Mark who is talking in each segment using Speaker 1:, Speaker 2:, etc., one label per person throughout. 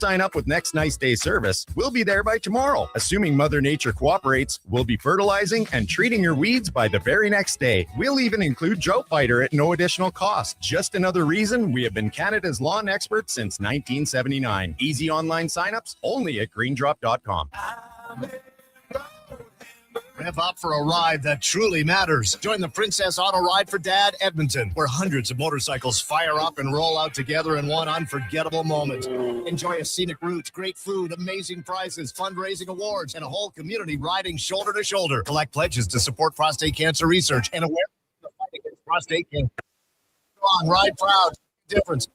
Speaker 1: Sign up with Next Nice Day Service. We'll be there by tomorrow. Assuming Mother Nature cooperates, we'll be fertilizing and treating your weeds by the very next day. We'll even include Drought Fighter at no additional cost. Just another reason we have been Canada's lawn expert since 1979. Easy online signups only at greendrop.com.
Speaker 2: Rev up for a ride that truly matters. Join the Princess Auto Ride for Dad Edmonton, where hundreds of motorcycles fire up and roll out together in one unforgettable moment. Enjoy a scenic route, great food, amazing prizes, fundraising awards, and a whole community riding shoulder to shoulder. Collect pledges to support prostate cancer research and awareness of the fight against prostate cancer. Strong, ride proud, difference.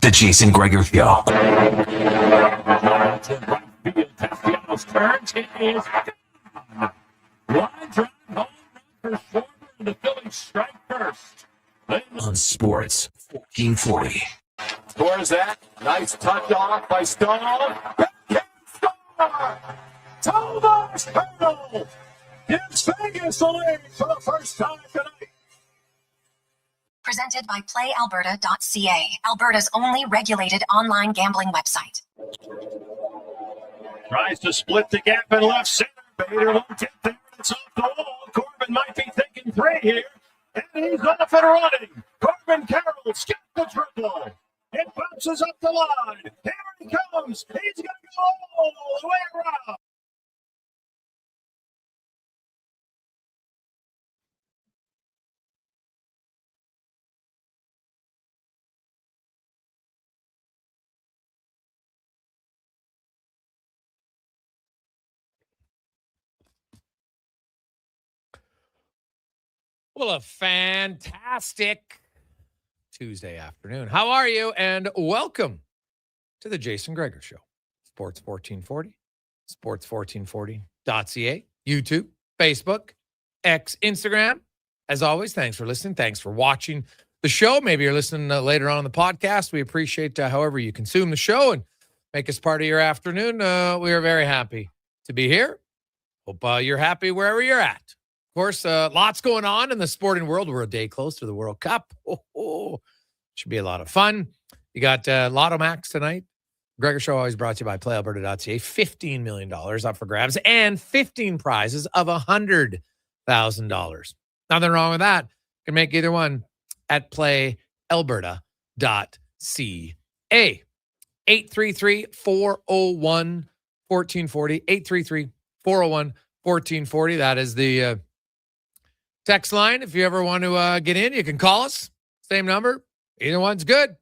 Speaker 3: The Jason Gregor Show.
Speaker 4: Castellanos turns. It is gone. Line drive home run for Schwarber, and the Phillies strike first.
Speaker 3: On Sports 1440.
Speaker 4: Scores that. Nice touch off by Stahl. Backhand star! Tomas Hertl gives Vegas a lead for the first time tonight.
Speaker 5: Presented by PlayAlberta.ca, Alberta's only regulated online gambling website.
Speaker 4: Tries to split the gap in left center. Bader won't get there. It's off the wall. Corbin might be thinking three here. And he's off and running. Corbin Carroll's got the triple. It bounces up the line. Here he comes. He's going to go all the way around.
Speaker 6: Well, a fantastic Tuesday afternoon. How are you? And welcome to the Jason Gregor Show. Sports 1440, sports1440.ca, YouTube, Facebook, X, Instagram. As always, thanks for listening. Thanks for watching the show. Maybe you're listening later on in the podcast. We appreciate however you consume the show and make us part of your afternoon. We are very happy to be here. Hope you're happy wherever you're at. Of course, lots going on in the sporting world. We're a day close to the World Cup. Should be a lot of fun. You got Lotto Max tonight. Gregor Show always brought to you by PlayAlberta.ca. $15 million up for grabs and 15 prizes of $100,000. Nothing wrong with that. You can make either one at PlayAlberta.ca. 833-401-1440. 833-401-1440. That is the text line. If you ever want to get in, you can call us. Same number. Either one's good.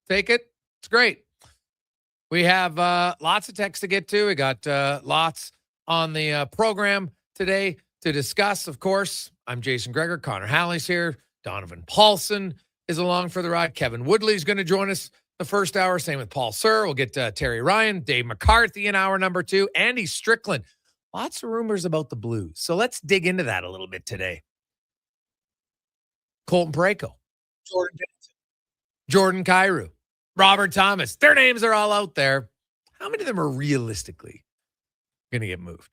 Speaker 6: Take it. It's great. We have lots of texts to get to. We got lots on the program today to discuss. Of course, I'm Jason Gregor. Connor Halley's here. Donovan Paulson is along for the ride. Kevin Woodley is going to join us the first hour. Same with Paul Sir. We'll get Terry Ryan, Dave McCarthy in hour number 2, Andy Strickland. Lots of rumors about the Blues. So let's dig into that a little bit today. Colton Parayko, Jordan Kyrou, Robert Thomas. Their names are all out there. How many of them are realistically going to get moved?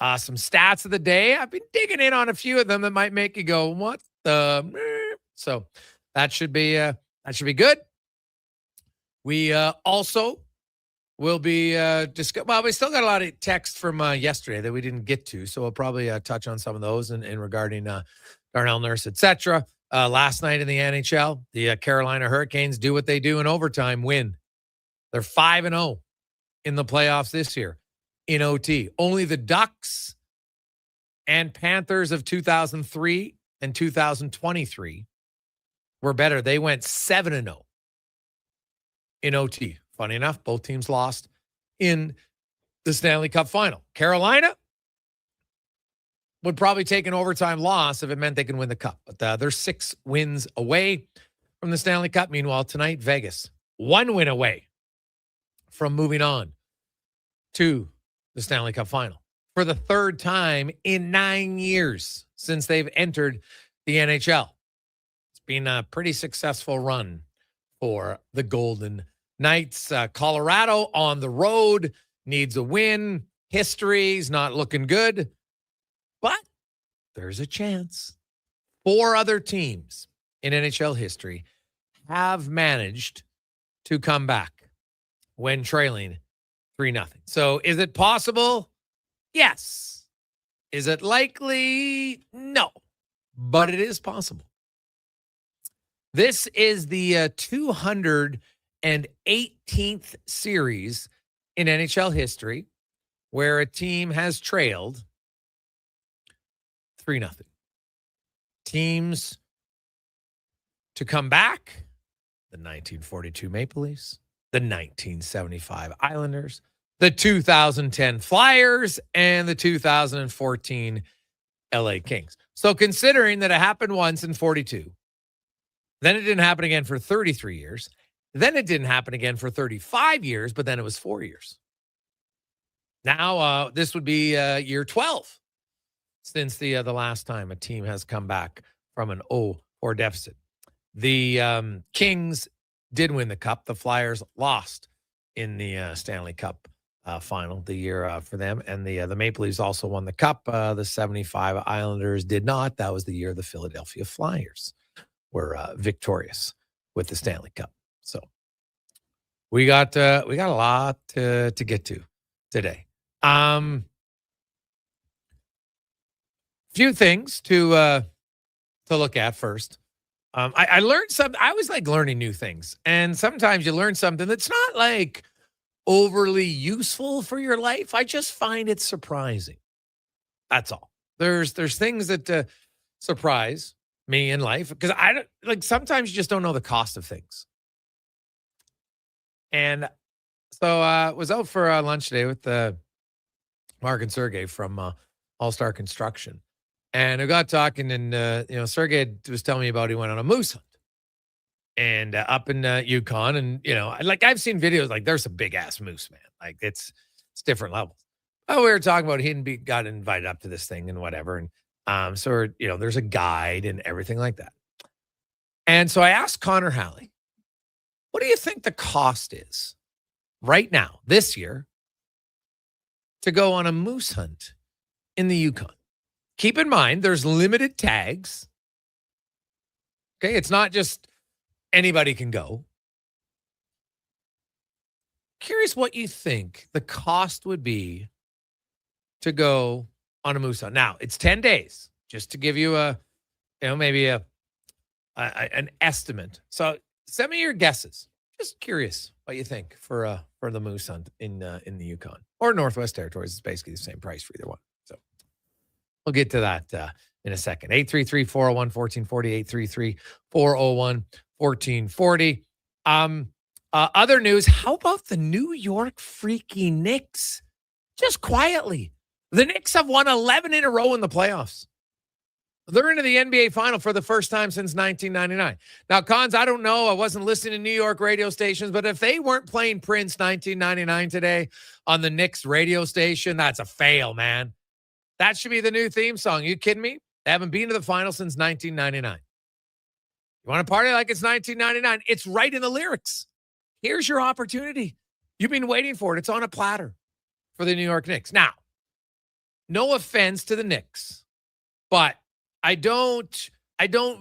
Speaker 6: Some stats of the day. I've been digging in on a few of them that might make you go, what the? So that should be good. We also will be well, we still got a lot of text from yesterday that we didn't get to, so we'll probably touch on some of those in regarding Darnell Nurse, etc. Last night in the NHL, the Carolina Hurricanes do what they do in overtime, win. They're 5-0 in the playoffs this year in OT. Only the Ducks and Panthers of 2003 and 2023 were better. They went 7-0 in OT. Funny enough, both teams lost in the Stanley Cup final. Carolina would probably take an overtime loss if it meant they can win the cup. But they're 6 wins away from the Stanley Cup. Meanwhile, tonight, Vegas, 1 win away from moving on to the Stanley Cup final for the 3rd time in 9 years since they've entered the NHL. It's been a pretty successful run for the Golden Knights. Colorado on the road needs a win. History's not looking good. But there's a chance. 4 other teams in NHL history have managed to come back when trailing 3-0. So is it possible? Yes. Is it likely? No. But it is possible. This is the 218th series in NHL history where a team has trailed 3-0. Teams to come back: the 1942 Maple Leafs, the 1975 Islanders, the 2010 Flyers, and the 2014 LA Kings. So considering that it happened once in 42, then it didn't happen again for 33 years, then it didn't happen again for 35 years, but then it was 4 years. Now this would be year 12 since the last time a team has come back from an 0-4 deficit. The Kings did win the cup. The Flyers lost in the Stanley Cup final the year for them. And the Maple Leafs also won the cup. The 75 Islanders did not. That was the year the Philadelphia Flyers were victorious with the Stanley Cup. So we got a lot to get to today. Few things to look at first. I learned something. I always like learning new things. And sometimes you learn something that's not like overly useful for your life. I just find it surprising. That's all. There's things that surprise me in life because I don't like, sometimes you just don't know the cost of things. And so I was out for lunch today with Mark and Sergey from All-Star Construction. And I got talking, and Sergey was telling me about he went on a moose hunt, and up in Yukon, and like I've seen videos, like there's some big ass moose, man. Like it's different levels. Oh, we were talking about he got invited up to this thing and whatever, and so there's a guide and everything like that. And so I asked Connor Halley, what do you think the cost is right now this year to go on a moose hunt in the Yukon? Keep in mind, there's limited tags. Okay, it's not just anybody can go. Curious what you think the cost would be to go on a moose hunt. Now, it's 10 days, just to give you maybe an estimate. So send me your guesses. Just curious what you think for the moose hunt in the Yukon or Northwest Territories. It's basically the same price for either one. So we'll get to that in a second. 833-401-1440, 833-401-1440. Other news, how about the New York freaking Knicks? Just quietly. The Knicks have won 11 in a row in the playoffs. They're into the NBA final for the first time since 1999. Now, Cons, I don't know. I wasn't listening to New York radio stations, but if they weren't playing Prince 1999 today on the Knicks radio station, that's a fail, man. That should be the new theme song. You kidding me? They haven't been to the final since 1999. You want to party like it's 1999? It's right in the lyrics. Here's your opportunity. You've been waiting for it. It's on a platter for the New York Knicks. Now, no offense to the Knicks, but I don't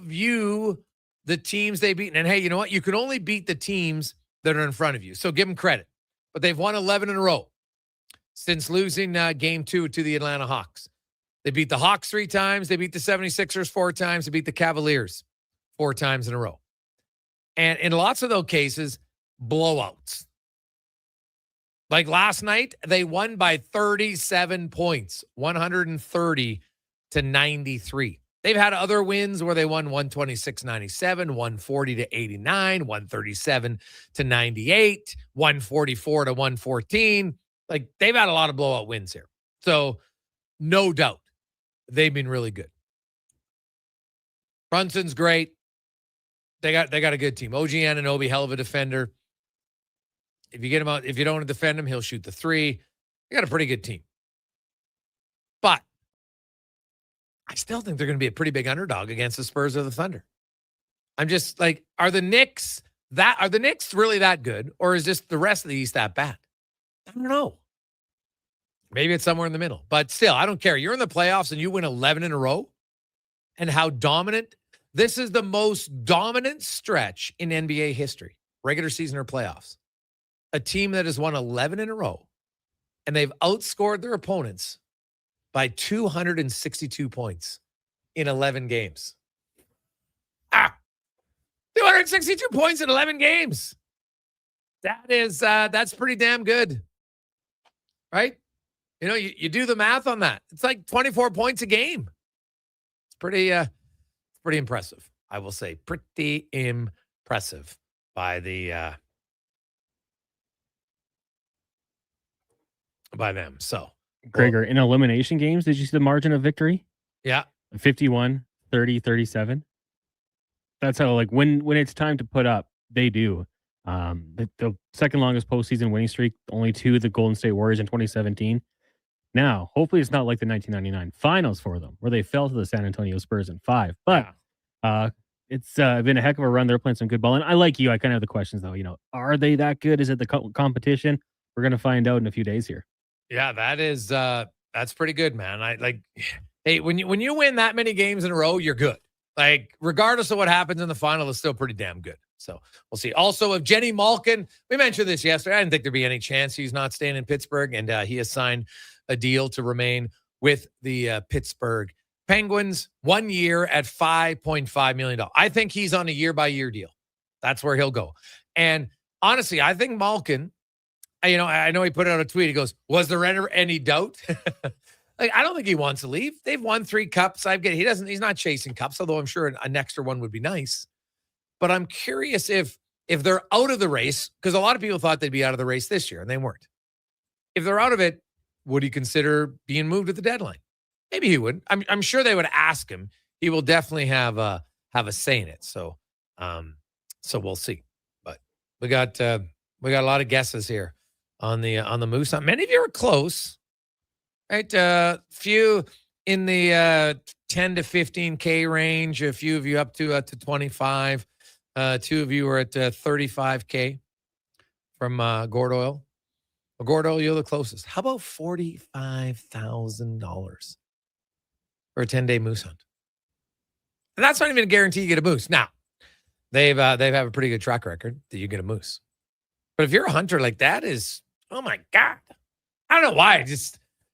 Speaker 6: view the teams they've beaten. And hey, you know what? You can only beat the teams that are in front of you. So give them credit. But they've won 11 in a row since losing game 2 to the Atlanta Hawks. They beat the Hawks 3 times. They beat the 76ers 4 times. They beat the Cavaliers 4 times in a row. And in lots of those cases, blowouts. Like last night, they won by 37 points, 130-93. They've had other wins where they won 126-97, 140-89, 137-98, 144-114. Like they've had a lot of blowout wins here. So no doubt they've been really good. Brunson's great. They got a good team. OG Anunoby, hell of a defender. If you get him out, if you don't want to defend him, he'll shoot the 3. They got a pretty good team. But I still think they're going to be a pretty big underdog against the Spurs or the Thunder. I'm just like, are the Knicks really that good? Or is just the rest of the East that bad? I don't know. Maybe it's somewhere in the middle. But still, I don't care. You're in the playoffs and you win 11 in a row. And how dominant. This is the most dominant stretch in NBA history. Regular season or playoffs. A team that has won 11 in a row. And they've outscored their opponents by 262 points in 11 games. 262 points in 11 games. That's pretty damn good. Right? You know, you do the math on that. It's like 24 points a game. It's pretty impressive. I will say pretty impressive by them. So,
Speaker 7: Gregor, in elimination games, did you see the margin of victory?
Speaker 6: Yeah.
Speaker 7: 51, 30, 37. That's how, like, when it's time to put up, they do. The second longest postseason winning streak, only 2, the Golden State Warriors in 2017. Now, hopefully it's not like the 1999 finals for them, where they fell to the San Antonio Spurs in 5. But it's been a heck of a run. They're playing some good ball. And I like you. I kind of have the questions, though. You know, are they that good? Is it the competition? We're going to find out in a few days here.
Speaker 6: Yeah, that's pretty good, man. I like, hey, when you win that many games in a row, you're good. Like, regardless of what happens in the final, it's still pretty damn good. So we'll see. Also, of Jenny Malkin, we mentioned this yesterday. I didn't think there'd be any chance he's not staying in Pittsburgh, and he has signed a deal to remain with the Pittsburgh Penguins 1 year at $5.5 million. I think he's on a year-by-year deal. That's where he'll go. And honestly, I think Malkin, you know, I know he put out a tweet. He goes, was there any doubt? Like, I don't think he wants to leave. They've won 3 cups. He's not chasing cups, although I'm sure an extra one would be nice. But I'm curious if they're out of the race, because a lot of people thought they'd be out of the race this year, and they weren't. If they're out of it, would he consider being moved at the deadline? Maybe he would. I'm sure they would ask him. He will definitely have a say in it. So we'll see. But we got a lot of guesses here on the Moose Hunt. Many of you are close, right? Few in the 10 to 15K range. A few of you up to 25. 2 of you are at 35K from Gord Oil. Well, Gord Oil, you're the closest. How about $45,000 for a 10-day moose hunt? And that's not even a guarantee you get a moose. Now, they have a pretty good track record that you get a moose. But if you're a hunter, like that is, oh my God. I don't know why.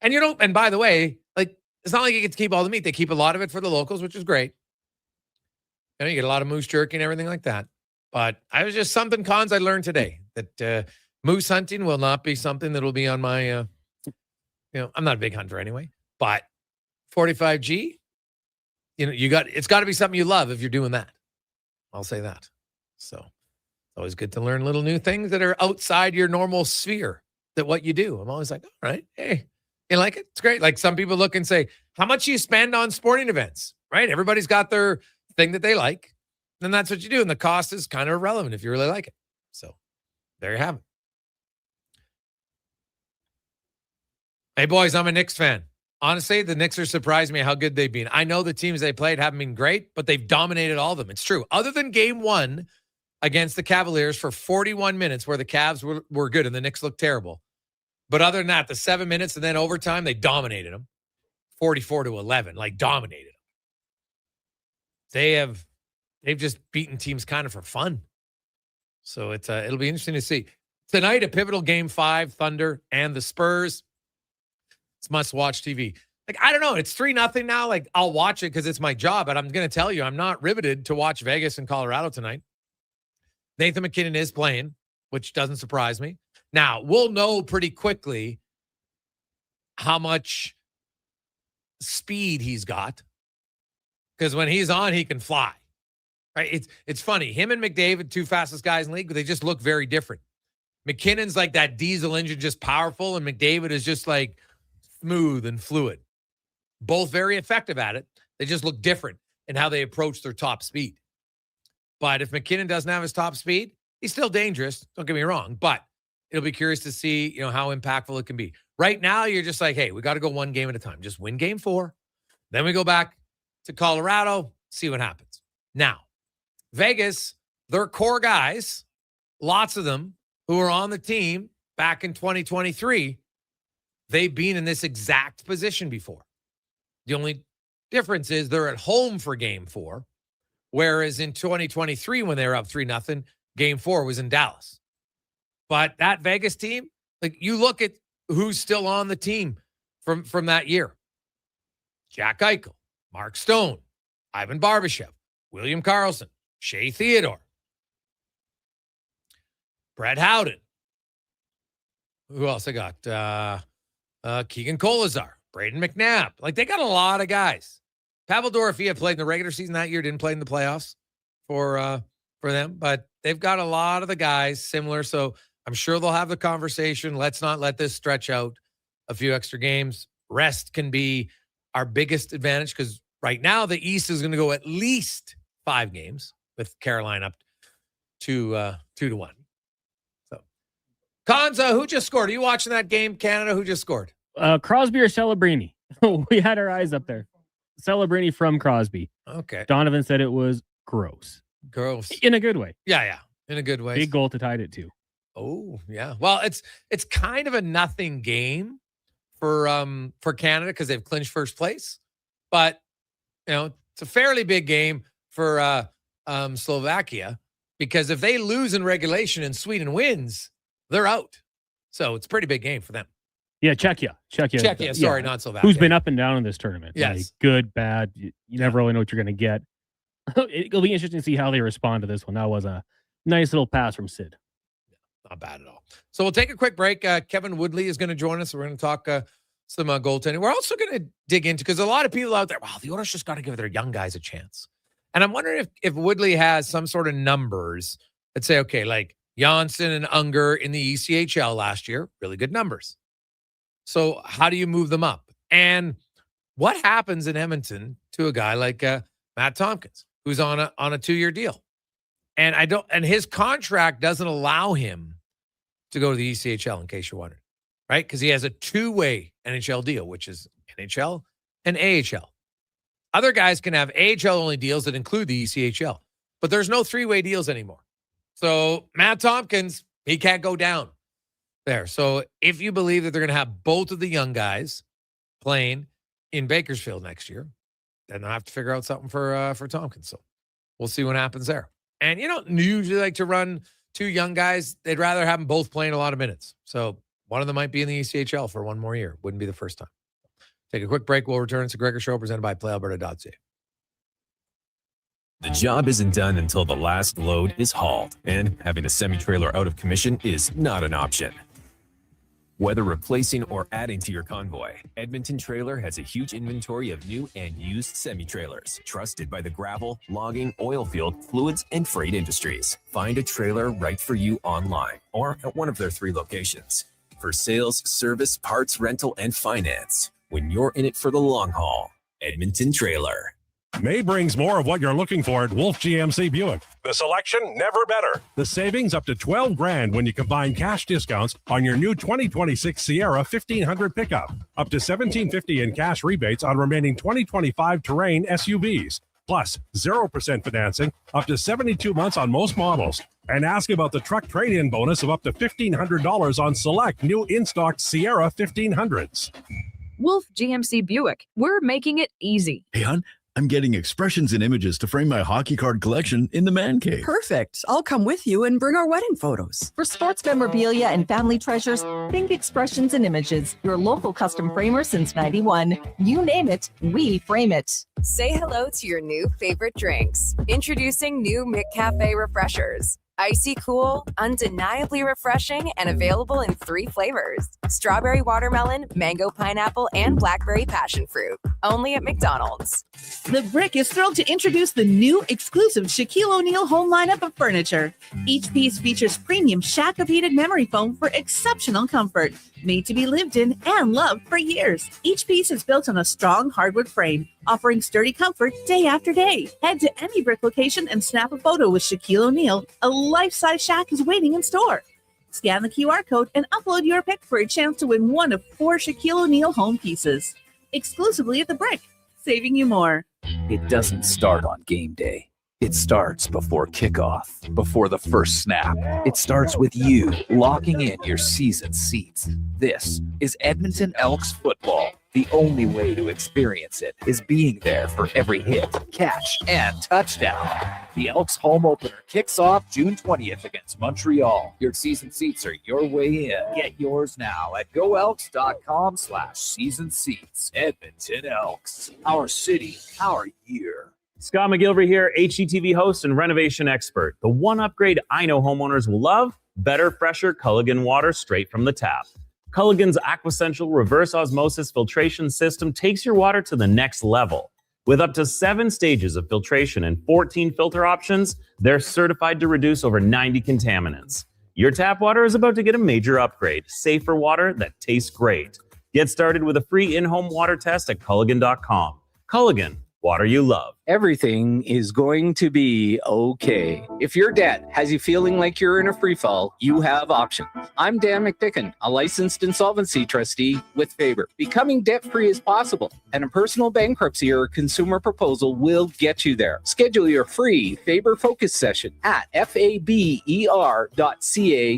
Speaker 6: And by the way, like, it's not like you get to keep all the meat. They keep a lot of it for the locals, which is great. You get a lot of moose jerky and everything like that. But I was just something cons I learned today that moose hunting will not be something that will be on my, I'm not a big hunter anyway, but 45G, it's got to be something you love if you're doing that. I'll say that. So it's always good to learn little new things that are outside your normal sphere that what you do. I'm always like, all right, hey, you like it? It's great. Like some people look and say, how much do you spend on sporting events, right? Everybody's got their thing that they like. And that's what you do. And the cost is kind of irrelevant if you really like it. So there you have it. Hey, boys, I'm a Knicks fan. Honestly, the Knicks are surprised me how good they've been. I know the teams they played haven't been great, but they've dominated all of them. It's true. Other than game 1 against the Cavaliers for 41 minutes where the Cavs were good and the Knicks looked terrible. But other than that, the 7 minutes and then overtime, they dominated them. 44-11, like dominated them. They've just beaten teams kind of for fun. So it'll be interesting to see. Tonight, a pivotal game 5, Thunder and the Spurs. It's must-watch TV. Like, I don't know. It's 3-0 now. Like, I'll watch it because it's my job. But I'm going to tell you, I'm not riveted to watch Vegas and Colorado tonight. Nathan McKinnon is playing, which doesn't surprise me. Now, we'll know pretty quickly how much speed he's got. Because when he's on, he can fly. Right? It's funny. Him and McDavid, 2 fastest guys in the league, but they just look very different. McKinnon's like that diesel engine, just powerful, and McDavid is just like smooth and fluid. Both very effective at it. They just look different in how they approach their top speed. But if McKinnon doesn't have his top speed, he's still dangerous. Don't get me wrong. But it'll be curious to see, how impactful it can be. Right now, you're just like, hey, we got to go one game at a time. Just win game 4. Then we go back to Colorado, see what happens. Now, Vegas, their core guys, lots of them who were on the team back in 2023, they've been in this exact position before. The only difference is they're at home for game 4, whereas in 2023, when they were up 3-0, game 4 was in Dallas. But that Vegas team, like, you look at who's still on the team from that year. Jack Eichel, Mark Stone, Ivan Barbashev, William Karlsson, Shea Theodore, Brett Howden. Who else I got? Keegan Kolazar, Braden McNabb. Like, they got a lot of guys. Pavel Dorofeyev played in the regular season that year, didn't play in the playoffs for them, but they've got a lot of the guys similar. So I'm sure they'll have the conversation. Let's not let this stretch out a few extra games. Rest can be our biggest advantage because right now the East is going to go at least 5 games with Carolina up 2-1. So, Konza, who just scored? Are you watching that game, Canada? Who just scored?
Speaker 7: Crosby or Celebrini? We had our eyes up there. Celebrini from Crosby.
Speaker 6: Okay.
Speaker 7: Donovan said it was gross.
Speaker 6: Gross.
Speaker 7: In a good way.
Speaker 6: Yeah. In a good way.
Speaker 7: Big goal to tie it to.
Speaker 6: Oh, yeah. Well, it's kind of a nothing game for Canada because they've clinched first place. But, it's a fairly big game for Slovakia because if they lose in regulation and Sweden wins, they're out. So it's a pretty big game for them.
Speaker 7: Yeah, Czechia.
Speaker 6: Sorry, not Slovakia.
Speaker 7: Who's been up and down in this tournament.
Speaker 6: Yes.
Speaker 7: Like, good, bad. You never really know what you're going to get. It'll be interesting to see how they respond to this one. That was a nice little pass from Sid.
Speaker 6: Not bad at all. So we'll take a quick break. Kevin Woodley is going to join us. We're going to talk some goaltending. We're also going to dig into, because a lot of people out there, wow, the Oilers just got to give their young guys a chance. And I'm wondering if Woodley has some sort of numbers that say, okay, like Janssen and Unger in the ECHL last year, really good numbers. So how do you move them up? And what happens in Edmonton to a guy like Matt Tompkins, who's on a 2-year deal? And his contract doesn't allow him to go to the ECHL, in case you're wondering, right? Because he has a 2-way NHL deal, which is NHL and AHL. Other guys can have AHL-only deals that include the ECHL, but there's no 3-way deals anymore. So Matt Tompkins, he can't go down there. So if you believe that they're going to have both of the young guys playing in Bakersfield next year, then they'll have to figure out something for Tompkins. So we'll see what happens there. And you don't usually like to run two young guys, they'd rather have them both playing a lot of minutes. So one of them might be in the ECHL for one more year. Wouldn't be the first time. Take a quick break. We'll return. It's a Gregor Show presented by PlayAlberta.ca.
Speaker 8: The job isn't done until the last load is hauled, and having a semi-trailer out of commission is not an option. Whether replacing or adding to your convoy, Edmonton Trailer has a huge inventory of new and used semi-trailers, trusted by the gravel, logging, oil field, fluids, and freight industries. Find a trailer right for you online or at one of their 3 locations. For sales, service, parts, rental, and finance, when you're in it for the long haul, Edmonton Trailer.
Speaker 9: May brings more of what you're looking for at Wolf GMC Buick. The selection, never better. The savings up to $12,000 when you combine cash discounts on your new 2026 Sierra 1500 pickup. Up to $1,750 in cash rebates on remaining 2025 Terrain SUVs. Plus 0% financing up to 72 months on most models. And ask about the truck trade-in bonus of up to $1,500 on select new in-stock Sierra 1500s.
Speaker 10: Wolf GMC Buick. We're making it easy.
Speaker 11: Hey, hon. I'm getting expressions and images to frame my hockey card collection in the man cave.
Speaker 12: Perfect. I'll come with you and bring our wedding photos.
Speaker 13: For sports memorabilia and family treasures, think Expressions and Images, your local custom framer since 91. You name it, we frame it.
Speaker 14: Say hello to your new favorite drinks. Introducing new McCafe Refreshers. Icy cool, undeniably refreshing, and available in 3 flavors. Strawberry watermelon, mango pineapple, and blackberry passion fruit. Only at McDonald's.
Speaker 15: The Brick is thrilled to introduce the new exclusive Shaquille O'Neal home lineup of furniture. Each piece features premium Shaq-heated memory foam for exceptional comfort. Made to be lived in and loved for years. Each piece is built on a strong hardwood frame, offering sturdy comfort day after day. Head to any Brick location and snap a photo with Shaquille O'Neal. A life-size Shaq is waiting in store. Scan the QR code and upload your pic for a chance to win one of 4 Shaquille O'Neal home pieces. Exclusively at The Brick, saving you more.
Speaker 16: It doesn't start on game day. It starts before kickoff, before the first snap. It starts with you locking in your season seats. This is Edmonton Elks football. The only way to experience it is being there for every hit, catch, and touchdown. The Elks home opener kicks off June 20th against Montreal. Your season seats are your way in. Get yours now at goelks.com/season seats. Edmonton Elks, our city, our year.
Speaker 17: Scott McGilvery here, HGTV host and renovation expert. The one upgrade I know homeowners will love: better, fresher Culligan water straight from the tap. Culligan's Aquasential reverse osmosis filtration system takes your water to the next level. With up to 7 stages of filtration and 14 filter options, they're certified to reduce over 90 contaminants. Your tap water is about to get a major upgrade. Safer water that tastes great. Get started with a free in-home water test at Culligan.com. Culligan, water you love.
Speaker 18: Everything is going to be okay. If your debt has you feeling like you're in a free fall, you have options. I'm Dan McDicken, a licensed insolvency trustee with Faber. Becoming debt-free is possible, and a personal bankruptcy or consumer proposal will get you there. Schedule your free Faber Focus session at faber.ca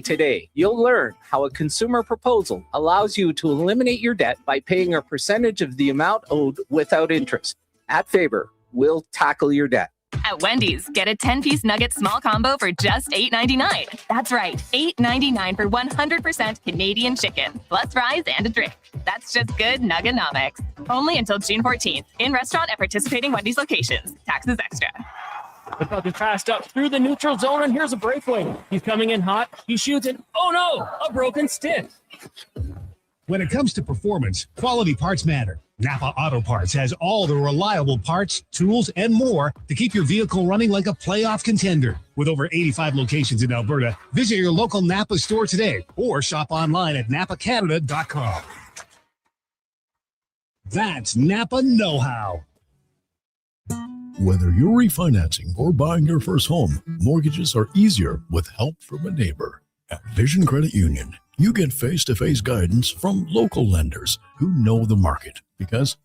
Speaker 18: today. You'll learn how a consumer proposal allows you to eliminate your debt by paying a percentage of the amount owed without interest. At Faber, we'll tackle your debt.
Speaker 19: At Wendy's, get a 10-piece nugget small combo for just $8.99. That's right, $8.99 for 100% Canadian chicken, plus fries and a drink. That's just good nuggenomics. Only until June 14th. In restaurant at participating Wendy's locations. Taxes extra.
Speaker 20: The puck is passed up through the neutral zone, and here's a breakaway. He's coming in hot. He shoots it. Oh no, a broken stick.
Speaker 2: When it comes to performance, quality parts matter. Napa Auto Parts has all the reliable parts, tools, and more to keep your vehicle running like a playoff contender. With over 85 locations in Alberta, visit your local Napa store today or shop online at napacanada.com. That's Napa know-how.
Speaker 11: Whether you're refinancing or buying your first home, mortgages are easier with help from a neighbor. At Vision Credit Union, you get face-to-face guidance from local lenders who know the market because,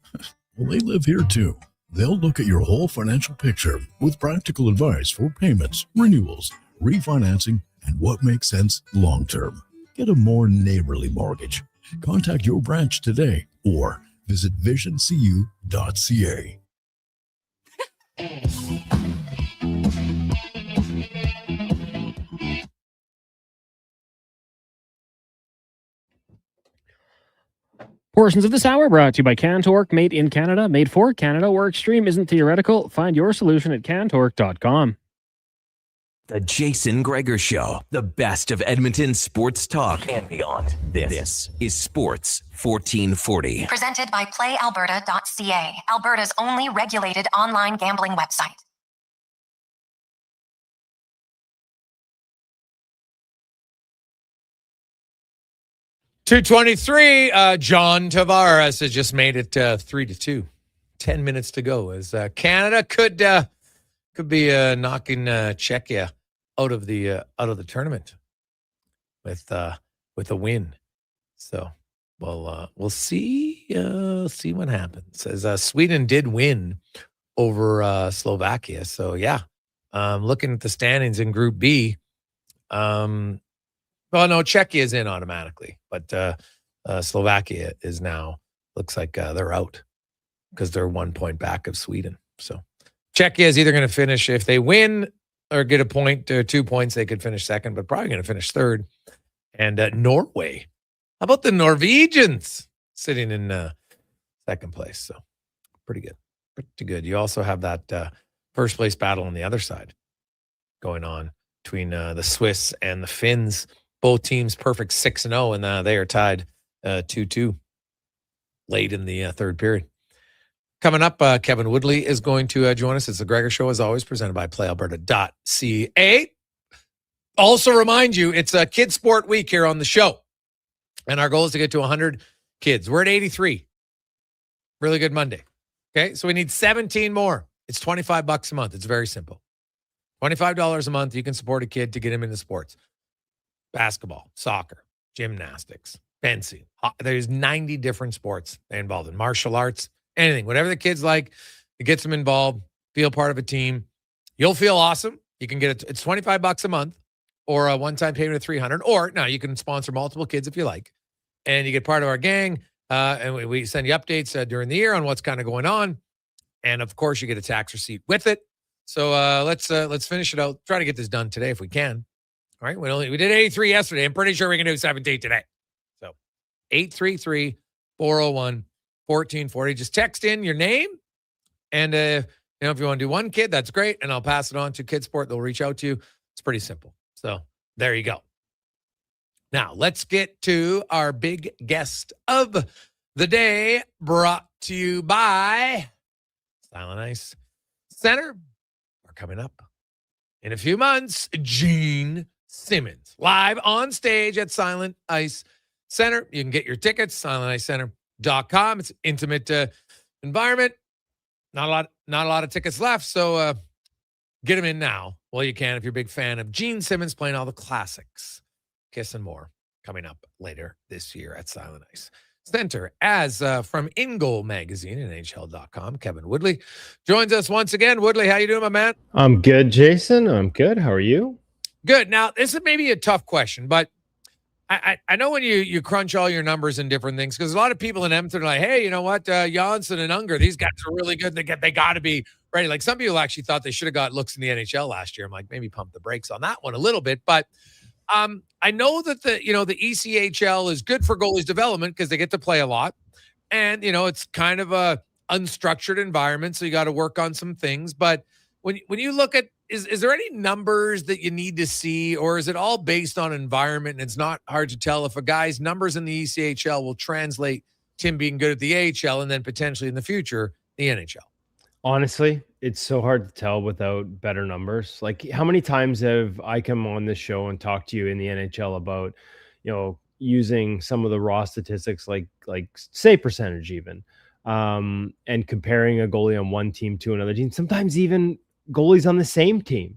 Speaker 11: well, they live here too. They'll look at your whole financial picture with practical advice for payments, renewals, refinancing, and what makes sense long-term. Get a more neighborly mortgage. Contact your branch today or visit visioncu.ca.
Speaker 7: Portions of this hour brought to you by Cantork, made in Canada, made for Canada, where extreme isn't theoretical. Find your solution at cantork.com.
Speaker 3: The Jason Gregor Show, the best of Edmonton sports talk and beyond. This is Sports 1440.
Speaker 5: Presented by PlayAlberta.ca, Alberta's only regulated online gambling website.
Speaker 6: .223, John Tavares has just made it 3-2. 10 minutes to go as Canada could be knocking Czechia out of the tournament with a win. So we'll see what happens. As Sweden did win over Slovakia. So yeah, looking at the standings in Group B. Well, no, Czechia is in automatically, but Slovakia is now, looks like they're out because they're 1 point back of Sweden. So Czechia is either going to finish, if they win or get a point or 2 points, they could finish second, but probably going to finish third. And Norway, how about the Norwegians sitting in second place? So pretty good. Pretty good. You also have that first place battle on the other side going on between the Swiss and the Finns. Both teams perfect 6-0, and they are tied 2-2 late in the third period. Coming up, Kevin Woodley is going to join us. It's the Gregor Show, as always, presented by PlayAlberta.ca. Also remind you, it's a Kids Sport Week here on the show, and our goal is to get to 100 kids. We're at 83. Really good Monday. Okay, so we need 17 more. It's $25 a month. It's very simple. $25 a month, you can support a kid to get him into sports. Basketball, soccer, gymnastics, fencing. There's 90 different sports they're involved in. Martial arts, anything. Whatever the kids like, it gets them involved, feel part of a team. You'll feel awesome. You can get it. It's $25 a month or a one-time payment of $300. Or now you can sponsor multiple kids if you like. And you get part of our gang. And we send you updates during the year on what's kind of going on. And of course, you get a tax receipt with it. So let's finish it out. Try to get this done today if we can. All right. We did 83 yesterday. I'm pretty sure we can do 17 today. So 833-401-1440. Just text in your name. And if you want to do one kid, that's great. And I'll pass it on to Kids Sport. They'll reach out to you. It's pretty simple. So there you go. Now let's get to our big guest of the day, brought to you by Silent Ice Center. We're coming up in a few months. Gene Simmons live on stage at Silent Ice Center. You can get your tickets, silenticecenter.com. It's an intimate environment. Not a lot of tickets left, so get them in now. Well, you can if you're a big fan of Gene Simmons playing all the classics. Kiss and more coming up later this year at Silent Ice Center. As from In Goal Magazine and NHL.com, Kevin Woodley joins us once again. Woodley, how you doing, my man?
Speaker 21: I'm good, Jason. I'm good. How are you?
Speaker 6: Good. Now, this is maybe a tough question, but I know when you crunch all your numbers and different things, because a lot of people in Edmonton are like, hey, you know what? Janssen and Unger, these guys are really good. They got to be ready. Like some people actually thought they should have got looks in the NHL last year. I'm like, maybe pump the brakes on that one a little bit. But I know that the ECHL is good for goalies development because they get to play a lot. And, it's kind of a unstructured environment. So you got to work on some things. But when you look at, is there any numbers that you need to see, or is it all based on environment? And it's not hard to tell if a guy's numbers in the ECHL will translate to him being good at the AHL and then potentially in the future, the NHL.
Speaker 21: Honestly, it's so hard to tell without better numbers. Like, how many times have I come on this show and talked to you in the NHL about, using some of the raw statistics like save percentage even, and comparing a goalie on one team to another team, sometimes even goalies on the same team,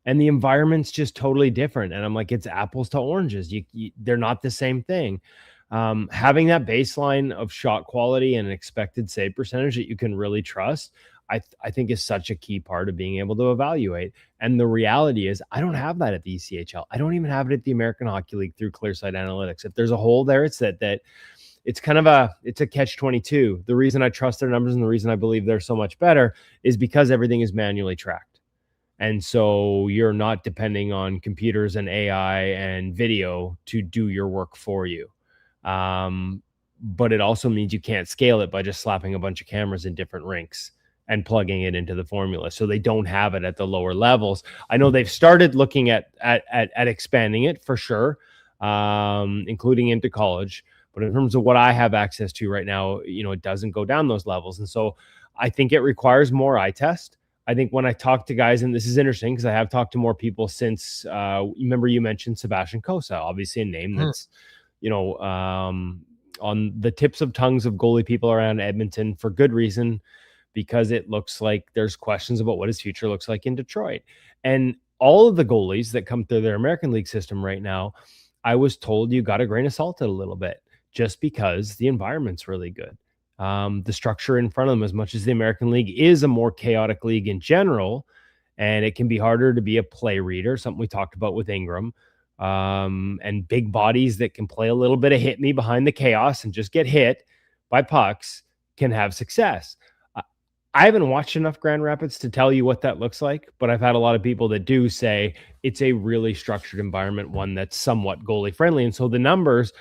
Speaker 21: and the environment's just totally different. And I'm like, it's apples to oranges. They're not the same thing. Having that baseline of shot quality and an expected save percentage that you can really trust, I think is such a key part of being able to evaluate. And the reality is I don't have that at the ECHL. I don't even have it at the American Hockey League through Clearsight Analytics. If there's a hole there, it's that it's kind of it's a catch-22. The reason I trust their numbers and the reason I believe they're so much better is because everything is manually tracked. And so you're not depending on computers and AI and video to do your work for you. but it also means you can't scale it by just slapping a bunch of cameras in different rinks and plugging it into the formula. So they don't have it at the lower levels. I know they've started looking at expanding it for sure, including into college. But in terms of what I have access to right now, it doesn't go down those levels. And so I think it requires more eye test. I think when I talk to guys, and this is interesting because I have talked to more people since, remember you mentioned Sebastian Cossa, obviously a name that's, on the tips of tongues of goalie people around Edmonton for good reason, because it looks like there's questions about what his future looks like in Detroit. And all of the goalies that come through their American League system right now, I was told you got to grain of salt it a little bit just because the environment's really good. The structure in front of them, as much as the American League is a more chaotic league in general, and it can be harder to be a play reader, something we talked about with Ingram, and big bodies that can play a little bit of hit me behind the chaos and just get hit by pucks can have success. I haven't watched enough Grand Rapids to tell you what that looks like, but I've had a lot of people that do say it's a really structured environment, one that's somewhat goalie friendly. And so the numbers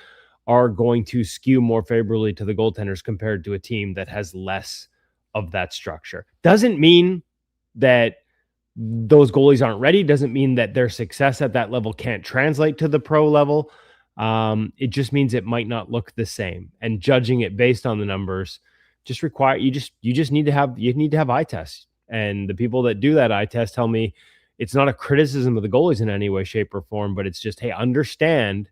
Speaker 21: are going to skew more favorably to the goaltenders compared to a team that has less of that structure. Doesn't mean that those goalies aren't ready. Doesn't mean that their success at that level can't translate to the pro level. It just means it might not look the same. And judging it based on the numbers just require you need to have eye tests. And the people that do that eye test tell me it's not a criticism of the goalies in any way, shape, or form, but it's just, hey, understand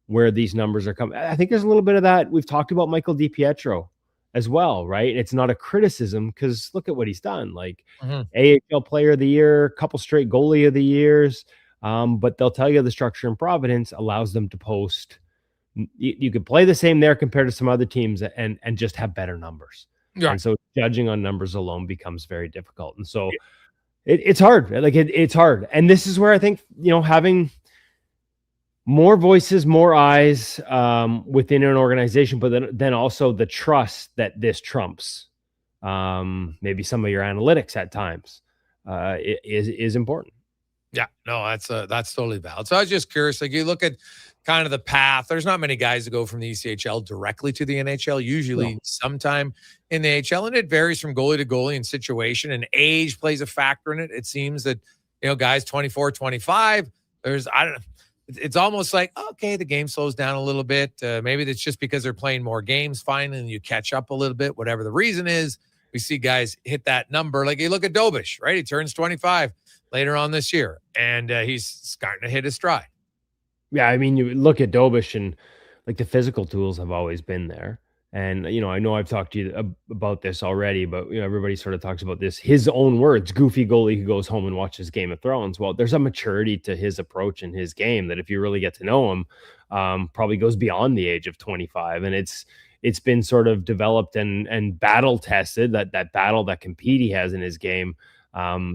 Speaker 21: where these numbers are coming. I think there's a little bit of that. We've talked about Michael DiPietro as well, right? It's not a criticism because look at what he's done. Like AHL Player of the Year, a couple straight Goalie of the Years, but they'll tell you the structure in Providence allows them to post. You could play the same there compared to some other teams and just have better numbers. Yeah. And so judging on numbers alone becomes very difficult. And so it's hard. Like it's hard. And this is where I think, having more voices, more eyes within an organization, but then also the trust that this trumps maybe some of your analytics at times is important.
Speaker 6: Yeah, no, that's totally valid. So I was just curious, like you look at kind of the path, there's not many guys that go from the ECHL directly to the NHL, usually sometime in the AHL, and it varies from goalie to goalie and situation, and age plays a factor in it. It seems that, guys 24, 25, it's almost like, okay, the game slows down a little bit. Maybe that's just because they're playing more games finally and you catch up a little bit, whatever the reason is. We see guys hit that number. Like you look at Dobish, right? He turns 25 later on this year, and he's starting to hit his stride.
Speaker 21: Yeah, I mean, you look at Dobish and like the physical tools have always been there. And, I know I've talked to you about this already, but, everybody sort of talks about this, his own words, goofy goalie who goes home and watches Game of Thrones. Well, there's a maturity to his approach and his game that if you really get to know him, probably goes beyond the age of 25. And it's been sort of developed and battle tested, that battle, that compete he has in his game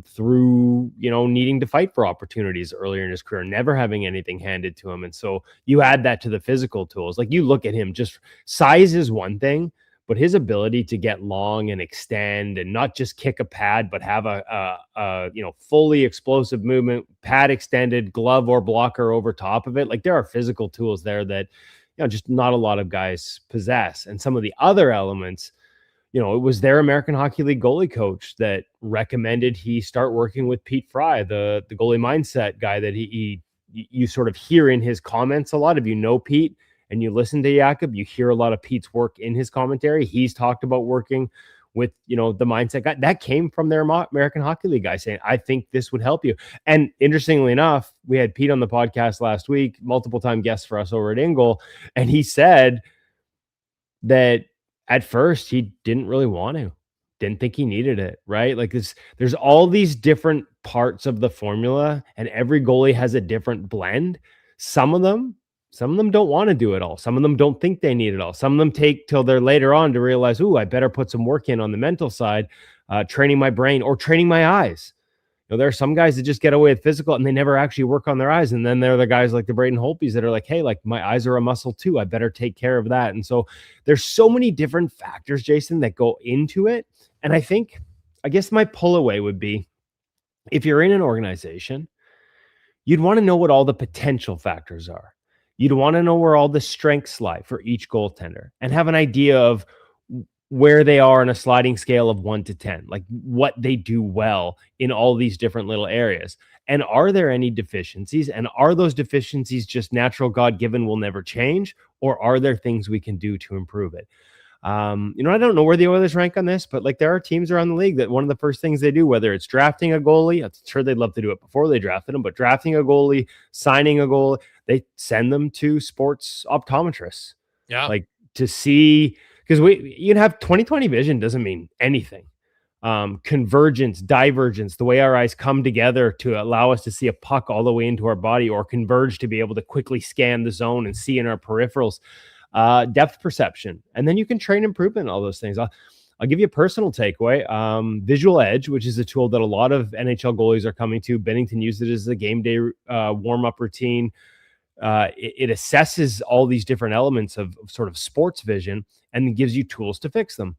Speaker 21: through, needing to fight for opportunities earlier in his career, never having anything handed to him. And so you add that to the physical tools. Like you look at him, just size is one thing, but his ability to get long and extend and not just kick a pad, but have a fully explosive movement, pad extended, glove or blocker over top of it. Like there are physical tools there that, just not a lot of guys possess. And some of the other elements, it was their American Hockey League goalie coach that recommended he start working with Pete Fry, the goalie mindset guy that you sort of hear in his comments. A lot of Pete and you listen to Jakob, you hear a lot of Pete's work in his commentary. He's talked about working with, the mindset guy that came from their American Hockey League guy saying, I think this would help you. And interestingly enough, we had Pete on the podcast last week, multiple time guest for us over at Ingle. And he said that at first he didn't really want to, didn't think he needed it, right? Like there's all these different parts of the formula and every goalie has a different blend. Some of them don't want to do it all. Some of them don't think they need it all. Some of them take till they're later on to realize, I better put some work in on the mental side, training my brain or training my eyes. There are some guys that just get away with physical and they never actually work on their eyes. And then there are the guys like the Braden Holtbys that are like, hey, like my eyes are a muscle too. I better take care of that. And so there's so many different factors, Jason, that go into it. And I guess my pull away would be if you're in an organization, you'd want to know what all the potential factors are. You'd want to know where all the strengths lie for each goaltender and have an idea of where they are on a sliding scale of 1 to 10, like what they do well in all these different little areas. And are there any deficiencies? And are those deficiencies just natural, God-given, will never change? Or are there things we can do to improve it? I don't know where the Oilers rank on this, but like there are teams around the league that one of the first things they do, whether it's drafting a goalie, I'm sure they'd love to do it before they drafted him, but drafting a goalie, signing a goalie, they send them to sports optometrists.
Speaker 6: Yeah.
Speaker 21: Like to see, because you can have 20/20 vision doesn't mean anything. Convergence, divergence, the way our eyes come together to allow us to see a puck all the way into our body, or converge to be able to quickly scan the zone and see in our peripherals. Depth perception, and then you can train improvement in all those things. I'll give you a personal takeaway. Visual Edge, which is a tool that a lot of NHL goalies are coming to. Bennington used it as a game day warm-up routine. It assesses all these different elements of sort of sports vision and gives you tools to fix them.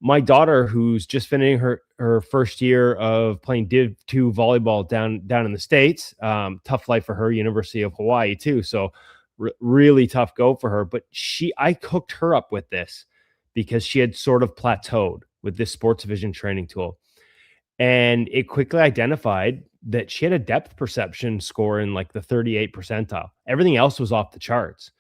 Speaker 21: My daughter, who's just finishing her first year of playing Div 2 volleyball down in the States, tough life for her, University of Hawaii too. So really tough go for her. But I hooked her up with this because she had sort of plateaued with this sports vision training tool. And it quickly identified that she had a depth perception score in like the 38th percentile. Everything else was off the charts.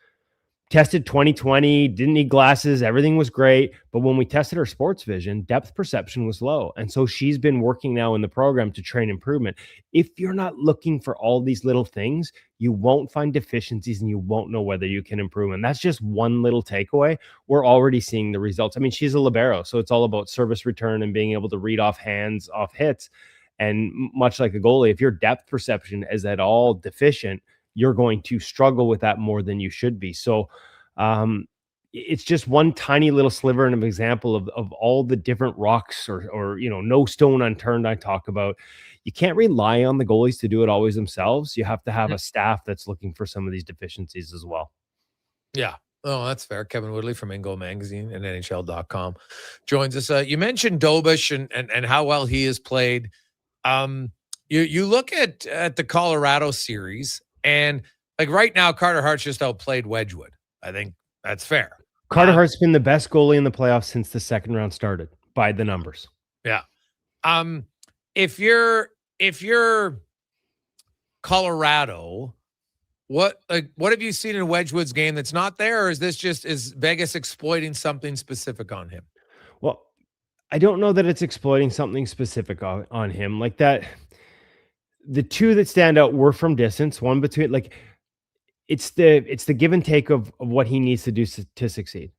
Speaker 21: Tested 20/20, didn't need glasses, everything was great. But when we tested her sports vision, depth perception was low. And so she's been working now in the program to train improvement. If you're not looking for all these little things, you won't find deficiencies and you won't know whether you can improve. And that's just one little takeaway. We're already seeing the results. I mean, she's a libero, so it's all about service return and being able to read off hands, off hits. And much like a goalie, if your depth perception is at all deficient, you're going to struggle with that more than you should be. So it's just one tiny little sliver and an example of all the different rocks or no stone unturned I talk about. You can't rely on the goalies to do it always themselves. You have to have a staff that's looking for some of these deficiencies as well. Yeah.
Speaker 6: Oh, that's fair. Kevin Woodley from Ingo Magazine and NHL.com joins us. You mentioned Dobish and how well he has played. You look at the Colorado series, and like right now, Carter Hart's just outplayed Wedgwood. I think that's fair.
Speaker 21: Carter Hart's been the best goalie in the playoffs since the second round started by the numbers.
Speaker 6: Yeah. If you're Colorado, what have you seen in Wedgwood's game that's not there, or is Vegas exploiting something specific on him?
Speaker 21: Well, I don't know that it's exploiting something specific on him like that. The two that stand out were from distance. One between it's the give and take of what he needs to do to succeed.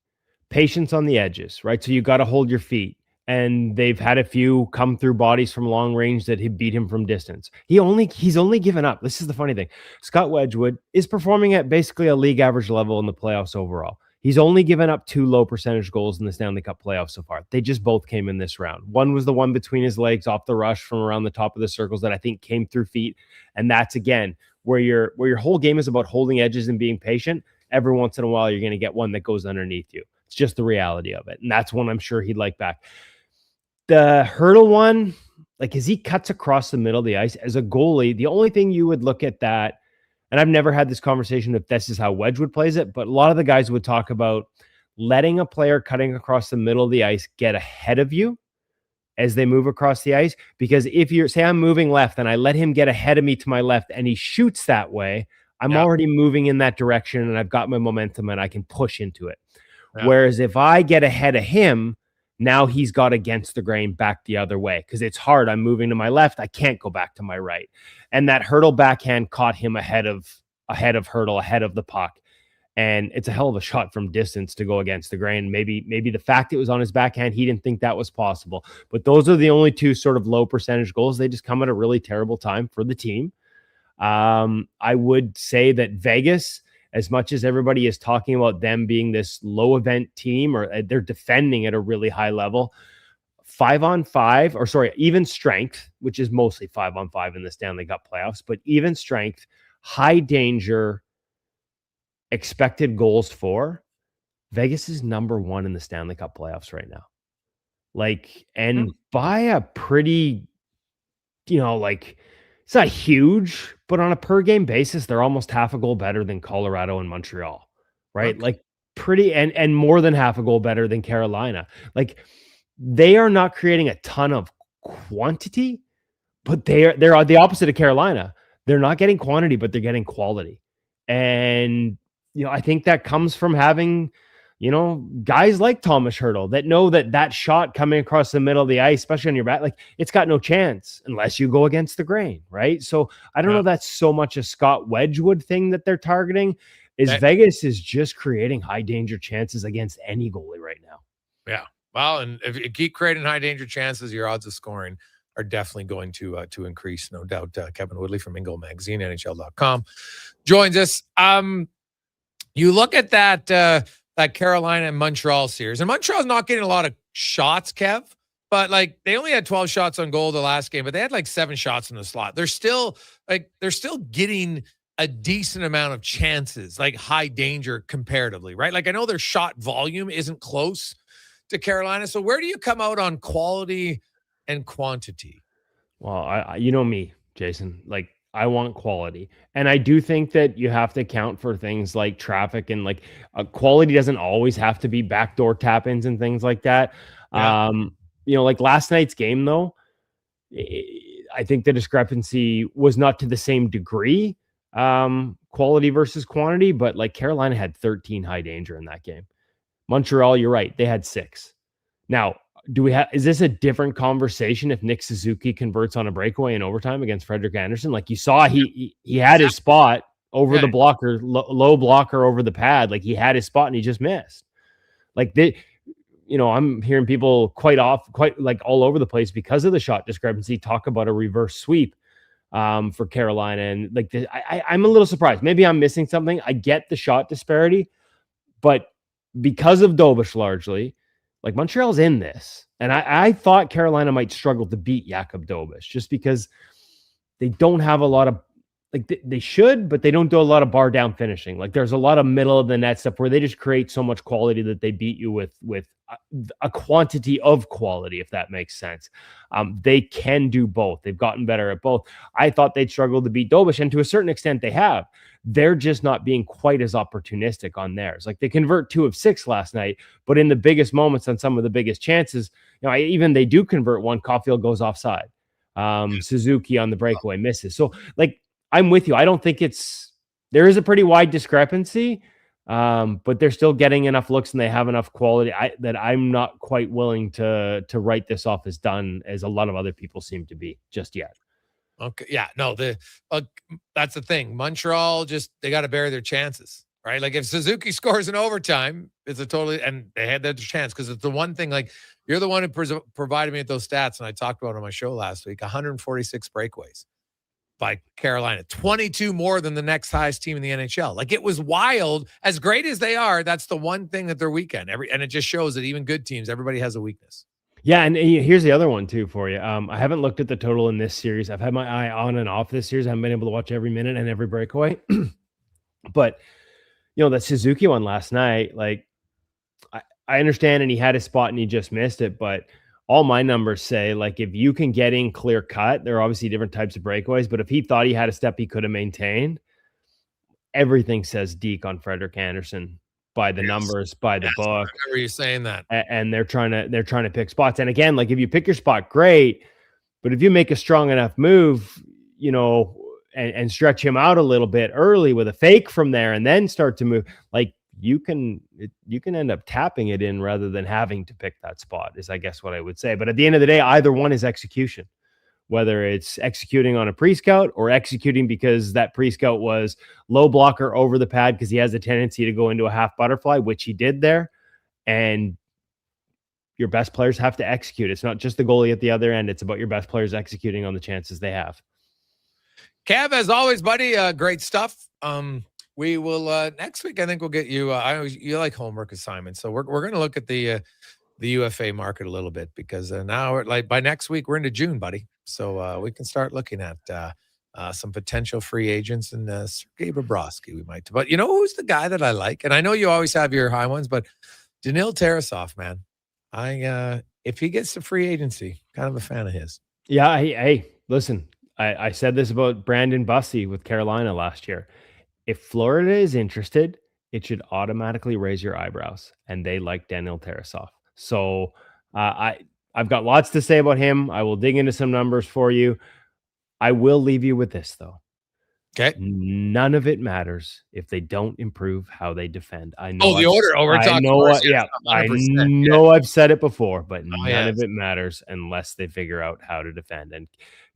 Speaker 21: Patience on the edges, right? So you got to hold your feet. And they've had a few come through bodies from long range that have beat him from distance. He's only given up. This is the funny thing. Scott Wedgwood is performing at basically a league average level in the playoffs overall. He's only given up 2 low percentage goals in the Stanley Cup playoffs so far. They just both came in this round. One was the one between his legs off the rush from around the top of the circles that I think came through feet. And that's, again, where your whole game is about holding edges and being patient. Every once in a while, you're going to get one that goes underneath you. It's just the reality of it. And that's one I'm sure he'd like back. The hurdle one, like as he cuts across the middle of the ice as a goalie, the only thing you would look at that, and I've never had this conversation if this is how Wedgwood plays it, but a lot of the guys would talk about letting a player cutting across the middle of the ice get ahead of you as they move across the ice. Because if you're, say I'm moving left and I let him get ahead of me to my left and he shoots that way, I'm already moving in that direction and I've got my momentum and I can push into it. Yeah. Whereas if I get ahead of him, now he's got against the grain back the other way because it's hard. I'm moving to my left. I can't go back to my right. And that hurdle backhand caught him ahead of hurdle, ahead of the puck. And it's a hell of a shot from distance to go against the grain. Maybe the fact it was on his backhand, he didn't think that was possible. But those are the only two sort of low percentage goals. They just come at a really terrible time for the team. I would say that Vegas, as much as everybody is talking about them being this low event team, or they're defending at a really high level, 5-on-5, even strength, which is mostly 5-on-5 in the Stanley Cup playoffs, but even strength, high danger, expected goals for, Vegas is number 1 in the Stanley Cup playoffs right now. By a pretty, It's not huge, but on a per game basis, they're almost half a goal better than Colorado and Montreal, right?
Speaker 6: Okay.
Speaker 21: Like pretty and more than half a goal better than Carolina. Like they are not creating a ton of quantity, but they're the opposite of Carolina. They're not getting quantity, but they're getting quality. And I think that comes from having guys like Thomas Hertl that know that shot coming across the middle of the ice, especially on your back, like it's got no chance unless you go against the grain, right? So I don't know if that's so much a Scott Wedgwood thing that they're targeting. Vegas is just creating high danger chances against any goalie right now.
Speaker 6: Yeah. Well, and if you keep creating high danger chances, your odds of scoring are definitely going to increase, no doubt. Kevin Woodley from Ingo Magazine, NHL.com, joins us. You look at that Carolina and Montreal series, and Montreal's not getting a lot of shots, Kev, but like they only had 12 shots on goal the last game, but they had like 7 shots in the slot. They're still getting a decent amount of chances, like high danger comparatively, right? Like I know their shot volume isn't close to Carolina. So where do you come out on quality and quantity?
Speaker 21: Well, I you know me, Jason, like I want quality. And I do think that you have to account for things like traffic and like quality doesn't always have to be backdoor tap-ins and things like that. Yeah. Like last night's game though, I think the discrepancy was not to the same degree, quality versus quantity, but like Carolina had 13 high danger in that game. Montreal, you're right, they had 6. Now, is this a different conversation if Nick Suzuki converts on a breakaway in overtime against Frederik Andersen? Like you saw, he had his spot over the blocker, low blocker over the pad. Like he had his spot and he just missed. Like I'm hearing people quite like all over the place because of the shot discrepancy talk about a reverse sweep for Carolina. And like I'm a little surprised. Maybe I'm missing something. I get the shot disparity, but because of Dobish largely, like Montreal's in this. And I thought Carolina might struggle to beat Jakub Dobish just because they don't have a lot of, like they should, but they don't do a lot of bar down finishing. Like there's a lot of middle of the net stuff where they just create so much quality that they beat you with a quantity of quality, if that makes sense. They can do both. They've gotten better at both. I thought they'd struggle to beat Dobish, and to a certain extent they have. They're just not being quite as opportunistic on theirs. Like they convert 2 of 6 last night, but in the biggest moments on some of the biggest chances, even they do convert one, Caulfield goes offside. Suzuki on the breakaway misses. So like, I'm with you. I don't think there is a pretty wide discrepancy, but they're still getting enough looks and they have enough quality that I'm not quite willing to write this off as done as a lot of other people seem to be just yet.
Speaker 6: Okay. Yeah, no, that's the thing. Montreal they got to bury their chances, right? Like if Suzuki scores in overtime, and they had their chance because it's the one thing, like you're the one who provided me with those stats. And I talked about it on my show last week, 146 breakaways by Carolina, 22 more than the next highest team in the NHL. Like it was wild. As great as they are, that's the one thing that they're weak in. And it just shows that even good teams, everybody has a weakness.
Speaker 21: Yeah, and here's the other one too for you. I haven't looked at the total in this series. I've had my eye on and off this series. I haven't been able to watch every minute and every breakaway. But that Suzuki one last night, like I understand, and he had his spot and he just missed it. But all my numbers say, like, if you can get in clear cut, there are obviously different types of breakaways. But if he thought he had a step he could have maintained, everything says Deke on Frederik Andersen. By the numbers, by the book.
Speaker 6: I remember you saying that.
Speaker 21: And they're trying to pick spots. And again, like if you pick your spot, great. But if you make a strong enough move, and stretch him out a little bit early with a fake from there, and then start to move, like you can end up tapping it in rather than having to pick that spot. Is I guess what I would say. But at the end of the day, either one is execution. Whether it's executing on a pre-scout or executing because that pre-scout was low blocker over the pad because he has a tendency to go into a half butterfly, which he did there. And your best players have to execute. It's not just the goalie at the other end. It's about your best players executing on the chances they have.
Speaker 6: Kev, as always, buddy, great stuff. We will next week. I think we'll get you. You like homework assignments, so we're going to look at the UFA market a little bit because now, like by next week, we're into June, buddy. So we can start looking at some potential free agents and Sergei Bobrovsky we might. But who's the guy that I like? And I know you always have your high ones, but Daniil Tarasov, man. If he gets to free agency, kind of a fan of his.
Speaker 21: Yeah, hey, listen. I said this about Brandon Bussey with Carolina last year. If Florida is interested, it should automatically raise your eyebrows, and they like Daniel Tarasov. So I've got lots to say about him. I will dig into some numbers for you. I will leave you with this, though.
Speaker 6: Okay.
Speaker 21: None of it matters if they don't improve how they defend. I know.
Speaker 6: The order. We're talking.
Speaker 21: I know I've said it before, but none of it matters unless they figure out how to defend. And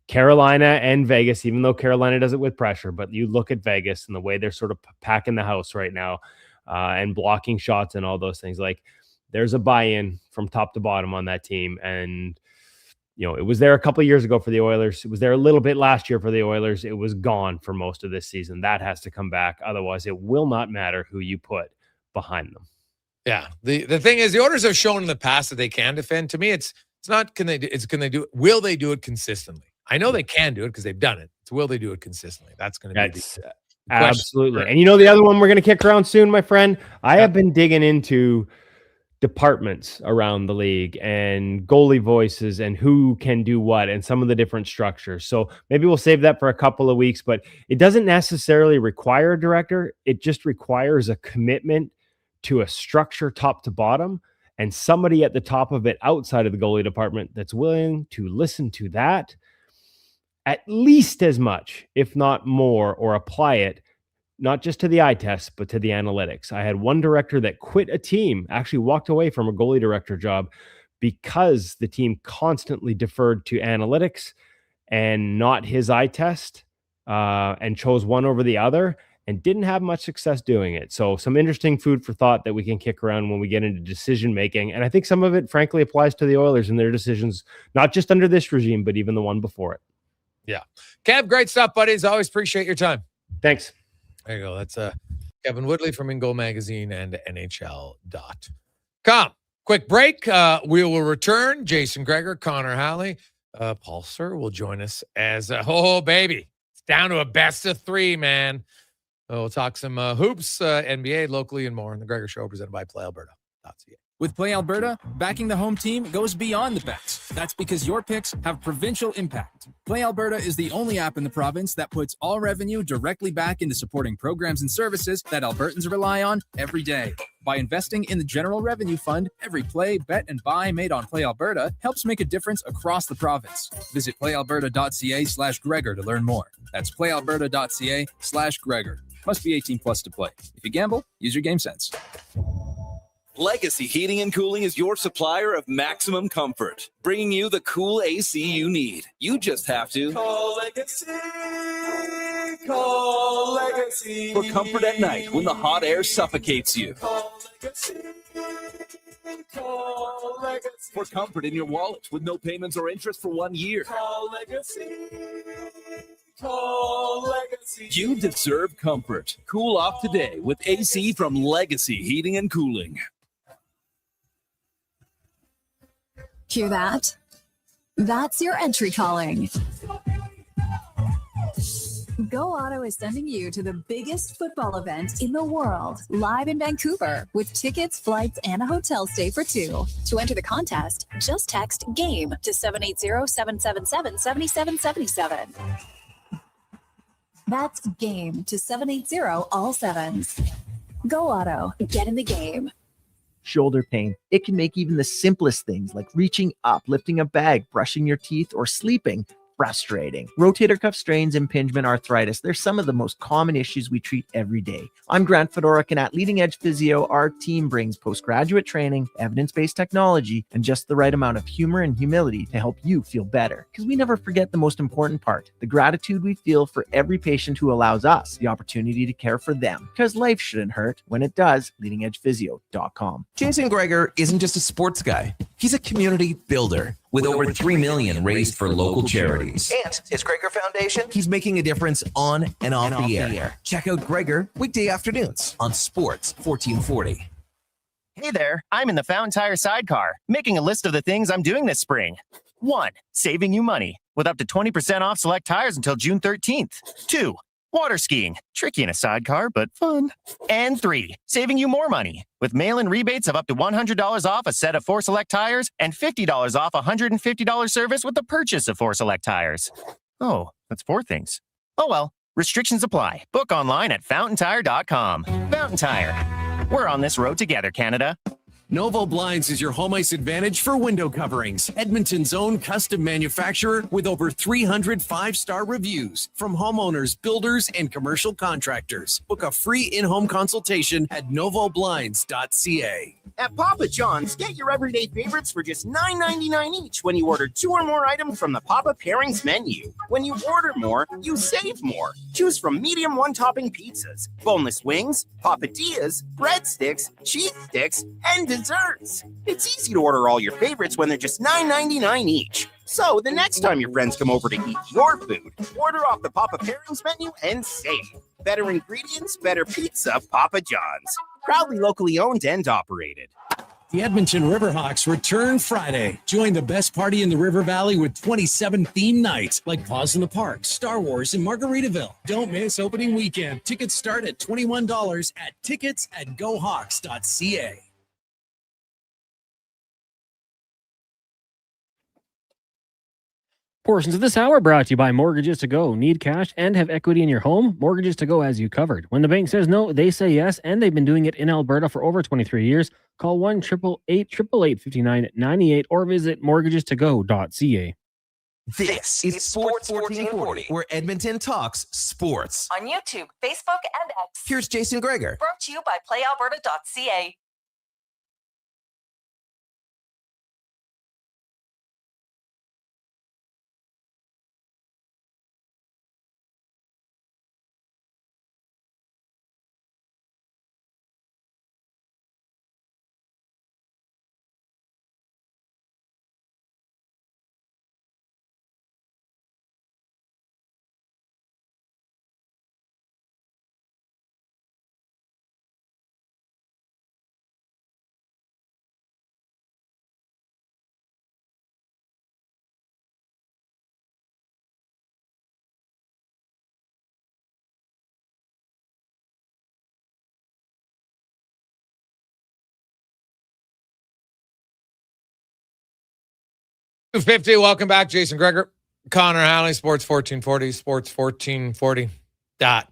Speaker 21: Carolina and Vegas, even though Carolina does it with pressure, but you look at Vegas and the way they're sort of packing the house right now and blocking shots and all those things. Like, there's a buy-in from top to bottom on that team. And it was there a couple of years ago for the Oilers. It was there a little bit last year for the Oilers. It was gone for most of this season. That has to come back. Otherwise, it will not matter who you put behind them.
Speaker 6: Yeah. The thing is, the Oilers have shown in the past that they can defend. To me, it's not can they do it. Will they do it consistently? I know they can do it because they've done it. It's will they do it consistently? That's going to be
Speaker 21: absolutely. And the other one we're going to kick around soon, my friend. I have been digging into departments around the league and goalie voices and who can do what and some of the different structures. So maybe we'll save that for a couple of weeks, but it doesn't necessarily require a director. It just requires a commitment to a structure top to bottom and somebody at the top of it outside of the goalie department that's willing to listen to that at least as much, if not more, or apply it not just to the eye test, but to the analytics. I had one director that quit a team, actually walked away from a goalie director job because the team constantly deferred to analytics and not his eye test, and chose one over the other and didn't have much success doing it. So some interesting food for thought that we can kick around when we get into decision making. And I think some of it, frankly, applies to the Oilers and their decisions, not just under this regime, but even the one before it.
Speaker 6: Yeah. Kev, great stuff, buddy. As always, appreciate your time.
Speaker 21: Thanks.
Speaker 6: There you go. That's Kevin Woodley from In Goal Magazine and NHL.com. Quick break. We will return. Jason Gregor, Connor Halley, Paul Sir will join us as baby. It's down to a best of three, man. We'll talk some hoops, NBA, locally, and more on the Gregor Show, presented by PlayAlberta.ca.
Speaker 1: With Play Alberta, backing the home team goes beyond the bets. That's because your picks have provincial impact. Play Alberta is the only app in the province that puts all revenue directly back into supporting programs and services that Albertans rely on every day. By investing in the General Revenue Fund, every play, bet, and buy made on Play Alberta helps make a difference across the province. Visit playalberta.ca/Gregor to learn more. That's playalberta.ca/Gregor. Must be 18 plus to play. If you gamble, use your game sense.
Speaker 22: Legacy Heating and Cooling is your supplier of maximum comfort, bringing you the cool AC you need. You just have to call Legacy. Call Legacy. For comfort at night when the hot air suffocates you. Call Legacy. Call Legacy. For comfort in your wallet with no payments or interest for 1 year. Call Legacy. Call Legacy. You deserve comfort. Cool off today with AC from Legacy Heating and Cooling.
Speaker 23: Hear that? That's your entry calling. Go Auto is sending you to the biggest football event in the world, live in Vancouver, with tickets, flights, and a hotel stay for two. To enter the contest, just text GAME to 780-777-7777. That's GAME to 780 all sevens. Go Auto, get in the game.
Speaker 24: Shoulder pain. It can make even the simplest things like reaching up, lifting a bag, brushing your teeth, or sleeping frustrating. Rotator cuff strains, impingement, arthritis, they're some of the most common issues we treat every day. I'm Grant Fedoruk, and at Leading Edge Physio, our team brings postgraduate training, evidence-based technology, and just the right amount of humor and humility to help you feel better. Because we never forget the most important part, the gratitude we feel for every patient who allows us the opportunity to care for them. Because life shouldn't hurt. When it does, leadingedgephysio.com.
Speaker 3: Jason Gregor isn't just a sports guy. He's a community builder with over $3 million raised for local charities.
Speaker 2: And his Gregor Foundation,
Speaker 3: He's making a difference on and off the air. Check out Gregor weekday afternoons on Sports 1440.
Speaker 25: Hey there, I'm in the Fountain Tire sidecar, making a list of the things I'm doing this spring. 1, saving you money with up to 20% off select tires until June 13th. 2, water skiing, tricky in a sidecar, but fun. And 3, saving you more money with mail-in rebates of up to $100 off a set of 4 select tires and $50 off a $150 service with the purchase of 4 select tires. Oh, that's 4 things. Oh well, restrictions apply. Book online at fountaintire.com. Fountain Tire. We're on this road together, Canada.
Speaker 4: Novo Blinds is your home ice advantage for window coverings. Edmonton's own custom manufacturer with over 300 5-star reviews from homeowners, builders, and commercial contractors. Book a free in-home consultation at novoblinds.ca.
Speaker 8: At Papa John's, get your everyday favorites for just $9.99 each when you order 2 or more items from the Papa Pairings menu. When you order more, you save more. Choose from medium one-topping pizzas, boneless wings, papadillas, breadsticks, cheese sticks, and desserts. It's easy to order all your favorites when they're just $9.99 each. So the next time your friends come over to eat your food, order off the Papa Pairings menu and save. Better ingredients, better pizza, Papa John's. Proudly locally owned and operated.
Speaker 4: The Edmonton Riverhawks return Friday. Join the best party in the River Valley with 27 theme nights like Paws in the Park, Star Wars, and Margaritaville. Don't miss opening weekend. Tickets start at $21 at tickets@gohawks.ca.
Speaker 7: Portions of this hour brought to you by Mortgages to Go. Need cash and have equity in your home? Mortgages to Go has you covered. When the bank says no, they say yes, and they've been doing it in Alberta for over 23 years. Call 1-888-888-5998 or visit mortgagestogo.ca.
Speaker 3: This is Sports 1440, where Edmonton talks sports.
Speaker 13: On YouTube, Facebook, and X.
Speaker 3: Here's Jason Gregor.
Speaker 13: Brought to you by playalberta.ca.
Speaker 6: $250. Welcome back, Jason Gregor, Connor Halley, Sports 1440, sports1440.ca,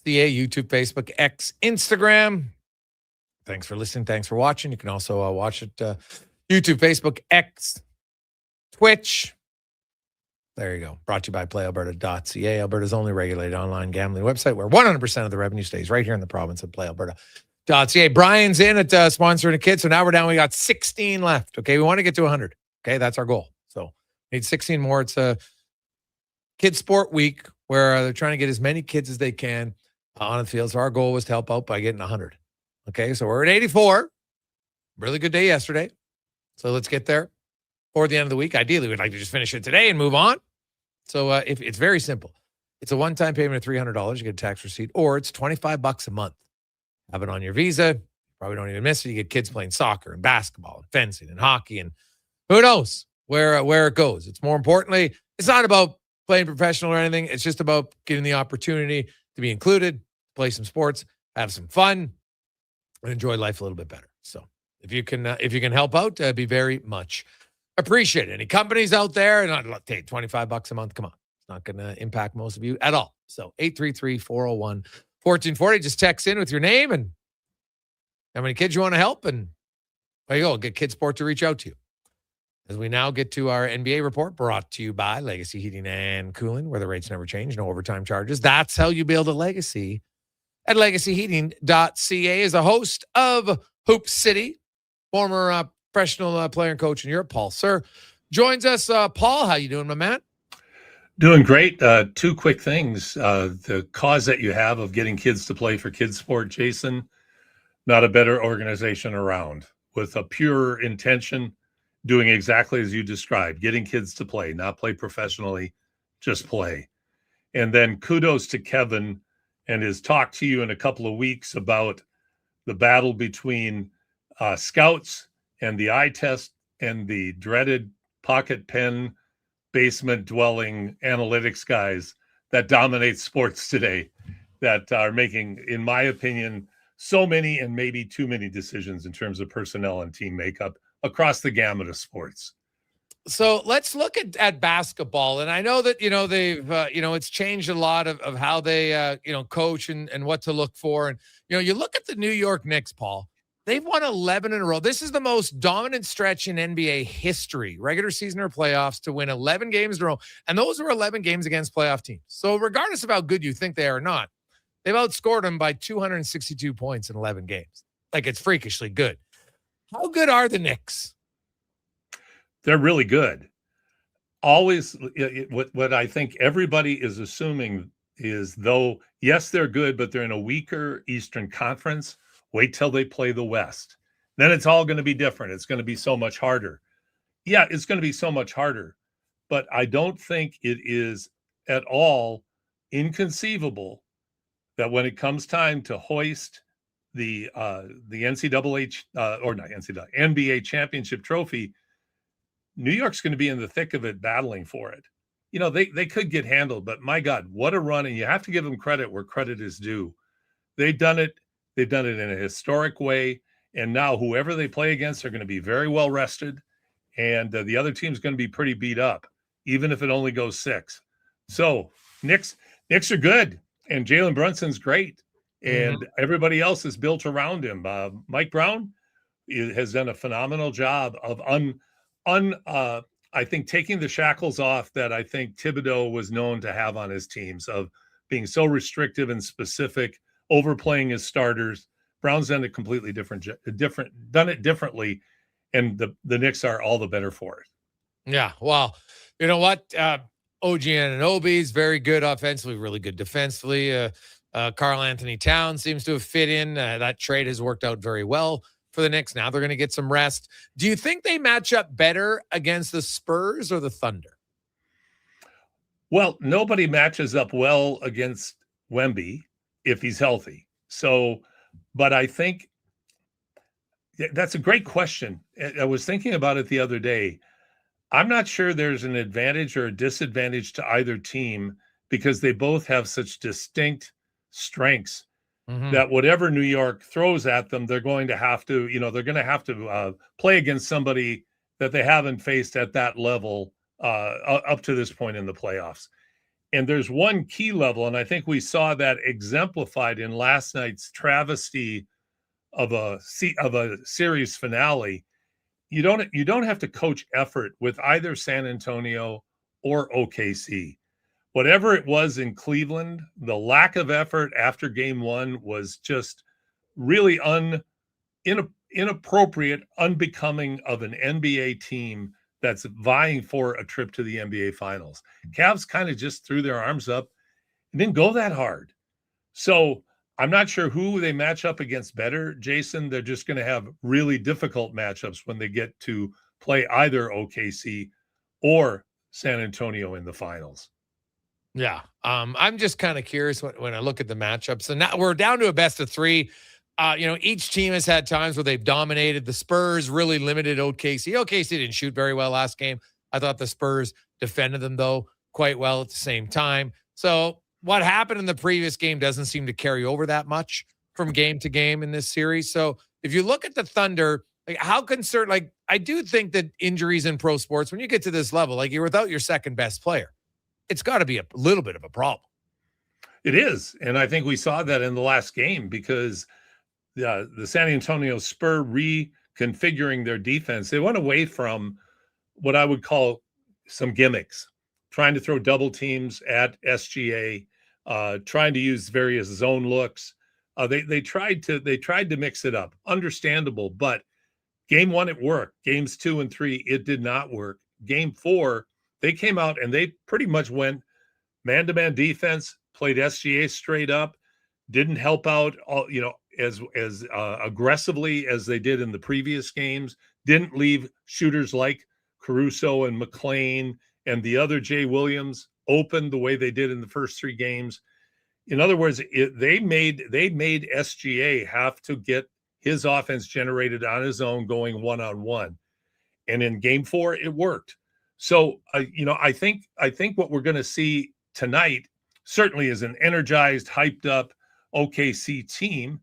Speaker 6: YouTube, Facebook, X, Instagram. Thanks for listening. Thanks for watching. You can also watch it YouTube, Facebook, X, Twitch. There you go. Brought to you by playalberta.ca, Alberta's only regulated online gambling website where 100% of the revenue stays right here in the province of playalberta.ca. Brian's in at sponsoring a kid, so now we're down. We got 16 left. Okay, we want to get to 100. Okay, that's our goal. So need 16 more. It's a kid sport week where they're trying to get as many kids as they can on the field. So our goal was to help out by getting 100. Okay, so we're at 84. Really good day yesterday. So let's get there for the end of the week. Ideally, we'd like to just finish it today and move on. So if it's very simple. It's a one-time payment of $300. You get a tax receipt, or it's $25 a month. Have it on your Visa. Probably don't even miss it. You get kids playing soccer and basketball and fencing and hockey, and who knows where it goes. It's more importantly, it's not about playing professional or anything. It's just about getting the opportunity to be included, play some sports, have some fun, and enjoy life a little bit better. So if you can help out, be very much appreciated. Any companies out there, not take $25 a month. Come on, it's not going to impact most of you at all. So 833-401-1440. Just text in with your name and how many kids you want to help, and there you go. Get Kid Sport to reach out to you. As we now get to our NBA report, brought to you by Legacy Heating and Cooling, where the rates never change, no overtime charges. That's how you build a legacy. At legacyheating.ca is a host of Hoop City, former professional player and coach in Europe, Paul Sir, joins us. Paul, how you doing, my man?
Speaker 9: Doing great. 2 quick things. The cause that you have of getting kids to play for Kids Sport, Jason, not a better organization around, with a pure intention, doing exactly as you described, getting kids to play, not play professionally, just play. And then kudos to Kevin and his talk to you in a couple of weeks about the battle between scouts and the eye test and the dreaded pocket pen, basement dwelling analytics guys that dominate sports today, that are making, in my opinion, so many and maybe too many decisions in terms of personnel and team makeup across the gamut of sports.
Speaker 6: So let's look at basketball. And I know that, they've, it's changed a lot of how they, coach and what to look for. And, you look at the New York Knicks, Paul, they've won 11 in a row. This is the most dominant stretch in NBA history, regular season or playoffs, to win 11 games in a row. And those were 11 games against playoff teams. So regardless of how good you think they are or not, they've outscored them by 262 points in 11 games. Like, it's freakishly good. How good are the Knicks?
Speaker 9: They're really good. Always, what I think everybody is assuming is, though, yes, they're good, but they're in a weaker Eastern Conference. Wait till they play the West. Then it's all going to be different. It's going to be so much harder. Yeah, it's going to be so much harder. But I don't think it is at all inconceivable that when it comes time to hoist the NCAA or not NCAA, NBA championship trophy, New York's going to be in the thick of it, battling for it. They could get handled, but my God, what a run. And you have to give them credit where credit is due. They've done it. They've done it in a historic way. And now whoever they play against are going to be very well rested. And the other team's going to be pretty beat up, even if it only goes 6. So Knicks are good. And Jalen Brunson's great. And everybody else is built around him. Mike Brown has done a phenomenal job of I think taking the shackles off that I think Thibodeau was known to have on his teams, of being so restrictive and specific, overplaying his starters. Brown's done it completely done it differently, and the Knicks are all the better for it.
Speaker 6: Yeah, well, you know what? OG Anunoby is very good offensively, really good defensively. Karl Anthony Towns seems to have fit in. That trade has worked out very well for the Knicks. Now they're going to get some rest. Do you think they match up better against the Spurs or the Thunder?
Speaker 9: Well, nobody matches up well against Wemby if he's healthy. So, but I think that's a great question. I was thinking about it the other day. I'm not sure there's an advantage or a disadvantage to either team, because they both have such distinct strengths that whatever New York throws at them, they're going to have to, play against somebody that they haven't faced at that level up to this point in the playoffs. And there's one key level, and I think we saw that exemplified in last night's travesty of a series finale. You don't have to coach effort with either San Antonio or OKC. Whatever it was in Cleveland, the lack of effort after game 1 was just really inappropriate, unbecoming of an NBA team that's vying for a trip to the NBA Finals. Cavs kind of just threw their arms up and didn't go that hard. So I'm not sure who they match up against better, Jason. They're just going to have really difficult matchups when they get to play either OKC or San Antonio in the finals.
Speaker 6: Yeah. I'm just kind of curious when I look at the matchups. So now we're down to a best of 3. Each team has had times where they've dominated. The Spurs really limited OKC. OKC didn't shoot very well last game. I thought the Spurs defended them, though, quite well at the same time. So what happened in the previous game doesn't seem to carry over that much from game to game in this series. So if you look at the Thunder, how concerned, I do think that injuries in pro sports, when you get to this level, you're without your second best player, it's got to be a little bit of a problem.
Speaker 9: It is. And I think we saw that in the last game, because the San Antonio Spurs reconfiguring their defense, they went away from what I would call some gimmicks, trying to throw double teams at SGA, trying to use various zone looks. They tried to mix it up. Understandable, but game 1 it worked. Games 2 and 3 it did not work. Game 4 they came out and they pretty much went man-to-man defense, played SGA straight up, didn't help out as aggressively as they did in the previous games, didn't leave shooters like Caruso and McLean and the other Jay Williams open the way they did in the first 3 games. In other words, they made SGA have to get his offense generated on his own, going one-on-one. And in game 4, it worked. So, I think what we're going to see tonight certainly is an energized, hyped up OKC team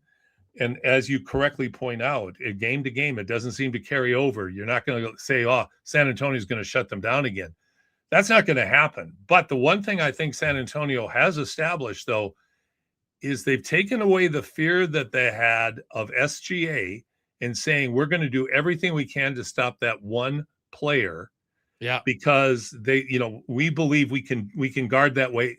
Speaker 9: And as you correctly point out, game to game, it doesn't seem to carry over. You're not going to say, oh, San Antonio is going to shut them down again. That's not going to happen. But the one thing I think San Antonio has established, though, is they've taken away the fear that they had of SGA and saying, we're going to do everything we can to stop that one player.
Speaker 6: Yeah.
Speaker 9: Because we believe we can guard that way,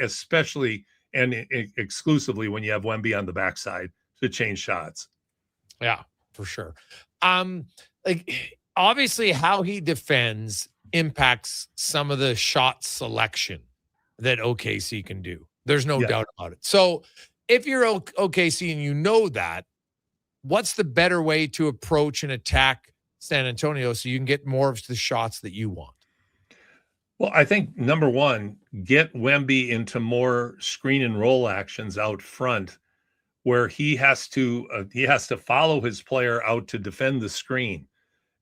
Speaker 9: especially and exclusively when you have Wemby on the backside to change shots.
Speaker 6: Yeah, for sure. Obviously how he defends impacts some of the shot selection that OKC can do. There's no doubt about it. So if you're OKC and you know that, what's the better way to approach and attack San Antonio so you can get more of the shots that you want?
Speaker 9: Well, I think number one, get Wemby into more screen and roll actions out front, where he has to follow his player out to defend the screen,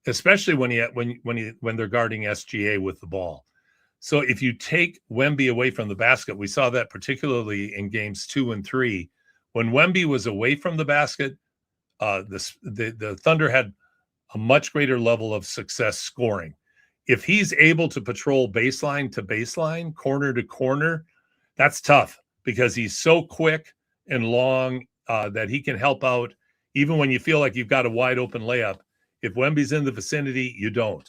Speaker 9: especially when they're guarding SGA with the ball. So if you take Wemby away from the basket, we saw that particularly in games 2 and 3, when Wemby was away from the basket, the Thunder had a much greater level of success scoring. If he's able to patrol baseline to baseline, corner to corner, that's tough because he's so quick and long that he can help out even when you feel like you've got a wide open layup. If Wemby's in the vicinity, you don't.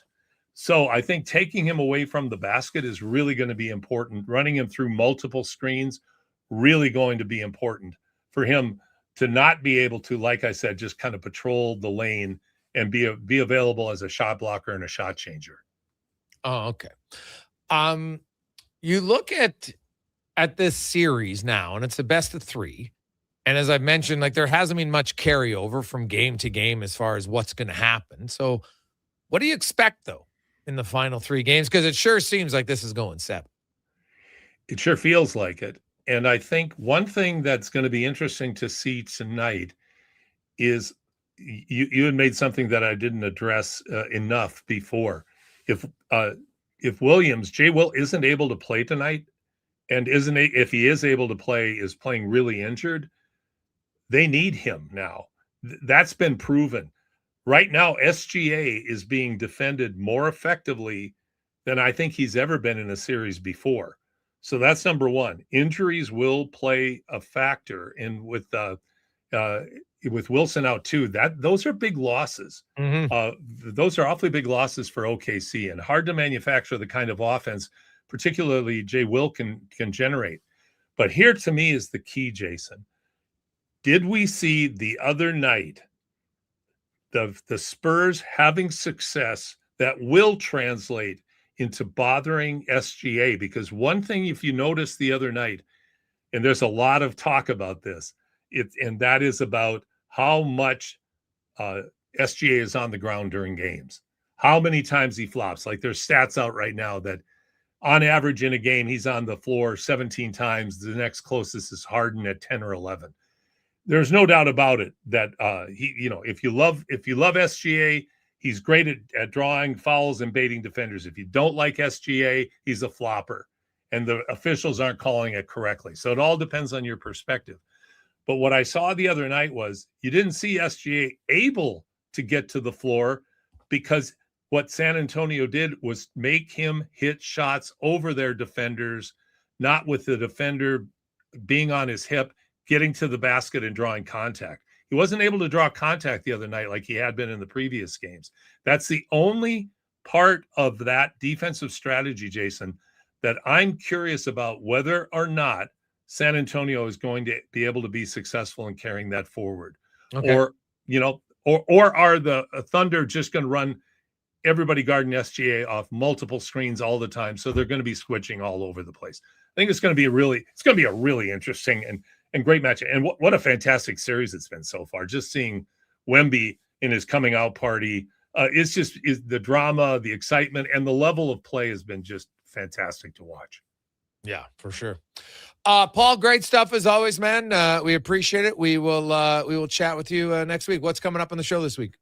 Speaker 9: So I think taking him away from the basket is really going to be important. Running him through multiple screens, really going to be important for him to not be able to, like I said, just kind of patrol the lane and be available as a shot blocker and a shot changer.
Speaker 6: Oh, okay. You look at this series now, and it's the best of 3. And as I've mentioned, like there hasn't been much carryover from game to game as far as what's going to happen. So what do you expect, though, in the final 3 games? Because it sure seems like this is going 7.
Speaker 9: It sure feels like it. And I think one thing that's going to be interesting to see tonight is you had made something that I didn't address enough before. If Williams, Jay Will, isn't able to play tonight, and if he is able to play, is playing really injured, they need him now. That's been proven. Right now, SGA is being defended more effectively than I think he's ever been in a series before. So that's number one. Injuries will play a factor, and with Wilson out too, those are big losses.
Speaker 6: Mm-hmm.
Speaker 9: Those are awfully big losses for OKC, and hard to manufacture the kind of offense, particularly Jay Will can generate. But here to me is the key, Jason. Did we see the other night the Spurs having success that will translate into bothering SGA? Because one thing, if you notice the other night, and there's a lot of talk about this, and that is about how much SGA is on the ground during games, how many times he flops. Like there's stats out right now that on average in a game, he's on the floor 17 times. The next closest is Harden at 10 or 11. There's no doubt about it that if you love SGA, he's great at drawing fouls and baiting defenders. If you don't like SGA, he's a flopper, and the officials aren't calling it correctly. So it all depends on your perspective. But what I saw the other night was you didn't see SGA able to get to the floor because what San Antonio did was make him hit shots over their defenders, not with the defender being on his hip, getting to the basket and drawing contact. He wasn't able to draw contact the other night like he had been in the previous games. That's the only part of that defensive strategy, Jason, that I'm curious about whether or not San Antonio is going to be able to be successful in carrying that forward.
Speaker 6: Okay.
Speaker 9: Or are the Thunder just going to run everybody guarding SGA off multiple screens all the time? So they're going to be switching all over the place. I think it's going to be a really interesting and great match. And what a fantastic series it's been so far. Just seeing Wemby in his coming out party. Is the drama, the excitement, and the level of play has been just fantastic to watch.
Speaker 6: Yeah, for sure. Paul, great stuff as always, man. We appreciate it. We will chat with you next week. What's coming up on the show this week?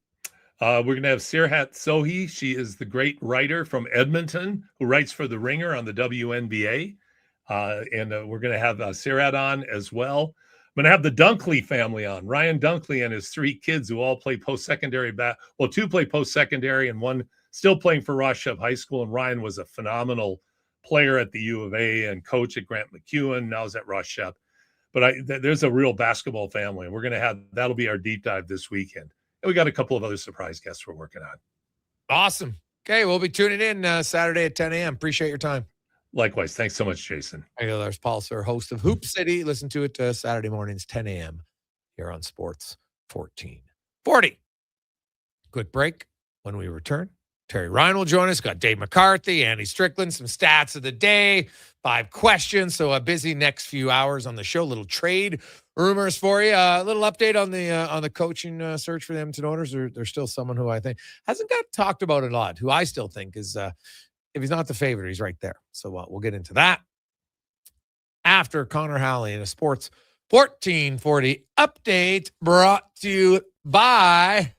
Speaker 9: We're going to have Sirhat Sohi. She is the great writer from Edmonton who writes for The Ringer on the WNBA. And we're going to have Sirhat on as well. going to have the Dunkley family on. Ryan Dunkley and his 3 kids who all play post-secondary. 2 play post-secondary and 1 still playing for Ross Shep High School. And Ryan was a phenomenal player at the U of A and coach at Grant McEwen. Now he's at Ross Shep. But there's a real basketball family. And we're going to have, that'll be our deep dive this weekend. And we got a couple of other surprise guests we're working on.
Speaker 6: Awesome. Okay, we'll be tuning in Saturday at 10 a.m. Appreciate your time.
Speaker 9: Likewise. Thanks so much, Jason.
Speaker 6: There's Paul Sir, host of Hoop City. Listen to it Saturday mornings, 10 a.m. here on Sports 1440. Quick break. When we return, Terry Ryan will join us. Got Dave McCarthy, Andy Strickland, some stats of the day, 5 questions. So a busy next few hours on the show. Little trade rumors for you. A little update on the coaching search for the Edmonton Oilers. There's still someone who I think hasn't got talked about a lot, who I still think is if he's not the favorite, he's right there. So we'll get into that after Connor Halley in a Sports 1440 update brought to you by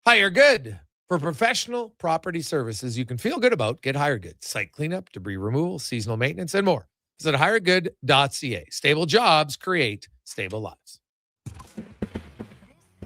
Speaker 6: Hire Good. For professional property services you can feel good about, get Hire Good. Site cleanup, debris removal, seasonal maintenance, and more. Visit hiregood.ca. Stable jobs create stable lives.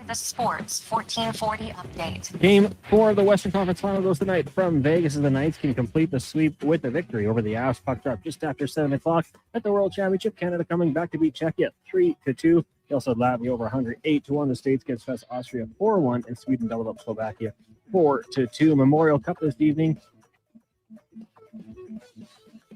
Speaker 5: The Sports 1440 update.
Speaker 20: Game 4 of the Western Conference Final goes tonight from Vegas as the Knights can complete the sweep with a victory over the Avs. Puck drop just after 7 o'clock at the World Championship. Canada coming back to beat Czechia 3-2. They also had Latvia over Hungary 8-1. The States gets past Austria 4-1, and Sweden doubled up Slovakia 4-2. Memorial Cup this evening.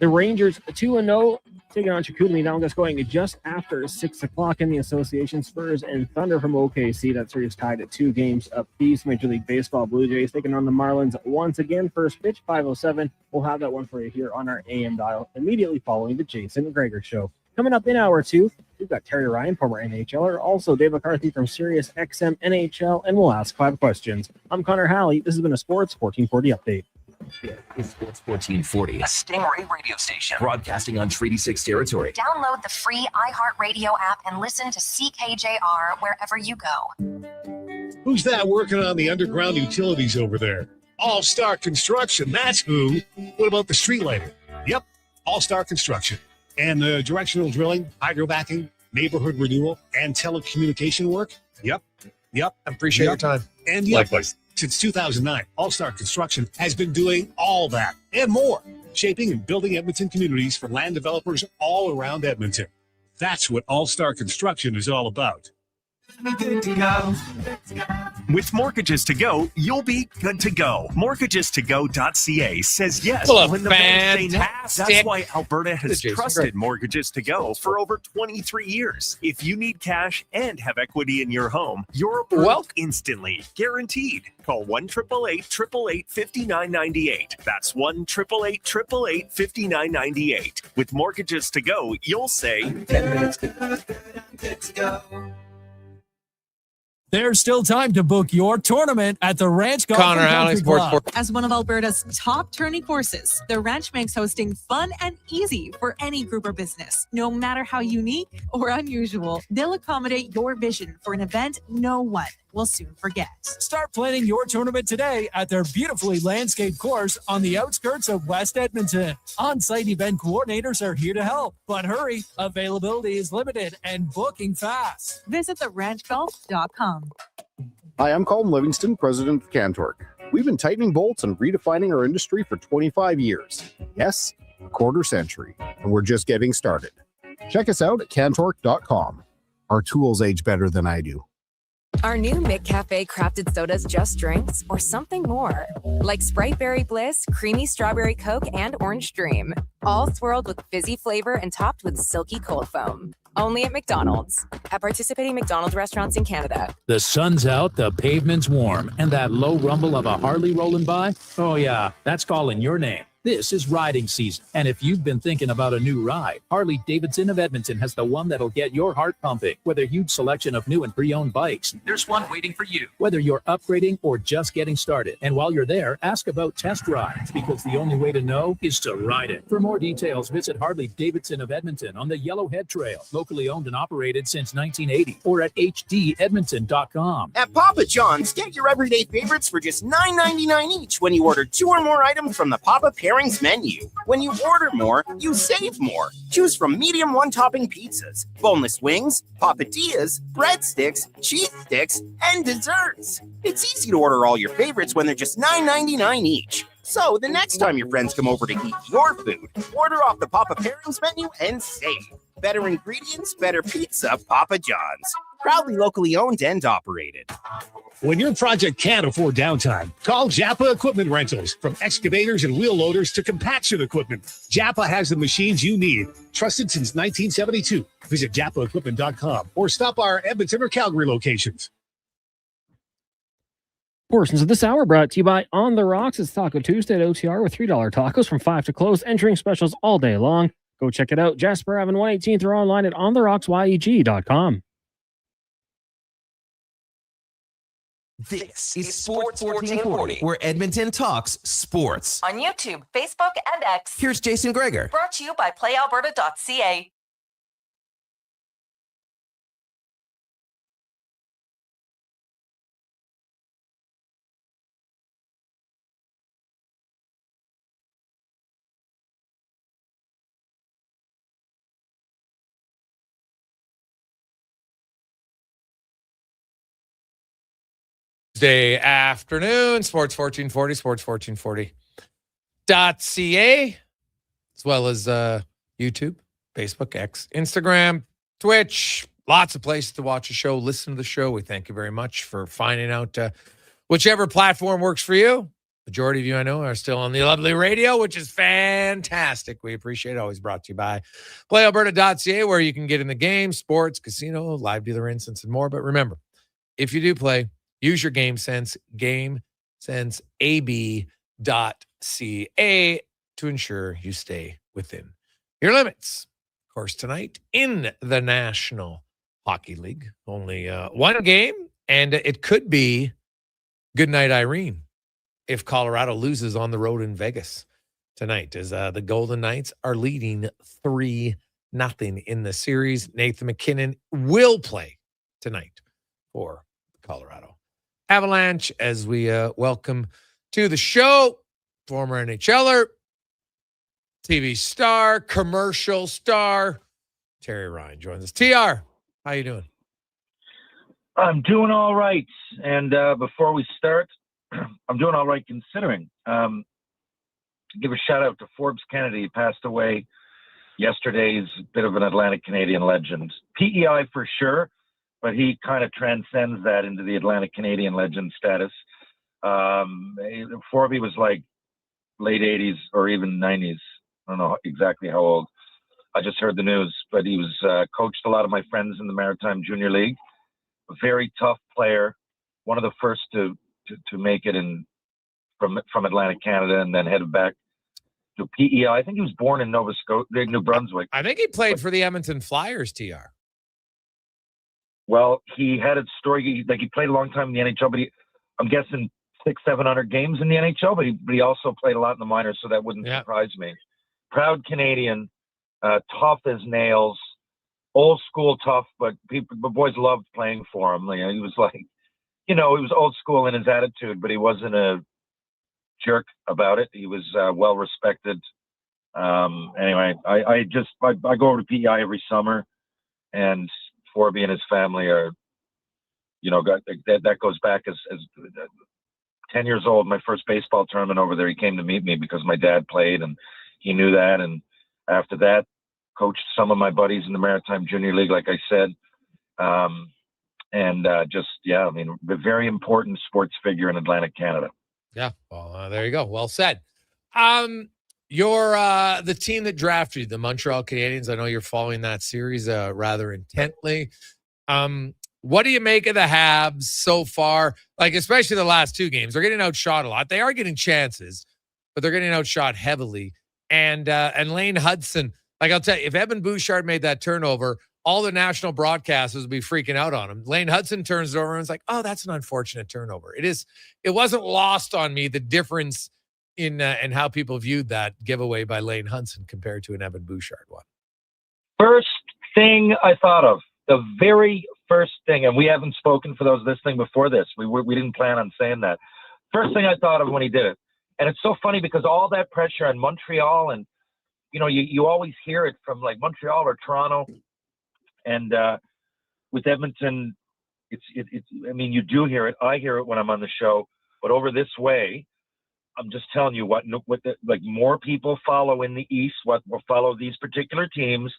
Speaker 20: The Rangers 2-0, taking on Chicoutimi. That one gets going just after 6 o'clock in the association. Spurs and Thunder from OKC. That series tied at 2 games apiece. Major League Baseball, Blue Jays taking on the Marlins once again. First pitch, 5:07. We'll have that one for you here on our AM dial immediately following the Jason Gregor Show. Coming up in hour 2, we've got Terry Ryan, former NHLer, also Dave McCarthy from Sirius XM NHL, and we'll ask 5 questions. I'm Connor Halley. This has been a Sports 1440 update.
Speaker 3: It's Sports 1440, a Stingray radio station broadcasting on Treaty 6 territory.
Speaker 5: Download the free iHeartRadio app and listen to CKJR wherever you go.
Speaker 10: Who's that working on the underground utilities over there? All Star Construction, that's who. What about the street lighting? Yep, All Star Construction. And directional drilling, hydrovacking, neighborhood renewal, and telecommunication work? Yep.
Speaker 6: I appreciate your time.
Speaker 10: And
Speaker 9: likewise.
Speaker 10: Since 2009, All Star Construction has been doing all that and more, shaping and building Edmonton communities for land developers all around Edmonton. That's what All Star Construction is all about.
Speaker 12: Good to go. With Mortgages to Go, you'll be good to go. Mortgagestogo.ca says yes when the banks say no. That's why Alberta has trusted Mortgages to Go for over 23 years. If you need cash and have equity in your home, you're approved instantly, guaranteed. Call 1-888-888-5998. That's 1-888-888-5998. With Mortgages to Go, you'll say 10 minutes to go.
Speaker 14: There's still time to book your tournament at the Ranch Golf
Speaker 6: Connor Halley,
Speaker 14: Country
Speaker 6: Sports
Speaker 14: Club.
Speaker 15: As one of Alberta's top tourney courses, the Ranch makes hosting fun and easy for any group or business. No matter how unique or unusual, they'll accommodate your vision for an event no one will soon forget.
Speaker 14: Start planning your tournament today at their beautifully landscaped course on the outskirts of West Edmonton. On-site event coordinators are here to help, but hurry, availability is limited and booking fast.
Speaker 15: Visit theranchgolf.com.
Speaker 16: Hi, I'm Colin Livingston, president of Cantork. We've been tightening bolts and redefining our industry for 25 years. Yes, a quarter century, and we're just getting started. Check us out at cantork.com. Our tools age better than I do.
Speaker 26: Are new McCafe crafted sodas just drinks or something more? Like Sprite Berry Bliss, Creamy Strawberry Coke, and Orange Dream. All swirled with fizzy flavor and topped with silky cold foam. Only at McDonald's. At participating McDonald's restaurants in Canada.
Speaker 27: The sun's out, the pavement's warm, and that low rumble of a Harley rolling by? Oh yeah, that's calling your name. This is riding season, and if you've been thinking about a new ride, Harley-Davidson of Edmonton has the one that'll get your heart pumping. With a huge selection of new and pre-owned bikes, there's one waiting for you. Whether you're upgrading or just getting started. And while you're there, ask about test rides, because the only way to know is to ride it. For more details, visit Harley-Davidson of Edmonton on the Yellowhead Trail, locally owned and operated since 1980, or at hdedmonton.com.
Speaker 8: At Papa John's, get your everyday favorites for just $9.99 each when you order 2 or more items from the Papa Pair Pairings menu. When you order more, you save more. Choose from medium one-topping pizzas, boneless wings, papadillas, breadsticks, cheese sticks, and desserts. It's easy to order all your favorites when they're just $9.99 each. So the next time your friends come over to eat your food, order off the Papa Pairings menu and save. Better ingredients, better pizza, Papa John's. Proudly locally owned and operated.
Speaker 10: When your project can't afford downtime, call Japa Equipment Rentals. From excavators and wheel loaders to compaction equipment, Japa has the machines you need. Trusted since 1972. Visit japaequipment.com or stop by our Edmonton or Calgary locations.
Speaker 20: Portions of this hour brought to you by On the Rocks. It's Taco Tuesday at OTR with $3 tacos from 5 to close, entering specials all day long. Go check it out. Jasper Ave 118th or online at ontherocks.yeg.com.
Speaker 3: This is Sports 1440, where Edmonton talks sports.
Speaker 13: On YouTube, Facebook, and X.
Speaker 3: Here's Jason Gregor.
Speaker 13: Brought to you by playalberta.ca.
Speaker 6: Tuesday afternoon, Sports 1440, sports1440.ca, as well as YouTube, Facebook, X, Instagram, Twitch, lots of places to watch the show, listen to the show. We thank you very much for finding out whichever platform works for you. Majority of you I know are still on the lovely radio, which is fantastic. We appreciate it. Always brought to you by playalberta.ca, where you can get in the game, sports, casino, live dealer instance, and more. But remember, if you do play, use your game sense, GameSenseAB.ca to ensure you stay within your limits. Of course, tonight in the National Hockey League, only one game, and it could be Goodnight Irene if Colorado loses on the road in Vegas tonight, as the Golden Knights are leading 3-0 in the series. Nathan McKinnon will play tonight for Colorado Avalanche, as we welcome to the show former NHLer, TV star, commercial star, Terry Ryan joins us. TR, how you doing?
Speaker 1: I'm doing all right. And before we start, I'm doing all right considering. Give a shout out to Forbes Kennedy. He passed away yesterday. He's a bit of an Atlantic Canadian legend. PEI for sure, but he kind of transcends that into the Atlantic Canadian legend status. Forbes was like late 80s or even 90s. I don't know exactly how old. I just heard the news, but he was coached a lot of my friends in the Maritime Junior League. A very tough player, one of the first to make it in from Atlantic Canada, and then headed back to PEI. I think he was born in New Brunswick.
Speaker 6: I think he played for the Edmonton Flyers, TR.
Speaker 1: Well, he had a story. He played a long time in the NHL, but I'm guessing 600-700 games in the NHL. But he also played a lot in the minors, so that wouldn't surprise me. Proud Canadian, tough as nails, old school tough. But the boys loved playing for him. He was like, he was old school in his attitude, but he wasn't a jerk about it. He was well respected. Anyway, I go over to PEI every summer, and Forby and his family are, that goes back as 10 years old. My first baseball tournament over there, he came to meet me because my dad played, and he knew that. And after that, coached some of my buddies in the Maritime Junior League, like I said. A very important sports figure in Atlantic Canada.
Speaker 6: Yeah, well, there you go. Well said. You're the team that drafted you, the Montreal Canadiens. I know you're following that series rather intently. What do you make of the Habs so far? Like, especially the last two games, they're getting outshot a lot. They are getting chances, but they're getting outshot heavily. And Lane Hudson, like I'll tell you, if Evan Bouchard made that turnover, all the national broadcasters would be freaking out on him. Lane Hudson turns it over and it's like, oh, that's an unfortunate turnover. It wasn't lost on me, the difference in how people viewed that giveaway by Lane Hudson compared to an Evan Bouchard one.
Speaker 1: First thing I thought of, the very first thing, and we haven't spoken for those listening before this. We didn't plan on saying that. First thing I thought of when he did it, And it's so funny because all that pressure on Montreal, and you always hear it from like Montreal or Toronto, and with Edmonton, it's I mean, you do hear it. I hear it when I'm on the show, but over this way, I'm just telling you like more people follow in the East, what will follow these particular teams.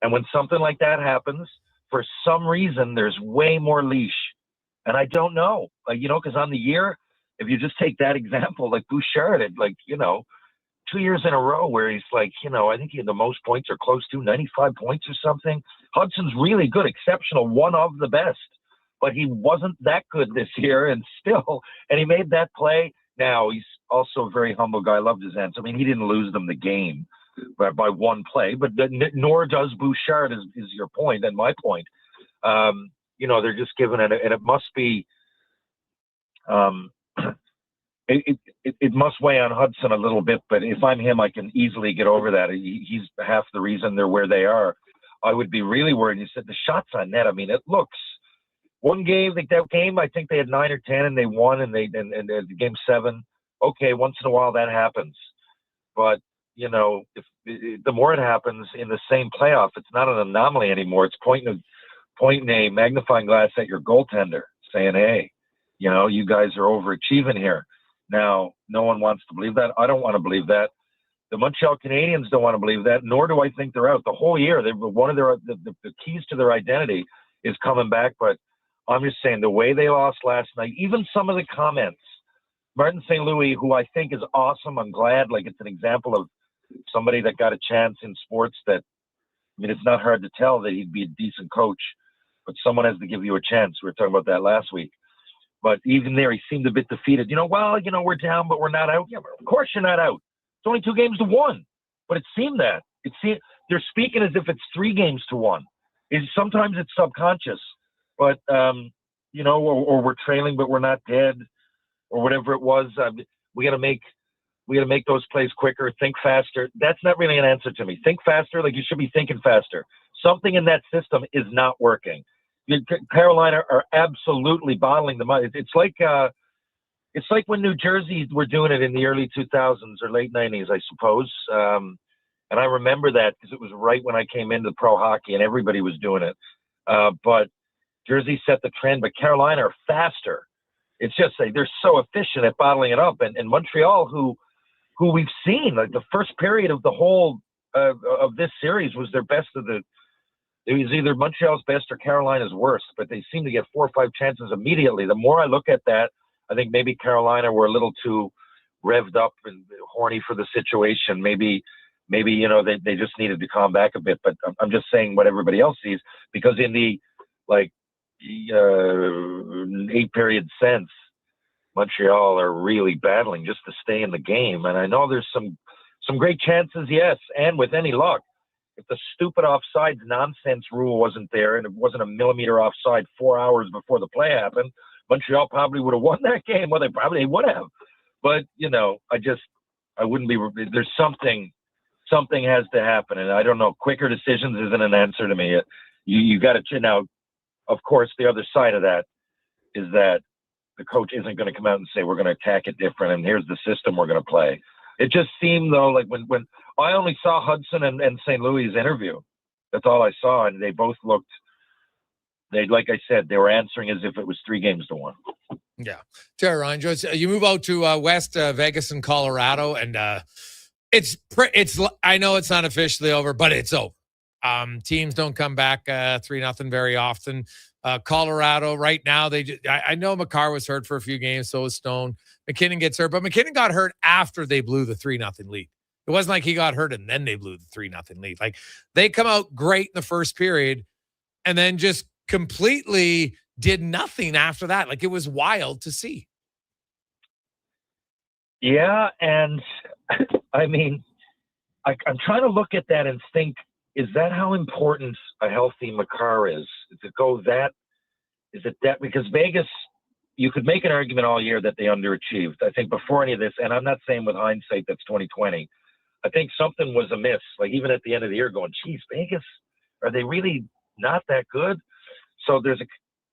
Speaker 1: And when something like that happens, for some reason, there's way more leash. And I don't know, because on the year, if you just take that example, like Bouchard, 2 years in a row where he's like, I think he had the most points or close to 95 points or something. Hudson's really good, exceptional, one of the best, but he wasn't that good this year and he made that play. Now he's also a very humble guy. I loved his answer. I mean, he didn't lose them the game by one play, but nor does Bouchard is your point and my point. They're just giving it, and it must be, it must weigh on Hudson a little bit, but if I'm him, I can easily get over that. He's half the reason they're where they are. I would be really worried. You said the shots on net. I mean, it looks one game, like that game, I think they had 9 or 10 and they won and game 7. Okay. Once in a while that happens, but if the more it happens in the same playoff, it's not an anomaly anymore. It's pointing a magnifying glass at your goaltender saying, hey, you guys are overachieving here. Now, no one wants to believe that. I don't want to believe that. The Montreal Canadiens don't want to believe that, nor do I think they're out. The whole year, one of the keys to their identity is coming back. But I'm just saying the way they lost last night, even some of the comments, Martin St. Louis, who I think is awesome. I'm glad, like it's an example of somebody that got a chance in sports that, I mean, it's not hard to tell that he'd be a decent coach, but someone has to give you a chance. We were talking about that last week. But even there, he seemed a bit defeated. We're down, but we're not out. Yeah, but of course you're not out. It's only 2 games to 1. But it seemed that. They're speaking as if it's 3 games to 1. Sometimes it's subconscious. But, or we're trailing, but we're not dead, or whatever it was. We got to make those plays quicker, think faster. That's not really an answer to me. Think faster, like you should be thinking faster. Something in that system is not working. Carolina are absolutely bottling them up. It's like when New Jersey were doing it in the early 2000s or late 90s, I suppose. And I remember that because it was right when I came into pro hockey and everybody was doing it. But Jersey set the trend, but Carolina are faster. It's just they're so efficient at bottling it up. And Montreal, who we've seen, like the first period of the whole of this series was their best of the. It was either Montreal's best or Carolina's worst, but they seem to get 4 or 5 chances immediately. The more I look at that, I think maybe Carolina were a little too revved up and horny for the situation. Maybe they just needed to calm back a bit. But I'm just saying what everybody else sees, because in the 8-period sense, Montreal are really battling just to stay in the game. And I know there's some great chances, yes, and with any luck. If the stupid offsides nonsense rule wasn't there and it wasn't a millimeter offside 4 hours before the play happened, Montreal probably would have won that game. Well, they would have. But, I wouldn't be – there's something has to happen. And I don't know, quicker decisions isn't an answer to me. You got to – now, of course, the other side of that is that the coach isn't going to come out and say we're going to attack it different and here's the system we're going to play. It just seemed, though, like when I only saw Hudson and St. Louis' interview. That's all I saw, and they both looked – like I said, they were answering as if it was 3 games to 1.
Speaker 6: Yeah. Terry Ryan, Joyce, you move out to West Vegas and Colorado, and it's I know it's not officially over, but it's over. Teams don't come back 3-0 very often. Colorado right now, I know Makar was hurt for a few games, so was Stone. McKinnon gets hurt, but McKinnon got hurt after they blew the 3-0 lead. It wasn't like he got hurt and then they blew the 3-0 lead. Like, they come out great in the first period and then just completely did nothing after that. Like, it was wild to see.
Speaker 1: Yeah, and I mean, I'm trying to look at that and think, is that how important a healthy Makar is? Is it that? Because Vegas, you could make an argument all year that they underachieved. I think before any of this, and I'm not saying with hindsight that's 2020, I think something was amiss. Like, even at the end of the year going, geez, Vegas, are they really not that good? So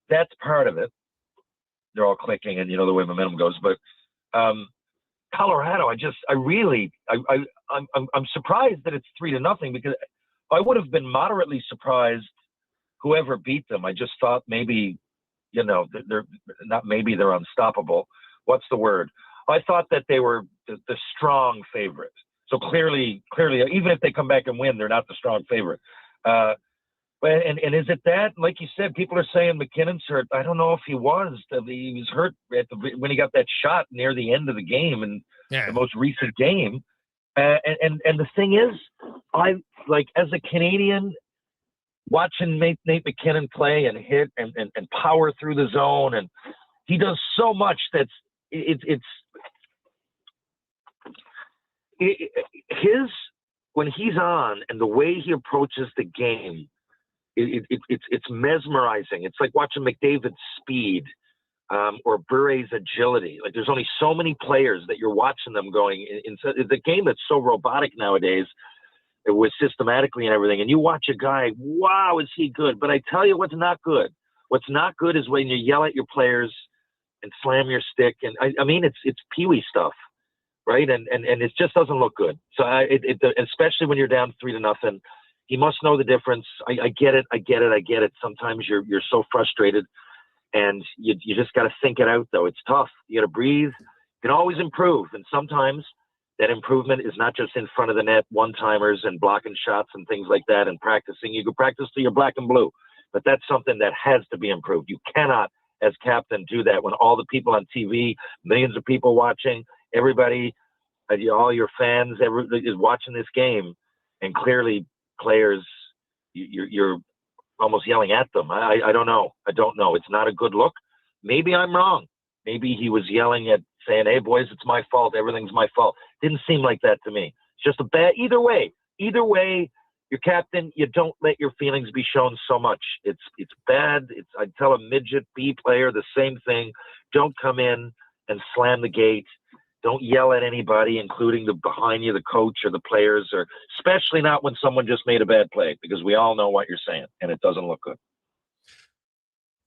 Speaker 1: that's part of it. They're all clicking and the way momentum goes. But Colorado, I'm surprised that it's 3-0 because I would have been moderately surprised whoever beat them. I just thought maybe, they're unstoppable. What's the word? I thought that they were the strong favorite. So clearly, even if they come back and win, they're not the strong favorite. And is it that, like you said, people are saying McKinnon's hurt. I don't know if he was. He was hurt when he got that shot near the end of the game and the most recent game. And the thing is, I like as a Canadian watching Nate McKinnon play and hit and power through the zone, and he does so much that's his when he's on and the way he approaches the game. It's mesmerizing. It's like watching McDavid's speed or Bure's agility. Like there's only so many players that you're watching them going in the game that's so robotic nowadays with systematically and everything. And you watch a guy, wow, is he good? But I tell you what's not good. What's not good is when you yell at your players and slam your stick. And I mean, it's peewee stuff, right? And it just doesn't look good. So especially when you're down 3-0. He must know the difference. I get it. Sometimes you're so frustrated, and you just got to think it out, though. It's tough. You got to breathe. You can always improve, and sometimes that improvement is not just in front of the net, one-timers and blocking shots and things like that and practicing. You can practice till you're black and blue, but that's something that has to be improved. You cannot, as captain, do that when all the people on TV, millions of people watching, everybody, all your fans, everybody is watching this game, and clearly players, you're almost yelling at them. I don't know. It's not a good look. Maybe I'm wrong. Maybe he was yelling at saying, hey boys, it's my fault. Everything's my fault. Didn't seem like that to me. It's just a bad, either way, you're captain. You don't let your feelings be shown so much. It's bad. I'd tell a midget B player the same thing. Don't come in and slam the gate. Don't yell at anybody, including the behind you, the coach or the players, or especially not when someone just made a bad play, because we all know what you're saying and it doesn't look good.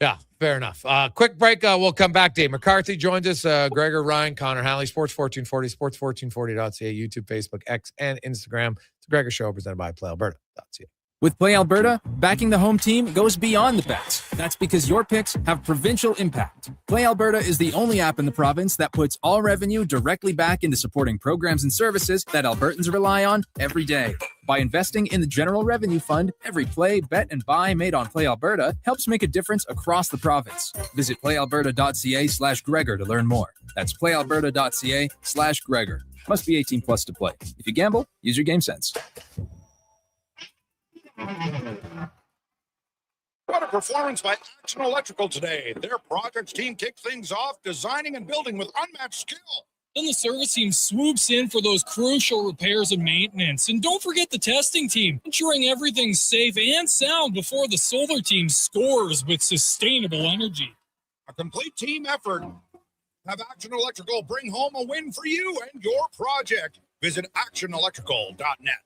Speaker 6: Yeah, fair enough. Quick break. We'll come back. Dave McCarthy joins us. Gregor, Ryan, Connor Halley, Sports 1440, sports1440.ca, YouTube, Facebook, X, and Instagram. It's the Gregor Show presented by PlayAlberta.ca.
Speaker 11: With Play Alberta, backing the home team goes beyond the bets. That's because your picks have provincial impact. Play Alberta is the only app in the province that puts all revenue directly back into supporting programs and services that Albertans rely on every day. By investing in the General Revenue Fund, every play, bet, and buy made on Play Alberta helps make a difference across the province. Visit playalberta.ca/Gregor to learn more. That's playalberta.ca/Gregor. Must be 18 plus to play. If you gamble, use your game sense.
Speaker 17: What a performance by Action Electrical today. Their projects team kicked things off, designing and building with unmatched skill.
Speaker 18: Then the service team swoops in for those crucial repairs and maintenance. And don't forget the testing team, ensuring everything's safe and sound before the solar team scores with sustainable energy.
Speaker 17: A complete team effort. Have Action Electrical bring home a win for you and your project. Visit actionelectrical.net.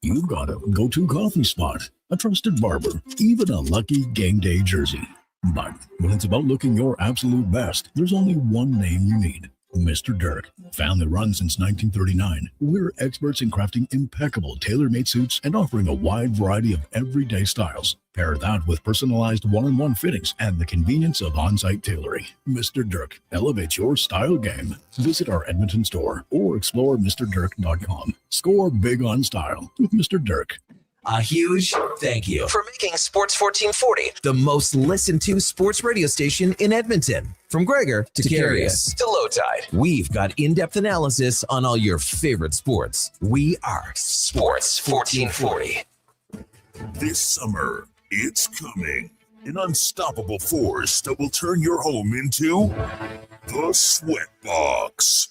Speaker 19: You've got a go-to coffee spot, a trusted barber, even a lucky game day jersey. But when it's about looking your absolute best, there's only one name you need. Mr. Dirk. Family run since 1939, we're experts in crafting impeccable tailor-made suits and offering a wide variety of everyday styles. Pair that with personalized one-on-one fittings and the convenience of on-site tailoring. Mr. Dirk elevates your style game. Visit our Edmonton store or explore MrDirk.com. Score big on style with Mr. Dirk.
Speaker 3: A huge thank you for making Sports 1440 the most listened to sports radio station in Edmonton. From Gregor to Carius to Low Tide, we've got in-depth analysis on all your favorite sports. We are Sports 1440.
Speaker 21: This summer, it's coming. An unstoppable force that will turn your home into the Sweatbox.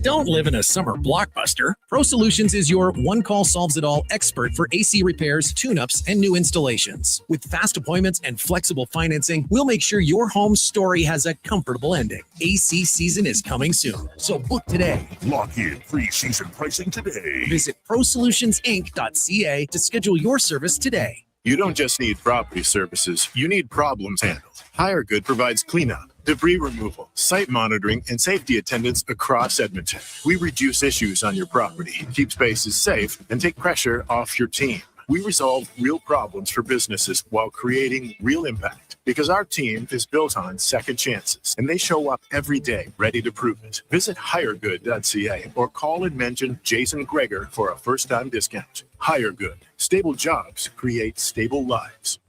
Speaker 22: Don't live in a summer blockbuster. Pro Solutions is your one-call-solves-it-all expert for AC repairs, tune-ups, and new installations. With fast appointments and flexible financing, we'll make sure your home story has a comfortable ending. AC season is coming soon, so book today.
Speaker 21: Lock in pre-season pricing today.
Speaker 22: Visit ProSolutionsInc.ca to schedule your service today.
Speaker 23: You don't just need property services, you need problems handled. HireGood provides cleanup,
Speaker 2: debris removal, site monitoring, and safety attendance across Edmonton. We reduce issues on your property, keep spaces safe, and take pressure off your team. We resolve real problems for businesses while creating real impact because our team is built on second chances and they show up every day ready to prove it. Visit hiregood.ca or call and mention Jason Gregor for a first-time discount. Hiregood. Stable jobs create stable lives.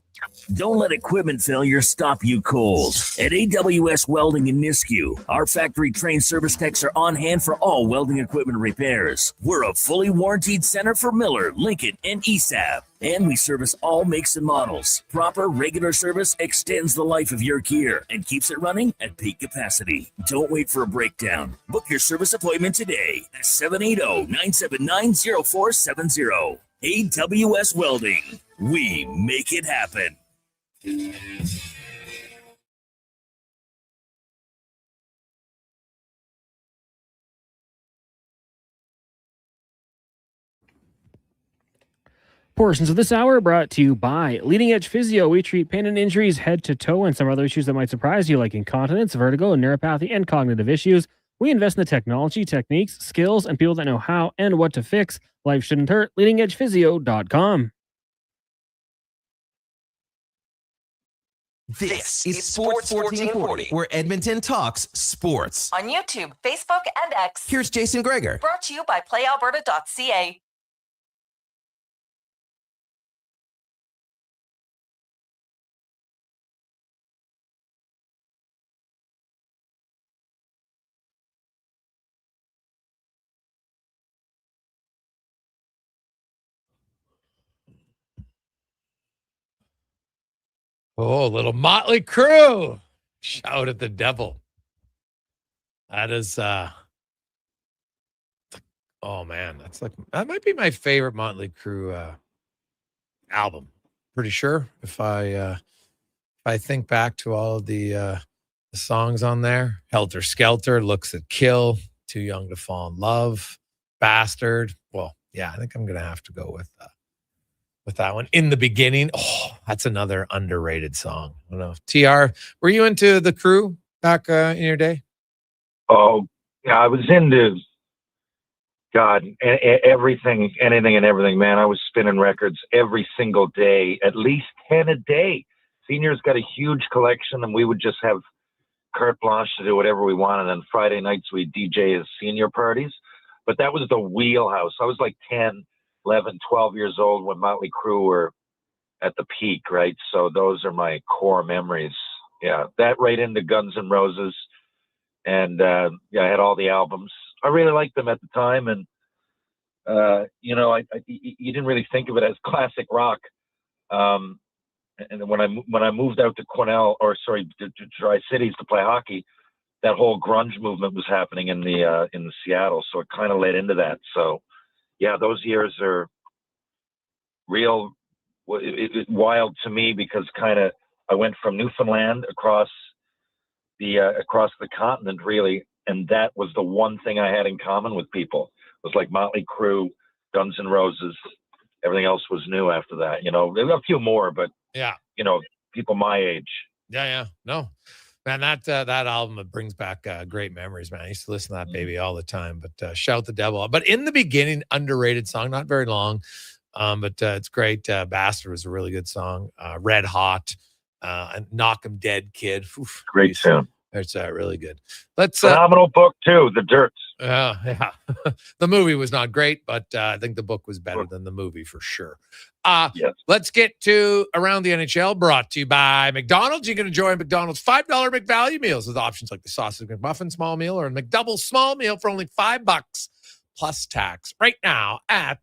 Speaker 4: Don't let equipment failure stop you cold. At AWS Welding in Nisku, our factory-trained service techs are on hand for all welding equipment repairs. We're a fully warranted center for Miller, Lincoln, and ESAB. And we service all makes and models. Proper, regular service extends the life of your gear and keeps it running at peak capacity. Don't wait for a breakdown. Book your service appointment today at 780-979-0470. AWS Welding. We make it happen.
Speaker 20: Portions of this hour brought to you by Leading Edge Physio. We treat pain and injuries head to toe and some other issues that might surprise you, like incontinence, vertigo, neuropathy, and cognitive issues. We invest in the technology, techniques, skills, and people that know how and what to fix. Life shouldn't hurt. LeadingEdgePhysio.com.
Speaker 3: This is Sports 1440, where Edmonton talks sports.
Speaker 13: On YouTube, Facebook, and X.
Speaker 3: Here's Jason Gregor.
Speaker 13: Brought to you by PlayAlberta.ca.
Speaker 6: Oh, little Motley Crue. Shout at the devil. That is oh man, that might be my favorite Motley Crue album. Pretty sure if I think back to all of the songs on there. Helter Skelter, Looks at Kill, Too Young to Fall in Love, Bastard. Well, yeah, I think I'm gonna have to go with that one. In the Beginning. Oh, that's another underrated song. I don't know. TR, were you into the Crew back in your day?
Speaker 1: Oh, yeah, I was into God, everything, anything and everything, man. I was spinning records every single day, at least 10 a day. Seniors got a huge collection and we would just have carte blanche to do whatever we wanted. And Friday nights we'd DJ as senior parties. But that was the wheelhouse. I was like 10, 11, 12 years old when Motley Crue were at the peak, right? So those are my core memories. Yeah, that right into Guns N' Roses. And yeah, I had all the albums. I really liked them at the time. And, you know, you didn't really think of it as classic rock. And when I moved out to to Tri-Cities to play hockey, that whole grunge movement was happening in the Seattle. So it kind of led into that. So, yeah, those years are real wild to me because I went from Newfoundland across the continent, really, and that was the one thing I had in common with people. It was like Motley Crue, Guns N' Roses. Everything else was new after that. You know, there were a few more, but
Speaker 6: yeah,
Speaker 1: you know, people my age.
Speaker 6: Yeah, no. Man, that album, it brings back great memories, man. I used to listen to that baby all the time, but Shout the Devil. But In the Beginning, underrated song, not very long, but it's great. Bastard was a really good song. Red Hot, and Knock 'em Dead Kid. Oof,
Speaker 1: great tune.
Speaker 6: It's really good. Let's
Speaker 1: phenomenal book too, The Dirt.
Speaker 6: Yeah. The movie was not great, but I think the book was better than the movie for sure.
Speaker 1: Yes.
Speaker 6: Let's get to Around the NHL, brought to you by McDonald's. You can enjoy McDonald's $5 McValue meals with options like the sausage McMuffin small meal or a McDouble small meal for only $5 plus tax right now at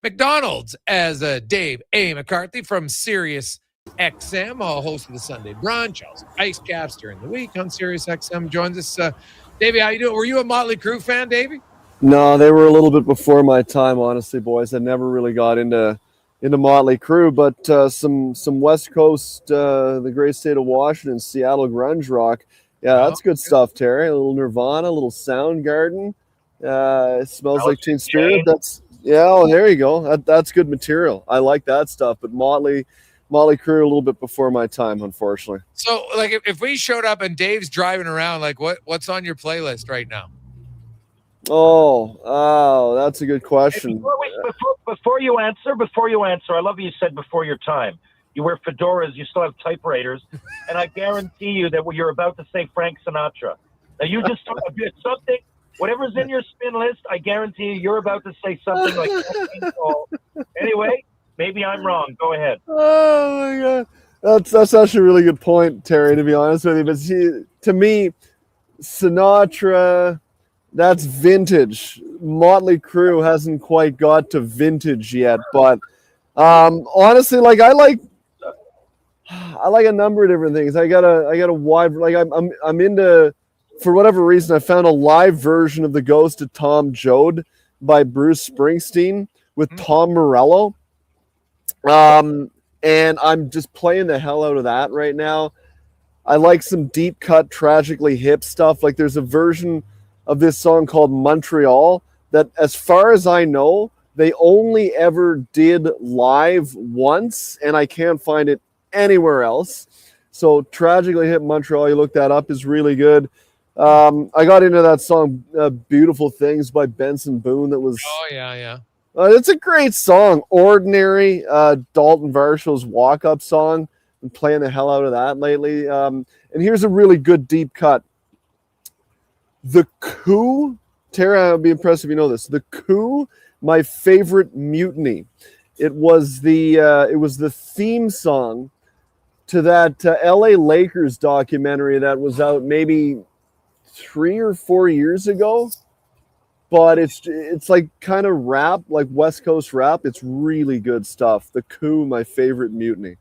Speaker 6: McDonald's. As Dave A. McCarthy from Sirius XM, host of the Sunday Brunch, also Ice Caps during the week on Sirius XM, joins us. Davey, how you doing? Were you a Motley Crue fan, Davey?
Speaker 5: No, they were a little bit before my time, honestly, boys. I never really got into Motley Crue, but some West Coast, the great state of Washington, Seattle grunge rock. Yeah, that's good stuff, Terry. A little Nirvana, a little Soundgarden. It Smells Like Teen Spirit. There you go. That's good material. I like that stuff. But Motley Motley Crue a little bit before my time, unfortunately.
Speaker 6: So, like, if we showed up and Dave's driving around, like, what's on your playlist right now?
Speaker 5: Oh, that's a good question.
Speaker 1: Before you answer, I love you said before your time. You wear fedoras, you still have typewriters, and I guarantee you that you're about to say Frank Sinatra. Now, you just something, whatever's in your spin list, I guarantee you're about to say something like that. Anyway, maybe I'm wrong. Go ahead.
Speaker 5: Oh, my God. That's actually a really good point, Terry, to be honest with you. But to me, Sinatra, that's vintage. Motley Crue hasn't quite got to vintage yet. But honestly, like I like a number of different things. I got a wide, like I'm into, for whatever reason, I found a live version of The Ghost of Tom Joad by Bruce Springsteen with Tom Morello. And I'm just playing the hell out of that right now. I like some deep cut, tragically hip stuff. Like there's a version of this song called Montreal that, as far as I know, they only ever did live once, and I can't find it anywhere else. So tragically hip Montreal, you look that up, is really good. I got into that song Beautiful Things by Benson Boone. That was it's a great song. Ordinary, Dalton Varshall's walk-up song. Been playing the hell out of that lately. And here's a really good deep cut. The Coup, Tara, I'll be impressed if you know this. The Coup, my favorite mutiny. It was the theme song to that LA Lakers documentary that was out maybe 3 or 4 years ago. But it's like kind of rap, like West Coast rap. It's really good stuff. The Coup, my favorite mutiny.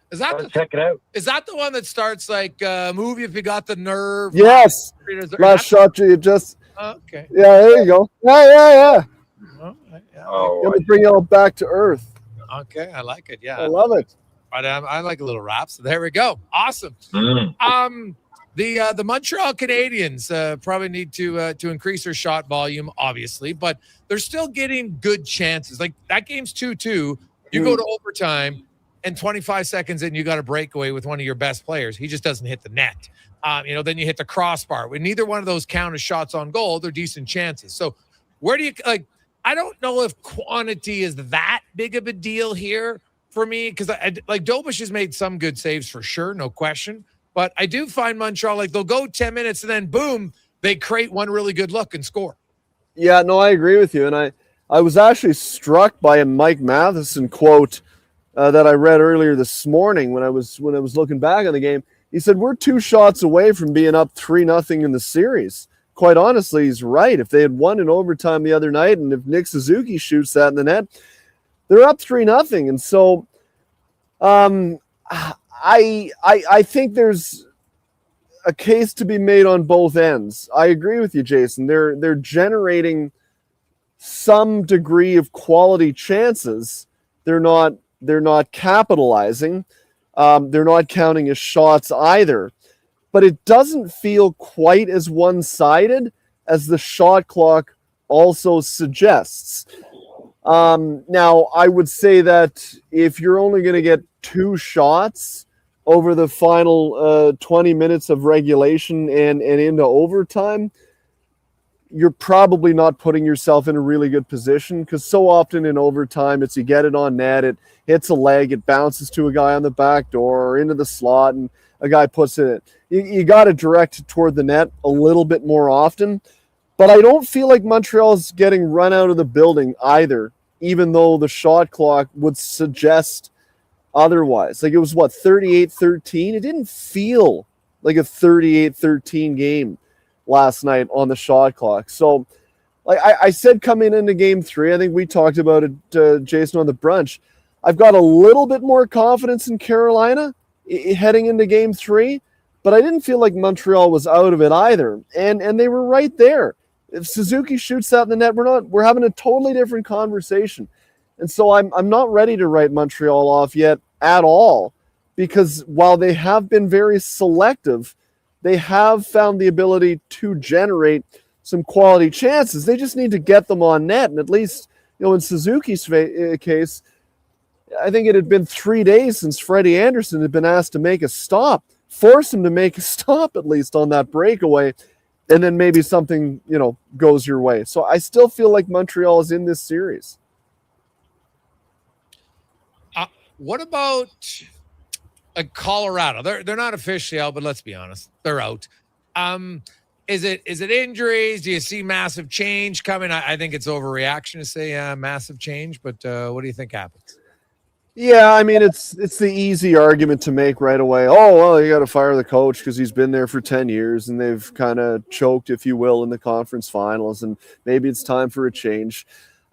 Speaker 6: Is that
Speaker 1: check it out?
Speaker 6: Is that the one that starts like move if you got the nerve?
Speaker 5: Yes. Last shot you just.
Speaker 6: Okay.
Speaker 5: Yeah, there you go. Yeah.
Speaker 6: Oh,
Speaker 5: Let me bring you all back to earth.
Speaker 6: Okay, I like it. Yeah,
Speaker 5: I love it.
Speaker 6: But I like a little rap. So there we go. Awesome. The Montreal Canadiens probably need to increase their shot volume, obviously, but they're still getting good chances. Like that game's 2-2. You go to overtime, and 25 seconds in, you got a breakaway with one of your best players. He just doesn't hit the net. Then you hit the crossbar. When neither one of those count as shots on goal, they're decent chances. So where do you like? I don't know if quantity is that big of a deal here for me because like Dobish has made some good saves for sure, no question. But I do find Montreal, like they'll go 10 minutes and then boom, they create one really good look and score.
Speaker 5: Yeah, no, I agree with you. And I was actually struck by a Mike Matheson quote that I read earlier this morning when I was looking back on the game. He said, we're 2 shots away from being up 3-0 in the series. Quite honestly, he's right. If they had won in overtime the other night, and if Nick Suzuki shoots that in the net, they're up 3-0. And so I think there's a case to be made on both ends. I agree with you, Jason. They're generating some degree of quality chances. They're not capitalizing. They're not counting as shots either. But it doesn't feel quite as one-sided as the shot clock also suggests. Now, I would say that if you're only going to get 2 shots over the final 20 minutes of regulation and into overtime, you're probably not putting yourself in a really good position because so often in overtime, it's you get it on net, it hits a leg, it bounces to a guy on the back door or into the slot, and a guy puts it in. You got to direct it toward the net a little bit more often. But I don't feel like Montreal's getting run out of the building either, even though the shot clock would suggest otherwise. Like it was, 38-13? It didn't feel like a 38-13 game last night on the shot clock. So like I said coming into game 3, I think we talked about it, Jason, on the brunch. I've got a little bit more confidence in Carolina heading into game 3, but I didn't feel like Montreal was out of it either. And they were right there. If Suzuki shoots that in the net, we're having a totally different conversation. And so I'm not ready to write Montreal off yet at all, because while they have been very selective, they have found the ability to generate some quality chances. They just need to get them on net. And at least, in Suzuki's case, I think it had been 3 days since Freddie Anderson had been asked to make a stop. Force him to make a stop at least on that breakaway, and then maybe something, goes your way. So I still feel like Montreal is in this series.
Speaker 6: What about Colorado? They're not officially out, but let's be honest, they're out. Is it injuries? Do you see massive change coming? I think it's overreaction to say massive change, but what do you think happens?
Speaker 5: Yeah, I mean, it's the easy argument to make right away. Oh, well, you got to fire the coach because he's been there for 10 years and they've kind of choked, if you will, in the conference finals, and maybe it's time for a change.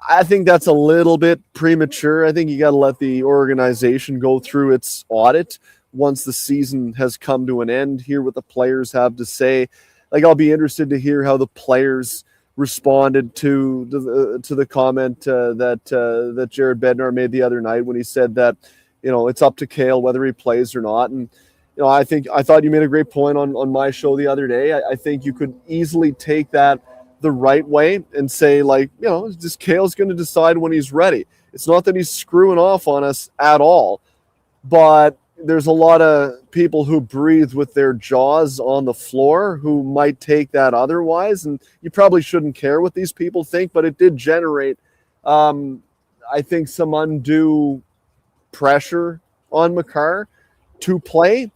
Speaker 5: I think that's a little bit premature. I think you got to let the organization go through its audit once the season has come to an end, hear what the players have to say. Like, I'll be interested to hear how the players responded to the comment that Jared Bednar made the other night when he said that, it's up to Cale whether he plays or not. And, I thought you made a great point on my show the other day. I think you could easily take that the right way and say, just Cale's going to decide when he's ready. It's not that he's screwing off on us at all, but there's a lot of people who breathe with their jaws on the floor who might take that otherwise. And you probably shouldn't care what these people think, but it did generate, I think, some undue pressure on Makar to play.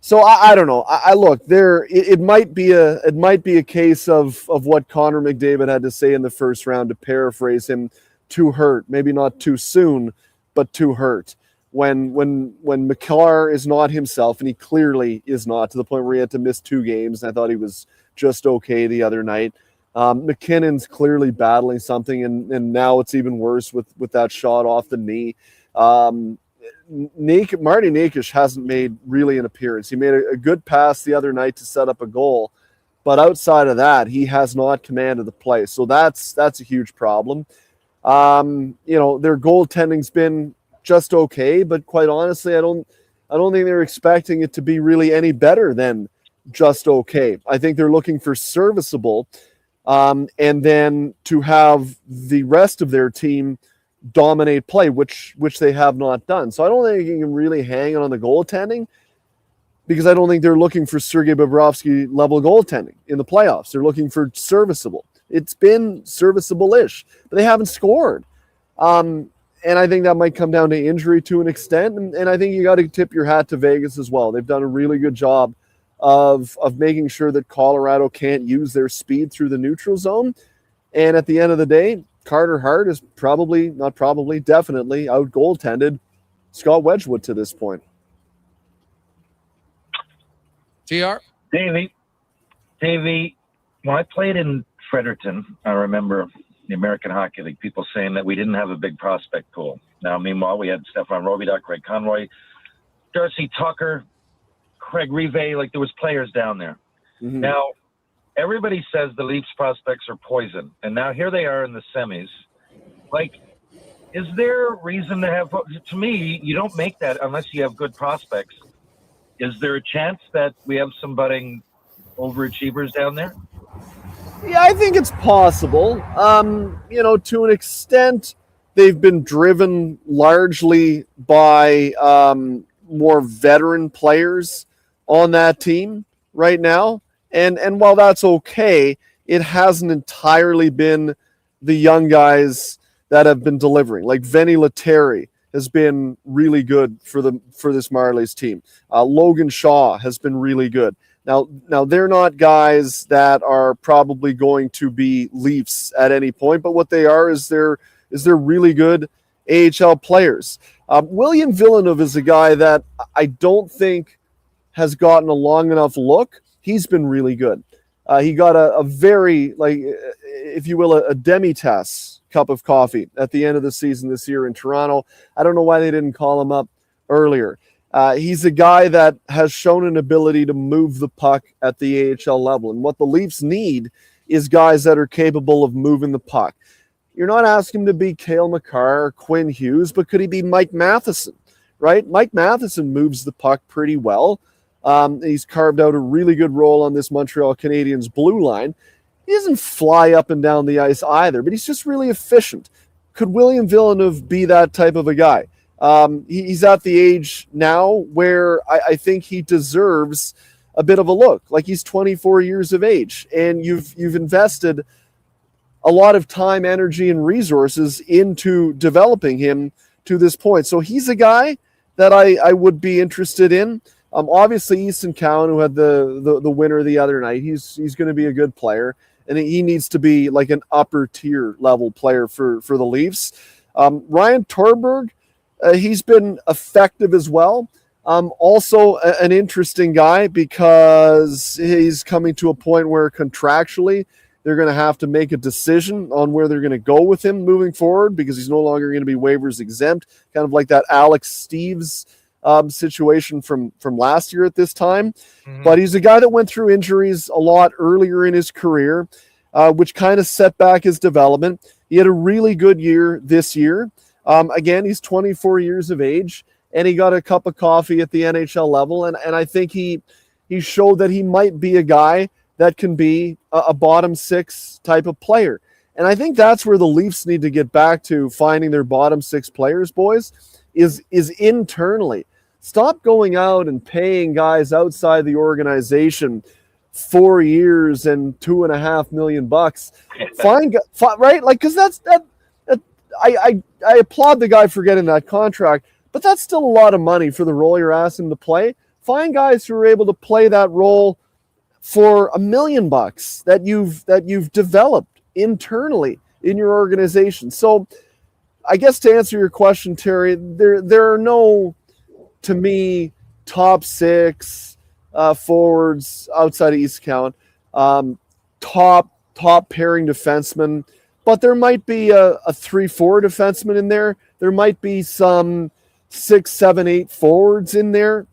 Speaker 5: So I don't know. I look there. It might be a case of what Connor McDavid had to say in the first round, to paraphrase him, too hurt, maybe not too soon, but too hurt. When Makar is not himself, and he clearly is not, to the point where he had to miss 2 games. I thought he was just okay the other night. McKinnon's clearly battling something, and now it's even worse with that shot off the knee. Marty Necas hasn't made really an appearance. He made a good pass the other night to set up a goal, but outside of that, he has not commanded the play. So that's a huge problem. Their goaltending's been just okay, but quite honestly, I don't think they're expecting it to be really any better than just okay. I think they're looking for serviceable, and then to have the rest of their team dominate play, which they have not done. So I don't think you can really hang on the goaltending, because I don't think they're looking for Sergei Bobrovsky level goaltending in the playoffs. They're looking for serviceable. It's been serviceable-ish, but they haven't scored. And I think that might come down to injury to an extent. And I think you got to tip your hat to Vegas as well. They've done a really good job of making sure that Colorado can't use their speed through the neutral zone. And at the end of the day, Carter Hart is definitely out goaltended Scott Wedgwood to this point.
Speaker 6: TR?
Speaker 1: Davey, when I played in Fredericton, I remember the American Hockey League, people saying that we didn't have a big prospect pool. Now, meanwhile, we had Stefan Robidoux, Craig Conroy, Darcy Tucker, Craig Rive, there was players down there. Mm-hmm. Now, everybody says the Leafs prospects are poison, and now here they are in the semis. Is there reason to have, to me, you don't make that unless you have good prospects. Is there a chance that we have some budding overachievers down there?
Speaker 5: Yeah, I think it's possible. To an extent, they've been driven largely by more veteran players on that team right now. And while that's okay, it hasn't entirely been the young guys that have been delivering. Like Vinny Lettieri has been really good for this Marlies team. Logan Shaw has been really good. Now they're not guys that are probably going to be Leafs at any point, but what they are is they're really good AHL players. William Villeneuve is a guy that I don't think has gotten a long enough look. He's been really good. He got a very, if you will, a demi-tasse cup of coffee at the end of the season this year in Toronto. I don't know why they didn't call him up earlier. He's a guy that has shown an ability to move the puck at the AHL level. And what the Leafs need is guys that are capable of moving the puck. You're not asking him to be Cale Makar or Quinn Hughes, but could he be Mike Matheson, right? Mike Matheson moves the puck pretty well. He's carved out a really good role on this Montreal Canadiens blue line. He doesn't fly up and down the ice either, but he's just really efficient. Could William Villeneuve be that type of a guy? He's at the age now where I think he deserves a bit of a look. Like, he's 24 years of age, and you've invested a lot of time, energy, and resources into developing him to this point. So he's a guy that I would be interested in. Obviously, Easton Cowan, who had the winner the other night, he's going to be a good player, and he needs to be like an upper tier level player for the Leafs. Ryan Torberg, he's been effective as well. Also an interesting guy because he's coming to a point where contractually they're going to have to make a decision on where they're going to go with him moving forward, because he's no longer going to be waivers exempt, kind of like that Alex Steeves situation from last year at this time. Mm-hmm. But he's a guy that went through injuries a lot earlier in his career, which kind of set back his development. He had a really good year this year. Again, he's 24 years of age, and he got a cup of coffee at the NHL level. And I think he showed that he might be a guy that can be a bottom six type of player. And I think that's where the Leafs need to get back to, finding their bottom six players, boys, is internally. Stop going out and paying guys outside the organization 4 years and $2.5 million. Find right? Like, because I applaud the guy for getting that contract, but that's still a lot of money for the role you're asking him to play. Find guys who are able to play that role for $1 million that you've developed internally in your organization. So I guess to answer your question, Terry, there are no, to me, top six forwards outside of East Count, top pairing defenseman, but there might be a 3-4 defenseman in there. There might be some 6, 7, 8 forwards in there.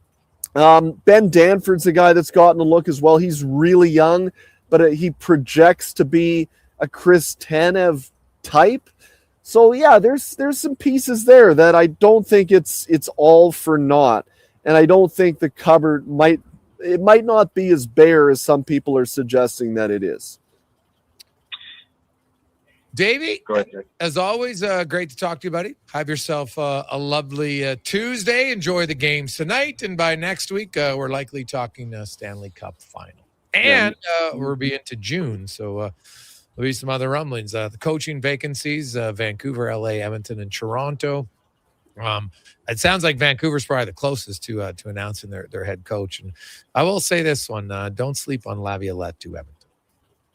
Speaker 5: Ben Danford's a guy that's gotten a look as well. He's really young, but he projects to be a Chris Tanev type. So yeah, there's some pieces there that I don't think it's all for naught, and I don't think the cupboard might not be as bare as some people are suggesting that it is.
Speaker 6: Davey, as always, great to talk to you, buddy. Have yourself a lovely Tuesday. Enjoy the games tonight, and by next week, we're likely talking Stanley Cup final, and we'll be into June, so there'll be some other rumblings. The coaching vacancies: Vancouver, LA, Edmonton, and Toronto. It sounds like Vancouver's probably the closest to announcing their head coach. And I will say this one: don't sleep on Laviolette to Edmonton.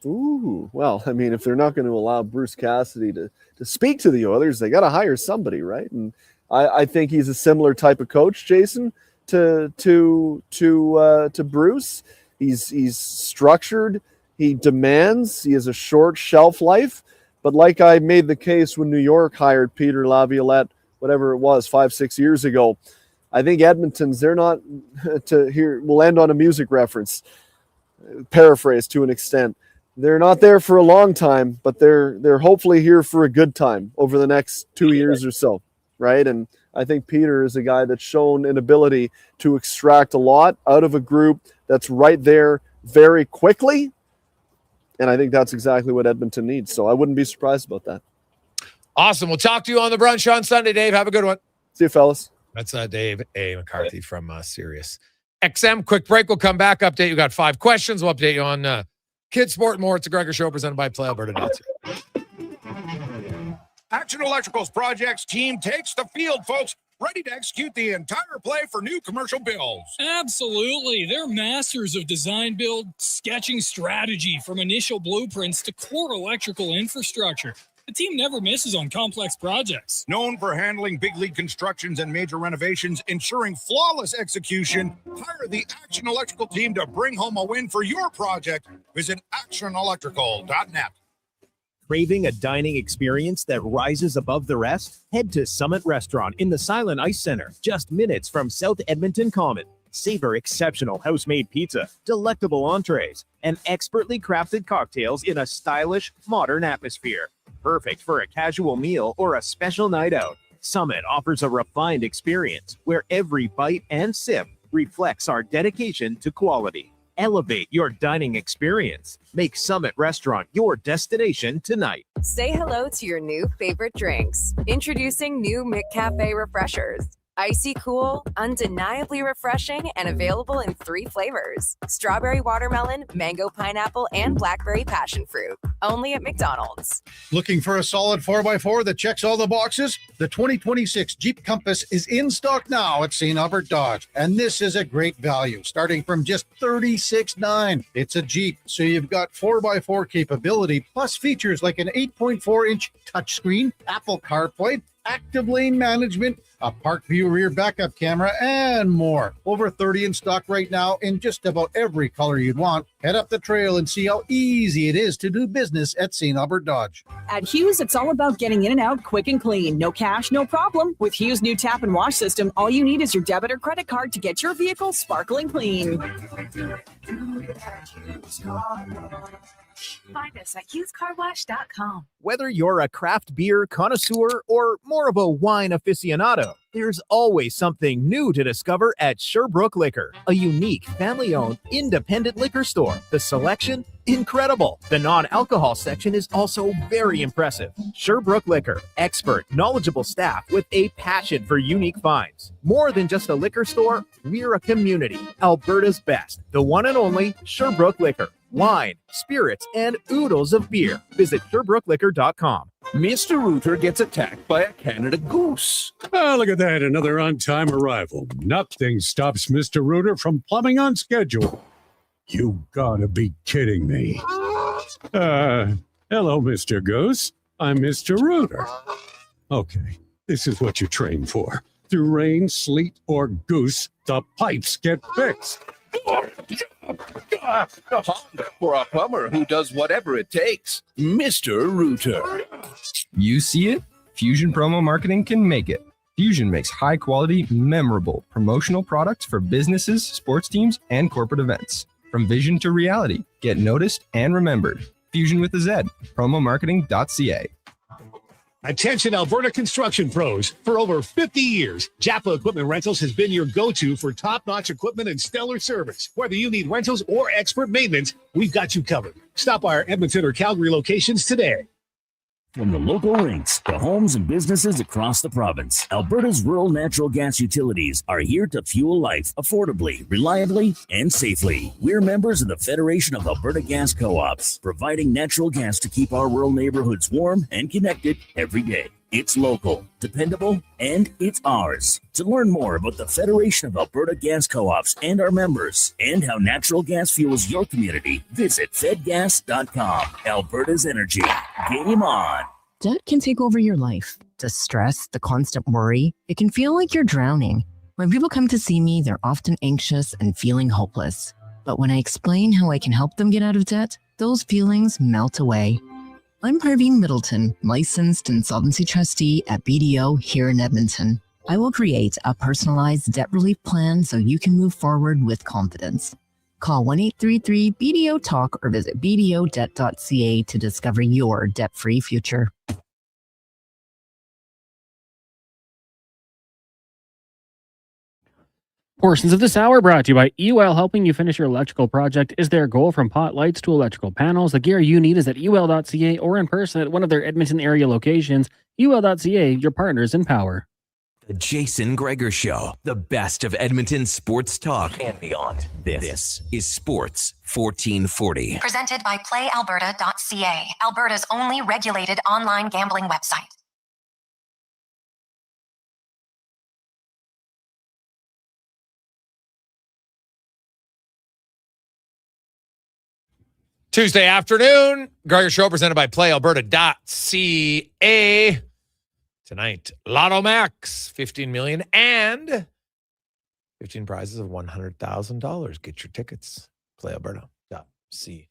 Speaker 5: Ooh, well, I mean, if they're not going to allow Bruce Cassidy to speak to the Oilers, they got to hire somebody, right? And I think he's a similar type of coach, Jason, to Bruce. He's structured. He demands. He has a short shelf life. But like I made the case when New York hired Peter Laviolette, whatever it was, 5-6 years ago, I think Edmonton's, they're not we'll end on a music reference, paraphrase to an extent. They're not there for a long time, but they're hopefully here for a good time over the next 2 years or so, right? And I think Peter is a guy that's shown an ability to extract a lot out of a group that's right there very quickly, and I think that's exactly what Edmonton needs. So I wouldn't be surprised about that.
Speaker 6: Awesome. We'll talk to you on the brunch on Sunday, Dave. Have a good one.
Speaker 5: See you, fellas.
Speaker 6: That's Dave A. McCarthy from Sirius XM. Quick break. We'll come back, update you. Got 5 questions. We'll update you on Kids, Sport, and more. It's a Gregor Show presented by PlayAlberta.ca.
Speaker 17: Action Electrical's projects team takes the field, folks, ready to execute the entire play for new commercial builds.
Speaker 18: Absolutely. They're masters of design build, sketching strategy from initial blueprints to core electrical infrastructure. The team never misses on complex projects.
Speaker 17: Known for handling big league constructions and major renovations, ensuring flawless execution, hire the Action Electrical team to bring home a win for your project. Visit actionelectrical.net.
Speaker 7: Craving a dining experience that rises above the rest? Head to Summit Restaurant in the Silent Ice Center, just minutes from South Edmonton Common. Savor exceptional house-made pizza, delectable entrees, and expertly crafted cocktails in a stylish, modern atmosphere. Perfect for a casual meal or a special night out. Summit offers a refined experience where every bite and sip reflects our dedication to quality. Elevate your dining experience. Make Summit Restaurant your destination tonight.
Speaker 26: Say hello to your new favorite drinks. Introducing new McCafe Refreshers. Icy cool, undeniably refreshing, and available in 3 flavors. Strawberry watermelon, mango pineapple, and blackberry passion fruit. Only at McDonald's.
Speaker 17: Looking for a solid 4x4 that checks all the boxes? The 2026 Jeep Compass is in stock now at St. Albert Dodge, and this is a great value, starting from just $36,900. It's a Jeep, so you've got 4x4 capability, plus features like an 8.4-inch touchscreen, Apple CarPlay, active lane management, a park view rear backup camera, and more. Over 30 in stock right now in just about every color you'd want. Head up the trail and see how easy it is to do business at St. Albert Dodge.
Speaker 9: At Hughes, it's all about getting in and out quick and clean. No cash, no problem. With Hughes' new tap and wash system, all you need is your debit or credit card to get your vehicle sparkling clean.
Speaker 12: Find us at HughesCarWash.com.
Speaker 7: Whether you're a craft beer connoisseur or more of a wine aficionado, there's always something new to discover at Sherbrooke Liquor, a unique family-owned independent liquor store. The selection, incredible. The non-alcohol section is also very impressive. Sherbrooke Liquor, expert, knowledgeable staff with a passion for unique finds. More than just a liquor store, we're a community. Alberta's best, the one and only Sherbrooke Liquor. Wine, spirits, and oodles of beer. Visit SherbrookeLiquor.com.
Speaker 14: Mr. Rooter gets attacked by a Canada goose.
Speaker 10: Oh, look at that. Another on-time arrival. Nothing stops Mr. Rooter from plumbing on schedule. You gotta be kidding me. Hello, Mr. Goose. I'm Mr. Rooter. Okay, this is what you train for. Through rain, sleet, or goose, the pipes get fixed.
Speaker 14: For a plumber who does whatever it takes, Mr. Rooter.
Speaker 15: You see it? Fusion Promo Marketing can make it. Fusion makes high-quality, memorable promotional products for businesses, sports teams, and corporate events. From vision to reality, get noticed and remembered. Fusion with a Z. Promomarketing.ca.
Speaker 10: Attention Alberta construction pros. For over 50 years, Japa Equipment Rentals has been your go-to for top-notch equipment and stellar service. Whether you need rentals or expert maintenance, we've got you covered. Stop by our Edmonton or Calgary locations today.
Speaker 4: From the local rinks to homes and businesses across the province, Alberta's rural natural gas utilities are here to fuel life affordably, reliably, and safely. We're members of the Federation of Alberta Gas Co-ops, providing natural gas to keep our rural neighborhoods warm and connected every day. It's local, dependable, and it's ours. To learn more about the Federation of Alberta Gas Co-ops and our members, and how natural gas fuels your community, visit fedgas.com. Alberta's energy. Game on.
Speaker 23: Debt can take over your life. The stress, the constant worry, it can feel like you're drowning. When people come to see me, they're often anxious and feeling hopeless. But when I explain how I can help them get out of debt, those feelings melt away. I'm Parveen Middleton, licensed insolvency trustee at BDO here in Edmonton. I will create a personalized debt relief plan so you can move forward with confidence. Call 1-833-BDO-TALK or visit bdodebt.ca to discover your debt-free future.
Speaker 20: Portions of this hour brought to you by UL. Helping you finish your electrical project is their goal. From pot lights to electrical panels, the gear you need is at ul.ca or in person at one of their Edmonton area locations. ul.ca, your partners in power.
Speaker 3: The Jason Gregor Show, the best of Edmonton sports talk and beyond. This is Sports 1440.
Speaker 12: Presented by PlayAlberta.ca, Alberta's only regulated online gambling website.
Speaker 6: Tuesday afternoon, Gregor Show presented by PlayAlberta.ca. Tonight, Lotto Max, $15 million and 15 prizes of $100,000. Get your tickets, PlayAlberta.ca.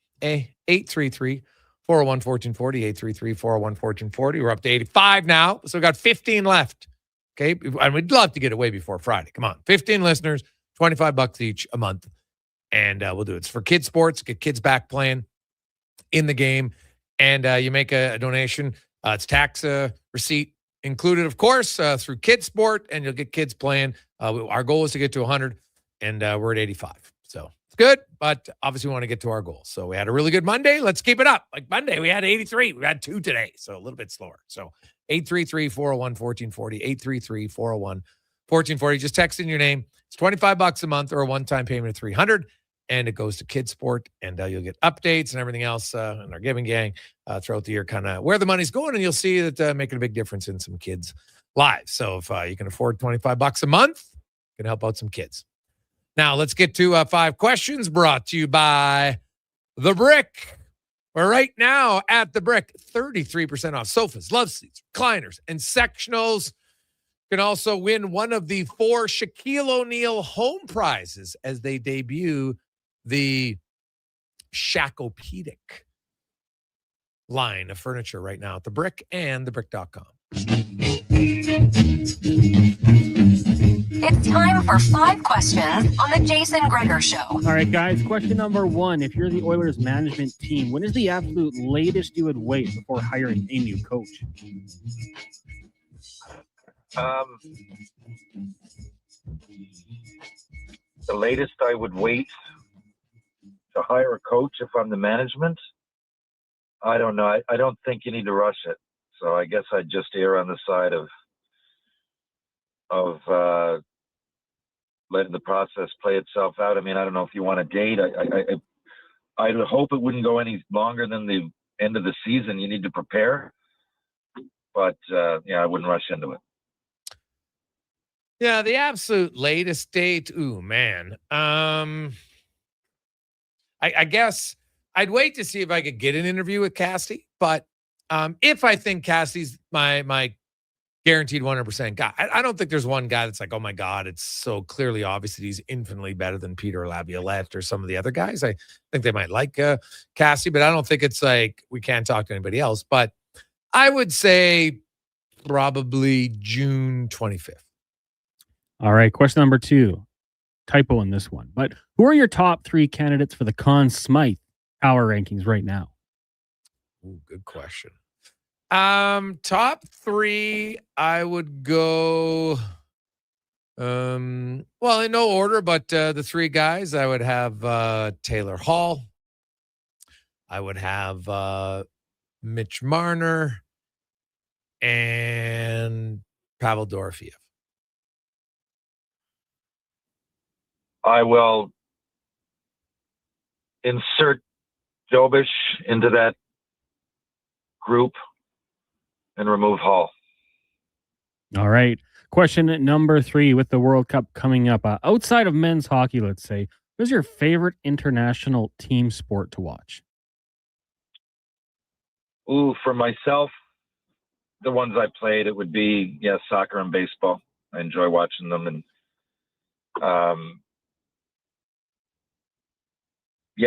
Speaker 6: 833-401-1440, 833-401-1440. We're up to 85 now, so we've got 15 left. Okay, and we'd love to get away before Friday. Come on, 15 listeners, $25 each a month. And we'll do it. It's for kids sports, get kids back playing in the game. And you make a donation. It's tax receipt included, of course, through kids sport, and you'll get kids playing. Our goal is to get to 100, and we're at 85. So good, but obviously we want to get to our goals. So we had a really good Monday. Let's keep it up. Like Monday, we had 83. We had 2 today, so a little bit slower. So 833-401-1440, 833-401-1440. Just text in your name. It's $25 a month or a one-time payment of $300, and it goes to Kids Sport, and you'll get updates and everything else in our giving gang throughout the year, kind of where the money's going, and you'll see that making a big difference in some kids' lives. So if you can afford $25 a month, you can help out some kids. Now, let's get to 5 questions brought to you by The Brick. We're right now at The Brick, 33% off sofas, love seats, recliners, and sectionals. You can also win one of the 4 Shaquille O'Neal home prizes as they debut the Shaqopedic line of furniture right now at The Brick and thebrick.com.
Speaker 12: It's time for 5 questions on the Jason Gregor Show.
Speaker 20: All right, guys. Question number 1. If you're the Oilers management team, when is the absolute latest you would wait before hiring a new coach?
Speaker 1: The latest I would wait to hire a coach if I'm the management, I don't know. I don't think you need to rush it. So I guess I'd just err on the side of letting the process play itself out. I mean, I don't know if you want a date. I would hope it wouldn't go any longer than the end of the season. You need to prepare. But, I wouldn't rush into it.
Speaker 6: Yeah, the absolute latest date. Ooh, man. I guess I'd wait to see if I could get an interview with Cassidy. But if I think Cassidy's my guaranteed 100% guy, I don't think there's one guy that's like, oh my God, it's so clearly obvious that he's infinitely better than Peter Laviolette or some of the other guys. I think they might like Cassidy, but I don't think it's like we can't talk to anybody else. But I would say probably June 25th.
Speaker 20: All right. Question number 2. Typo in this one. But who are your top 3 candidates for the Conn Smythe power rankings right now?
Speaker 6: Ooh, good question. Top 3, I would go, well, in no order, but the 3 guys, I would have Taylor Hall. I would have Mitch Marner and Pavel Dorofeev.
Speaker 1: I will insert Jobish into that group and remove Hall.
Speaker 20: All right. Question number 3, with the World Cup coming up, outside of men's hockey, let's say, who's your favorite international team sport to watch?
Speaker 1: Ooh, for myself, the ones I played, it would be, soccer and baseball. I enjoy watching them. And,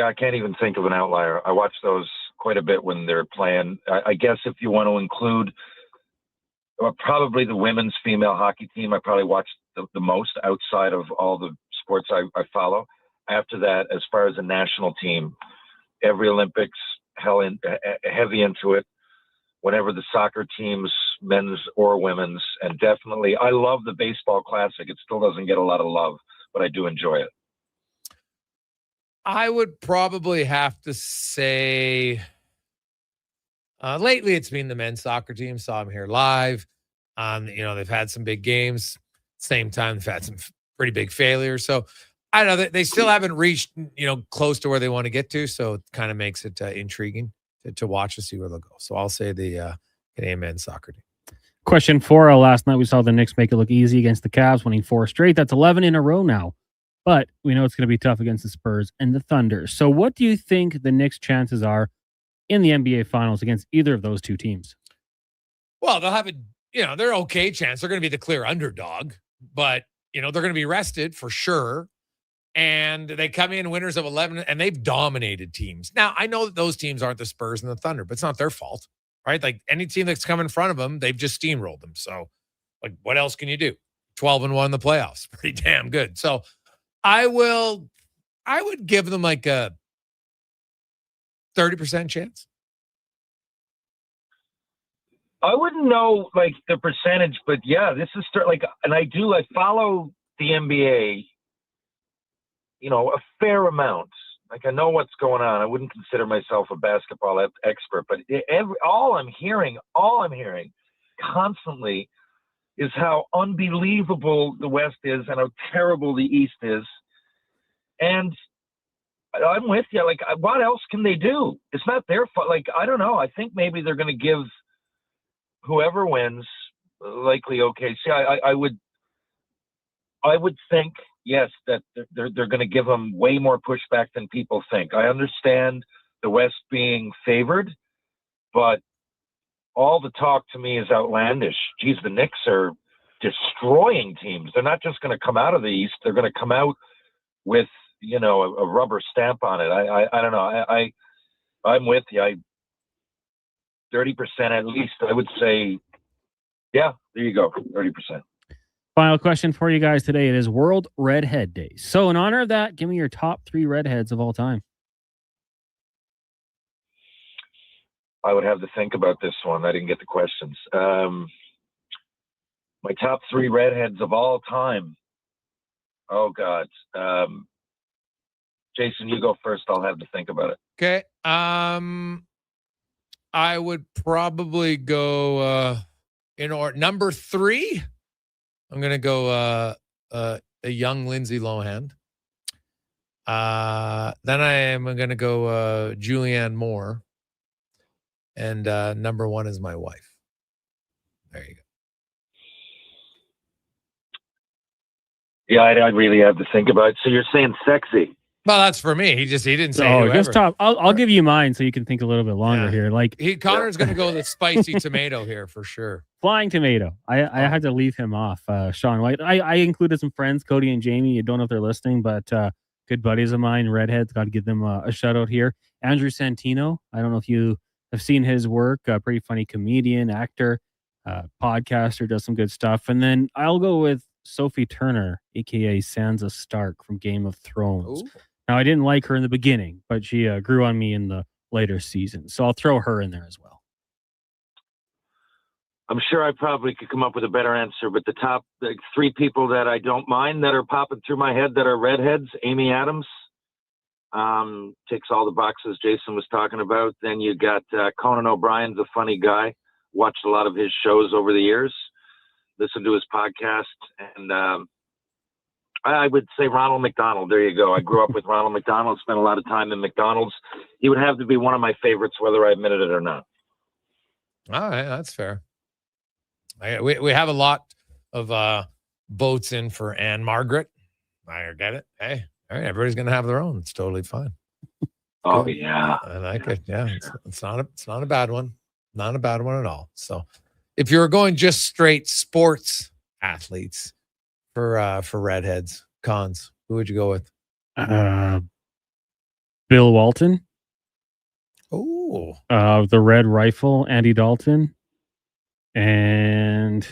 Speaker 1: I can't even think of an outlier. I watch those quite a bit when they're playing. I guess if you want to include probably the women's female hockey team, I probably watch the most outside of all the sports I follow. After that, as far as a national team, every Olympics, heavy into it. Whenever the soccer teams, men's or women's, and definitely, I love the baseball classic. It still doesn't get a lot of love, but I do enjoy it.
Speaker 6: I would probably have to say lately it's been the men's soccer team. Saw them here live. They've had some big games. Same time, they've had some pretty big failures. So I don't know. They still haven't reached, close to where they want to get to. So it kind of makes it intriguing to watch and see where they'll go. So I'll say the Canadian men's soccer team.
Speaker 20: Question 4. Last night we saw the Knicks make it look easy against the Cavs, winning 4 straight. That's 11 in a row now. But we know it's going to be tough against the Spurs and the Thunder. So what do you think the Knicks' chances are in the NBA Finals against either of those 2 teams?
Speaker 6: Well, they'll have they're okay chance. They're going to be the clear underdog, but, they're going to be rested for sure. And they come in winners of 11, and they've dominated teams. Now, I know that those teams aren't the Spurs and the Thunder, but it's not their fault, right? Like any team that's come in front of them, they've just steamrolled them. So, like, what else can you do? 12-1 in the playoffs. Pretty damn good. So, I would give them like a 30% chance.
Speaker 1: I wouldn't know like the percentage, but this is and I follow the NBA a fair amount. Like, I know what's going on. I wouldn't consider myself a basketball expert, but all I'm hearing constantly is how unbelievable the West is and how terrible the East is. And I'm with you. Like, what else can they do? It's not their fault. Like, I don't know. I think maybe they're going to give whoever wins, likely OKC. I would think, yes, that they're going to give them way more pushback than people think. I understand the West being favored, but all the talk to me is outlandish. Geez, the Knicks are destroying teams. They're not just going to come out of the East. They're going to come out with, a rubber stamp on it. I don't know. I'm with you. 30% at least. I would say, yeah, there you go, 30%.
Speaker 20: Final question for you guys today. It is World Redhead Day. So in honor of that, give me your top 3 redheads of all time.
Speaker 1: I would have to think about this one. I didn't get the questions. My top 3 redheads of all time. Oh, God. Jason, you go first. I'll have to think about it.
Speaker 6: Okay. I would probably go number 3. I'm going to go a young Lindsay Lohan. Then I am going to go Julianne Moore. And number 1 is my wife. There you go.
Speaker 1: Yeah, I'd really have to think about it. So you're saying sexy.
Speaker 6: Well, that's for me. He didn't say
Speaker 20: Oh,
Speaker 6: whoever.
Speaker 20: just top. I'll give you mine so you can think a little bit longer here. Like
Speaker 6: Connor's going to go the spicy tomato here for sure.
Speaker 20: Flying tomato. I had to leave him off. Shaun White. I included some friends, Cody and Jamie. You don't know if they're listening, but good buddies of mine, redheads. Got to give them a shout out here. Andrew Santino. I don't know if you have seen his work. Pretty funny comedian, actor, podcaster, does some good stuff. And then I'll go with Sophie Turner, aka Sansa Stark from Game of Thrones. Ooh. Now, I didn't like her in the beginning, but she grew on me in the later seasons. So I'll throw her in there as well.
Speaker 1: I'm sure I probably could come up with a better answer, but the top 3 people that I don't mind that are popping through my head that are redheads, Amy Adams, ticks all the boxes Jason was talking about. Then you got Conan O'Brien's a funny guy. Watched a lot of his shows over the years. Listened to his podcast. And I would say Ronald McDonald. There you go. I grew up with Ronald McDonald, spent a lot of time in McDonald's. He would have to be one of my favorites, whether I admitted it or not.
Speaker 6: All right, that's fair. We have a lot of votes in for Anne Margaret. I get it. Hey, all right, everybody's going to have their own. It's totally fine.
Speaker 1: Oh, yeah.
Speaker 6: I like it. Yeah, it's not a bad one. Not a bad one at all. So if you're going just straight sports athletes for redheads, cons, who would you go with?
Speaker 20: Bill Walton.
Speaker 6: Oh.
Speaker 20: The Red Rifle, Andy Dalton. And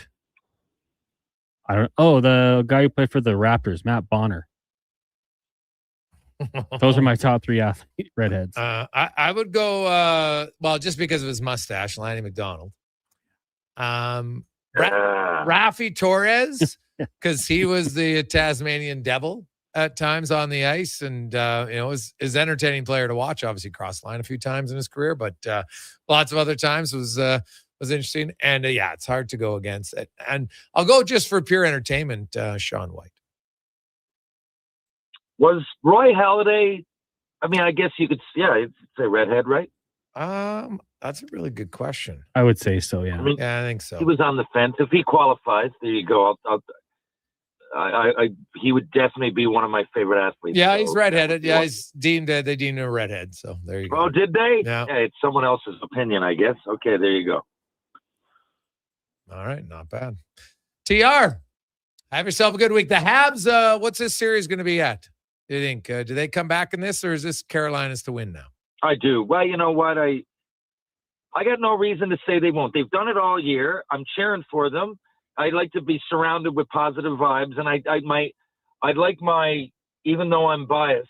Speaker 20: the guy who played for the Raptors, Matt Bonner. Those are my top 3 athlete redheads.
Speaker 6: I would go just because of his mustache, Lanny McDonald. Rafi Torres, because he was the Tasmanian devil at times on the ice, and is entertaining player to watch. Obviously, crossed line a few times in his career, but lots of other times was interesting. And it's hard to go against it. And I'll go just for pure entertainment, Shaun White.
Speaker 1: Was Roy Halladay, I guess you could, say redhead, right?
Speaker 6: That's a really good question.
Speaker 20: I would say so, yeah.
Speaker 6: I think so.
Speaker 1: He was on the fence. If he qualifies, there you go. He would definitely be one of my favorite athletes.
Speaker 6: Yeah, he's redheaded. Yeah, they deemed him a redhead. So there you go.
Speaker 1: Oh, did they?
Speaker 6: Yeah.
Speaker 1: It's someone else's opinion, I guess. Okay, there you go.
Speaker 6: All right, not bad. TR, have yourself a good week. The Habs, what's this series going to be at? Do you think? Do they come back in this, or is this Carolina's to win now?
Speaker 1: I do. Well, you know what? I got no reason to say they won't. They've done it all year. I'm cheering for them. I'd like to be surrounded with positive vibes, and I'd like even though I'm biased,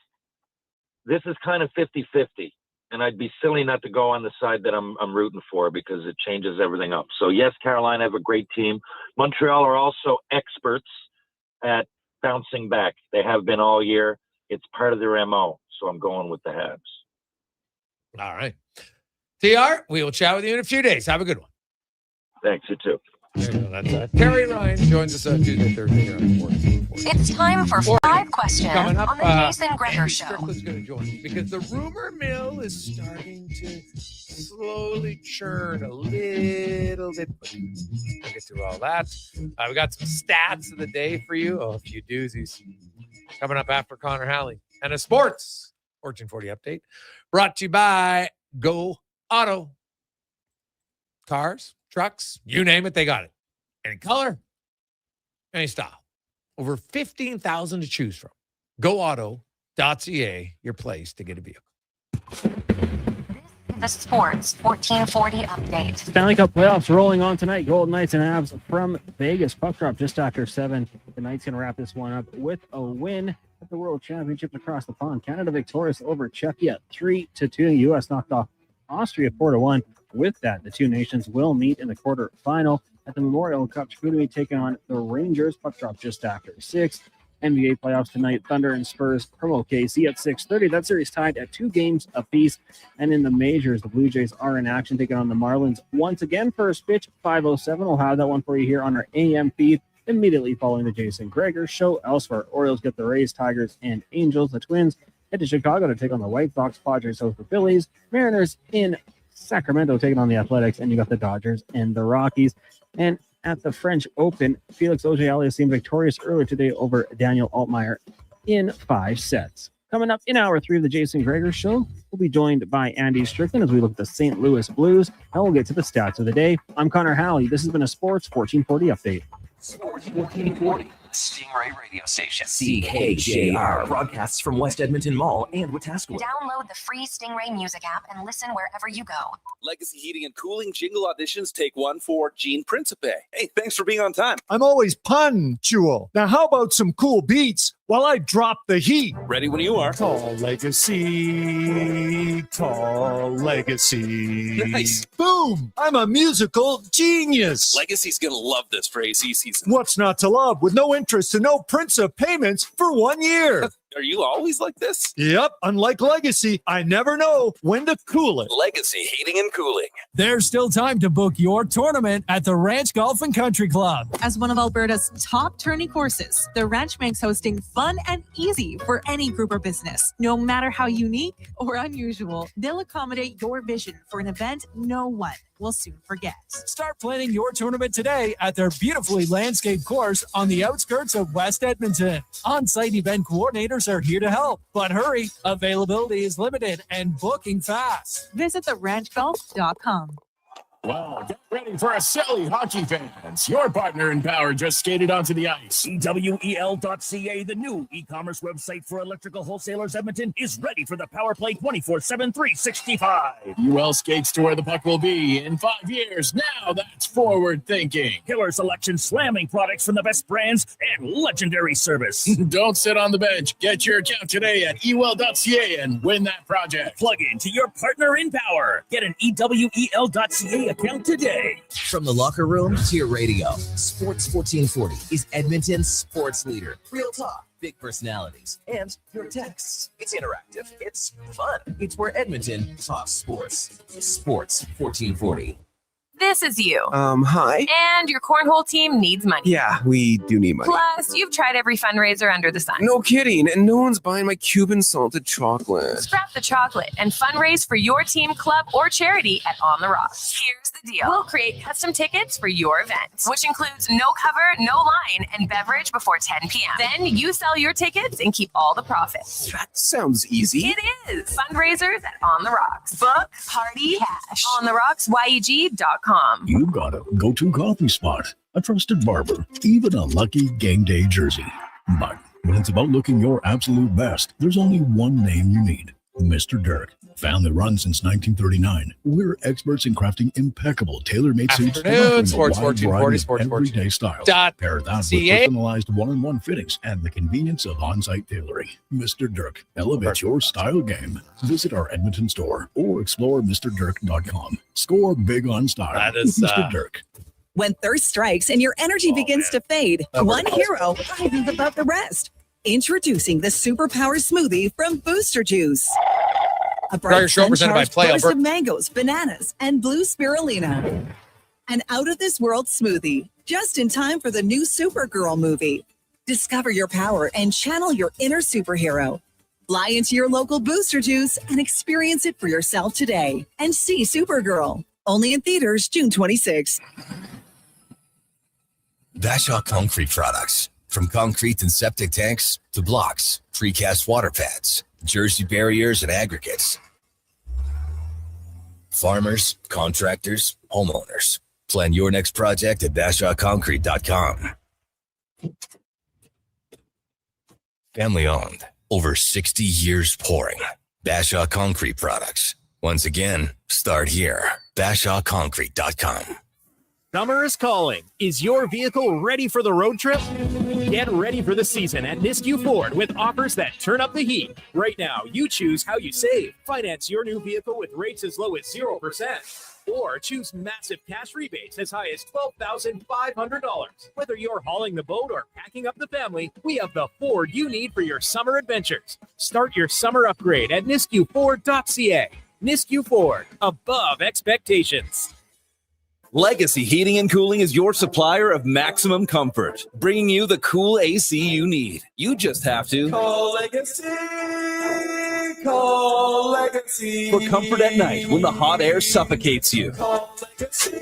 Speaker 1: this is kind of 50-50, and I'd be silly not to go on the side that I'm rooting for because it changes everything up. So yes, Carolina have a great team. Montreal are also experts at bouncing back. They have been all year. It's part of their MO. So I'm going with the Habs.
Speaker 6: All right. TR, we will chat with you in a few days. Have a good one.
Speaker 1: Thanks, you too.
Speaker 6: That's Terry Ryan joins us Tuesday, Thursday here on Sports.
Speaker 12: It's time for 5 questions
Speaker 6: Coming up,
Speaker 12: on the Jason Gregor Show.
Speaker 6: Strickland's going to join us because the rumor mill is starting to slowly churn a little bit. We'll get through all that. We got some stats of the day for you. Oh, a few doozies. Coming up after Connor Halley. And a sports 1440 update brought to you by Go Auto. Cars, trucks, you name it, they got it. Any color, any style. Over 15,000 to choose from. GoAuto.ca, your place to get a vehicle.
Speaker 12: The Sports 1440 update.
Speaker 20: Stanley Cup playoffs rolling on tonight. Golden Knights and Avs from Vegas. Puck drop just after 7. The Knights going to wrap this one up with a win at the World Championship across the pond. Canada victorious over Czechia 3-2. U.S. knocked off Austria 4-1. With that, the two nations will meet in the quarterfinal at the Memorial Cup. Chicoutimi taking on the Rangers. Puck drop just after 6. NBA playoffs tonight. Thunder and Spurs from OKC at 6:30. That series tied at 2 games apiece. And in the majors, the Blue Jays are in action taking on the Marlins once again. First pitch, 5:07. We'll have that one for you here on our AM feed immediately following the Jason Gregor Show. Elsewhere, Orioles get the Rays, Tigers, and Angels. The Twins head to Chicago to take on the White Sox. Padres host the Phillies. Mariners in Sacramento taking on the Athletics, and you got the Dodgers and the Rockies. And at the French Open, Felix Auger-Aliassime victorious earlier today over Daniel Altmaier in 5 sets. Coming up in hour 3 of the Jason Gregor Show, we'll be joined by Andy Strickland as we look at the St. Louis Blues, and we'll get to the stats of the day. I'm Connor Halley. This has been a Sports 1440 update.
Speaker 3: Sports 1440, Stingray Radio Station. CKJR broadcasts from West Edmonton Mall and Wetaskiwin.
Speaker 12: Download the free Stingray music app and listen wherever you go.
Speaker 8: Legacy Heating and Cooling jingle auditions take 1 for Gene Principe. Hey, thanks for being on time.
Speaker 11: I'm always punctual. Now, how about some cool beats while I drop the heat?
Speaker 8: Ready when you are.
Speaker 11: Tall legacy, tall legacy.
Speaker 8: Nice.
Speaker 11: Boom! I'm a musical genius.
Speaker 8: Legacy's going to love this for AC season.
Speaker 11: What's not to love with no interest and no Principe payments for 1 year?
Speaker 8: Are you always like this?
Speaker 11: Yep. Unlike Legacy, I never know when to cool it.
Speaker 8: Legacy Heating and Cooling.
Speaker 16: There's still time to book your tournament at the Ranch Golf and Country Club.
Speaker 19: As one of Alberta's top tourney courses, the Ranch makes hosting fun and easy for any group or business. No matter how unique or unusual, they'll accommodate your vision for an event no one will soon forget.
Speaker 16: Start planning your tournament today at their beautifully landscaped course on the outskirts of West Edmonton. On-site event coordinators are here to help, but hurry, availability is limited and booking fast.
Speaker 19: Visit theranchgolf.com.
Speaker 24: Well, get ready for a silly hockey fans. Your partner in power just skated onto the ice.
Speaker 4: EWEL.ca, the new e-commerce website for electrical wholesalers Edmonton, is ready for the power play 24/7, 365.
Speaker 24: UL skates to where the puck will be in 5 years. Now that's forward thinking.
Speaker 4: Killer selection, slamming products from the best brands, and legendary service.
Speaker 24: Don't sit on the bench. Get your account today at EWEL.ca and win that project.
Speaker 4: Plug into your partner in power. Get an EWEL.ca account today.
Speaker 3: From the locker room to your radio, Sports 1440 is Edmonton's sports leader. Real talk, big personalities, and your texts. It's interactive. It's fun. It's where Edmonton talks sports. Sports 1440.
Speaker 26: This is you.
Speaker 25: Hi.
Speaker 26: And your cornhole team needs money.
Speaker 25: Yeah, we do need money.
Speaker 26: Plus, you've tried every fundraiser under the sun.
Speaker 25: No kidding. And no one's buying my Cuban salted chocolate.
Speaker 26: Scrap the chocolate and fundraise for your team, club, or charity at On the Rocks. Here's the deal. We'll create custom tickets for your event, which includes no cover, no line, and beverage before 10 p.m. Then you sell your tickets and keep all the profits.
Speaker 25: That sounds easy.
Speaker 26: It is. Fundraisers at On the Rocks. Book, party, cash. OnTheRocksYEG.com.
Speaker 27: You got a go-to coffee spot, a trusted barber, even a lucky game day jersey. But when it's about looking your absolute best, there's only one name you need, Mr. Dirk. Family run since 1939. We're experts in crafting impeccable tailor-made suits.
Speaker 6: Afternoon, Sports 1440, Sports
Speaker 27: everyday style. Pair that with personalized one-on-one fittings and the convenience of on-site tailoring. Mr. Dirk, elevate your style game. Visit our Edmonton store or explore MrDirk.com. Score big on style.
Speaker 6: That is
Speaker 27: Mr. Dirk.
Speaker 28: When thirst strikes and your energy begins to fade, one hero rises above the rest.
Speaker 9: Introducing the Superpower Smoothie from Booster Juice. A
Speaker 6: Gregor Show presented by Play
Speaker 9: burst
Speaker 6: Alberta.
Speaker 9: of mangoes, bananas, and blue spirulina. An out-of-this-world smoothie, just in time for the new Supergirl movie. Discover your power and channel your inner superhero. Fly into your local Booster Juice and experience it for yourself today. And see Supergirl. Only in theaters June 26th.
Speaker 3: Bashaw Concrete Products. From concrete and septic tanks to blocks, precast water pads, Jersey barriers and aggregates. Farmers, contractors, homeowners. Plan your next project at BashawConcrete.com. Family owned. Over 60 years pouring. Bashaw Concrete Products. Once again, start here. BashawConcrete.com.
Speaker 7: Summer is calling. Is your vehicle ready for the road trip? Get ready for the season at Nisku Ford with offers that turn up the heat. Right now, you choose how you save. Finance your new vehicle with rates as low as 0%. Or choose massive cash rebates as high as $12,500. Whether you're hauling the boat or packing up the family, we have the Ford you need for your summer adventures. Start your summer upgrade at niskuford.ca. Nisku Ford, above expectations.
Speaker 8: Legacy Heating and Cooling is your supplier of maximum comfort, bringing you the cool AC you need. You just have to
Speaker 2: call Legacy. Call Legacy.
Speaker 8: For comfort at night when the hot air suffocates you.
Speaker 2: Call Legacy.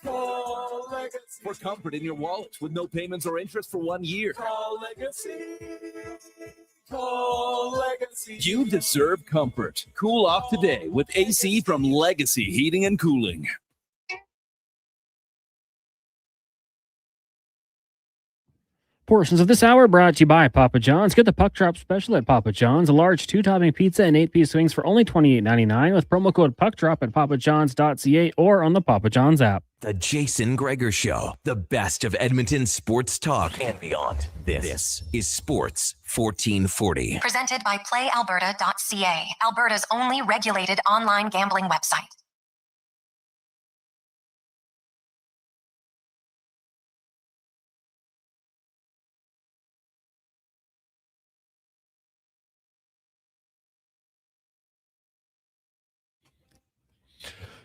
Speaker 2: Call Legacy.
Speaker 8: For comfort in your wallet with no payments or interest for 1 year.
Speaker 2: Call Legacy. Call Legacy.
Speaker 8: You deserve comfort. Cool off today with AC from Legacy Heating and Cooling.
Speaker 20: Portions of this hour brought to you by Papa John's. Get the Puck Drop Special at Papa John's. A large 2-topping pizza and 8-piece wings for only $28.99 with promo code PuckDrop at papajohns.ca or on the Papa John's app.
Speaker 3: The Jason Gregor Show. The best of Edmonton sports talk and beyond. This is Sports 1440.
Speaker 12: Presented by PlayAlberta.ca, Alberta's only regulated online gambling website.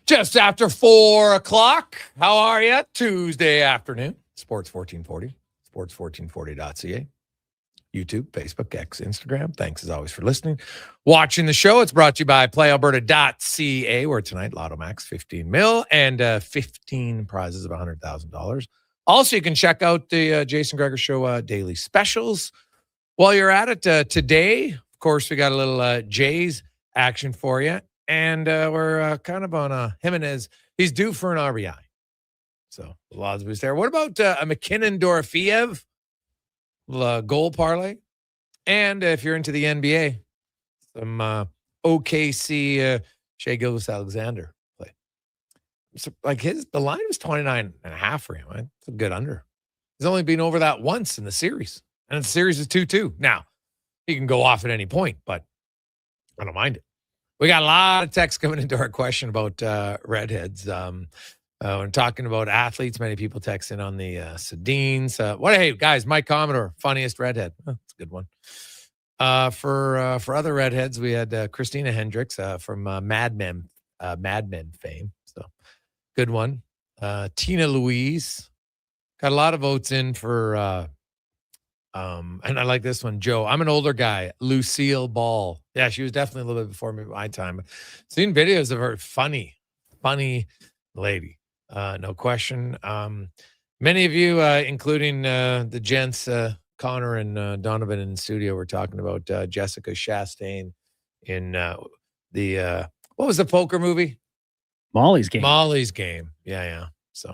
Speaker 6: Just after 4 o'clock. How are you? Tuesday afternoon. Sports 1440. Sports1440.ca. YouTube, Facebook, X, Instagram. Thanks as always for listening. Watching the show. It's brought to you by PlayAlberta.ca, where tonight Lotto Max 15 mil and 15 prizes of $100,000. Also, you can check out the Jason Gregor Show daily specials. While you're at it today, of course, we got a little Jays action for you. And we're kind of on Jimenez. He's due for an RBI. So the odds boost there. What about a McKinnon-Dorofeev goal parlay? And if you're into the NBA, some OKC Shai Gilgeous-Alexander play. So, like the line was 29.5 for him. Right? It's a good under. He's only been over that once in the series. And the series is 2-2. Now, he can go off at any point, but I don't mind it. We got a lot of texts coming into our question about redheads. When talking about athletes, many people text in on the Sedines. Hey, guys, Mike Commodore, funniest redhead. Oh, that's a good one. For other redheads, we had Christina Hendricks from Mad Men fame. So good one. Tina Louise. Got a lot of votes in for and I like this one, Joe. I'm an older guy. Lucille Ball. Yeah, she was definitely a little bit before my time. Seen videos of her. Funny lady. No question. Many of you, including the gents, Connor and Donovan in the studio, were talking about Jessica Chastain in the what was the poker movie?
Speaker 20: Molly's Game.
Speaker 6: Molly's Game. Yeah. So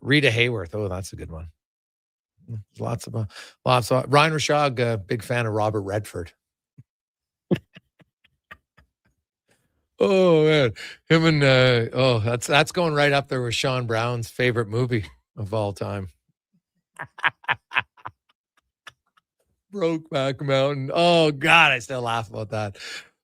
Speaker 6: Rita Hayworth. Oh, that's a good one. Lots of Ryan Rashog, big fan of Robert Redford. Oh man, him and that's going right up there with Sean Brown's favorite movie of all time. Brokeback Mountain. Oh God, I still laugh about that.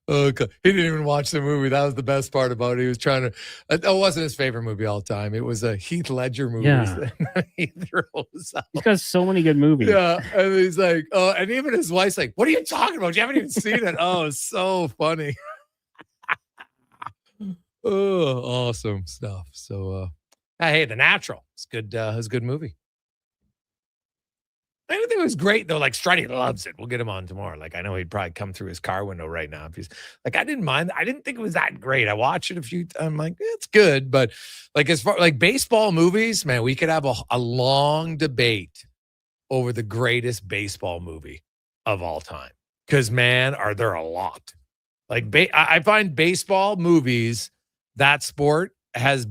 Speaker 6: Okay. He didn't even watch the movie. That was the best part about it. He was trying to. It wasn't his favorite movie all the time. It was a Heath Ledger movie.
Speaker 20: Yeah.
Speaker 6: He throws out.
Speaker 20: He's got so many good movies.
Speaker 6: Yeah, and he's like, oh, and even his wife's like, "What are you talking about? You haven't even seen it." Oh, it's so funny. Oh, awesome stuff. So, hey, The Natural. It's good. It's a good movie. I think it was great though. Like Strutty loves it. We'll get him on tomorrow. Like I know he'd probably come through his car window right now. If he's like, I didn't mind. I didn't think it was that great. I watched it a few times. I'm like, it's good, but like as far like baseball movies, man, we could have a long debate over the greatest baseball movie of all time. Because man, are there a lot? Like I find baseball movies, that sport has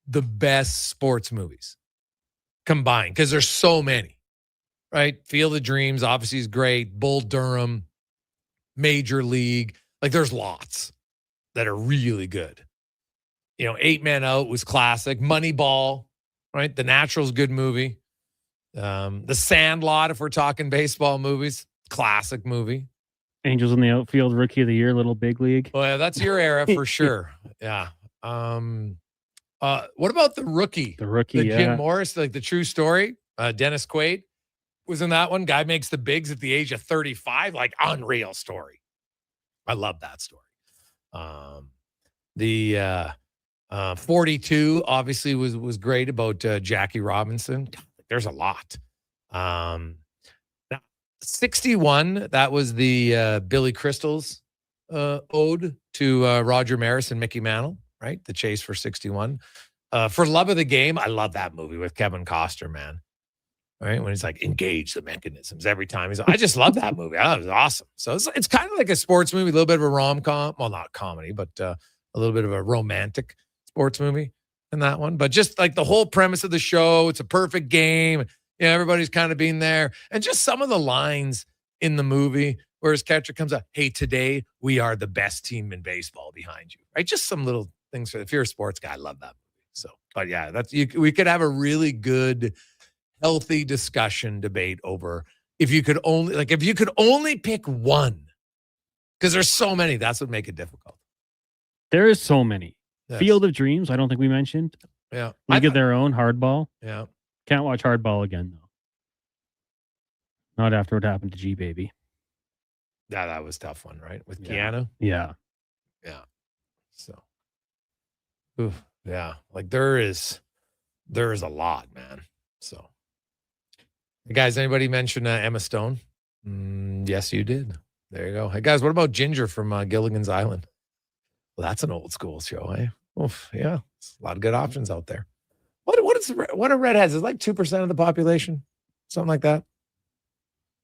Speaker 6: the best sports movies combined because there's so many. Right? Field of Dreams obviously is great. Bull Durham, Major League. Like there's lots that are really good. 8 Men Out was classic. Moneyball, right? The Natural's good movie. The Sandlot, if we're talking baseball movies, classic movie.
Speaker 20: Angels in the Outfield, Rookie of the Year, Little Big League.
Speaker 6: Well, yeah, that's your era for sure. Yeah. What about The Rookie?
Speaker 20: The Rookie,
Speaker 6: the Jim Morris, like the true story. Dennis Quaid was in that one. Guy makes the bigs at the age of 35. Like unreal story. I love that story. The 42 obviously was great about Jackie Robinson. God, there's a lot. Now 61, that was the Billy Crystal's ode to Roger Maris and Mickey Mantle, right? The Chase for 61. For Love of the Game, I love that movie with Kevin Costner, man. Right? When he's like, engage the mechanisms every time. I just love that movie. That was awesome. So it's kind of like a sports movie, a little bit of a rom-com. Well, not comedy, but a little bit of a romantic sports movie in that one. But just like the whole premise of the show, it's a perfect game. Everybody's kind of being there. And just some of the lines in the movie where his catcher comes out, hey, today we are the best team in baseball behind you. Right? Just some little things. If you're a sports guy, I love that movie. So, but yeah, we could have a really good healthy discussion debate over if you could only pick one, because there's so many. That's what make it difficult. There
Speaker 20: is so many. Yes. Field of Dreams, I don't think we mentioned.
Speaker 6: Yeah.
Speaker 20: League of Their Own, Hardball.
Speaker 6: Yeah.
Speaker 20: Can't watch Hardball again, though. Not after what happened to G Baby.
Speaker 6: Yeah, that was a tough one, right? With Keanu.
Speaker 20: Yeah.
Speaker 6: Yeah. So, oof, yeah. Like there is a lot, man. So. Hey guys, anybody mention Emma Stone? Yes, you did. There you go. Hey guys, what about Ginger from Gilligan's Island? Well, that's an old school show, eh? Oof, yeah, a lot of good options out there. What are redheads? Is it like 2% of the population, something like that?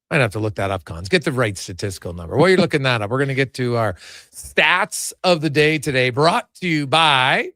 Speaker 6: I'd have to look that up, Cons. Get the right statistical number. While you're looking that up, we're going to get to our stats of the day today, brought to you by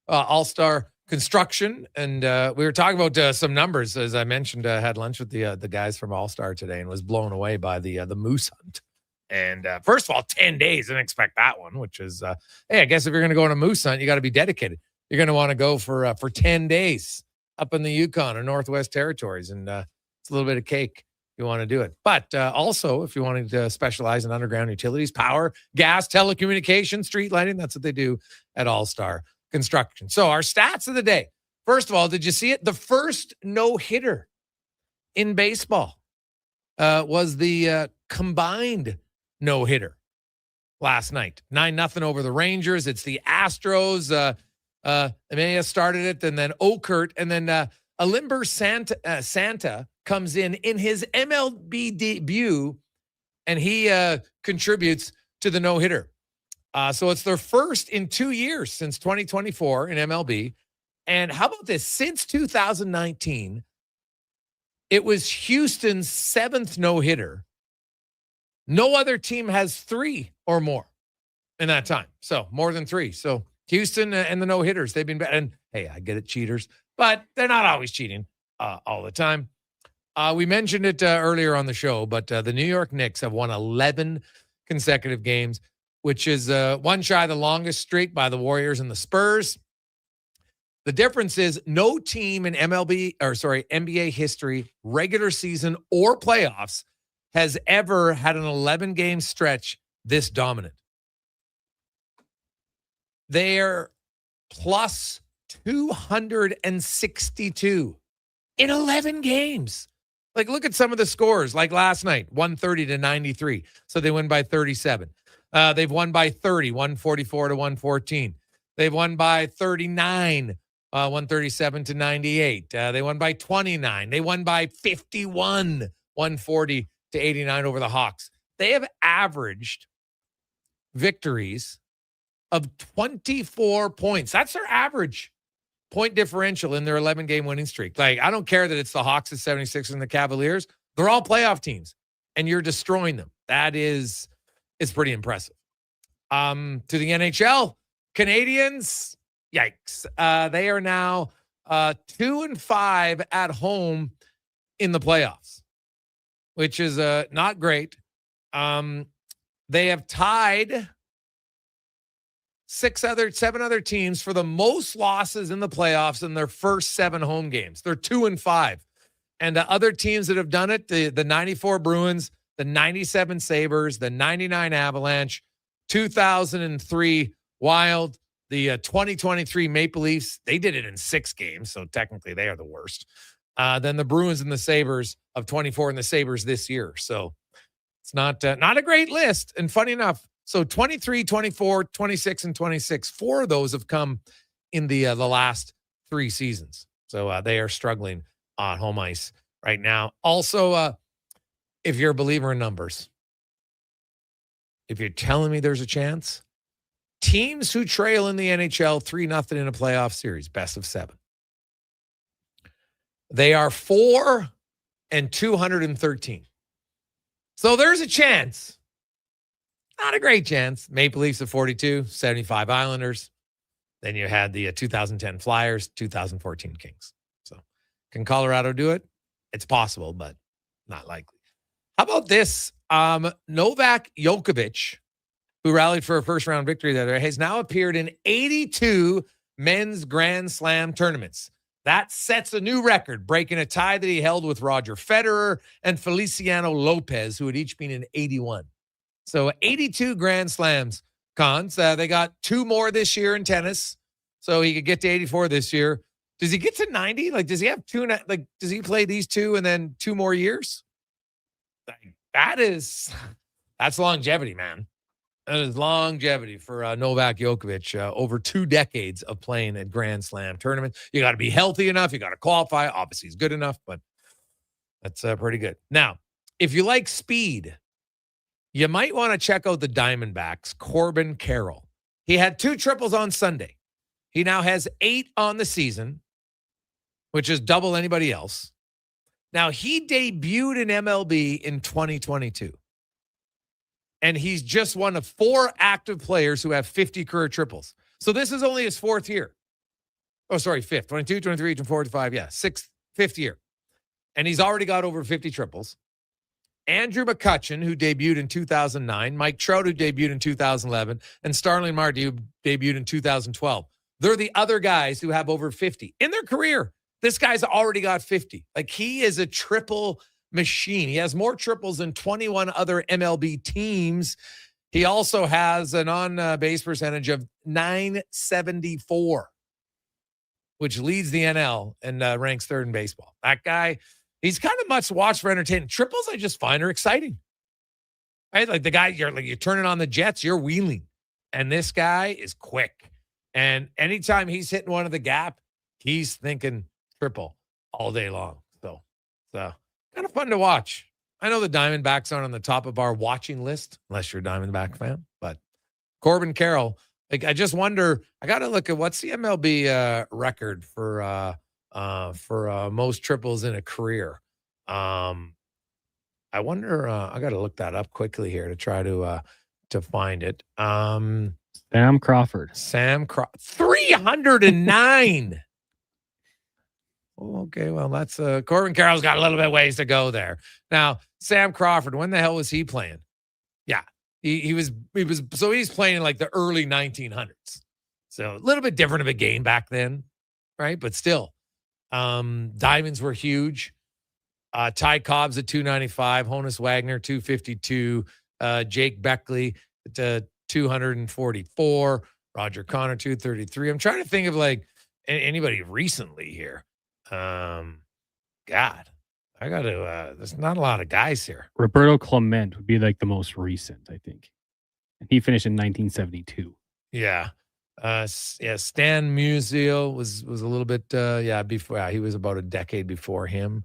Speaker 6: All-Star Construction. And we were talking about some numbers. As I mentioned, had lunch with the guys from All-Star today and was blown away by the moose hunt. And first of all, 10 days. Didn't expect that one, which is, hey, I guess if you're going to go on a moose hunt, you got to be dedicated. You're going to want to go for 10 days up in the Yukon or Northwest Territories. And it's a little bit of cake. You want to do it. But also, if you wanted to specialize in underground utilities, power, gas, telecommunications, street lighting, that's what they do at All-Star Construction. So our stats of the day. First of all, did you see it? The first no-hitter in baseball was the combined no-hitter last night. 9-0 over the Rangers. It's the Astros. Amaya started it, and then Okert, and then Alimber Santa comes in his MLB debut, and he contributes to the no-hitter. So it's their first in 2 years since 2024 in MLB. And how about this? Since 2019, it was Houston's 7th no-hitter. No other team has 3 or more in that time. So more than 3. So Houston and the no-hitters, they've been bad. And hey, I get it, cheaters, but they're not always cheating all the time. We mentioned it earlier on the show, but the New York Knicks have won 11 consecutive games, which is one shy of the longest streak by the Warriors and the Spurs. The difference is no team in NBA history, regular season or playoffs, has ever had an 11-game stretch this dominant. They're plus 262 in 11 games. Like, look at some of the scores. Like last night, 130-93. So they win by 37. They've won by 30, 144-114. They've won by 39, 137-98. They won by 29. They won by 51, 140-89 over the Hawks. They have averaged victories of 24 points. That's their average point differential in their 11-game winning streak. Like, I don't care that it's the Hawks, the 76ers, and the Cavaliers. They're all playoff teams, and you're destroying them. It's pretty impressive. To the NHL, Canadians, yikes. They are now 2-5 at home in the playoffs, which is not great. They have tied seven other teams for the most losses in the playoffs in their first 7 home games. They're 2-5. And the other teams that have done it, the 94 Bruins, the 97 Sabres, the 99 Avalanche, 2003 Wild, the 2023 Maple Leafs, they did it in 6 games, so technically they are the worst. Then the Bruins and the Sabres of 24 and the Sabres this year. So it's not a great list. And funny enough, so 23, 24, 26, and 26, 4 of those have come in the last 3 seasons. So they are struggling on home ice right now. Also, if you're a believer in numbers, if you're telling me there's a chance, teams who trail in the NHL 3-0 in a playoff series, best of 7. They are 4-213. So there's a chance. Not a great chance. Maple Leafs at 42, 75 Islanders. Then you had the 2010 Flyers, 2014 Kings. So can Colorado do it? It's possible, but not likely. How about this? Novak Djokovic, who rallied for a first-round victory the other day, has now appeared in 82 men's Grand Slam tournaments. That sets a new record, breaking a tie that he held with Roger Federer and Feliciano Lopez, who had each been in 81. So 82 Grand Slams, Cons. They got 2 more this year in tennis, so he could get to 84 this year. Does he get to 90? Like, does he have 2? Like, does he play these 2 and then 2 more years? That's longevity, man. That is longevity for Novak Djokovic. Over 2 decades of playing at Grand Slam tournaments. You got to be healthy enough. You got to qualify. Obviously, he's good enough, but that's pretty good. Now, if you like speed, you might want to check out the Diamondbacks' Corbin Carroll. He had 2 triples on Sunday. He now has 8 on the season, which is double anybody else. Now, he debuted in MLB in 2022. And he's just one of 4 active players who have 50 career triples. So this is only his 4th year. Oh, sorry, 5th. 22, 23, 24, 25. Yeah, 5th year. And he's already got over 50 triples. Andrew McCutchen, who debuted in 2009, Mike Trout, who debuted in 2011, and Starling Marte, who debuted in 2012. They're the other guys who have over 50 in their career. This guy's already got 50. Like, he is a triple machine. He has more triples than 21 other MLB teams. He also has an on-base percentage of .974, which leads the NL and ranks 3rd in baseball. That guy, he's kind of much watched for entertainment. Triples, I just find, are exciting. Right? Like, the guy, you're turning on the jets, you're wheeling. And this guy is quick. And anytime he's hitting one of the gap, he's thinking triple all day long. So kind of fun to watch. I know the Diamondbacks aren't on the top of our watching list, unless you're a Diamondback fan. But Corbin Carroll, like, I just wonder, I got to look at what's the MLB record for most triples in a career. I wonder, I got to look that up quickly here to try to find it.
Speaker 20: Sam Crawford.
Speaker 6: 309. Okay, well, that's Corbin Carroll's got a little bit ways to go there. Now, Sam Crawford, when the hell was he playing? Yeah, he was so he's playing in like the early 1900s. So a little bit different of a game back then, right? But still, diamonds were huge. Ty Cobb's at 295, Honus Wagner 252, Jake Beckley at 244, Roger Connor 233. I'm trying to think of like anybody recently here. God, I got to. There's not a lot of guys here.
Speaker 20: Roberto Clement would be like the most recent, I think, and he finished in 1972.
Speaker 6: Yeah. Stan Musial was a little bit before. Yeah, he was about a decade before him.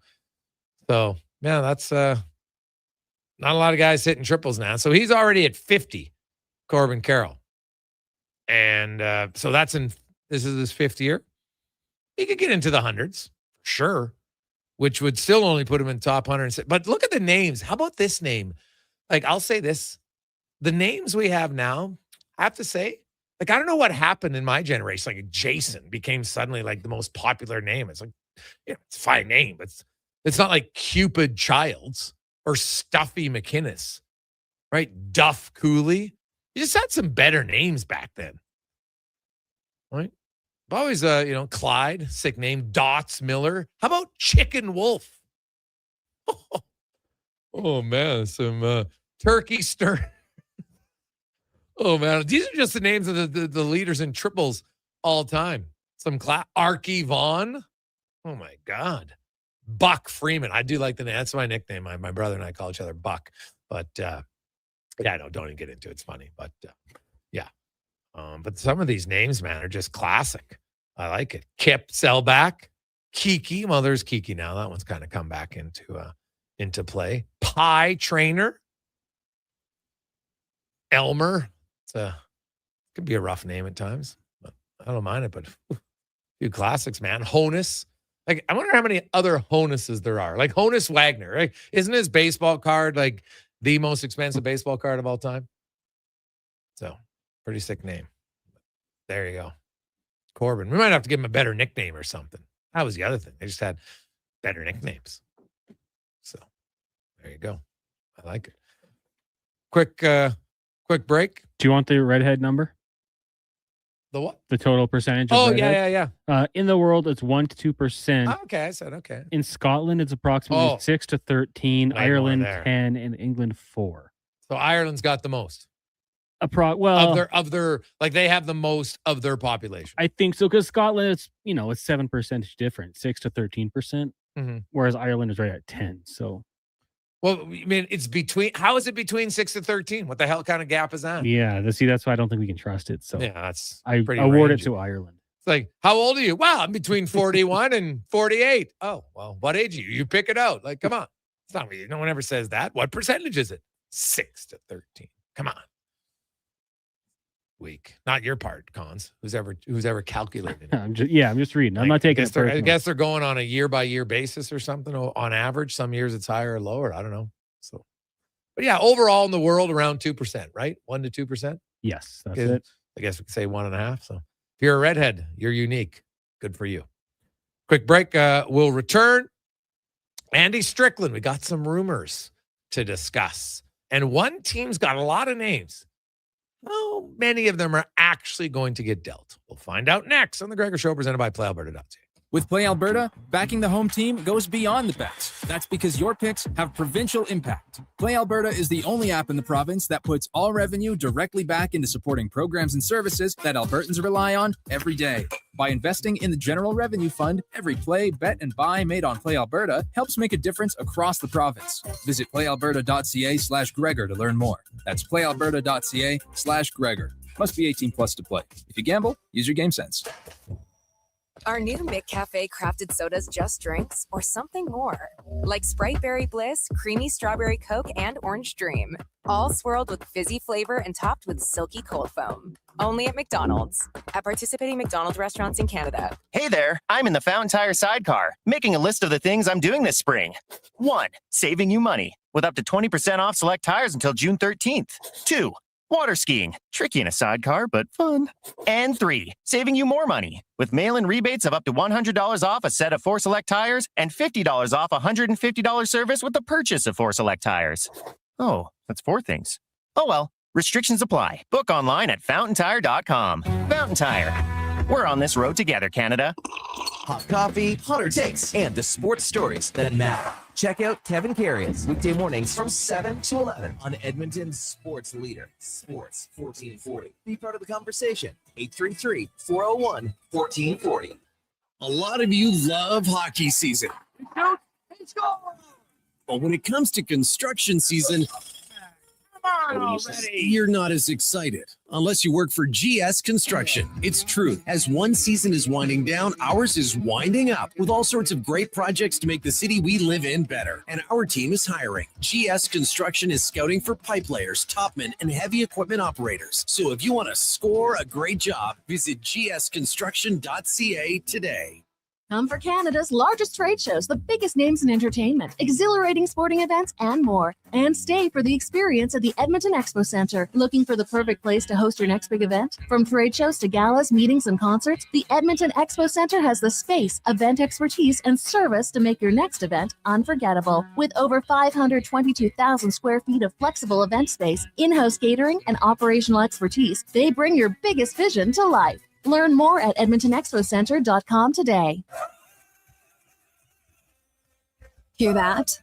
Speaker 6: So yeah, that's not a lot of guys hitting triples now. So he's already at 50, Corbin Carroll, and so this is his 5th year. He could get into the hundreds, sure, which would still only put him in top 100. But look at the names. How about this name? Like, I'll say this: the names we have now, I have to say. Like, I don't know what happened in my generation. Like, Jason became suddenly like the most popular name. It's like, it's a fine name, but it's not like Cupid Childs or Stuffy McInnes, right? Duff Cooley. You just had some better names back then, right? Always, Clyde, sick name. Dots Miller. How about Chicken Wolf? Oh man, some Turkey Stern. Oh, man. These are just the names of the leaders in triples all time. Some Arky Vaughn. Oh, my God. Buck Freeman. I do like the name. That's my nickname. My brother and I call each other Buck. But, don't even get into it. It's funny. But, but some of these names, man, are just classic. I like it. Kip Selback. Kiki. Well, there's Kiki now. That one's kind of come back into play. Pie Trainer. Elmer. Could be a rough name at times, but I don't mind it. But a few classics, man. Honus. Like, I wonder how many other Honuses there are. Like Honus Wagner, right? Isn't his baseball card like the most expensive baseball card of all time? So, pretty sick name. There you go. Corbin. We might have to give him a better nickname or something. That was the other thing. They just had better nicknames. So, there you go. I like it. Quick break.
Speaker 20: Do you want the redhead number?
Speaker 6: The what?
Speaker 20: The total percentage.
Speaker 6: Oh,
Speaker 20: of
Speaker 6: yeah.
Speaker 20: In the world, it's 1 to 2%.
Speaker 6: Oh, okay, I said okay.
Speaker 20: In Scotland, it's approximately 6 to 13. Ireland, 10, and England, 4.
Speaker 6: So Ireland's got the most.
Speaker 20: Of
Speaker 6: their like they have the most of their population.
Speaker 20: I think so, because Scotland, it's 7% different, 6 to 13%, whereas Ireland is right at 10. So.
Speaker 6: Well, I mean, it's between. How is it between 6 to 13? What the hell kind of gap is that?
Speaker 20: Yeah, that's why I don't think we can trust it. So
Speaker 6: yeah, that's
Speaker 20: I
Speaker 6: pretty
Speaker 20: award
Speaker 6: rangy.
Speaker 20: it to Ireland.
Speaker 6: It's like, how old are you? Well, I'm between 41 and 48. Oh, well, what age are you? You pick it out. Like, come on. It's not really. No one ever says that. What percentage is it? 6 to 13. Come on. Weak. Not your part, Cons. Who's ever calculated it.
Speaker 20: I'm just reading. I'm not taking it personal.
Speaker 6: I guess they're going on a year-by-year basis or something on average. Some years it's higher or lower. I don't know. So, but yeah, overall in the world, around 2%, right? 1 to 2%?
Speaker 20: Yes, that's it.
Speaker 6: I guess we could say 1.5. So if you're a redhead, you're unique. Good for you. Quick break. We'll return. Andy Strickland, we got some rumors to discuss. And one team's got a lot of names. How many of them are actually going to get dealt? We'll find out next on The Gregor Show, presented by PlayAlberta.ca.
Speaker 5: With Play Alberta, backing the home team goes beyond the bets. That's because your picks have provincial impact. Play Alberta is the only app in the province that puts all revenue directly back into supporting programs and services that Albertans rely on every day. By investing in the General Revenue Fund, every play, bet, and buy made on Play Alberta helps make a difference across the province. Visit playalberta.ca/Gregor to learn more. That's playalberta.ca/Gregor. Must be 18 plus to play. If you gamble, use your game sense.
Speaker 26: Our new McCafe crafted sodas just drinks or something more. Like Sprite Berry Bliss, Creamy Strawberry Coke, and Orange Dream. All swirled with fizzy flavor and topped with silky cold foam. Only at McDonald's. At participating McDonald's restaurants in Canada.
Speaker 13: Hey there, I'm in the Fountain Tire sidecar, making a list of the things I'm doing this spring. 1. Saving you money, with up to 20% off select tires until June 13th. 2. Water skiing, tricky in a sidecar, but fun. And 3, saving you more money with mail-in rebates of up to $100 off a set of 4 select tires and $50 off a $150 service with the purchase of 4 select tires. Oh, that's 4 things. Oh well, restrictions apply. Book online at fountaintire.com. Fountain Tire. We're on this road together, Canada.
Speaker 3: Hot coffee, hotter takes, and the sports stories that matter. Check out Kevin Carrius weekday mornings from 7 to 11 on Edmonton's sports leader, Sports 1440. Be part of the conversation. 833-401-1440.
Speaker 24: A lot of you love hockey season. But when it comes to construction season, you're not as excited unless you work for GS Construction. It's true. As one season is winding down, ours is winding up with all sorts of great projects to make the city we live in better. And our team is hiring. GS Construction is scouting for pipe layers, topmen, and heavy equipment operators. So if you want to score a great job, visit gsconstruction.ca today.
Speaker 10: Come for Canada's largest trade shows, the biggest names in entertainment, exhilarating sporting events, and more. And stay for the experience at the Edmonton Expo Centre. Looking for the perfect place to host your next big event? From trade shows to galas, meetings, and concerts, the Edmonton Expo Centre has the space, event expertise, and service to make your next event unforgettable. With over 522,000 square feet of flexible event space, in-house catering, and operational expertise, they bring your biggest vision to life. Learn more at edmontonexpocentre.com today.
Speaker 14: Hear that?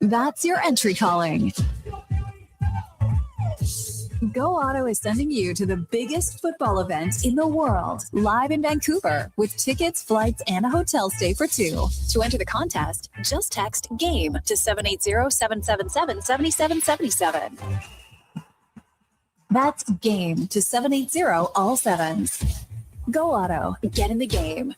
Speaker 14: That's your entry calling. Go Auto is sending you to the biggest football event in the world, live in Vancouver, with tickets, flights, and a hotel stay for two. To enter the contest, just text GAME to 780-777-7777. That's GAME to 780 all sevens. Go Auto, get in the game.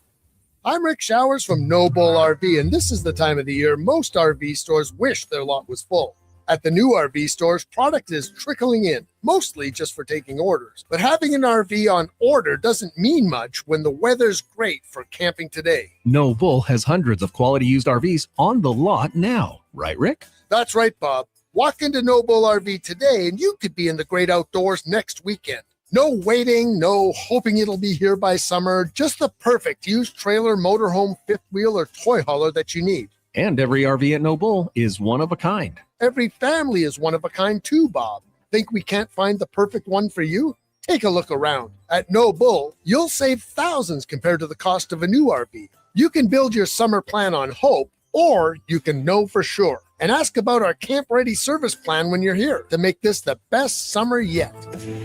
Speaker 11: I'm Rick Showers from No Bull RV, and this is the time of the year most RV stores wish their lot was full. At the new RV stores, product is trickling in, mostly just for taking orders. But having an RV on order doesn't mean much when the weather's great for camping today.
Speaker 15: No Bull has hundreds of quality used RVs on the lot now. Right, Rick?
Speaker 11: That's right, Bob. Walk into No Bull RV today and you could be in the great outdoors next weekend. No waiting, no hoping it'll be here by summer, just the perfect used trailer, motorhome, fifth wheel, or toy hauler that you need.
Speaker 15: And every RV at No Bull is one of a kind.
Speaker 11: Every family is one of a kind too, Bob. Think we can't find the perfect one for you? Take a look around. At No Bull, you'll save thousands compared to the cost of a new RV. You can build your summer plan on hope, or you can know for sure. And ask about our Camp Ready service plan when you're here to make this the best summer yet.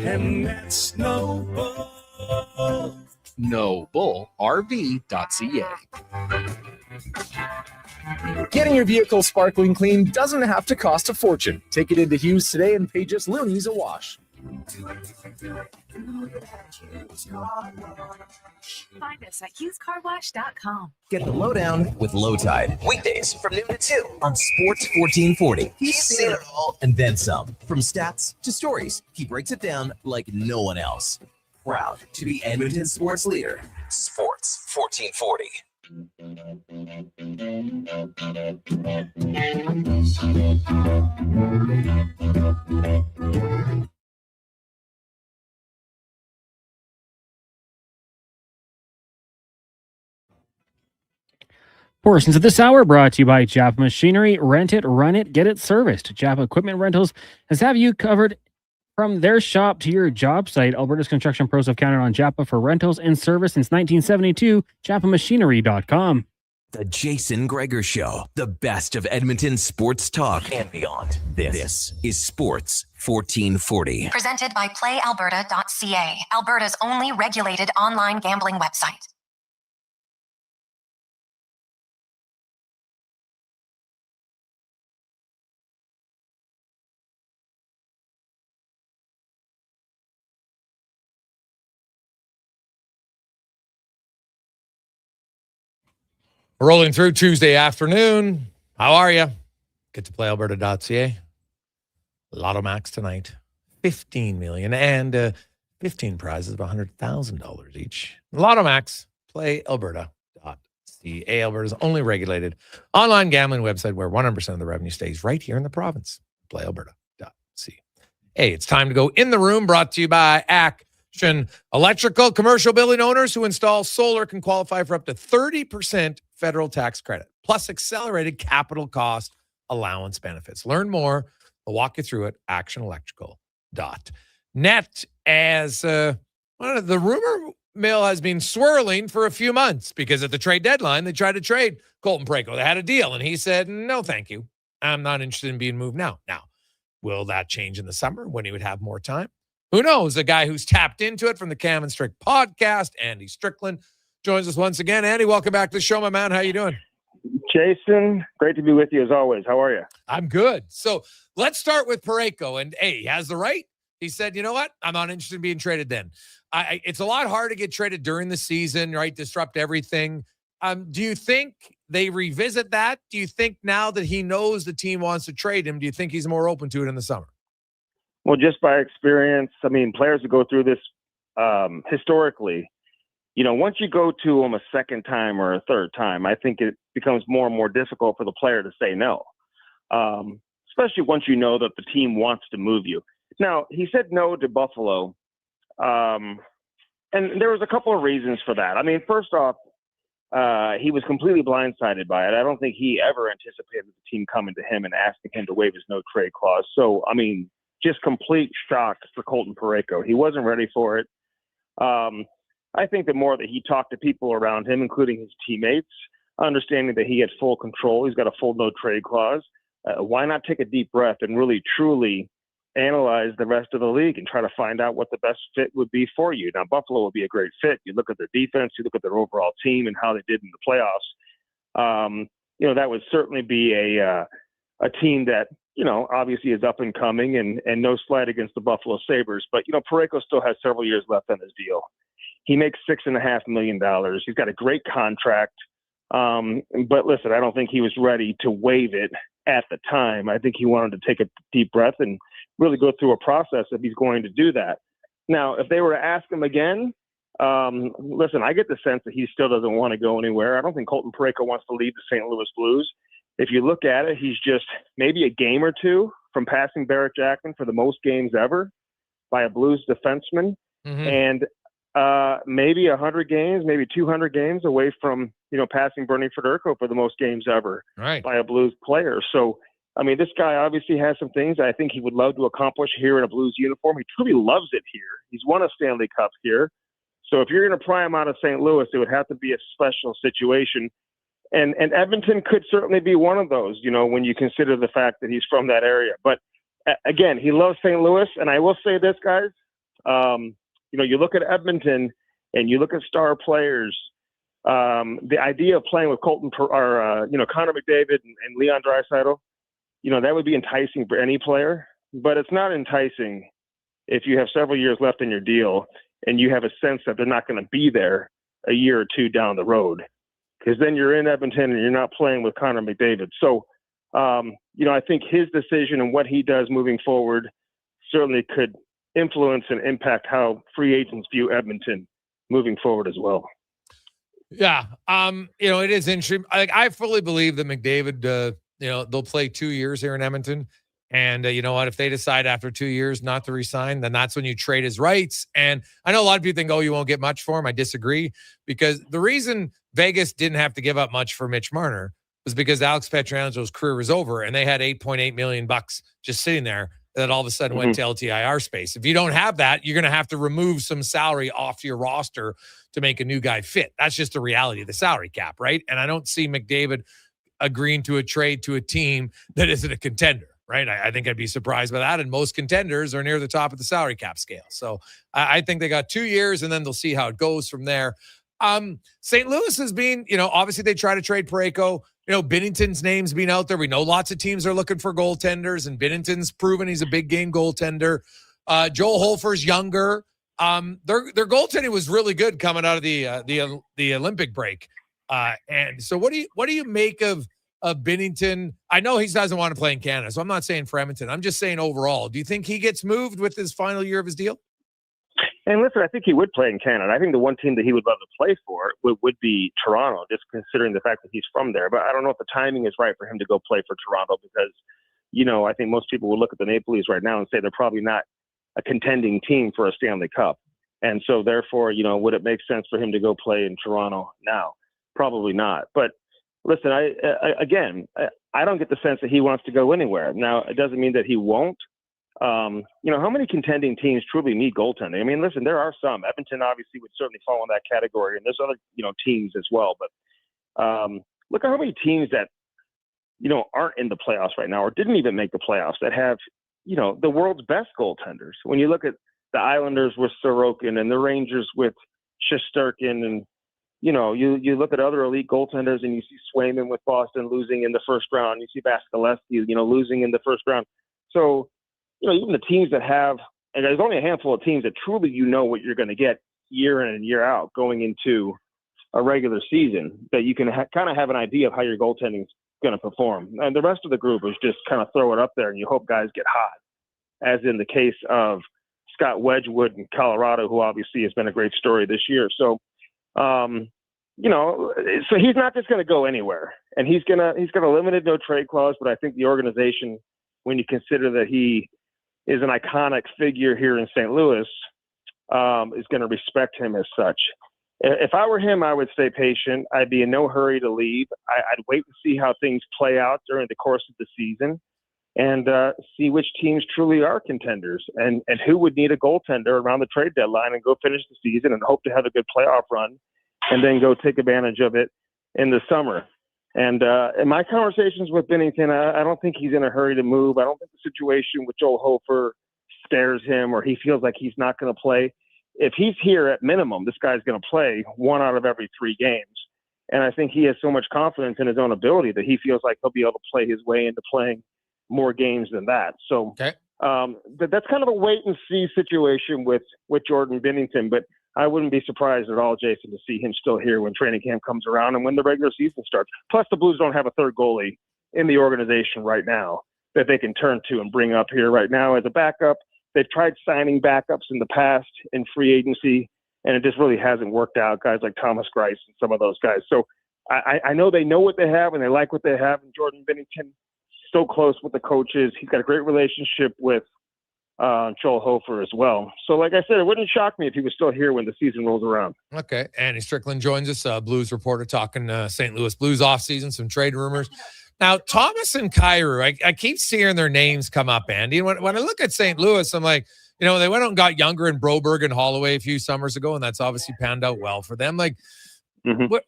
Speaker 2: And that's No Bull.
Speaker 17: NoBullRV.ca. Getting your vehicle sparkling clean doesn't have to cost a fortune. Take it into Hughes today and pay just loonies a wash.
Speaker 14: Find us at HughesCarWash.com.
Speaker 3: Get the lowdown with Low Tide. Weekdays from noon to 2 on Sports 1440. He's seen it all and then some. From stats to stories, he breaks it down like no one else. Proud to be Edmonton sports leader. Sports 1440.
Speaker 20: Portions of this hour brought to you by Japa Machinery. Rent it, run it, get it serviced. Japa Equipment Rentals has have you covered from their shop to your job site. Alberta's construction pros have counted on Japa for rentals and service since 1972. JapaMachinery.com.
Speaker 3: The Jason Gregor Show. The best of Edmonton sports talk and beyond. This is Sports 1440.
Speaker 12: Presented by PlayAlberta.ca, Alberta's only regulated online gambling website.
Speaker 6: Rolling through Tuesday afternoon. How are you? Get to playalberta.ca. Lotto Max tonight. $15 million and 15 prizes of $100,000 each. Lotto Max. Playalberta.ca. Alberta's only regulated online gambling website where 100% of the revenue stays right here in the province. Playalberta.ca. Hey, it's time to go in the room. Brought to you by Action Electrical. Commercial building owners who install solar can qualify for up to 30% federal tax credit, plus accelerated capital cost allowance benefits. Learn more. I'll walk you through it. actionelectrical.net. As the rumor mill has been swirling for a few months because at the trade deadline, they tried to trade Colton Parayko. They had a deal, and he said, no, thank you. I'm not interested in being moved now. Now, will that change in the summer when he would have more time? Who knows? A guy who's tapped into it from the Cam and Strick podcast, Andy Strickland, joins us once again. Andy, welcome back to the show, my man. How you doing?
Speaker 1: Jason, great to be with you as always. How are you?
Speaker 6: I'm good. So let's start with Parayko. And, hey, he has the right. He said, you know what? I'm not interested in being traded then. It's a lot harder to get traded during the season, right? Disrupt everything. Do you think they revisit that? Do you think now that he knows the team wants to trade him, do you think he's more open to it in the summer?
Speaker 1: Well, just by experience, I mean, players who go through this historically, you know, once you go to them a second time or a third time, I think it becomes more and more difficult for the player to say no, especially once you know that the team wants to move you. Now, he said no to Buffalo, and there was a couple of reasons for that. I mean, first off, he was completely blindsided by it. I don't think he ever anticipated the team coming to him and asking him to waive his no-trade clause. So, I mean, just complete shock for Colton Parayko. He wasn't ready for it. I think the more that he talked to people around him, including his teammates, understanding that he had full control, he's got a full no-trade clause, why not take a deep breath and really, truly analyze the rest of the league and try to find out what the best fit would be for you. Now, Buffalo would be a great fit. You look at their defense, you look at their overall team and how they did in the playoffs. You know, that would certainly be a team that, you know, obviously is up and coming and no slight against the Buffalo Sabres. But, you know, Parayko still has several years left on his deal. He makes $6.5 million. He's got a great contract. But listen, I don't think he was ready to waive it at the time. I think he wanted to take a deep breath and really go through a process if he's going to do that. Now, if they were to ask him again, listen, I get the sense that he still doesn't want to go anywhere. I don't think Colton Parayko wants to leave the St. Louis Blues. If you look at it, he's just maybe a game or two from passing Barrett Jackman for the most games ever by a Blues defenseman. And maybe 100 games, maybe 200 games away from, you know, passing Bernie Federko for the most games ever by a Blues player. So, I mean, this guy obviously has some things I think he would love to accomplish here in a Blues uniform. He truly loves it here. He's won a Stanley Cup here. So if you're going to pry him out of St. Louis, it would have to be a special situation. And Edmonton could certainly be one of those, you know, when you consider the fact that he's from that area. But again, he loves St. Louis. And I will say this, guys, you know, you look at Edmonton and you look at star players, the idea of playing with Connor McDavid and Leon Draisaitl, you know, that would be enticing for any player, but it's not enticing if you have several years left in your deal and you have a sense that they're not going to be there a year or two down the road, because then you're in Edmonton and you're not playing with Connor McDavid. So, you know, I think his decision and what he does moving forward certainly could influence and impact how free agents view Edmonton moving forward as well.
Speaker 6: Yeah. You know, it is interesting. I fully believe that McDavid, you know, they'll play 2 years here in Edmonton. And you know what? If they decide after 2 years not to resign, then that's when you trade his rights. And I know a lot of people think, oh, you won't get much for him. I disagree, because the reason Vegas didn't have to give up much for Mitch Marner was because Alex Pietrangelo career was over and they had $8.8 million just sitting there that all of a sudden went to LTIR space. If you don't have that, you're going to have to remove some salary off your roster to make a new guy fit. That's just the reality of the salary cap, right? And I don't see McDavid agreeing to a trade to a team that isn't a contender, right? I think I'd be surprised by that. And most contenders are near the top of the salary cap scale. So I think they got 2 years and then they'll see how it goes from there. St. Louis has been, you know, obviously they try to trade Parayko. You know, Binnington's name's been out there. We know lots of teams are looking for goaltenders, and Binnington's proven he's a big game goaltender. Joel Hofer's younger. Their goaltending was really good coming out of the Olympic break. And so what do you make of Binnington? I know he doesn't want to play in Canada, so I'm not saying for Edmonton. I'm just saying overall. Do you think he gets moved with his final year of his deal?
Speaker 1: And listen, I think he would play in Canada. I think the one team that he would love to play for would be Toronto, just considering the fact that he's from there. But I don't know if the timing is right for him to go play for Toronto because, you know, I think most people would look at the Maple Leafs right now and say they're probably not a contending team for a Stanley Cup. And so therefore, you know, would it make sense for him to go play in Toronto now? Probably not. But listen, I don't get the sense that he wants to go anywhere. Now, it doesn't mean that he won't. How many contending teams truly need goaltending? I mean, listen, there are some. Edmonton obviously would certainly fall in that category, and there's other, teams as well. But look at how many teams that, aren't in the playoffs right now or didn't even make the playoffs that have, the world's best goaltenders. When you look at the Islanders with Sorokin and the Rangers with Shesterkin, and, you look at other elite goaltenders and you see Swayman with Boston losing in the first round. You see Vasilevsky, losing in the first round. So, even the teams that have, and there's only a handful of teams that truly what you're going to get year in and year out going into a regular season, that you can kind of have an idea of how your goaltending is going to perform. And the rest of the group is just kind of throw it up there and you hope guys get hot, as in the case of Scott Wedgwood in Colorado, who obviously has been a great story this year. So, so he's not just going to go anywhere, and he's got a limited no trade clause, but I think the organization, when you consider that he is an iconic figure here in St. Louis, is going to respect him as such. If I were him, I would stay patient. I'd be in no hurry to leave. I'd wait to see how things play out during the course of the season and see which teams truly are contenders and who would need a goaltender around the trade deadline and go finish the season and hope to have a good playoff run and then go take advantage of it in the summer. And in my conversations with Binnington, I don't think he's in a hurry to move. I don't think the situation with Joel Hofer scares him or he feels like he's not going to play. If he's here at minimum, this guy's going to play 1 out of every 3 games. And I think he has so much confidence in his own ability that he feels like he'll be able to play his way into playing more games than that. So that's kind of a wait and see situation with Jordan Binnington. But I wouldn't be surprised at all, Jason, to see him still here when training camp comes around and when the regular season starts. Plus, the Blues don't have a third goalie in the organization right now that they can turn to and bring up here right now as a backup. They've tried signing backups in the past in free agency, and it just really hasn't worked out. Guys like Thomas Greiss and some of those guys. So I know they know what they have and they like what they have. And Jordan Binnington, so close with the coaches. He's got a great relationship with Joel Hofer as well. So like I said, it wouldn't shock me if he was still here when the season rolls around.
Speaker 6: Okay. Andy Strickland joins us, Blues reporter, talking St. Louis Blues offseason, some trade rumors. Now, Thomas and Kyrou, I keep seeing their names come up, Andy. And when I look at St. Louis, I'm like, they went out and got younger in Broberg and Holloway a few summers ago, and that's obviously panned out well for them. Like, why do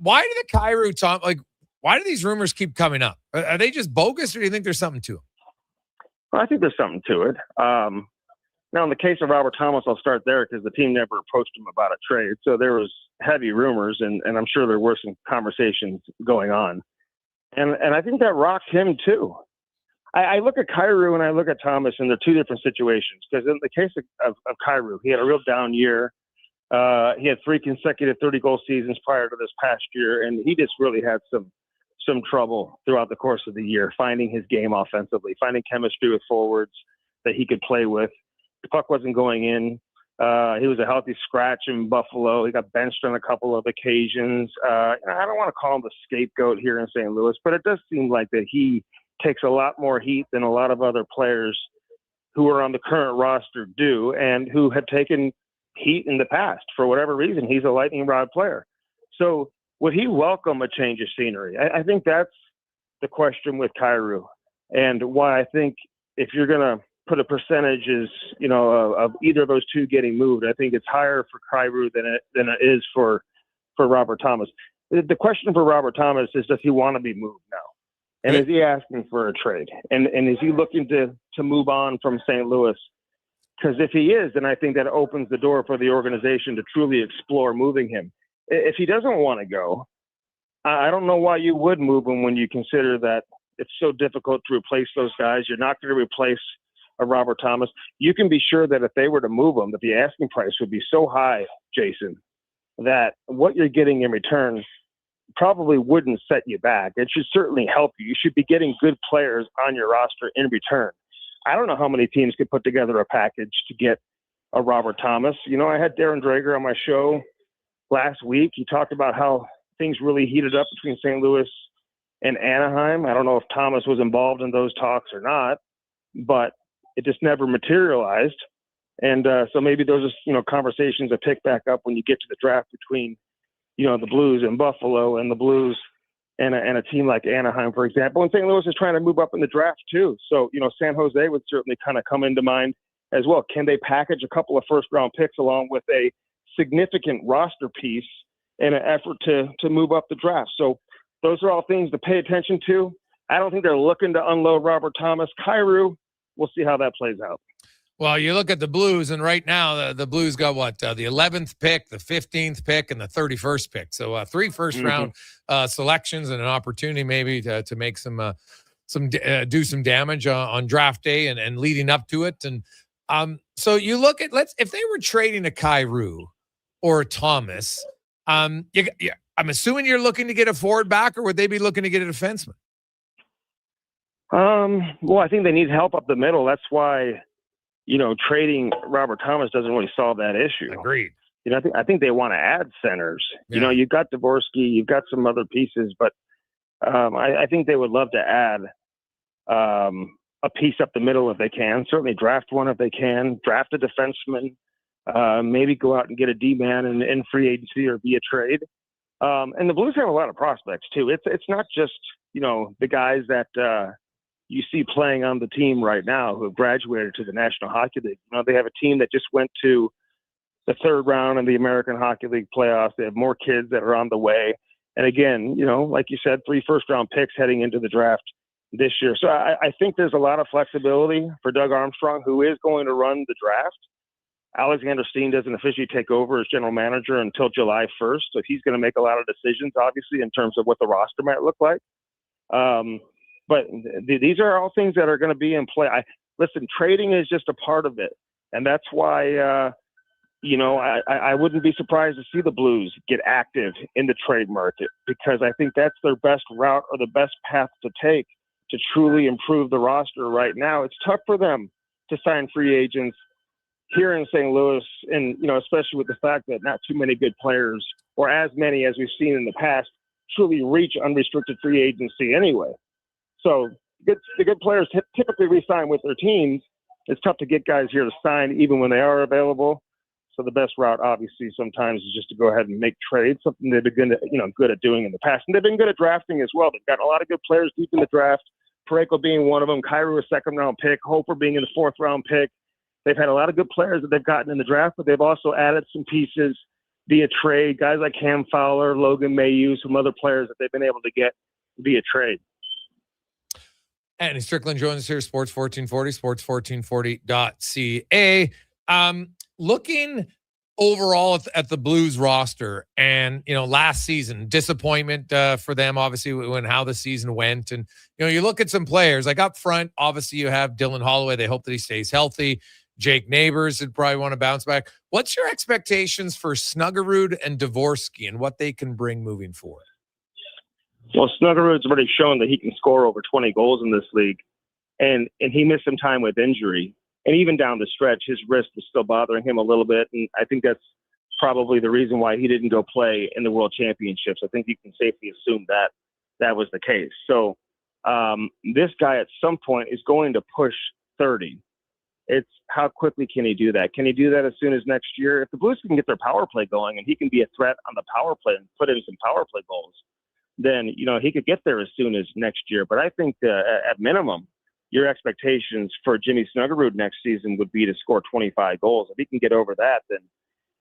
Speaker 6: the Kyrou, why do these rumors keep coming up? Are they just bogus, or do you think there's something to them?
Speaker 1: Well, I think there's something to it. Now, in the case of Robert Thomas, I'll start there because the team never approached him about a trade. So there was heavy rumors, and I'm sure there were some conversations going on. And I think that rocked him too. I look at Kyrou and I look at Thomas, and they're two different situations. Because in the case of Kyrou, he had a real down year. He had 3 consecutive 30-goal seasons prior to this past year, and he just really had some trouble throughout the course of the year, finding his game offensively, finding chemistry with forwards that he could play with. The puck wasn't going in. He was a healthy scratch in Buffalo. He got benched on a couple of occasions. I don't want to call him the scapegoat here in St. Louis, but it does seem like that he takes a lot more heat than a lot of other players who are on the current roster do and who have taken heat in the past. For whatever reason, he's a lightning rod player. So would he welcome a change of scenery? I think that's the question with Kyrou, and why I think if you're going to put a percentages, of either of those two getting moved, I think it's higher for Kyrou than it is for Robert Thomas. The question for Robert Thomas is, does he want to be moved now? And is he asking for a trade? And is he looking to move on from St. Louis? Because if he is, then I think that opens the door for the organization to truly explore moving him. If he doesn't want to go, I don't know why you would move him when you consider that it's so difficult to replace those guys. You're not going to replace a Robert Thomas. You can be sure that if they were to move him, that the asking price would be so high, Jason, that what you're getting in return probably wouldn't set you back. It should certainly help you. You should be getting good players on your roster in return. I don't know how many teams could put together a package to get a Robert Thomas. I had Darren Drager on my show last week. He talked about how things really heated up between St. Louis and Anaheim. I don't know if Thomas was involved in those talks or not, but it just never materialized. And so maybe those are, conversations that pick back up when you get to the draft between, the Blues and Buffalo and the Blues and a team like Anaheim, for example. And St. Louis is trying to move up in the draft too. So, San Jose would certainly kind of come into mind as well. Can they package a couple of first-round picks along with a significant roster piece in an effort to move up the draft? So those are all things to pay attention to. I don't think they're looking to unload Robert Thomas. Kyrou, we'll see how that plays out.
Speaker 6: Well, you look at the Blues, and right now the Blues got what? The 11th pick, the 15th pick, and the 31st pick. So 3 first-round selections and an opportunity maybe to make do some damage on draft day and leading up to it. And so you look at if they were trading a Kyrou or a Thomas, I'm assuming you're looking to get a forward back, or would they be looking to get a defenseman?
Speaker 1: Well, I think they need help up the middle. That's why, trading Robert Thomas doesn't really solve that issue.
Speaker 6: Agreed.
Speaker 1: I think they want to add centers.
Speaker 6: Yeah.
Speaker 1: You've got Dvorsky, you've got some other pieces, but I think they would love to add a piece up the middle if they can. Certainly draft one if they can. Draft a defenseman. Maybe go out and get a D-man in free agency or via trade. And the Blues have a lot of prospects too. It's not just the guys that you see playing on the team right now who have graduated to the National Hockey League. They have a team that just went to the 3rd round in the American Hockey League playoffs. They have more kids that are on the way. And again, like you said, 3 first-round picks heading into the draft this year. So I think there's a lot of flexibility for Doug Armstrong, who is going to run the draft. Alexander Steen doesn't officially take over as general manager until July 1st. So he's going to make a lot of decisions, obviously, in terms of what the roster might look like. But these are all things that are going to be in play. Listen, trading is just a part of it. And that's why, I wouldn't be surprised to see the Blues get active in the trade market, because I think that's their best route or the best path to take to truly improve the roster right now. It's tough for them to sign free agents here in St. Louis, and, especially with the fact that not too many good players, or as many as we've seen in the past, truly reach unrestricted free agency anyway. So the good players typically re-sign with their teams. It's tough to get guys here to sign even when they are available. So the best route, obviously, sometimes is just to go ahead and make trades, something they've been good at doing in the past. And they've been good at drafting as well. They've got a lot of good players deep in the draft, Parayko being one of them, Kyrou a 2nd-round pick, Hofer being in the 4th-round pick. They've had a lot of good players that they've gotten in the draft, but they've also added some pieces via trade, guys like Cam Fowler, Logan Mailloux, some other players that they've been able to get via trade.
Speaker 6: Andy Strickland joins us here, Sports 1440, sports1440.ca. Looking overall at the Blues roster, and last season, disappointment for them, obviously, when how the season went. And you look at some players like up front. Obviously, you have Dylan Holloway. They hope that he stays healthy. Jake Neighbors would probably want to bounce back. What's your expectations for Snuggerud and Dvorsky and what they can bring moving forward?
Speaker 1: Well, Snuggerud's already shown that he can score over 20 goals in this league, and he missed some time with injury. And even down the stretch, his wrist was still bothering him a little bit, and I think that's probably the reason why he didn't go play in the World Championships. I think you can safely assume that was the case. So this guy at some point is going to push 30. It's how quickly can he do that? Can he do that as soon as next year? If the Blues can get their power play going and he can be a threat on the power play and put in some power play goals, then, he could get there as soon as next year. But I think at minimum, your expectations for Jimmy Snuggerud next season would be to score 25 goals. If he can get over that, then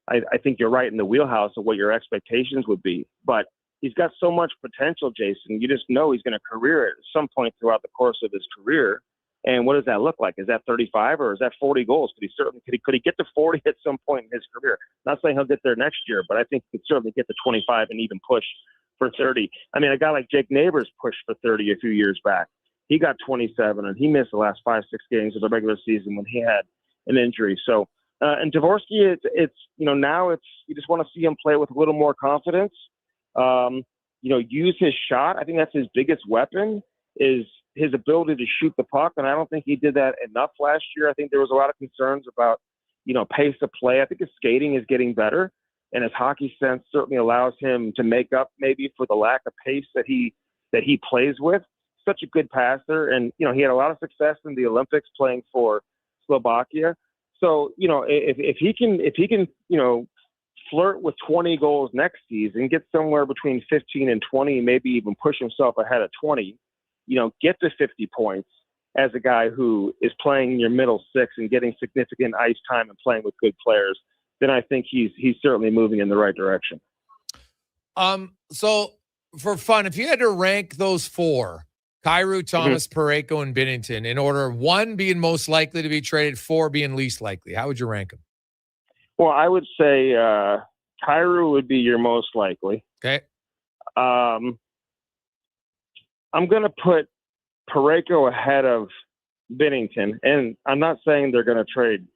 Speaker 1: I think you're right in the wheelhouse of what your expectations would be. But he's got so much potential, Jason. You just know he's going to career at some point throughout the course of his career. And what does that look like? Is that 35 or is that 40 goals? Could he get to 40 at some point in his career? Not saying he'll get there next year, but I think he could certainly get to 25 and even push for 30. I mean, a guy like Jake Neighbors pushed for 30 a few years back. He got 27, and he missed the last 5-6 games of the regular season when he had an injury. So, and Dvorsky, now you just want to see him play with a little more confidence. Use his shot. I think that's his biggest weapon is his ability to shoot the puck, and I don't think he did that enough last year. I think there was a lot of concerns about, pace of play. I think his skating is getting better, and his hockey sense certainly allows him to make up maybe for the lack of pace that he plays with. Such a good passer, and he had a lot of success in the Olympics playing for Slovakia. So if he can flirt with 20 goals next season, get somewhere between 15 and 20, maybe even push himself ahead of 20, get to 50 points as a guy who is playing in your middle six and getting significant ice time and playing with good players, then I think he's certainly moving in the right direction.
Speaker 6: So for fun, if you had to rank those four, Kyrou, Thomas, Parayko, and Binnington, in order of 1 being most likely to be traded, 4 being least likely, how would you rank them?
Speaker 1: Well, I would say Kyrou would be your most likely.
Speaker 6: Okay.
Speaker 1: I'm going to put Parayko ahead of Binnington, and I'm not saying they're going to trade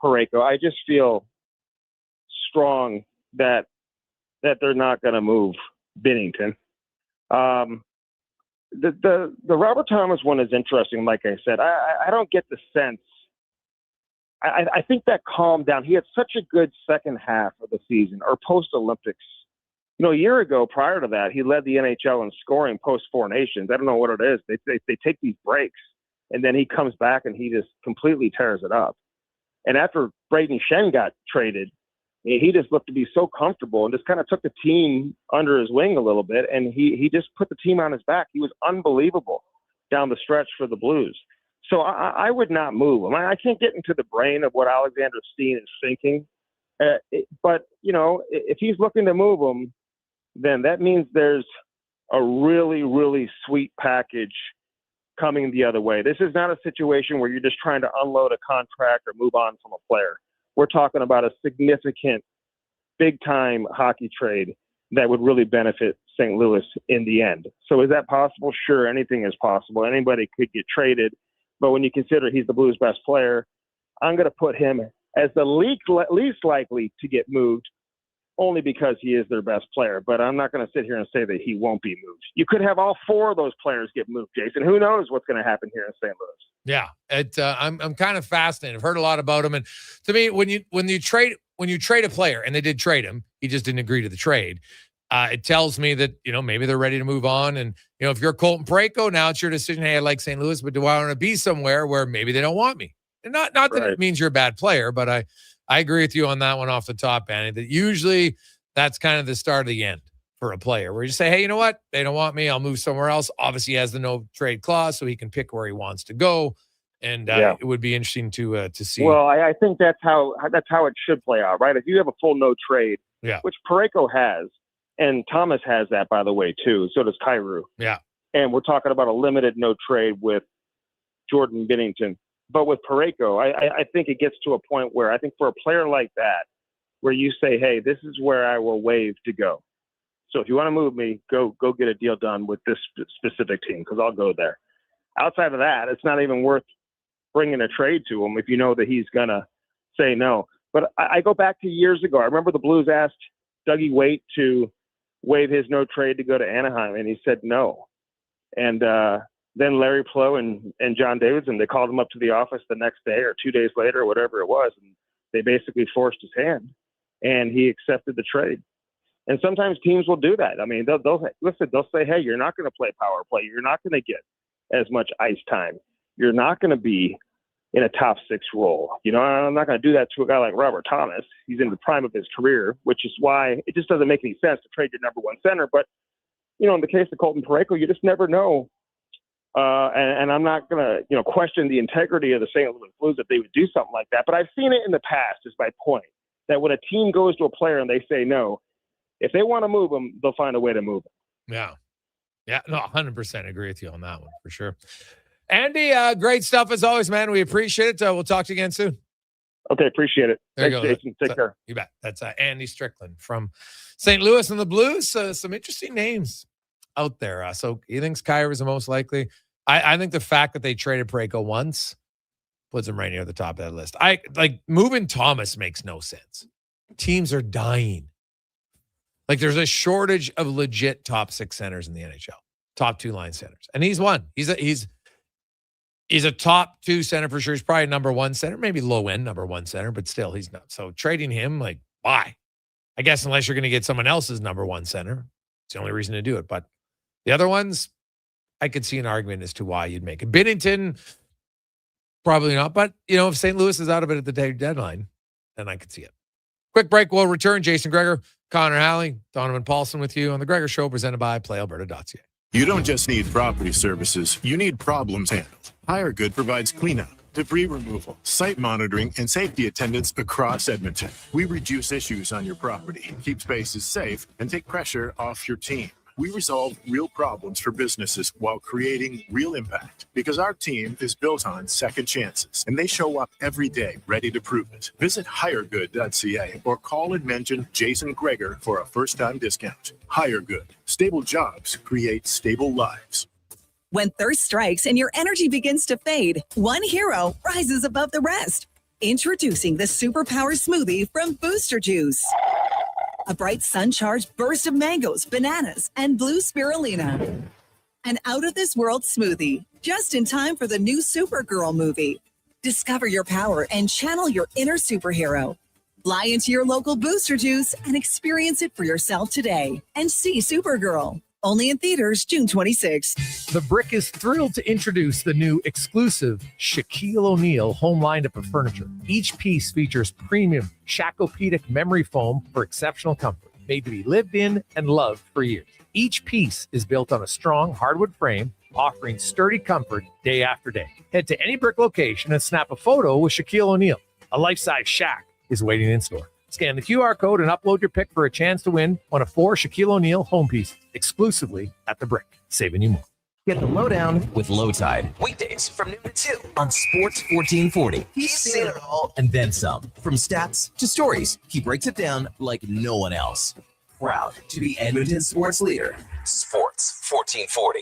Speaker 1: Parayko. I just feel strong that they're not going to move Binnington. The Robert Thomas one is interesting. Like I said, I don't get the sense. I think that calmed down. He had such a good second half of the season, or post-Olympics. A year ago, prior to that, he led the NHL in scoring post-Four Nations. I don't know what it is. They take these breaks, and then he comes back and he just completely tears it up. And after Braden Shen got traded, he just looked to be so comfortable and just kind of took the team under his wing a little bit, and he just put the team on his back. He was unbelievable down the stretch for the Blues. So I would not move him. I can't get into the brain of what Alexander Steen is thinking. But, if he's looking to move him, then that means there's a really, really sweet package coming the other way. This is not a situation where you're just trying to unload a contract or move on from a player. We're talking about a significant, big-time hockey trade that would really benefit St. Louis in the end. So is that possible? Sure, anything is possible. Anybody could get traded. But when you consider he's the Blues' best player, I'm going to put him as the least likely to get moved, only because he is their best player. But I'm not going to sit here and say that he won't be moved. You could have all 4 of those players get moved, Jason. Who knows what's going to happen here in St. Louis?
Speaker 6: Yeah, I'm kind of fascinated. I've heard a lot about him, and to me, when you trade a player, and they did trade him, he just didn't agree to the trade. It tells me that maybe they're ready to move on, and if you're Colton Parayko, now it's your decision. Hey, I like St. Louis, but do I want to be somewhere where maybe they don't want me? And not that it means you're a bad player, but I agree with you on that one off the top, Annie. That usually that's kind of the start of the end for a player, where you say, hey, you know what? They don't want me. I'll move somewhere else. Obviously, he has the no trade clause, so he can pick where he wants to go. And it would be interesting to see.
Speaker 1: Well, I think that's how it should play out, right? If you have a full no trade, which Parayko has, and Thomas has that, by the way, too. So does Kyrou.
Speaker 6: Yeah.
Speaker 1: And we're talking about a limited no trade with Jordan Binnington. But with Parayko, I think it gets to a point where I think for a player like that, where you say, hey, this is where I will waive to go. So if you want to move me, go get a deal done with this specific team, because I'll go there. Outside of that, it's not even worth bringing a trade to him if you know that he's going to say no. But I go back to years ago. I remember the Blues asked Dougie Waite to waive his no trade to go to Anaheim, and he said no. And then Larry Plow and John Davidson, they called him up to the office the next day or 2 days later or whatever it was, and they basically forced his hand, and he accepted the trade. And sometimes teams will do that. I mean, they'll say, hey, you're not going to play power play. You're not going to get as much ice time. You're not going to be in a top 6 role. I'm not going to do that to a guy like Robert Thomas. He's in the prime of his career, which is why it just doesn't make any sense to trade your number 1 center. But, in the case of Colton Parayko, you just never know. And I'm not going to, question the integrity of the St. Louis Blues that they would do something like that. But I've seen it in the past, is my point, that when a team goes to a player and they say no, if they want to move him, they'll find a way to move him.
Speaker 6: Yeah. Yeah, no, 100% agree with you on that one for sure. Andy, great stuff as always, man. We appreciate it. We'll talk to you again soon.
Speaker 1: Okay, appreciate it.
Speaker 6: There
Speaker 1: Thanks,
Speaker 6: you go.
Speaker 1: Jason. Take care.
Speaker 6: You bet. That's Andy Strickland from St. Louis and the Blues. Some interesting names out there. So he thinks Kyrou is the most likely. I think the fact that they traded Parayko once puts him right near the top of that list. Moving Thomas makes no sense. Teams are dying. There's a shortage of legit top 6 centers in the NHL, top 2 line centers, and he's one. He's a top 2 center for sure. He's probably number 1 center, maybe low end number 1 center, but still he's not. So trading him, why? I guess unless you're going to get someone else's number 1 center, it's the only reason to do it. But the other ones, I could see an argument as to why you'd make it. Binnington, probably not. But if St. Louis is out of it at the deadline, then I could see it. Quick break. We'll return. Jason Gregor, Connor Halley, Donovan Paulson with you on The Gregor Show, presented by PlayAlberta.ca.
Speaker 4: You don't just need property services, you need problems handled. HireGood provides cleanup, debris removal, site monitoring, and safety attendance across Edmonton. We reduce issues on your property, keep spaces safe, and take pressure off your team. We resolve real problems for businesses while creating real impact, because our team is built on second chances, and they show up every day ready to prove it. Visit hiregood.ca or call and mention Jason Gregor for a first-time discount. HireGood. Stable jobs create stable lives.
Speaker 9: When thirst strikes and your energy begins to fade, one hero rises above the rest. Introducing the Superpower Smoothie from Booster Juice. A bright sun-charged burst of mangoes, bananas, and blue spirulina. An out-of-this-world smoothie, just in time for the new Supergirl movie. Discover your power and channel your inner superhero. Fly into your local Booster Juice and experience it for yourself today. And see Supergirl. Only in theaters June 26th.
Speaker 6: The Brick is thrilled to introduce the new exclusive Shaquille O'Neal home lineup of furniture. Each piece features premium Shacopedic memory foam for exceptional comfort, made to be lived in and loved for years. Each piece is built on a strong hardwood frame, offering sturdy comfort day after day. Head to any Brick location and snap a photo with Shaquille O'Neal. A life-size Shaq is waiting in store. Scan the QR code and upload your pic for a chance to win one of 4 Shaquille O'Neal home pieces exclusively at The Brick, saving you more.
Speaker 3: Get the lowdown with Low Tide. Weekdays from noon to 2 on Sports 1440. He's seen it all and then some. From stats to stories, he breaks it down like no one else. Proud to be Edmonton's sports leader. Sports 1440.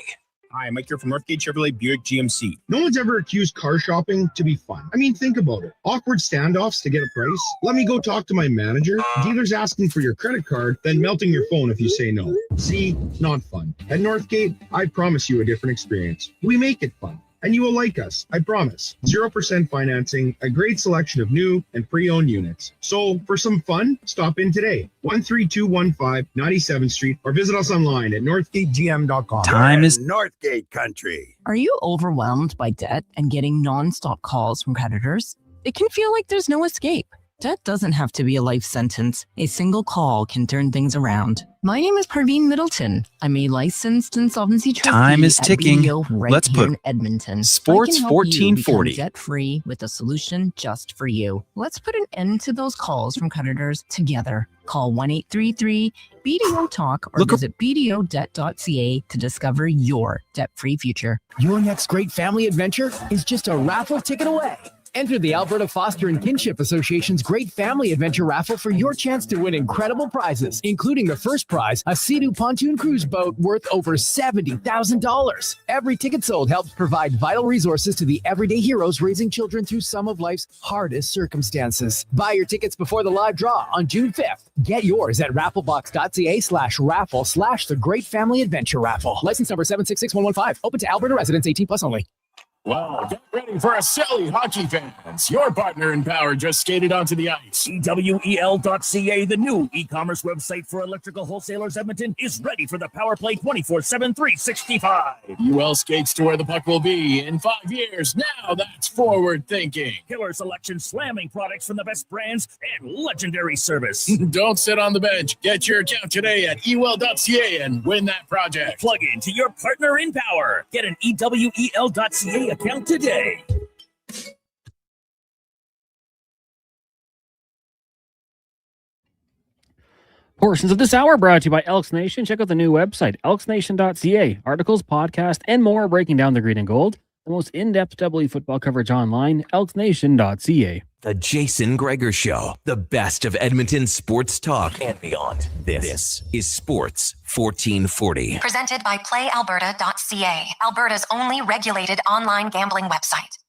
Speaker 16: Hi, Mike here from Northgate Chevrolet Buick GMC. No one's ever accused car shopping to be fun. I mean, think about it. Awkward standoffs to get a price. Let me go talk to my manager. Dealers asking for your credit card, then melting your phone if you say no. See, not fun. At Northgate, I promise you a different experience. We make it fun. And you will like us, I promise. 0% financing, a great selection of new and pre-owned units. So for some fun, stop in today. 13215 97th Street or visit us online at northgategm.com.
Speaker 18: Time is
Speaker 19: Northgate country.
Speaker 21: Are you overwhelmed by debt and getting nonstop calls from creditors? It can feel like there's no escape. Debt doesn't have to be a life sentence. A single call can turn things around. My name is Parveen Middleton. I'm a licensed insolvency trustee.
Speaker 18: Time is ticking.
Speaker 21: Right
Speaker 18: Let's put
Speaker 21: in Edmonton.
Speaker 18: Sports 1440
Speaker 21: debt free with a solution just for you. Let's put an end to those calls from creditors together. Call 1-833-BDO-TALK or visit bdodebt.ca to discover your debt-free future.
Speaker 22: Your next great family adventure is just a raffle ticket away. Enter the Alberta Foster and Kinship Association's Great Family Adventure Raffle for your chance to win incredible prizes, including the first prize, a Sea-Doo pontoon cruise boat worth over $70,000. Every ticket sold helps provide vital resources to the everyday heroes raising children through some of life's hardest circumstances. Buy your tickets before the live draw on June 5th. Get yours at rafflebox.ca/raffle/the Great Family Adventure Raffle. License number 766115. Open to Alberta residents 18+ only.
Speaker 23: Well, get ready for a silly hockey fans. Your partner in power just skated onto the ice.
Speaker 28: EWEL.ca, the new e-commerce website for electrical wholesalers Edmonton, is ready for the power play 24/7, 365.
Speaker 23: UL skates to where the puck will be in 5 years. Now that's forward thinking.
Speaker 28: Killer selection, slamming products from the best brands, and legendary service.
Speaker 23: Don't sit on the bench. Get your account today at EWEL.ca and win that project.
Speaker 28: Plug into your partner in power. Get an EWEL.ca account today.
Speaker 20: Portions of this hour brought to you by Elks Nation. Check out the new website, elksnation.ca. Articles, podcasts, and more breaking down the green and gold. The most in-depth W football coverage online, elksnation.ca.
Speaker 3: The Jason Gregor Show, the best of Edmonton sports talk and beyond. This is Sports 1440.
Speaker 12: Presented by PlayAlberta.ca, Alberta's only regulated online gambling website.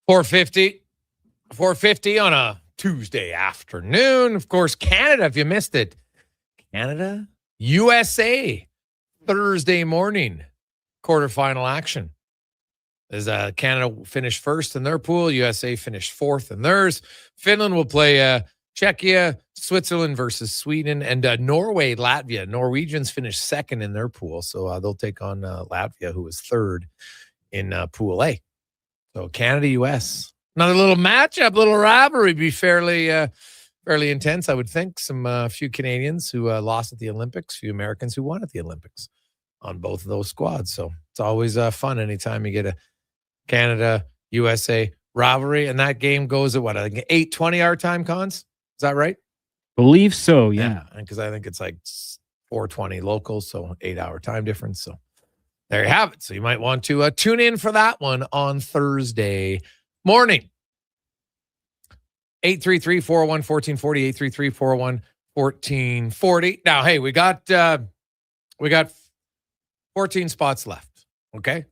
Speaker 6: $450 on a Tuesday afternoon. Of course, Canada, if you missed it. Canada, USA Thursday morning quarterfinal action. As Canada finished first in their pool, USA finished fourth in theirs. Finland will play Czechia, Switzerland versus Sweden, and Norway, Latvia. Norwegians finished second in their pool, so they'll take on Latvia, who was third in Pool A. So Canada, US. Another little matchup, little rivalry, be fairly intense, I would think. Some few Canadians who lost at the Olympics, few Americans who won at the Olympics on both of those squads. So it's always fun anytime you get a Canada, USA rivalry. And that game goes at what, I think 8:20 our time, Cons? Is that right?
Speaker 20: Believe so, yeah.
Speaker 6: Because I think it's like 4:20 local, so 8-hour time difference. So there you have it. So you might want to tune in for that one on Thursday morning. 833-401-1440, 833-401-1440. Now, hey, we got 14 spots left, okay?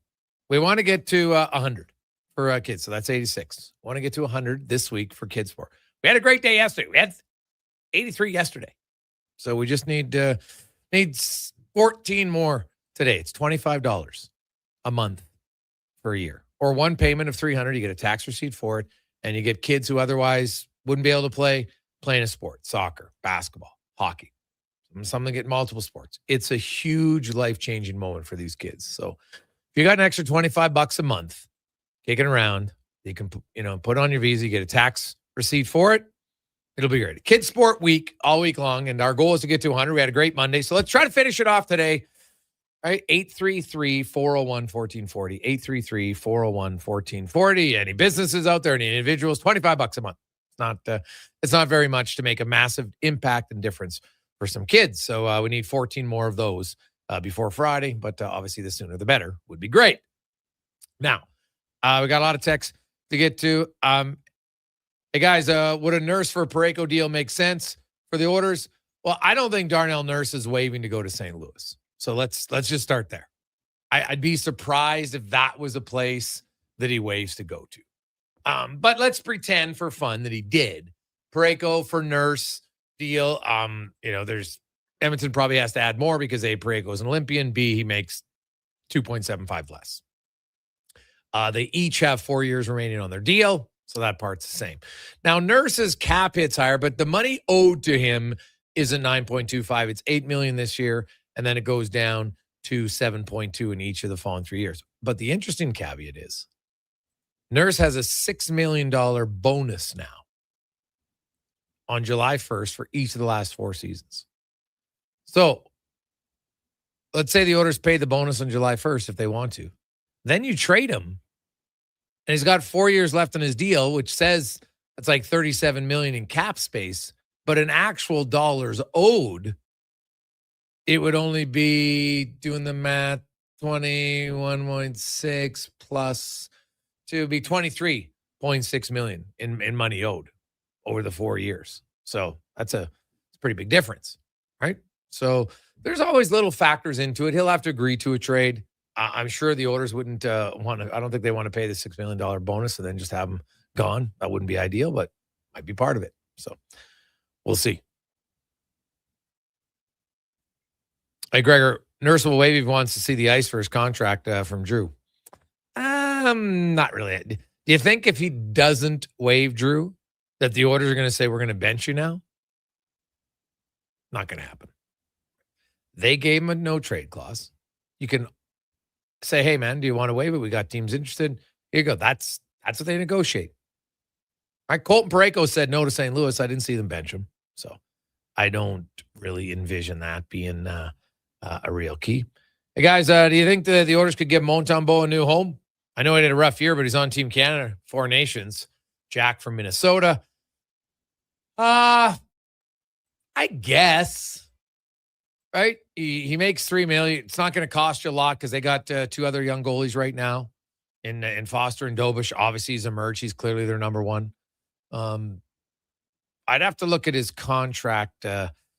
Speaker 6: We want to get to 100 for kids, so that's 86. Want to get to 100 this week for kids sport. We had a great day yesterday. We had 83 yesterday. So we just need 14 more today. It's $25 a month for a year. Or one payment of $300. You get a tax receipt for it, and you get kids who otherwise wouldn't be able to play playing a sport, soccer, basketball, hockey. Some of them get multiple sports. It's a huge life-changing moment for these kids. So if you got an extra $25 a month, kicking around, you can put on your visa, you get a tax receipt for it. It'll be great. Kids Sport Week all week long, and our goal is to get to 100. We had a great Monday, so let's try to finish it off today. All right, 833-401-1440, 833-401-1440. Any businesses out there, any individuals, $25 a month. It's not very much to make a massive impact and difference for some kids. So we need 14 more of those before Friday, but obviously the sooner the better would be great. Now, we got a lot of texts to get to. Hey, guys, would a Nurse for a Parayko deal make sense for the Oilers? Well, I don't think Darnell Nurse is waving to go to St. Louis. So let's just start there. I'd be surprised if that was a place that he waves to go to. But let's pretend for fun that he did. Parayko for Nurse deal. There's Edmonton probably has to add more because A, Parayko is an Olympian. B, he makes 2.75 less. They each have 4 years remaining on their deal, so that part's the same. Now, Nurse's cap hit's higher, but the money owed to him isn't 9.25. It's $8 million this year, and then it goes down to 7.2 in each of the following 3 years. But the interesting caveat is Nurse has a $6 million bonus now on July 1st for each of the last 4 seasons. So let's say the Oilers pay the bonus on July 1st if they want to. Then you trade him, and he's got 4 years left on his deal, which says it's like $37 million in cap space, but in actual dollars owed, it would only be, doing the math, 21.6 plus 2 would be $23.6 million in money owed over the 4 years. So it's a pretty big difference, right? So there's always little factors into it. He'll have to agree to a trade. I'm sure the Oilers wouldn't want to. I don't think they want to pay the $6 million bonus and then just have him gone. That wouldn't be ideal, but might be part of it. So we'll see. Hey, Gregor, Nurse will waive if he wants to see the ice for his contract from Drew. Not really. Do you think if he doesn't waive Drew, that the Oilers are going to say, we're going to bench you now? Not going to happen. They gave him a no trade clause. You can say, hey, man, do you want to waive it? We got teams interested. Here you go. That's what they negotiate. All right, Colton Parayko said no to St. Louis. I didn't see them bench him. So I don't really envision that being a real key. Hey, guys, do you think the Oilers could give Montembeault a new home? I know he had a rough year, but he's on Team Canada, 4 Nations. Jack from Minnesota. I guess. Right? He makes $3 million. It's not going to cost you a lot because they got 2 other young goalies right now in Foster and Dobish. Obviously, he's emerged. He's clearly their number one. I'd have to look at his contract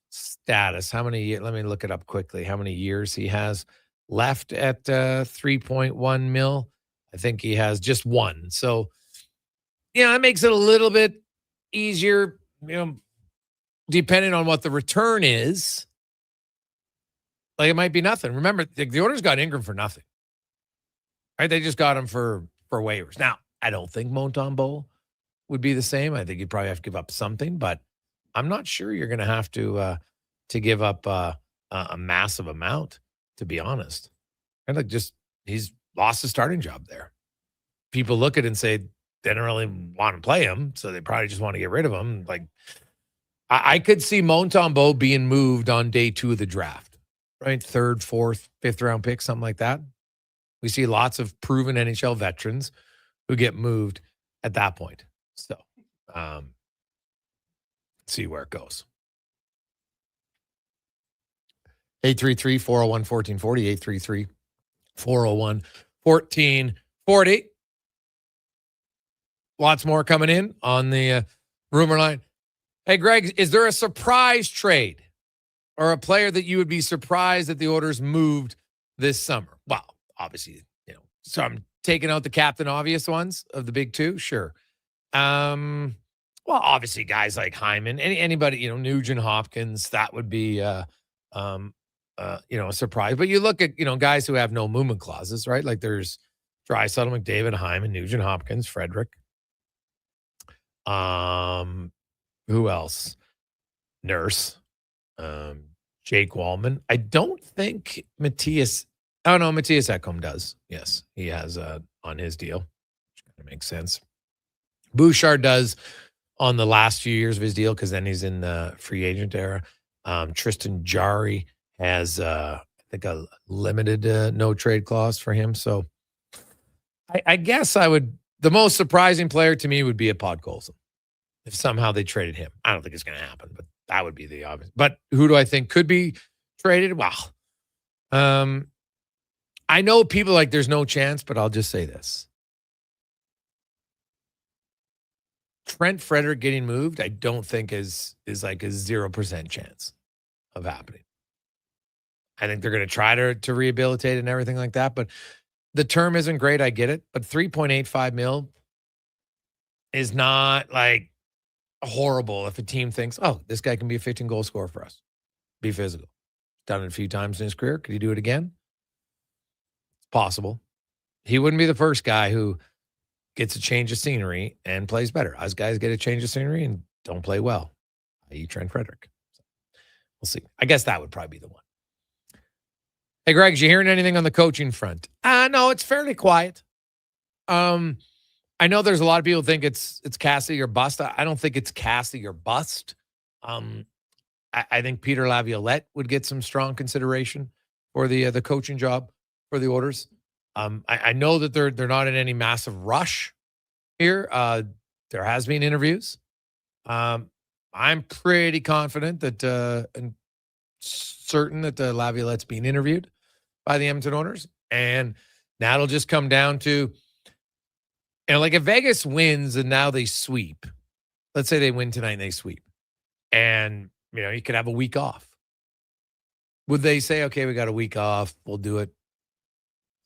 Speaker 6: status. Let me look it up quickly. How many years he has left at 3.1 mil? I think he has just 1. So, that makes it a little bit easier, depending on what the return is. Like, it might be nothing. Remember, the Oilers got Ingram for nothing. Right? They just got him for waivers. Now, I don't think Montembeault would be the same. I think you'd probably have to give up something, but I'm not sure you're going to have to give up a massive amount, to be honest. And like, just he's lost his starting job there. People look at it and say they don't really want to play him, so they probably just want to get rid of him. Like, I could see Montembeault being moved on day 2 of the draft, right? 3rd, 4th, 5th round pick, something like that. We see lots of proven NHL veterans who get moved at that point. So, see where it goes. 833-401-1440, 833-401-1440. Lots more coming in on the rumor line. Hey, Greg, is there a surprise trade or a player that you would be surprised that the Oilers moved this summer? Well, obviously, so I'm taking out the Captain Obvious ones of the big 2. Sure. Well, obviously guys like Hyman, anybody, Nugent Hopkins, that would be, a surprise. But you look at, guys who have no movement clauses, right? Like there's Draisaitl, McDavid, Hyman, Nugent Hopkins, Frederick. Who else? Nurse, Jake Wallman. I don't think Matthias Ekholm does. Yes, he has on his deal, which kind of makes sense. Bouchard does on the last few years of his deal because then he's in the free agent era. Tristan Jarry has, I think, a limited no trade clause for him. So I guess the most surprising player to me would be a Podkolzin. If somehow they traded him. I don't think it's going to happen, but that would be the obvious. But who do I think could be traded? Well, I know people like there's no chance, but I'll just say this. Trent Frederick getting moved, I don't think is like a 0% chance of happening. I think they're going to try to rehabilitate and everything like that, but the term isn't great. I get it, but $3.85 million is not like horrible if a team thinks, oh, this guy can be a 15-goal scorer for us. Be physical. Done it a few times in his career. Could he do it again? It's possible. He wouldn't be the first guy who gets a change of scenery and plays better. Us guys get a change of scenery and don't play well, i.e. Trent Frederick. So we'll see. I guess that would probably be the one. Hey, Greg, is you hearing anything on the coaching front? No, it's fairly quiet. I know there's a lot of people who think it's Cassidy or bust. I don't think it's Cassidy or bust. I think Peter Laviolette would get some strong consideration for the coaching job for the Oilers. I know that they're not in any massive rush here. There has been interviews. I'm pretty confident that and certain that Laviolette's being interviewed by the Edmonton Oilers, and that'll just come down to, like if Vegas wins and now they sweep, let's say they win tonight and they sweep, and you could have a week off. Would they say, okay, we got a week off, we'll do it?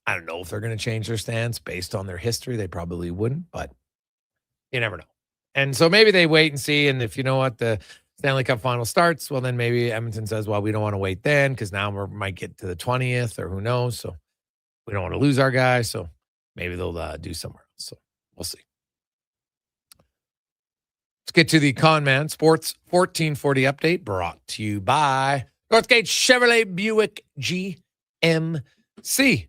Speaker 6: I don't know if they're going to change their stance based on their history. They probably wouldn't, but you never know. And so maybe they wait and see. And if the Stanley Cup final starts, well, then maybe Edmonton says, well, we don't want to wait then because now we might get to the 20th or who knows. So we don't want to lose our guy. So maybe they'll do somewhere else. So we'll see. Let's get to the Con Man Sports 1440 update brought to you by Northgate Chevrolet Buick GMC.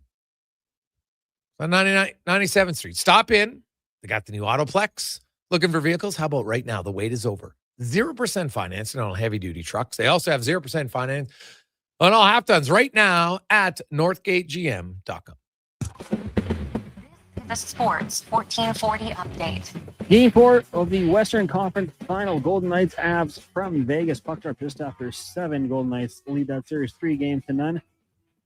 Speaker 6: On 97th Street. Stop in. They got the new Autoplex. Looking for vehicles? How about right now? The wait is over. 0% financing on heavy-duty trucks. They also have 0% finance on all half-tons right now at northgategm.com.
Speaker 12: The Sports 1440 update.
Speaker 20: Game 4 of the Western Conference Final. Golden Knights Avs from Vegas. Puck drop just after 7. Golden Knights lead that series 3-0.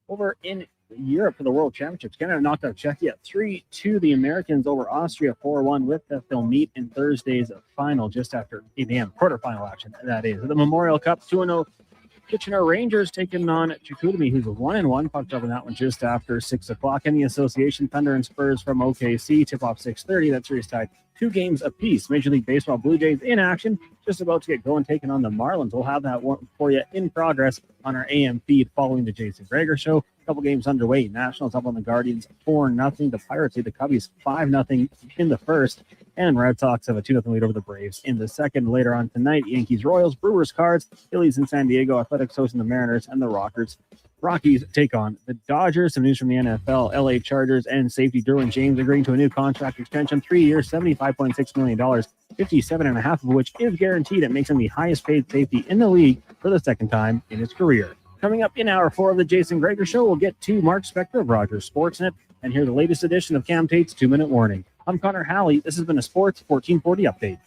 Speaker 20: Over in Europe for the World Championships. Canada knocked out Czechia 3-2. The Americans over Austria 4-1 with that they'll meet in Thursday's final just after 8 a.m. quarterfinal action. That is the Memorial Cup 2-0 Kitchener Rangers taking on Chicoutimi, who's 1-1. Pucked up in that one just after 6 o'clock. In the association, Thunder and Spurs from OKC. Tip-off 6:30. That series tied 2 games apiece. Major League Baseball Blue Jays in action, just about to get going, taking on the Marlins. We'll have that one for you in progress on our AM feed following the Jason Gregor Show. A couple games underway. Nationals up on the Guardians 4-0. The Pirates lead the Cubbies 5-0 in the first. And Red Sox have a 2-0 lead over the Braves in the second. Later on tonight, Yankees, Royals, Brewers, Cards, Phillies in San Diego, Athletics hosting the Mariners, and the Rockies take on the Dodgers. Some news from the NFL. LA Chargers and safety Derwin James agreeing to a new contract extension, 3 years, $75.6 million, $57.5 of which is guaranteed. It makes him the highest paid safety in the league for the second time in his career. Coming up in hour 4 of the Jason Gregor Show, we'll get to Mark Spector of Rogers Sportsnet and hear the latest edition of Cam Tate's 2-Minute Warning. I'm Connor Halley. This has been a Sports 1440 update.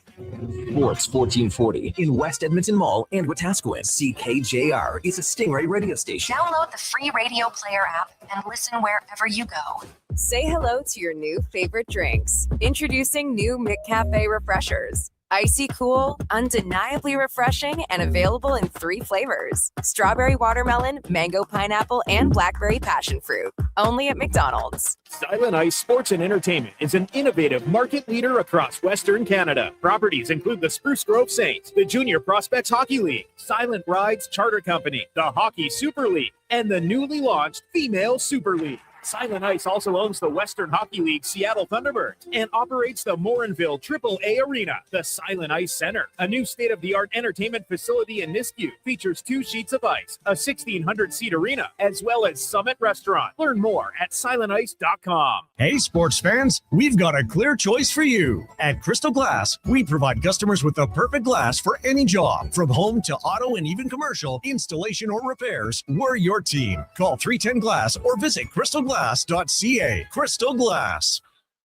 Speaker 3: Sports 1440 in West Edmonton Mall and Wetaskiwin. CKJR is a Stingray radio station.
Speaker 12: Download the free Radio Player app and listen wherever you go.
Speaker 5: Say hello to your new favorite drinks. Introducing new McCafe Refreshers. Icy cool, undeniably refreshing, and available in 3 flavors. Strawberry watermelon, mango pineapple, and blackberry passion fruit. Only at McDonald's.
Speaker 7: Silent Ice Sports and Entertainment is an innovative market leader across Western Canada. Properties include the Spruce Grove Saints, the Junior Prospects Hockey League, Silent Rides Charter Company, the Hockey Super League, and the newly launched Female Super League. Silent Ice also owns the Western Hockey League Seattle Thunderbirds and operates the Morinville AAA Arena. The Silent Ice Center, a new state-of-the-art entertainment facility in Nisku, features 2 sheets of ice, a 1,600-seat arena, as well as Summit Restaurant. Learn more at silentice.com.
Speaker 8: Hey, sports fans, we've got a clear choice for you. At Crystal Glass, we provide customers with the perfect glass for any job. From home to auto and even commercial, installation or repairs, we're your team. Call 310 Glass or visit crystalglass.ca. Crystal Glass.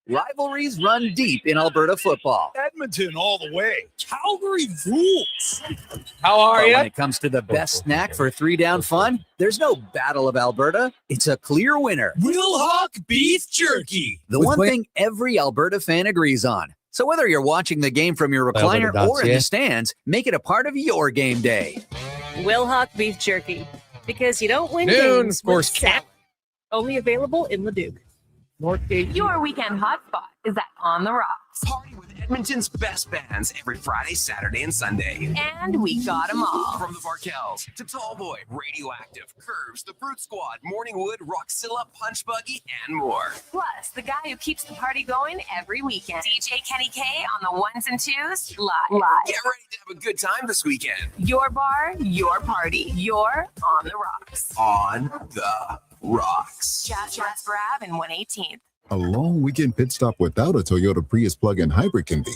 Speaker 13: Rivalries run deep in Alberta football.
Speaker 8: Edmonton all the way. Calgary rules.
Speaker 6: How are you?
Speaker 13: When it comes to the best snack for 3-down fun, there's no Battle of Alberta. It's a clear winner.
Speaker 8: Wilhock Beef Jerky.
Speaker 13: The one thing every Alberta fan agrees on. So whether you're watching the game from your recliner or in the stands, make it a part of your game day.
Speaker 19: Wilhock Beef Jerky. Because you don't win
Speaker 6: Noon,
Speaker 19: games
Speaker 6: of course,
Speaker 19: with salad. Only available in Leduc.
Speaker 6: Northgate.
Speaker 19: Your weekend hotspot is at On the Rocks.
Speaker 25: Party with Edmonton's best bands every Friday, Saturday, and Sunday.
Speaker 19: And we got them all.
Speaker 25: From the Varkels to Tallboy, Radioactive, Curves, the Brute Squad, Morningwood, Roxilla, Punch Buggy, and more.
Speaker 19: Plus, the guy who keeps the party going every weekend. DJ Kenny K on the 1s and 2s, live.
Speaker 25: Get ready to have a good time this weekend.
Speaker 19: Your bar, your party. You're On the Rocks.
Speaker 25: On the Rocks.
Speaker 19: Just West Ave and 118th.
Speaker 26: A long weekend pit stop without a Toyota Prius plug-in hybrid can be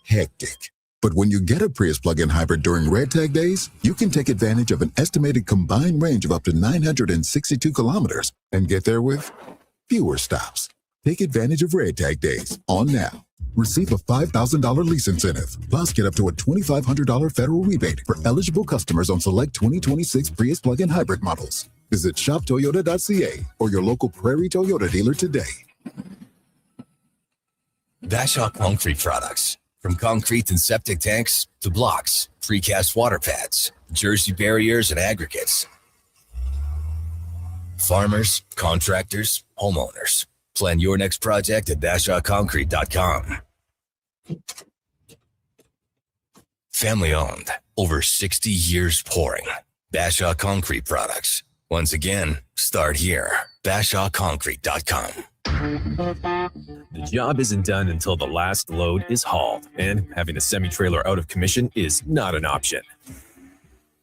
Speaker 26: hectic. But when you get a Prius plug-in hybrid during Red Tag days, you can take advantage of an estimated combined range of up to 962 kilometers and get there with fewer stops. Take advantage of Red Tag days on now. Receive a $5,000 lease incentive, plus get up to a $2,500 federal rebate for eligible customers on select 2026 Prius plug-in hybrid models. Visit shoptoyota.ca or your local Prairie Toyota dealer today.
Speaker 27: Bashaw Concrete Products. From concrete and septic tanks to blocks, precast water pads, jersey barriers, and aggregates. Farmers, contractors, homeowners. Plan your next project at BashawConcrete.com. Family owned, over 60 years pouring. Bashaw Concrete Products. Once again, start here. BashawConcrete.com.
Speaker 29: The job isn't done until the last load is hauled, and having a semi-trailer out of commission is not an option.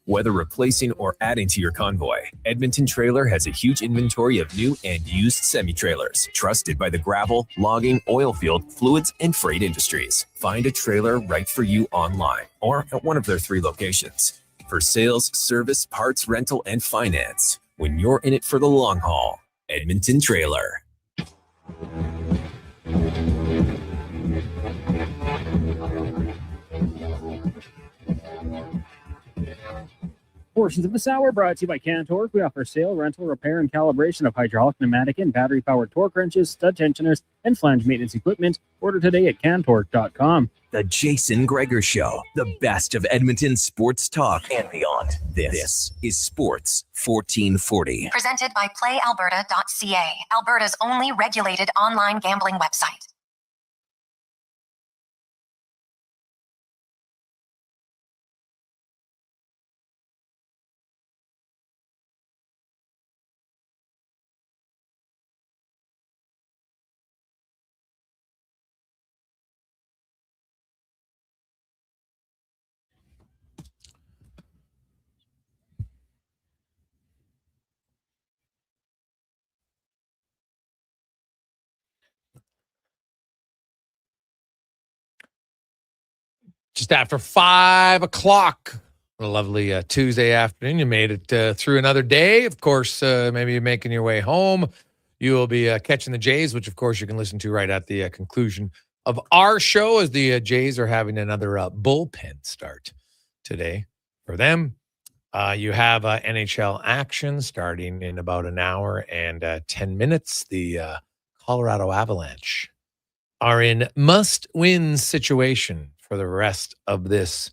Speaker 29: Whether replacing or adding to your convoy, Edmonton Trailer has a huge inventory of new and used semi-trailers, trusted by the gravel, logging, oil field, fluids, and freight industries. Find a trailer right for you online or at one of their 3 locations. For sales, service, parts, rental, and finance, when you're in it for the long haul, Edmonton Trailer.
Speaker 20: Portions of this hour brought to you by Cantork. We offer sale, rental, repair, and calibration of hydraulic, pneumatic, and battery-powered torque wrenches, stud tensioners, and flange maintenance equipment. Order today at cantork.com.
Speaker 3: The Jason Gregor Show, the best of Edmonton sports talk and beyond. This is Sports 1440.
Speaker 12: Presented by PlayAlberta.ca, Alberta's only regulated online gambling website.
Speaker 6: Just after 5 o'clock, a lovely Tuesday afternoon. You made it through another day. Of course, maybe you're making your way home. You will be catching the Jays, which, of course, you can listen to right at the conclusion of our show as the Jays are having another bullpen start today for them. You have NHL action starting in about an hour and 10 minutes. The Colorado Avalanche are in must-win situation for the rest of this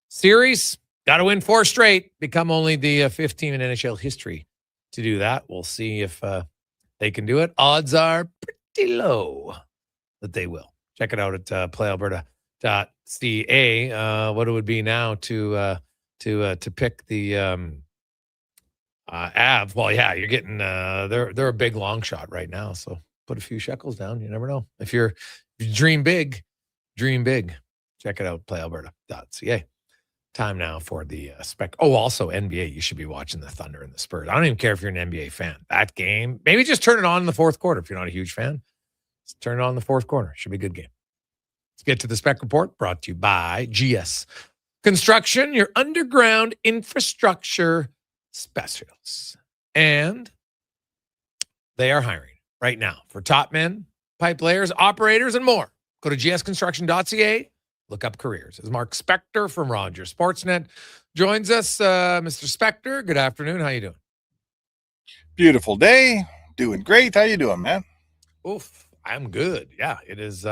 Speaker 6: series. Got to win 4 straight, become only the 5th team in NHL history to do that. We'll see if they can do it. Odds are pretty low that they will. Check it out at playalberta.ca. What it would be now to pick the Avs. Well, yeah, you're getting they're a big long shot right now. So put a few shekels down. You never know. If you dream big, dream big. Check it out, playalberta.ca. Time now for the spec. Oh, also NBA. You should be watching the Thunder and the Spurs. I don't even care if you're an NBA fan. That game, maybe just turn it on in the fourth quarter. If you're not a huge fan, just turn it on in the fourth quarter. Should be a good game. Let's get to the spec report brought to you by GS Construction, your underground infrastructure specialists. And they are hiring right now for top men, pipe layers, operators, and more. Go to gsconstruction.ca. Look up careers. As Mark Spector from Rogers Sportsnet joins us. Mr. Spector, good afternoon. How you doing?
Speaker 1: Beautiful day. Doing great. How you doing, man?
Speaker 6: Oof, I'm good. Yeah, it is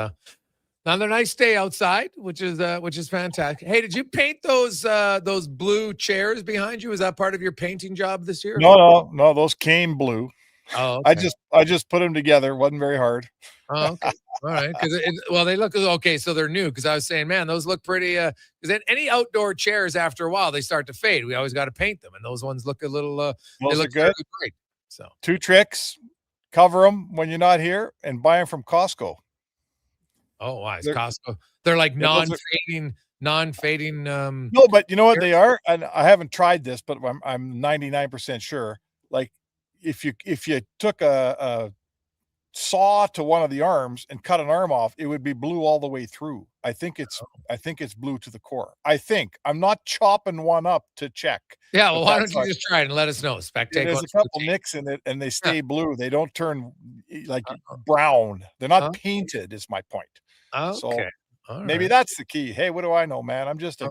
Speaker 6: another nice day outside, which is fantastic. Hey, did you paint those blue chairs behind you? Is that part of your painting job this year?
Speaker 1: No. Those came blue.
Speaker 6: Oh, okay.
Speaker 1: I just put them together. It wasn't very hard.
Speaker 6: Oh, okay. All right. Because they look okay. So they're new. Because I was saying, man, those look pretty. Because any outdoor chairs, after a while, they start to fade. We always got to paint them, and those ones look a little. They look good. Great. So
Speaker 1: 2 tricks: cover them when you're not here, and buy them from Costco.
Speaker 6: Oh, why? Costco? They're like non-fading.
Speaker 1: No, but you know what they are, and I haven't tried this, but I'm 99% sure. Like if you took a saw to one of the arms and cut an arm off, it would be blue all the way through. I think it's blue to the core. I'm not chopping one up to check.
Speaker 6: Yeah, well, why don't you just try it and let us know?
Speaker 1: There's a couple nicks in it, and they stay blue. They don't turn like brown. They're not painted. Is my point.
Speaker 6: Okay.
Speaker 1: So maybe that's the key. Hey, what do I know, man? I'm just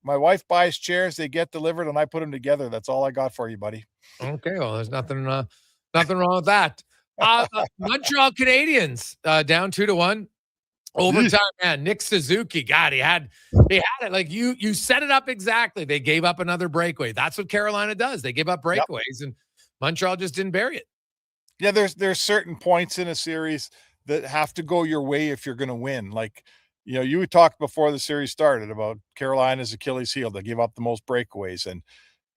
Speaker 1: my wife buys chairs. They get delivered, and I put them together. That's all I got for you, buddy.
Speaker 6: Okay. Well, there's nothing wrong with that. Montreal Canadiens down 2-1. Overtime, man. Nick Suzuki, God, they had it. Like you set it up exactly. They gave up another breakaway. That's what Carolina does. They give up breakaways, and Montreal just didn't bury it.
Speaker 1: Yeah, there's certain points in a series that have to go your way if you're going to win. Like, you talked before the series started about Carolina's Achilles heel. They give up the most breakaways,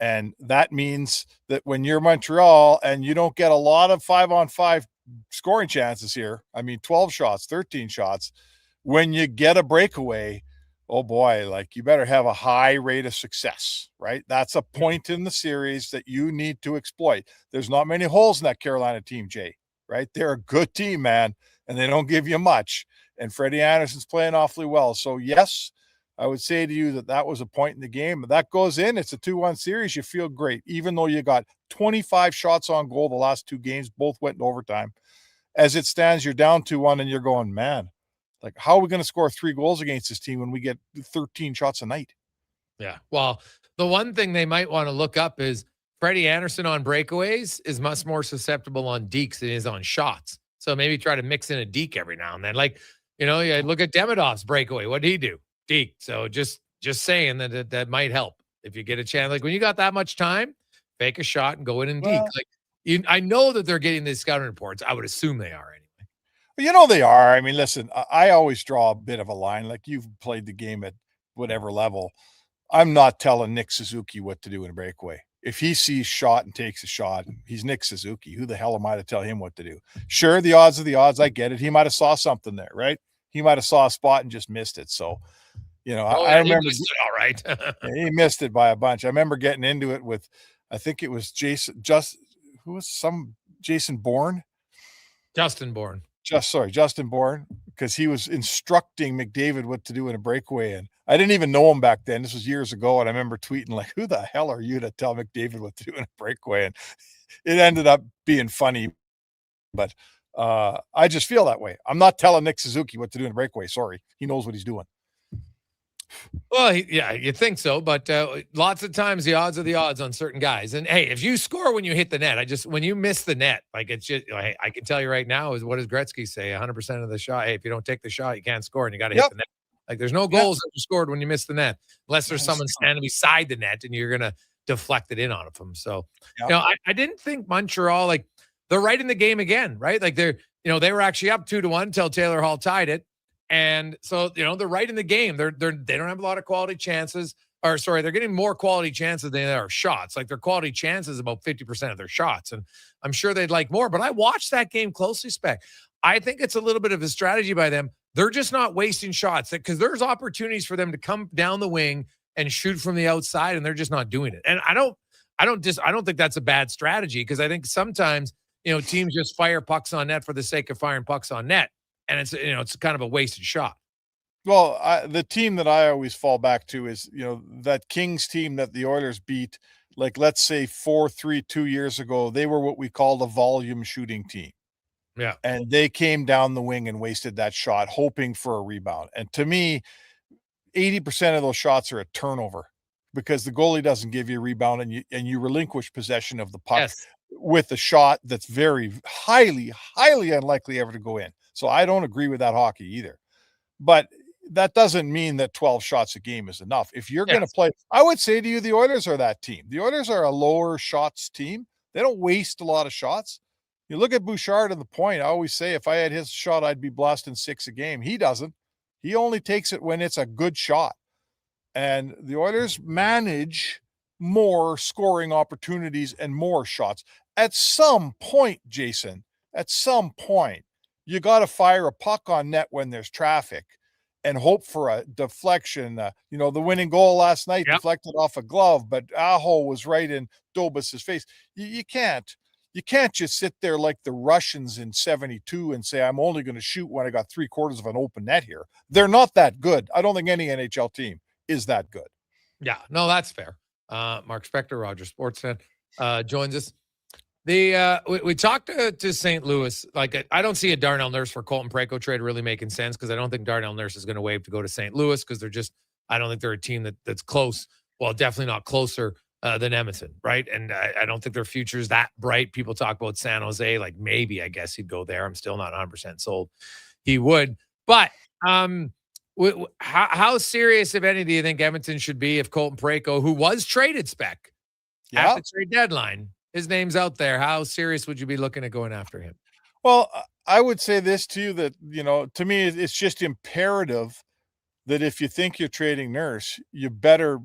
Speaker 1: and that means that when you're Montreal and you don't get a lot of 5-on-5 scoring chances here, 12 shots, 13 shots, when you get a breakaway, oh boy, like you better have a high rate of success, right? That's a point in the series that you need to exploit. There's not many holes in that Carolina team, Jay, right? They're a good team, man, and they don't give you much. And Freddie Anderson's playing awfully well. So yes, I would say to you that was a point in the game. But that goes in. It's a 2-1 series. You feel great, even though you got 25 shots on goal the last 2 games. Both went in overtime. As it stands, you're down 2-1, and you're going, man, like, how are we going to score 3 goals against this team when we get 13 shots a night?
Speaker 6: Yeah. Well, The one thing they might want to look up is Freddie Anderson on breakaways is much more susceptible on dekes than he is on shots. So maybe try to mix in a deke every now and then. Like, you look at Demidov's breakaway. What did he do? Deke. So just saying that might help if you get a chance. Like when you got that much time, fake a shot and go in and deke. Like I know that they're getting these scouting reports. I would assume they are anyway.
Speaker 1: They are. I mean, listen, I always draw a bit of a line. Like you've played the game at whatever level. I'm not telling Nick Suzuki what to do in a breakaway. If he sees shot and takes a shot, he's Nick Suzuki. Who the hell am I to tell him what to do? Sure, the odds are the odds. I get it. He might have saw something there, right? He might have saw a spot and just missed it. So, I remember.
Speaker 6: He missed it, all right.
Speaker 1: He missed it by a bunch. I remember getting into it with, I think it was Jason Bourne?
Speaker 6: Justin Bourne.
Speaker 1: Justin Bourne, because he was instructing McDavid what to do in a breakaway. And I didn't even know him back then. This was years ago. And I remember tweeting like, who the hell are you to tell McDavid what to do in a breakaway? And it ended up being funny. But I just feel that way. I'm not telling Nick Suzuki what to do in a breakaway. Sorry. He knows what he's doing.
Speaker 6: Well, yeah, you think so, but lots of times the odds are the odds on certain guys. And hey, if you score when you hit the net, when you miss the net, like it's just, I can tell you right now is what does Gretzky say? 100% of the shot. Hey, if you don't take the shot, you can't score, and you got to hit the net. Like there's no goals that you scored when you miss the net, unless there's someone standing beside the net and you're gonna deflect it in on them. So, I didn't think Montreal, like they're right in the game again, right? Like they were actually up 2-1 until Taylor Hall tied it. And so, they're right in the game. They don't have a lot of quality chances. They're getting more quality chances than they are shots. Like their quality chances about 50% of their shots. And I'm sure they'd like more. But I watched that game closely, Spec. I think it's a little bit of a strategy by them. They're just not wasting shots because there's opportunities for them to come down the wing and shoot from the outside, and they're just not doing it. And I don't think that's a bad strategy because I think sometimes, teams just fire pucks on net for the sake of firing pucks on net. And it's kind of a wasted shot.
Speaker 1: Well, the team that I always fall back to is, that Kings team that the Oilers beat, like let's say 4-3 2 years ago. They were what we call the volume shooting team.
Speaker 6: Yeah.
Speaker 1: And they came down the wing and wasted that shot, hoping for a rebound. And to me, 80% of those shots are a turnover because the goalie doesn't give you a rebound and you relinquish possession of the puck with a shot that's very highly, highly unlikely ever to go in. So I don't agree with that hockey either. But that doesn't mean that 12 shots a game is enough. If you're going to play, I would say to you, the Oilers are that team. The Oilers are a lower shots team. They don't waste a lot of shots. You look at Bouchard and the point. I always say if I had his shot, I'd be blasting 6 a game. He doesn't. He only takes it when it's a good shot. And the Oilers manage more scoring opportunities and more shots. At some point, Jason, you got to fire a puck on net when there's traffic and hope for a deflection. The winning goal last night deflected off a glove, but Aho was right in Dobas's face. You can't just sit there like the Russians in 72 and say, I'm only going to shoot when I got 3/4 of an open net here. They're not that good. I don't think any NHL team is that good.
Speaker 6: Yeah, no, that's fair. Mark Spector, Rogers Sportsnet, joins us. We talked to St. Louis. Like, I don't see a Darnell Nurse for Colton Parayko trade really making sense because I don't think Darnell Nurse is going to waive to go to St. Louis because I don't think they're a team that's close. Well, definitely not closer than Edmonton, right? And I don't think their future is that bright. People talk about San Jose, like maybe I guess he'd go there. I'm still not 100% sold he would. But how serious, if any, do you think Edmonton should be if Colton Parayko, who was traded, Spec, at the trade deadline, his name's out there, how serious would you be looking at going after him?
Speaker 1: Well, I would say this to you that, to me, it's just imperative that if you think you're trading Nurse, you better,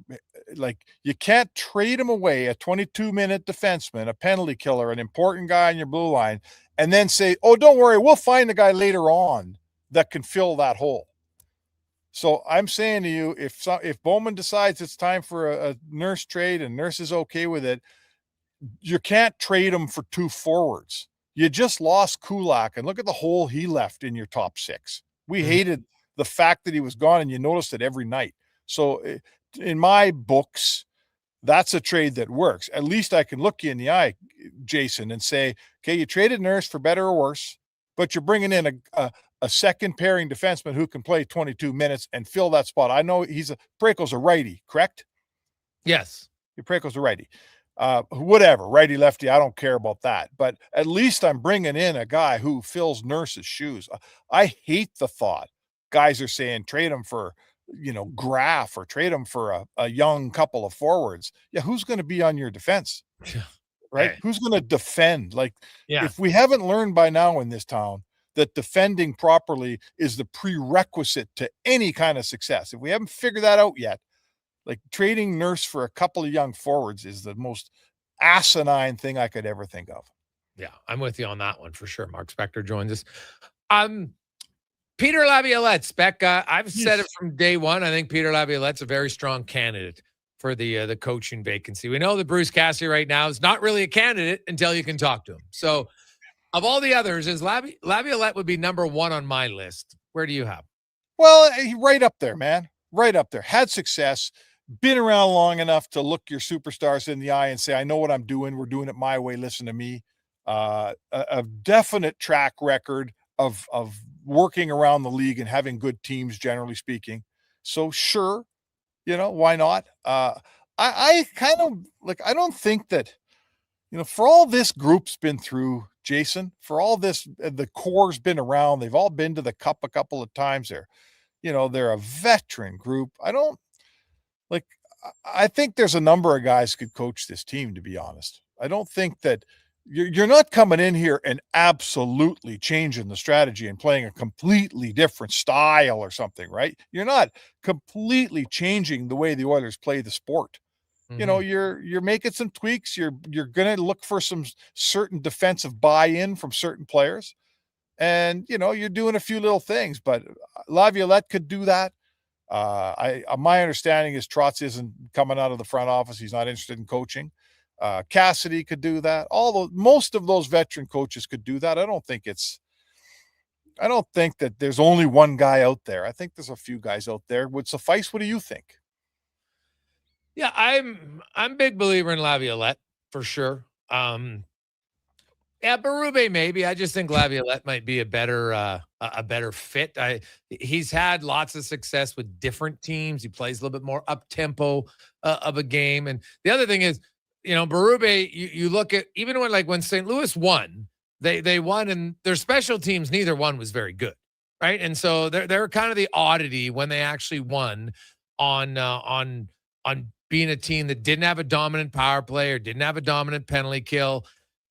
Speaker 1: you can't trade him away, a 22-minute defenseman, a penalty killer, an important guy on your blue line, and then say, oh, don't worry, we'll find a guy later on that can fill that hole. So I'm saying to you, if Bowman decides it's time for a Nurse trade and Nurse is okay with it, you can't trade him for 2 forwards. You just lost Kulak, and look at the hole he left in your top 6. We hated the fact that he was gone, and you noticed it every night. So in my books, that's a trade that works. At least I can look you in the eye, Jason, and say, okay, you traded Nurse for better or worse, but you're bringing in a second pairing defenseman who can play 22 minutes and fill that spot. I know Parayko's a righty, correct?
Speaker 6: Yes.
Speaker 1: Preko's a righty. Whatever, righty, lefty, I don't care about that. But at least I'm bringing in a guy who fills Nurse's shoes. I hate the thought guys are saying trade him for, Graf, or trade him for a young couple of forwards. Yeah, who's going to be on your defense? Right?
Speaker 6: Hey.
Speaker 1: Who's going to defend?
Speaker 6: Yeah.
Speaker 1: If we haven't learned by now in this town that defending properly is the prerequisite to any kind of success, if we haven't figured that out yet, trading Nurse for a couple of young forwards is the most asinine thing I could ever think of.
Speaker 6: Yeah, I'm with you on that one for sure. Mark Spector joins us. Peter Laviolette, Spec, I've said it from day one. I think Peter Laviolette's a very strong candidate for the coaching vacancy. We know that Bruce Cassidy right now is not really a candidate until you can talk to him. So of all the others, Laviolette would be number one on my list. Where do you have?
Speaker 1: Well, right up there, man. Right up there. Had success. Been around long enough to look your superstars in the eye and say, I know what I'm doing. We're doing it my way. Listen to me. A definite track record of working around the league and having good teams, generally speaking. So sure, why not? I kind of I don't think that, for all this group's been through, Jason, for all this, the core's been around. They've all been to the cup a couple of times. They're a veteran group. I think there's a number of guys could coach this team, to be honest. I don't think that you're not coming in here and absolutely changing the strategy and playing a completely different style or something, right? You're not completely changing the way the Oilers play the sport. You're making some tweaks. You're going to look for some certain defensive buy-in from certain players. And, you're doing a few little things, but Laviolette could do that. My understanding is Trotz isn't coming out of the front office. He's not interested in coaching. Cassidy could do that. Most of those veteran coaches could do that. I don't think that there's only one guy out there. I think there's a few guys out there would suffice. What do you think?
Speaker 6: Yeah, I'm a big believer in Laviolette for sure. Yeah, Berube maybe. I just think Laviolette might be a better fit. He's had lots of success with different teams. He plays a little bit more up tempo of a game. And the other thing is, Berube, you look at even when St. Louis won, they won, and their special teams, neither one was very good, right? And so they're kind of the oddity when they actually won on being a team that didn't have a dominant power play or didn't have a dominant penalty kill.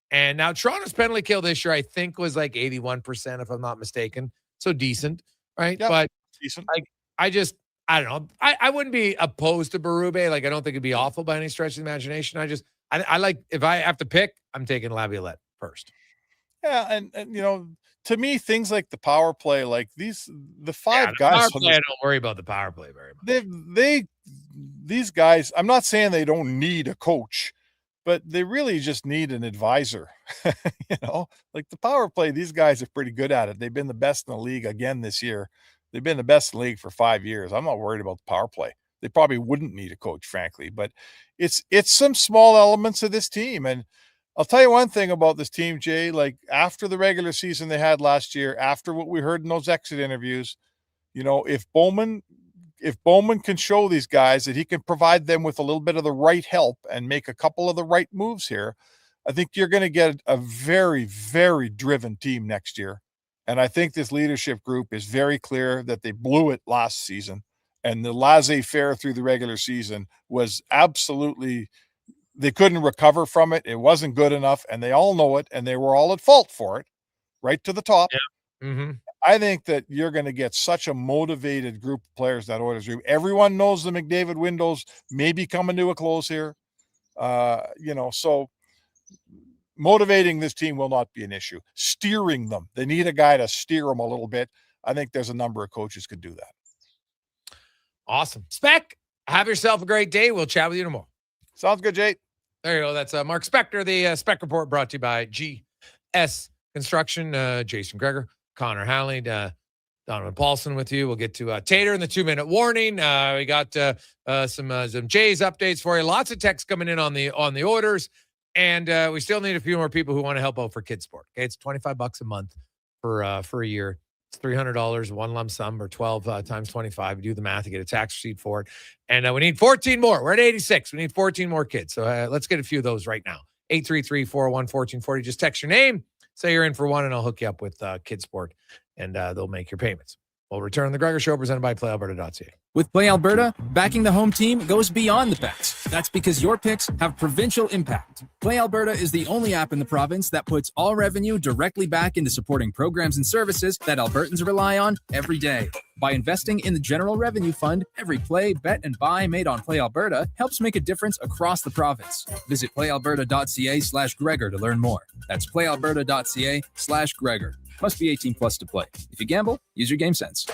Speaker 6: And now Toronto's penalty kill this year, I think, was 81%, if I'm not mistaken. So decent, right?
Speaker 1: Yep,
Speaker 6: but
Speaker 1: decent.
Speaker 6: I don't know. I wouldn't be opposed to Berube. I don't think it'd be awful by any stretch of the imagination. I like, if I have to pick, I'm taking Laviolette first.
Speaker 1: Yeah, and to me, things like the power play, the five
Speaker 6: guys.
Speaker 1: Power
Speaker 6: play, I don't worry about the power play very much.
Speaker 1: These guys, I'm not saying they don't need a coach, but they really just need an advisor. The power play, these guys are pretty good at it. They've been the best in the league again this year. They've been the best in the league for 5 years. I'm not worried about the power play. They probably wouldn't need a coach, frankly, but it's some small elements of this team. And I'll tell you one thing about this team, Jay, after the regular season they had last year, after what we heard in those exit interviews, if Bowman can show these guys that he can provide them with a little bit of the right help and make a couple of the right moves here, I think you're going to get a very, very driven team next year. And I think this leadership group is very clear that they blew it last season. And the laissez-faire through the regular season was absolutely, they couldn't recover from it. It wasn't good enough. And they all know it. And they were all at fault for it, right to the top.
Speaker 6: Yeah. Mm-hmm.
Speaker 1: I think that you're going to get such a motivated group of players, that Oilers group. Everyone knows the McDavid windows may be coming to a close here. So motivating this team will not be an issue. Steering them, they need a guy to steer them a little bit. I think there's a number of coaches could do that.
Speaker 6: Awesome. Spec, have yourself a great day. We'll chat with you tomorrow.
Speaker 1: Sounds good, Jay.
Speaker 6: There you go. That's Mark Spector, the Spec Report, brought to you by GS Construction. Jason Gregor, Connor Halley, Donovan Paulson with you. We'll get to Tater in the 2-minute warning. We got some Jays updates for you. Lots of texts coming in on the orders. And we still need a few more people who want to help out for Kids Sport. Okay, it's $25 a month for a year It's $300, one lump sum, or 12 times 25. You do the math, you get a tax receipt for it. And we need 14 more. We're at 86. We need 14 more kids. So let's get a few of those right now. 833-401-1440. Just text your name, say you're in for one, and I'll hook you up with Kid Sport, and they'll make your payments. We'll return the Gregor Show, presented by PlayAlberta.ca.
Speaker 18: With Play Alberta, backing the home team goes beyond the bets. That's because your picks have provincial impact. Play Alberta is the only app in the province that puts all revenue directly back into supporting programs and services that Albertans rely on every day. By investing in the General Revenue Fund, every play, bet, and buy made on Play Alberta helps make a difference across the province. Visit playalberta.ca/Gregor to learn more. That's playalberta.ca/Gregor. Must be 18 plus to play. If you gamble, use your game sense.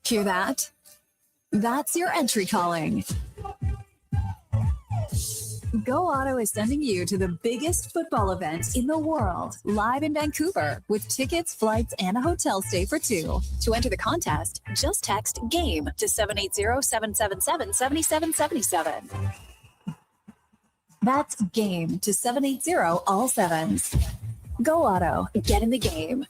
Speaker 2: Hear that? That's your entry calling. Go Auto is sending you to the biggest football event in the world, live in Vancouver, with tickets, flights, and a hotel stay for two. To enter the contest, just text GAME to 780-777-7777. That's GAME to 780 all sevens. Go Auto, get in the game.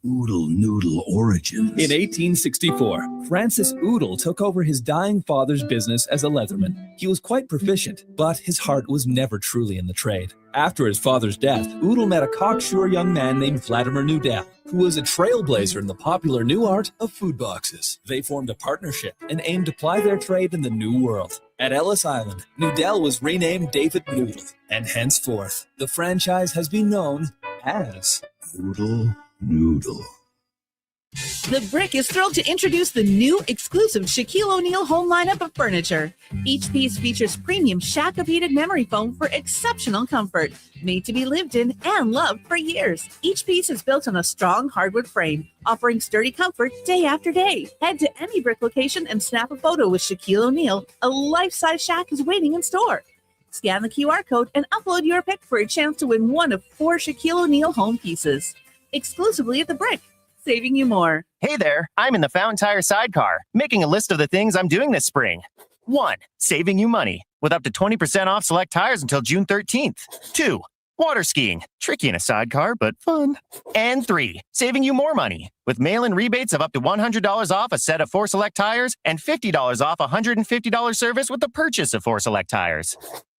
Speaker 28: Oodle Noodle origins.
Speaker 4: In 1864, Francis Oodle took over his dying father's business as a leatherman. He was quite proficient, but his heart was never truly in the trade. After his father's death, Oodle met a cocksure young man named Vladimir Nudel, who was a trailblazer in the popular new art of food boxes. They formed a partnership and aimed to ply their trade in the New World. At Ellis Island, Nudel was renamed David Noodle, and henceforth, the franchise has been known as
Speaker 28: Oodle Noodle.
Speaker 9: The Brick is thrilled to introduce the new exclusive Shaquille O'Neal home lineup of furniture. Each piece features premium Shaq-heated memory foam for exceptional comfort, made to be lived in and loved for years. Each piece is built on a strong hardwood frame, offering sturdy comfort day after day. Head to any Brick location and snap a photo with Shaquille O'Neal. A life-size Shaq is waiting in store. Scan the QR code and upload your pic for a chance to win one of 4 Shaquille O'Neal home pieces. Exclusively at the Brick, saving you more.
Speaker 10: Hey there, I'm in the Fountain Tire sidecar, making a list of the things I'm doing this spring. 1. Saving you money, with up to 20% off select tires until June 13th. 2. Water skiing, tricky in a sidecar, but fun. And 3. Saving you more money, with mail-in rebates of up to $100 off a set of 4 select tires and $50 off a $150 service with the purchase of 4 select tires.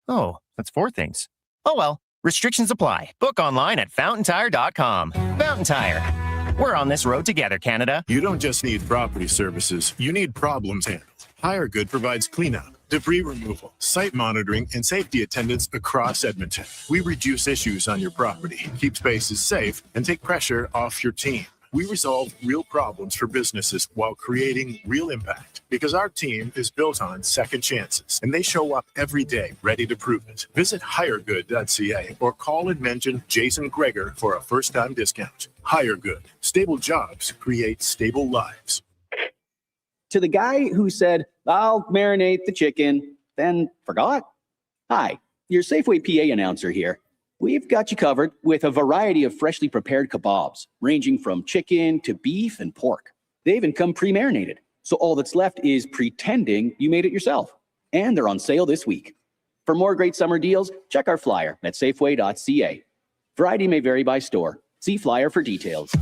Speaker 10: Oh, that's 4 things. Oh well. Restrictions apply. Book online at fountaintire.com. Fountain Tire. We're on this road together, Canada.
Speaker 11: You don't just need property services. You need problems handled. HireGood provides cleanup, debris removal, site monitoring, and safety attendance across Edmonton. We reduce issues on your property, keep spaces safe, and take pressure off your team. We resolve real problems for businesses while creating real impact, because our team is built on second chances, and they show up every day ready to prove it. Visit hiregood.ca or call and mention Jason Gregor for a first-time discount. HireGood. Stable jobs create stable lives.
Speaker 14: To the guy who said, I'll marinate the chicken, then forgot. Hi, your Safeway PA announcer here. We've got you covered with a variety of freshly prepared kebabs, ranging from chicken to beef and pork. They even come pre-marinated, so all that's left is pretending you made it yourself. And they're on sale this week. For more great summer deals, check our flyer at safeway.ca. Variety may vary by store. See flyer for details.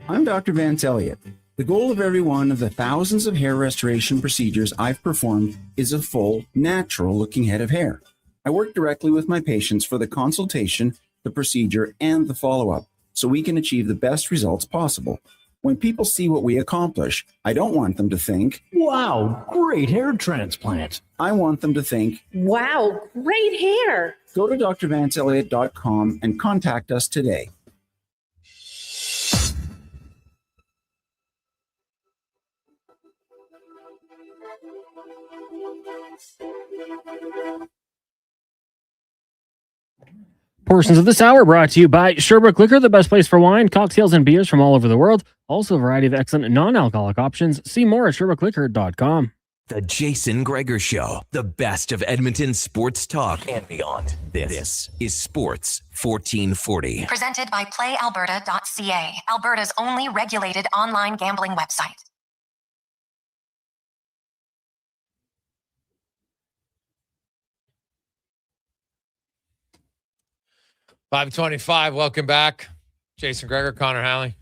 Speaker 15: I'm Dr. Vance Elliott. The goal of every one of the thousands of hair restoration procedures I've performed is a full, natural-looking head of hair. I work directly with my patients for the consultation, the procedure, and the follow-up, so we can achieve the best results possible. When people see what we accomplish, I don't want them to think,
Speaker 22: Wow, great hair transplant.
Speaker 15: I want them to think,
Speaker 9: Wow, great hair.
Speaker 15: Go to drvanceelliott.com and contact us today.
Speaker 20: Portions of this hour brought to you by Sherbrooke Liquor, the best place for wine, cocktails, and beers from all over the world. Also, a variety of excellent non-alcoholic options. See more at SherbrookeLiquor.com.
Speaker 3: The Jason Gregor Show, the best of Edmonton sports talk and beyond. This is Sports 1440.
Speaker 12: Presented by PlayAlberta.ca, Alberta's only regulated online gambling website.
Speaker 6: 525, welcome back. Jason Gregor, Connor Halley.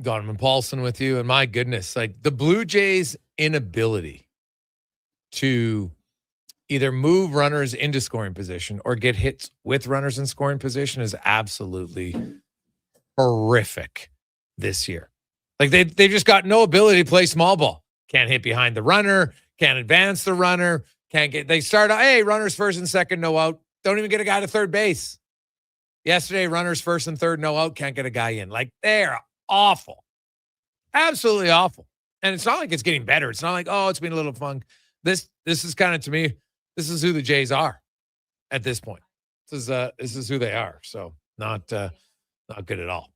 Speaker 6: Donovan Paulson with you. And my goodness, like the Blue Jays' inability to either move runners into scoring position or get hits with runners in scoring position is absolutely horrific this year. Like they've just got no ability to play small ball. Can't hit behind the runner, can't advance the runner, they start, hey, runners first and second, no out. Don't even get a guy to third base. Yesterday, runners first and third, no out, can't get a guy in. Like they're awful. Absolutely awful. And it's not like it's getting better. It's not like, oh, it's been a little fun. This is kind of, to me, this is who the Jays are at this point. This is who they are. So not good at all.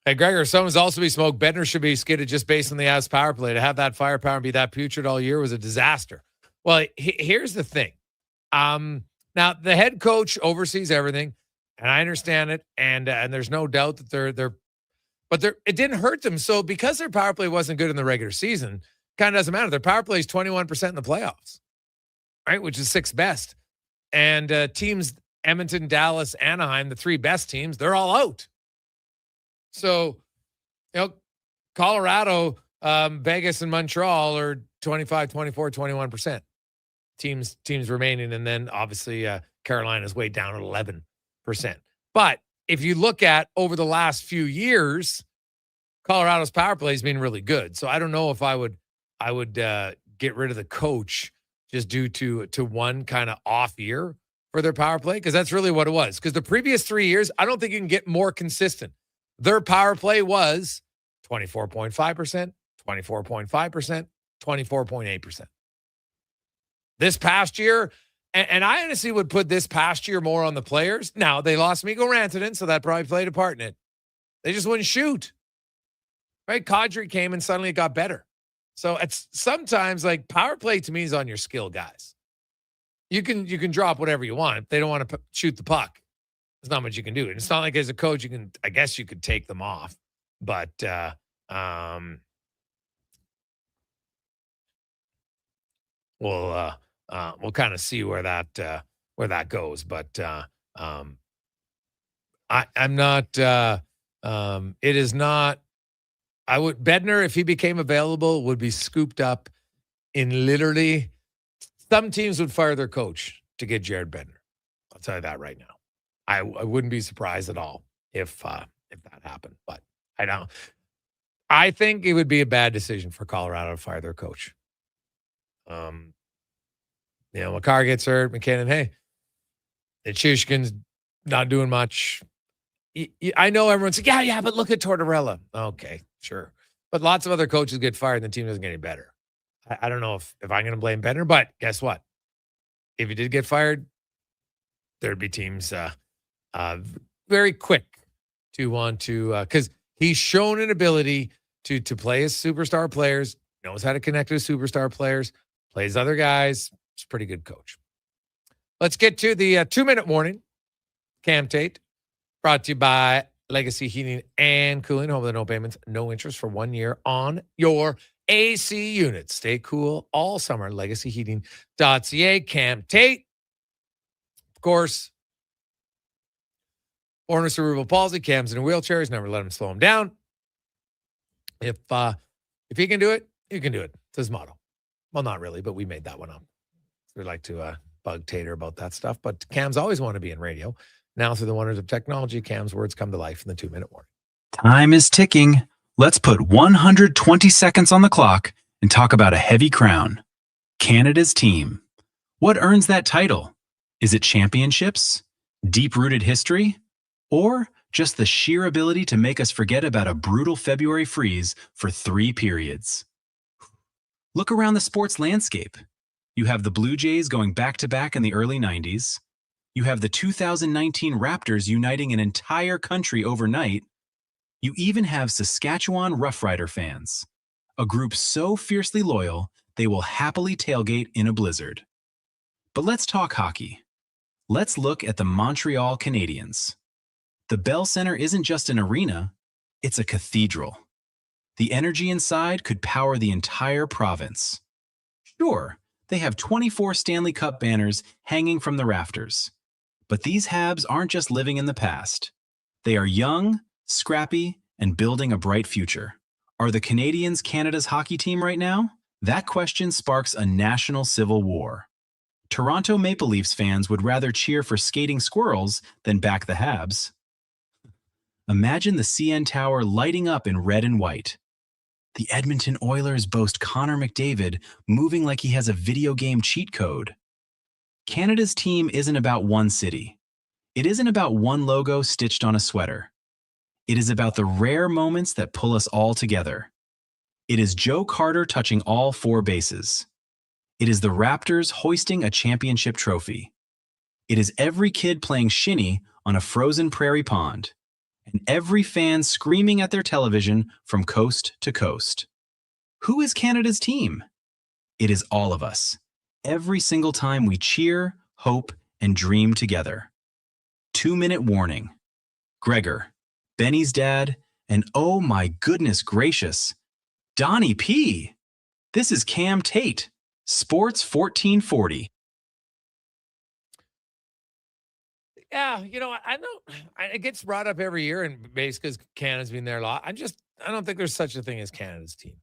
Speaker 6: Hey, Gregor, someone's also be smoked. Bednar should be skidded just based on the Avs power play. To have that firepower and be that putrid all year was a disaster. Well, here's the thing. Now, the head coach oversees everything, and I understand it, and there's no doubt that it didn't hurt them. So because their power play wasn't good in the regular season, kind of doesn't matter. Their power play is 21% in the playoffs, right, which is sixth best. And teams, Edmonton, Dallas, Anaheim, the three best teams, they're all out. So, Colorado, Vegas, and Montreal are 25, 24, 21%. Teams remaining, and then obviously Carolina's way down at 11%. But if you look at over the last few years, Colorado's power play has been really good. So I don't know if I would get rid of the coach just due to one kind of off year for their power play, because that's really what it was. Because the previous 3 years, I don't think you can get more consistent. Their power play was 24.5%, 24.5%, 24.8%. This past year, and I honestly would put this past year more on the players. Now, they lost Mikko Rantanen, so that probably played a part in it. They just wouldn't shoot. Right? Kadri came and suddenly it got better. So it's sometimes like power play to me is on your skill, guys. You can drop whatever you want. If they don't want to shoot the puck, there's not much you can do. And it's not like as a coach, I guess you could take them off. But we'll kind of see where that goes. But I'm not. It is not. Bednar, if he became available, would be scooped up in literally. Some teams would fire their coach to get Jared Bednar. I'll tell you that right now. I wouldn't be surprised at all if that happened. But I don't. I think it would be a bad decision for Colorado to fire their coach. Makar gets hurt. McKinnon, hey, Nichushkin's not doing much. I know everyone's like, yeah, but look at Tortorella. Okay, sure. But lots of other coaches get fired and the team doesn't get any better. I don't know if I'm going to blame Bednar, but guess what? If he did get fired, there'd be teams very quick to want to, because he's shown an ability to play his superstar players, knows how to connect with superstar players, plays other guys. He's a pretty good coach. Let's get to the 2-minute warning. Cam Tate, brought to you by Legacy Heating and Cooling. Home with no payments, no interest for 1 year on your AC unit. Stay cool all summer. LegacyHeating.ca. Cam Tate, of course, born with cerebral palsy. Cam's in a wheelchair. He's never let him slow him down. If he can do it, you can do it. It's his motto. Well, not really, but we made that one up. We like to bug Tater about that stuff, but Cam's always wanted to be in radio. Now, through the wonders of technology, Cam's words come to life in the 2-minute warning.
Speaker 5: Time is ticking. Let's put 120 seconds on the clock and talk about a heavy crown. Canada's team. What earns that title? Is it championships, deep-rooted history, or just the sheer ability to make us forget about a brutal February freeze for 3 periods? Look around the sports landscape. You have the Blue Jays going back-to-back in the early 90s. You have the 2019 Raptors uniting an entire country overnight. You even have Saskatchewan Roughrider fans, a group so fiercely loyal they will happily tailgate in a blizzard. But let's talk hockey. Let's look at the Montreal Canadiens. The Bell Center isn't just an arena, it's a cathedral. The energy inside could power the entire province. Sure, they have 24 Stanley Cup banners hanging from the rafters. But these Habs aren't just living in the past. They are young, scrappy, and building a bright future. Are the Canadians Canada's hockey team right now? That question sparks a national civil war. Toronto Maple Leafs fans would rather cheer for skating squirrels than back the Habs. Imagine the CN Tower lighting up in red and white. The Edmonton Oilers boast Connor McDavid moving like he has a video game cheat code. Canada's team isn't about one city. It isn't about one logo stitched on a sweater. It is about the rare moments that pull us all together. It is Joe Carter touching all 4 bases. It is the Raptors hoisting a championship trophy. It is every kid playing shinny on a frozen prairie pond, and every fan screaming at their television from coast to coast. Who is Canada's team? It is all of us. Every single time we cheer, hope, and dream together. 2-minute warning. Gregor, Benny's dad, and oh my goodness gracious, Donnie P. This is Cam Tate, Sports 1440.
Speaker 6: Yeah, I know it gets brought up every year, and basically because Canada's been there a lot. I don't think there's such a thing as Canada's team.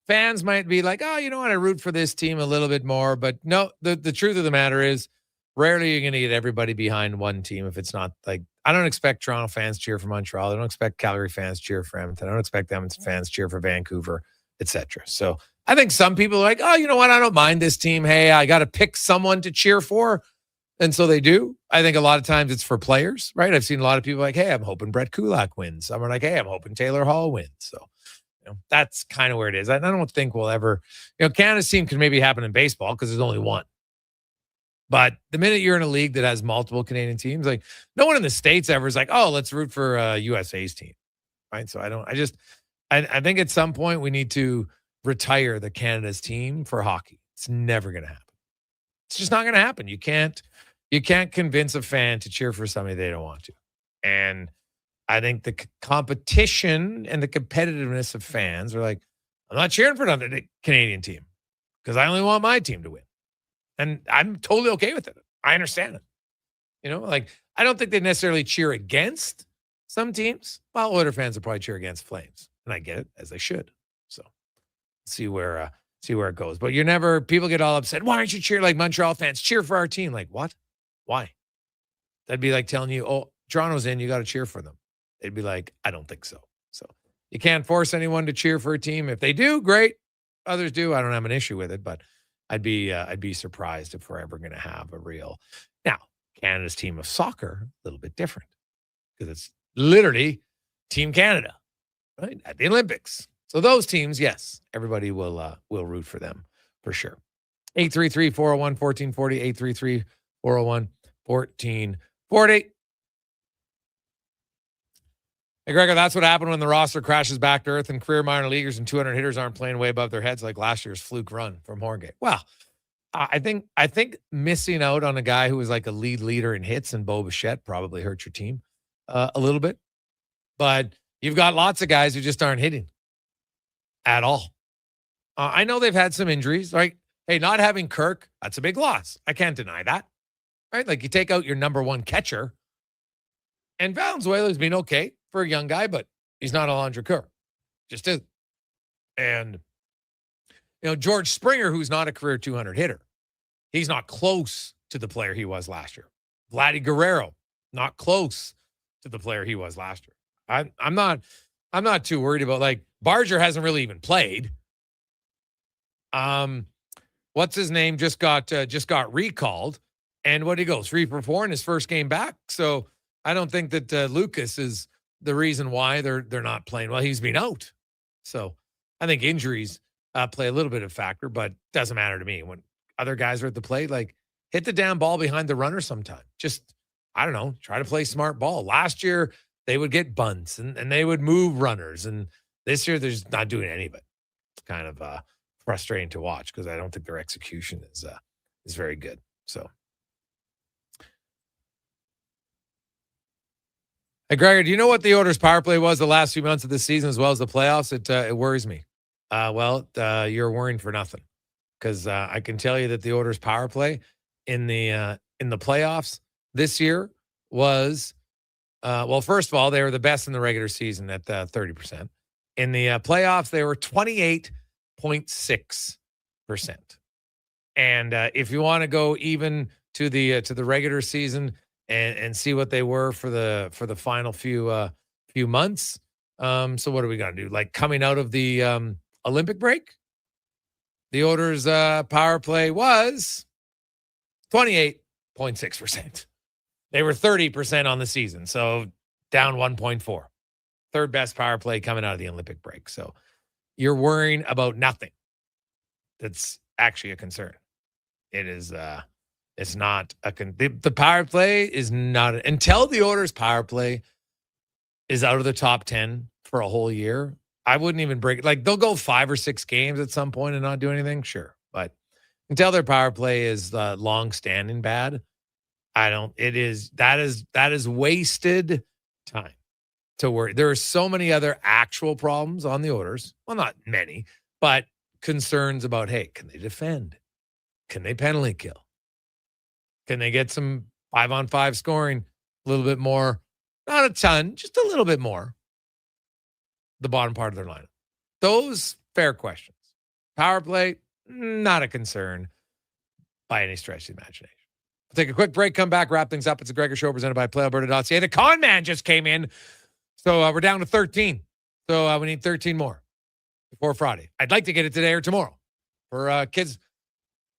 Speaker 6: Fans might be like, oh, I root for this team a little bit more, but no, the truth of the matter is, rarely you're going to get everybody behind one team. If it's not like, I don't expect Toronto fans cheer for Montreal. I don't expect Calgary fans cheer for Edmonton. I don't expect Edmonton fans cheer for Vancouver, etc. So I think some people are like, oh, you know what? I don't mind this team. Hey, I got to pick someone to cheer for. And so they do. I think a lot of times it's for players, right? I've seen a lot of people like, hey, I'm hoping Brett Kulak wins. Some are like, hey, I'm hoping Taylor Hall wins. So, that's kind of where it is. I don't think we'll ever, Canada's team could maybe happen in baseball because there's only one. But the minute you're in a league that has multiple Canadian teams, like no one in the States ever is like, oh, let's root for USA's team. Right. So I think at some point we need to retire the Canada's team for hockey. It's never going to happen. It's just not going to happen. You can't convince a fan to cheer for somebody they don't want to. And I think the competition and the competitiveness of fans are like, I'm not cheering for another Canadian team because I only want my team to win. And I'm totally okay with it. I understand it. I don't think they necessarily cheer against some teams. Well, Oilers fans will probably cheer against Flames. And I get it, as they should. So see where it goes. But people get all upset. Why aren't you cheering like Montreal fans? Cheer for our team. Like, what? Why? That'd be like telling you, oh, Toronto's in, you got to cheer for them. They'd be like, I don't think so. So you can't force anyone to cheer for a team. If they do, great. Others do. I don't have an issue with it, but I'd be surprised if we're ever going to have a real. Now, Canada's team of soccer, a little bit different because it's literally Team Canada, right? At the Olympics. So those teams, yes, everybody will root for them for sure. 833-401-1440, 833-401-1440. Hey, Gregor, that's what happened when the roster crashes back to earth and career minor leaguers and 200 hitters aren't playing way above their heads like last year's fluke run from Horngate. Well, I think missing out on a guy who was like a leader in hits and Bo Bichette probably hurt your team a little bit. But you've got lots of guys who just aren't hitting at all. I know they've had some injuries, right? Hey, not having Kirk, that's a big loss. I can't deny that, right? Like you take out your number one catcher, and Valenzuela's been okay for a young guy, but he's not Alondra Kerr. Just is. And, George Springer, who's not a career 200 hitter, he's not close to the player he was last year. Vladdy Guerrero, not close to the player he was last year. I'm not too worried about, like, Barger hasn't really even played. What's his name just got recalled, and what he goes 3 for 4 in his first game back. So I don't think that Lucas is the reason why they're not playing well. He's been out, so I think injuries play a little bit of factor, but doesn't matter to me. When other guys are at the plate, like hit the damn ball behind the runner sometime. Just I don't know, try to play smart ball. Last year they would get bunts and they would move runners, and this year they're just not doing any of it. It's kind of frustrating to watch because I don't think their execution is very good. So Hey, Gregor, do you know what the Oilers' power play was the last few months of the season as well as the playoffs? It worries me. You're worrying for nothing, because I can tell you that the Oilers' power play in the playoffs this year was, first of all, they were the best in the regular season at 30%. In the playoffs, they were 28.6%. And if you want to go even to the regular season and see what they were for the final few months, so what are we gonna do? Like, coming out of the Olympic break, the Oilers' power play was 28.6%. They were 30% on the season, so down 1.4. Third best power play coming out of the Olympic break. So you're worrying about nothing. That's actually a concern. It is. It's not the power play is not until the Oilers' power play is out of the top 10 for a whole year. I wouldn't even break it. Like, they'll go 5 or 6 games at some point and not do anything. Sure. But until their power play is long-standing bad, that is wasted time to worry. There are so many other actual problems on the Oilers. Well, not many, but concerns about, hey, can they defend? Can they penalty kill? Can they get some 5-on-5 scoring a little bit more? Not a ton, just a little bit more. The bottom part of their lineup. Those fair questions. Power play, not a concern by any stretch of the imagination. We'll take a quick break, come back, wrap things up. It's a Gregor Show presented by PlayAlberta.ca. The con man just came in, so we're down to 13. So we need 13 more before Friday. I'd like to get it today or tomorrow for kids.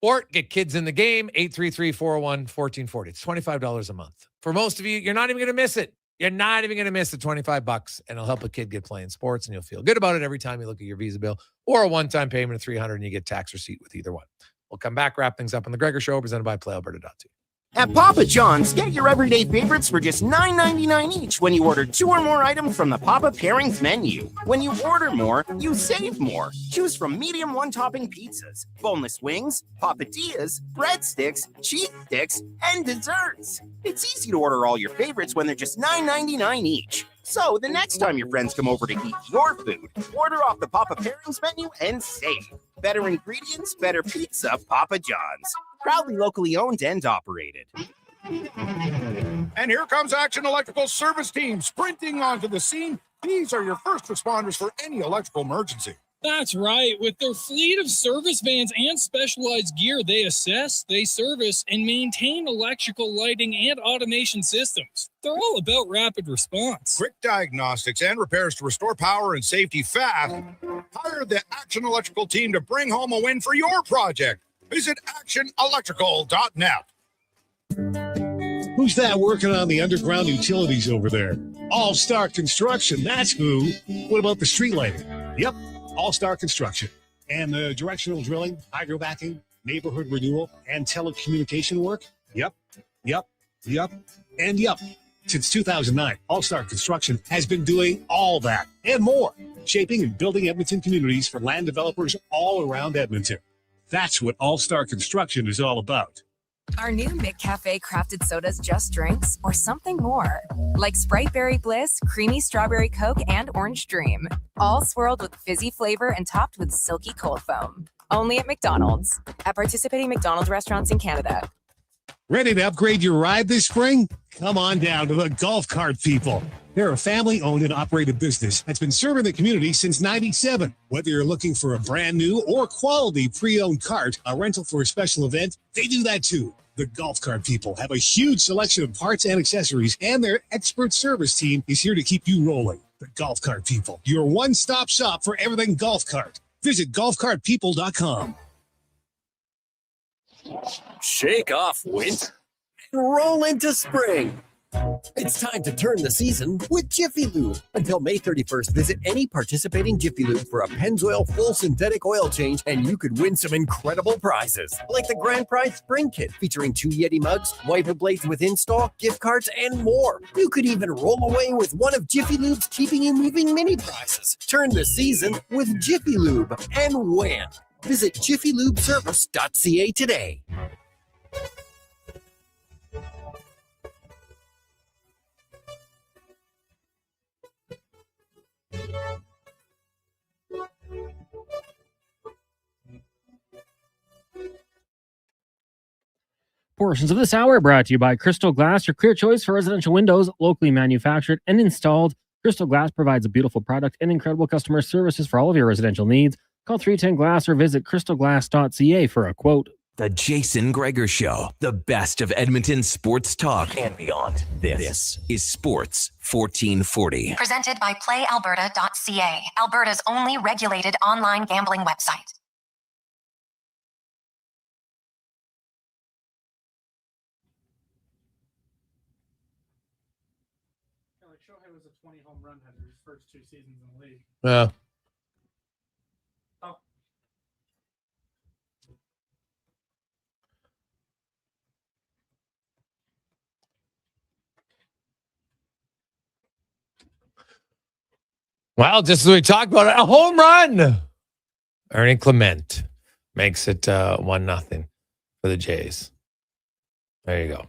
Speaker 6: Sport, get kids in the game, 833-401-1440. It's $25 a month. For most of you, you're not even going to miss it. You're not even going to miss the $25, and it'll help a kid get playing sports, and you'll feel good about it every time you look at your Visa bill, or a one-time payment of $300, and you get tax receipt with either one. We'll come back, wrap things up on the Gregor Show, presented by PlayAlberta.ca.
Speaker 7: At Papa John's, get your everyday favorites for just $9.99 each when you order 2 or more items from the Papa Pairings menu. When you order more, you save more. Choose from medium one-topping pizzas, boneless wings, papadillas, breadsticks, cheese sticks, and desserts. It's easy to order all your favorites when they're just $9.99 each. So the next time your friends come over to eat your food, order off the Papa Pairings menu and save. Better ingredients, better pizza, Papa John's. Proudly locally owned and operated.
Speaker 8: And here comes Action Electrical Service Team sprinting onto the scene. These are your first responders for any electrical emergency.
Speaker 13: That's right. With their fleet of service vans and specialized gear, they assess, they service, and maintain electrical lighting and automation systems. They're all about rapid response.
Speaker 8: Quick diagnostics and repairs to restore power and safety fast. Hire the Action Electrical team to bring home a win for your project. Visit actionelectrical.net.
Speaker 16: Who's that working on the underground utilities over there? All-Star Construction, that's who. What about the street lighting? Yep, All-Star Construction. And the directional drilling, hydrovacking, neighborhood renewal, and telecommunication work? Yep. Since 2009, All-Star Construction has been doing all that and more, shaping and building Edmonton communities for land developers all around Edmonton. That's what All-Star Construction is all about.
Speaker 17: Are new McCafe crafted sodas just drinks or something more? Like Sprite Berry Bliss, Creamy Strawberry Coke, and Orange Dream. All swirled with fizzy flavor and topped with silky cold foam. Only at McDonald's. At participating McDonald's restaurants in Canada.
Speaker 16: Ready to upgrade your ride this spring? Come on down to the Golf Cart People. They're a family-owned and operated business that's been serving the community since '97. Whether you're looking for a brand new or quality pre-owned cart, a rental for a special event, they do that too. The Golf Cart People have a huge selection of parts and accessories, and their expert service team is here to keep you rolling. The Golf Cart People, your one-stop shop for everything golf cart. Visit golfcartpeople.com.
Speaker 21: Shake off winter and roll into spring. It's time to turn the season with Jiffy Lube. Until May 31st, visit any participating Jiffy Lube for a Pennzoil full synthetic oil change, and you could win some incredible prizes, like the Grand Prize Spring Kit featuring 2 Yeti mugs, wiper blades with install, gift cards, and more. You could even roll away with one of Jiffy Lube's Keeping You Moving mini prizes. Turn the season with Jiffy Lube and win. Visit jiffylubeservice.ca today.
Speaker 20: Portions of this hour brought to you by Crystal Glass, your clear choice for residential windows, locally manufactured and installed. Crystal Glass provides a beautiful product and incredible customer services for all of your residential needs. Call 310 Glass or visit crystalglass.ca for a quote.
Speaker 3: The Jason Gregor Show, the best of Edmonton sports talk and beyond. This is Sports 1440.
Speaker 12: Presented by PlayAlberta.ca, Alberta's only regulated online gambling website.
Speaker 20: Shohei was a 20 home run hitter his first 2 seasons in the league.
Speaker 6: Yeah. Well, just as we talked about it, a home run. Ernie Clement makes it 1-0 for the Jays. There you go.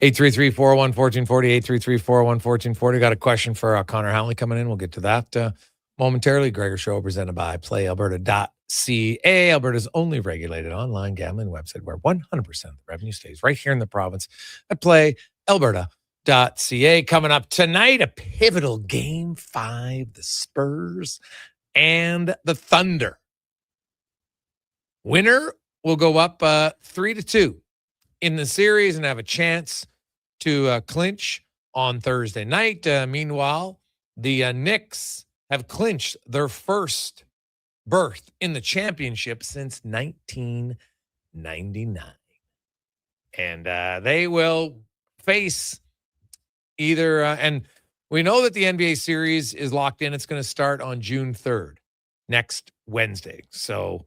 Speaker 6: 833-401-1440, 833-401-1440. Got a question for Connor Howley coming in. We'll get to that momentarily. Gregor Show presented by PlayAlberta.ca, Alberta's only regulated online gambling website where 100% of the revenue stays right here in the province at PlayAlberta.ca. Coming up tonight, a pivotal Game 5, the Spurs and the Thunder. Winner will go up 3-2 in the series and have a chance to clinch on Thursday night. Meanwhile, the Knicks have clinched their first berth in the championship since 1999. And they will face either, and we know that the NBA series is locked in. It's going to start on June 3rd, next Wednesday. So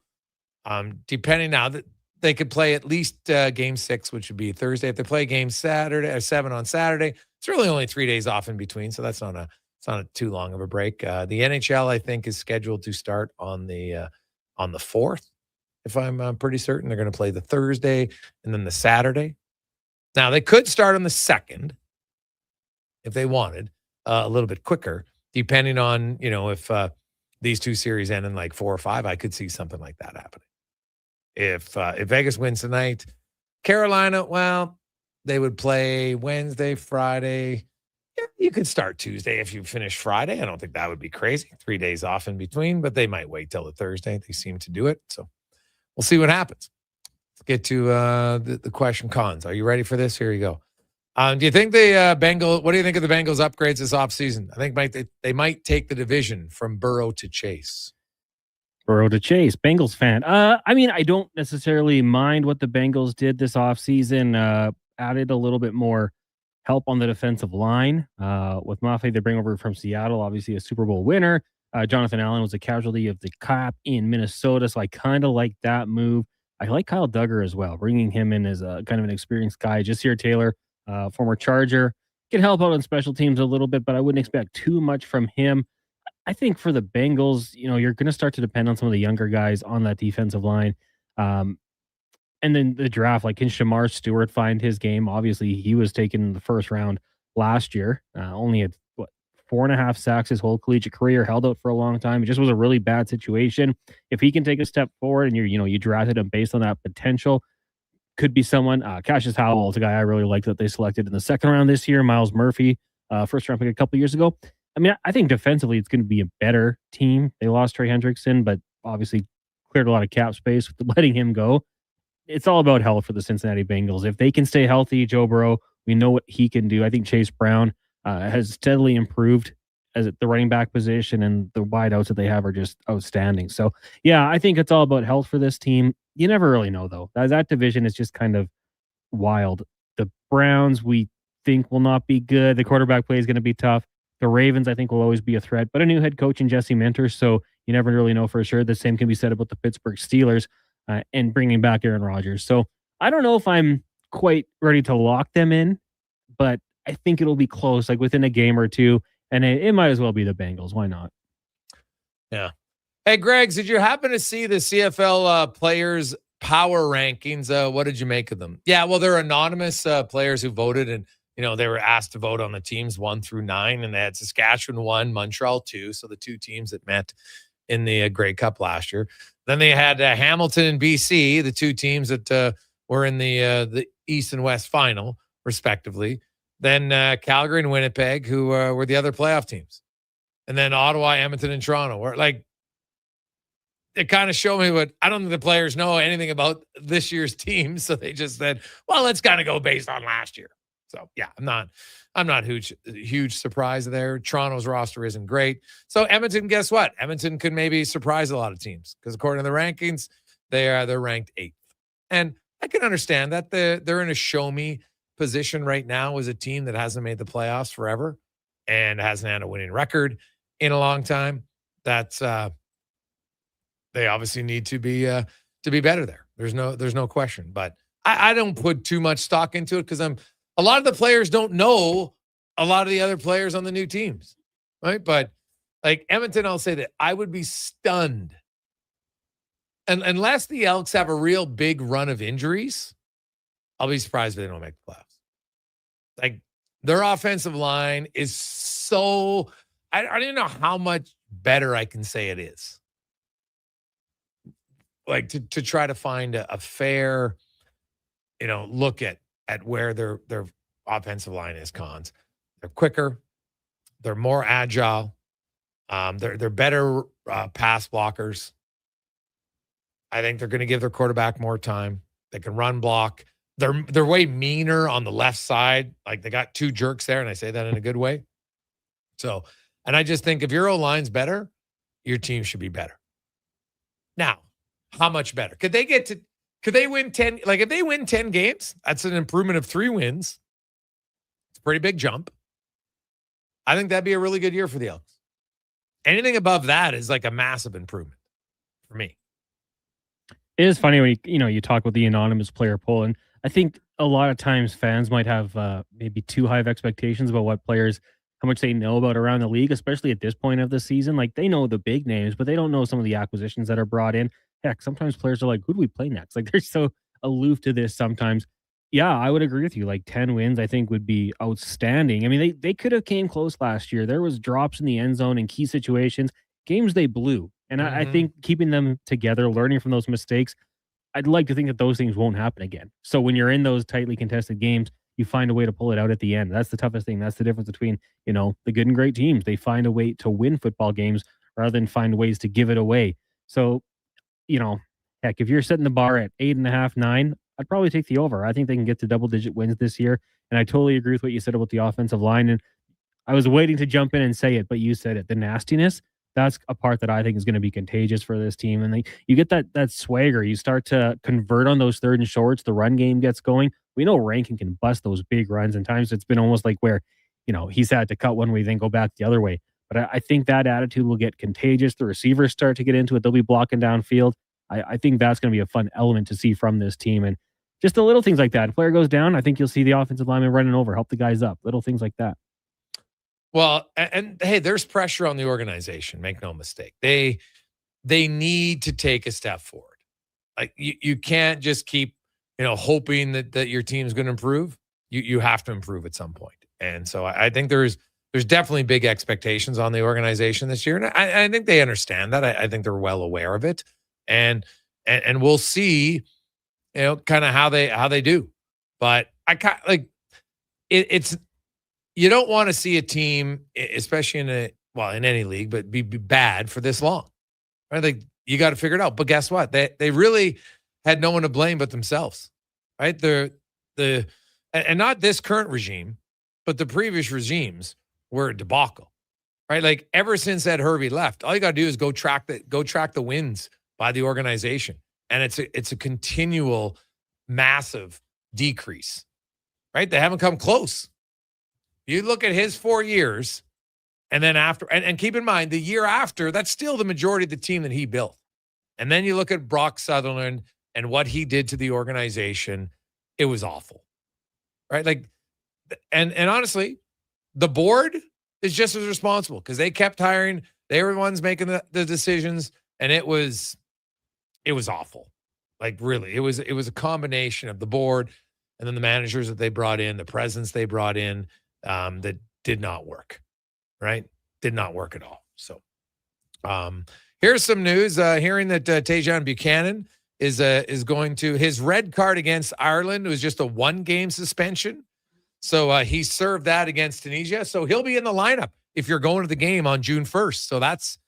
Speaker 6: depending now, that they could play at least Game 6, which would be Thursday. If they play Game 7 on Saturday, it's really only 3 days off in between, so it's not too long of a break. The NHL, I think, is scheduled to start on the 4th. If I'm pretty certain, they're going to play the Thursday and then the Saturday. Now they could start on the 2nd if they wanted a little bit quicker, depending on if these two series end in like 4 or 5. I could see something like that happening. If Vegas wins tonight, Carolina, well, they would play Wednesday, Friday. Yeah, you could start Tuesday if you finish Friday. I don't think that would be crazy. 3 days off in between, but they might wait till the Thursday. They seem to do it. So we'll see what happens. Let's get to the question cons. Are you ready for this? Here you go. Do you think the Bengals, what do you think of the Bengals upgrades this offseason? I think they might take the division from Burrow to Chase.
Speaker 20: Burrow to Chase, Bengals fan. I mean, I don't necessarily mind what the Bengals did this offseason. Added a little bit more help on the defensive line. With Mafe, they bring over from Seattle, obviously a Super Bowl winner. Jonathan Allen was a casualty of the cap in Minnesota, so I kind of like that move. I like Kyle Duggar as well, bringing him in as a kind of an experienced guy. Jasir Taylor, former Charger, can help out on special teams a little bit, but I wouldn't expect too much from him. I think for the Bengals, you're going to start to depend on some of the younger guys on that defensive line. And then the draft, like, can Shamar Stewart find his game? Obviously, he was taken in the first round last year. Only had 4.5 sacks his whole collegiate career, held out for a long time. It just was a really bad situation. If he can take a step forward and you drafted him based on that potential, could be someone. Cassius Howell is a guy I really like that they selected in the second round this year. Miles Murphy, first round pick a couple years ago. I mean, I think defensively it's going to be a better team. They lost Trey Hendrickson, but obviously cleared a lot of cap space with letting him go. It's all about health for the Cincinnati Bengals. If they can stay healthy, Joe Burrow, we know what he can do. I think Chase Brown has steadily improved as the running back position, and the wideouts that they have are just outstanding. So, yeah, I think it's all about health for this team. You never really know, though. That division is just kind of wild. The Browns, we think, will not be good. The quarterback play is going to be tough. The Ravens, I think, will always be a threat, but a new head coach in Jesse Minter, so you never really know for sure. The same can be said about the Pittsburgh Steelers and bringing back Aaron Rodgers. So I don't know if I'm quite ready to lock them in, but I think it'll be close, like within a game or two, and it might as well be the Bengals. Why not?
Speaker 6: Yeah. Hey, Greg, did you happen to see the CFL players' power rankings? What did you make of them? Yeah, well, they're anonymous players who voted, and they were asked to vote on the teams 1 through 9, and they had Saskatchewan 1, Montreal 2, so the two teams that met in the Grey Cup last year. Then they had Hamilton and BC, the two teams that were in the East and West final, respectively. Then Calgary and Winnipeg, who were the other playoff teams. And then Ottawa, Edmonton, and Toronto. Were like, it kind of showed me what I don't think the players know anything about this year's team. So they just said, well, let's kind of go based on last year. So yeah, I'm not huge surprise there. Toronto's roster isn't great. So Edmonton, guess what? Edmonton could maybe surprise a lot of teams because according to the rankings, they're ranked 8th. And I can understand that they're in a show me position right now as a team that hasn't made the playoffs forever and hasn't had a winning record in a long time. That's they obviously need to be better there. There's no question. But I don't put too much stock into it because a lot of the players don't know a lot of the other players on the new teams, right? But like Edmonton, I'll say that I would be stunned. And unless the Elks have a real big run of injuries, I'll be surprised if they don't make the playoffs. Like their offensive line is so I don't even know how much better I can say it is. Like to try to find a fair, look at where their offensive line is. Cons. They're quicker. They're more agile. They're better pass blockers. I think they're going to give their quarterback more time. They can run block. They're way meaner on the left side. Like they got 2 jerks there, and I say that in a good way. So, and I just think if your O-line's better, your team should be better. Now, how much better? Could they win 10? Like if they win 10 games, that's an improvement of 3 wins. It's a pretty big jump. I think that'd be a really good year for the Elks. Anything above that is like a massive improvement for me.
Speaker 20: It is funny when you talk about the anonymous player poll, and I think a lot of times fans might have maybe too high of expectations about what players, how much they know about around the league, especially at this point of the season. Like they know the big names, but they don't know some of the acquisitions that are brought in. Heck, sometimes players are like, who do we play next? Like they're so aloof to this sometimes. Yeah, I would agree with you. Like 10 wins, I think would be outstanding. I mean, they could have came close last year. There was drops in the end zone in key situations, games they blew. And I think keeping them together, learning from those mistakes, I'd like to think that those things won't happen again. So when you're in those tightly contested games, you find a way to pull it out at the end. That's the toughest thing. That's the difference between, the good and great teams. They find a way to win football games rather than find ways to give it away. So, heck, if you're setting the bar at 8.5, 9, I'd probably take the over. I think they can get to double-digit wins this year. And I totally agree with what you said about the offensive line. And I was waiting to jump in and say it, but you said it. The nastiness, that's a part that I think is going to be contagious for this team. And you get that swagger. You start to convert on those third and shorts. The run game gets going. We know Rankin can bust those big runs. And times it's been almost like where, he's had to cut one way, then go back the other way. But I think that attitude will get contagious. The receivers start to get into it. They'll be blocking downfield. I think that's going to be a fun element to see from this team. And just the little things like that. If player goes down, I think you'll see the offensive lineman running over, help the guys up. Little things like that.
Speaker 6: Well, and hey, there's pressure on the organization. Make no mistake. They need to take a step forward. Like you can't just keep, hoping that your team's going to improve. You have to improve at some point. And so I think there's definitely big expectations on the organization this year. And I think they understand that. I think they're well aware of it. And we'll see, kind of how they do. But it's you don't want to see a team, especially in any league, but be bad for this long. Right? Like you got to figure it out. But guess what? They really had no one to blame but themselves. Right? And not this current regime, but the previous regimes were a debacle. Right? Like ever since Ed Hervey left, all you got to do is go track the wins by the organization. And it's a continual massive decrease. Right? They haven't come close. You look at his 4 years, and then after, and keep in mind, the year after, that's still the majority of the team that he built. And then you look at Brock Sutherland and what he did to the organization, it was awful. Right? Like, and honestly, the board is just as responsible because they kept hiring. They were the ones making the decisions, and it was awful. Like really, it was a combination of the board and then the managers that they brought in, the presidents they brought in, that did not work, right? Did not work at all. So here's some news. Hearing that Tajon Buchanan is going to, his red card against Ireland was just a 1-game suspension. So he served that against Tunisia. So he'll be in the lineup if you're going to the game on June 1st. So that's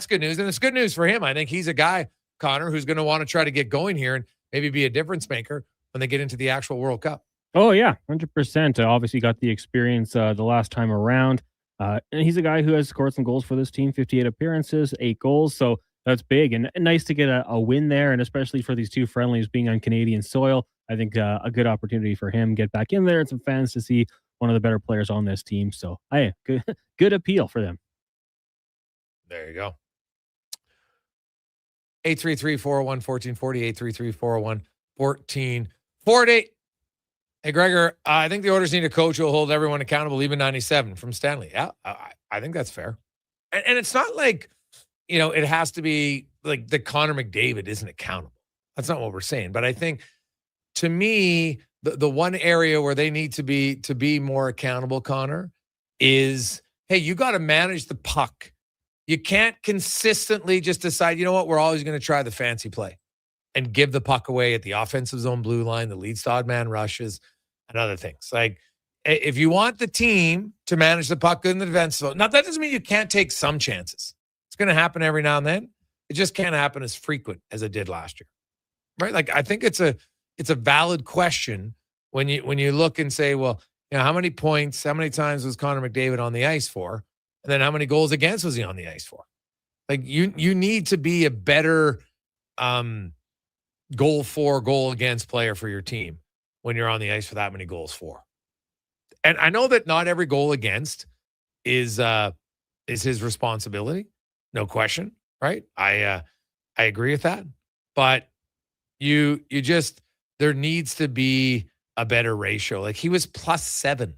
Speaker 6: good news. And it's good news for him. I think he's a guy, Connor, who's going to want to try to get going here and maybe be a difference maker when they get into the actual World Cup.
Speaker 20: Oh, yeah, 100%. Obviously got the experience the last time around. And he's a guy who has scored some goals for this team, 58 appearances, 8 goals. So that's big and nice to get a win there. And especially for these two friendlies being on Canadian soil, I think a good opportunity for him, get back in there and some fans to see one of the better players on this team. So good appeal for them.
Speaker 6: There you go. 833-401-1440, 833-401-1440. Hey, Gregor, I think the Oilers need a coach who will hold everyone accountable, even 97 from Stanley. Yeah, I think that's fair. And it's not like, it has to be like the Connor McDavid isn't accountable. That's not what we're saying. But I think, to me, the one area where they need to be more accountable, Connor, is, hey, you got to manage the puck. You can't consistently just decide, you know what, we're always going to try the fancy play and give the puck away at the offensive zone blue line, the lead odd man rushes, and other things. Like, if you want the team to manage the puck in the defensive zone, now that doesn't mean you can't take some chances. It's going to happen every now and then. It just can't happen as frequent as it did last year, right? Like, I think it's a valid question when you look and say, well, how many points, how many times was Connor McDavid on the ice for, and then how many goals against was he on the ice for? Like, you need to be a better goal against player for your team when you're on the ice for that many goals for. And I know that not every goal against is his responsibility, no question, right? I agree with that, but you just, there needs to be a better ratio. Like, he was +7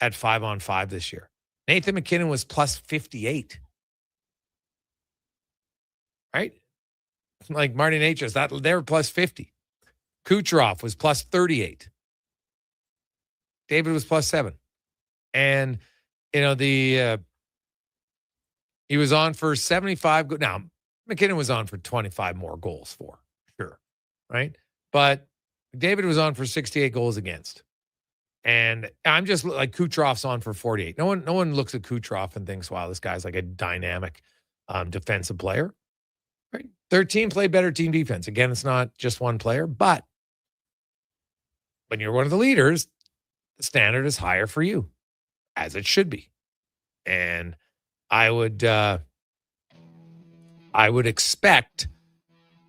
Speaker 6: at 5-on-5 this year. Nathan McKinnon was +58. Right? Like Marty Natchez, they were +50. Kucherov was +38. David was +7. And, he was on for 75. Now, McKinnon was on for 25 more goals for sure. Right? But David was on for 68 goals against. And I'm just like, Kucherov's on for 48. No one looks at Kucherov and thinks, wow, this guy's like a dynamic defensive player. Right? Their team played better team defense. Again, it's not just one player, but when you're one of the leaders, the standard is higher for you, as it should be. And I would expect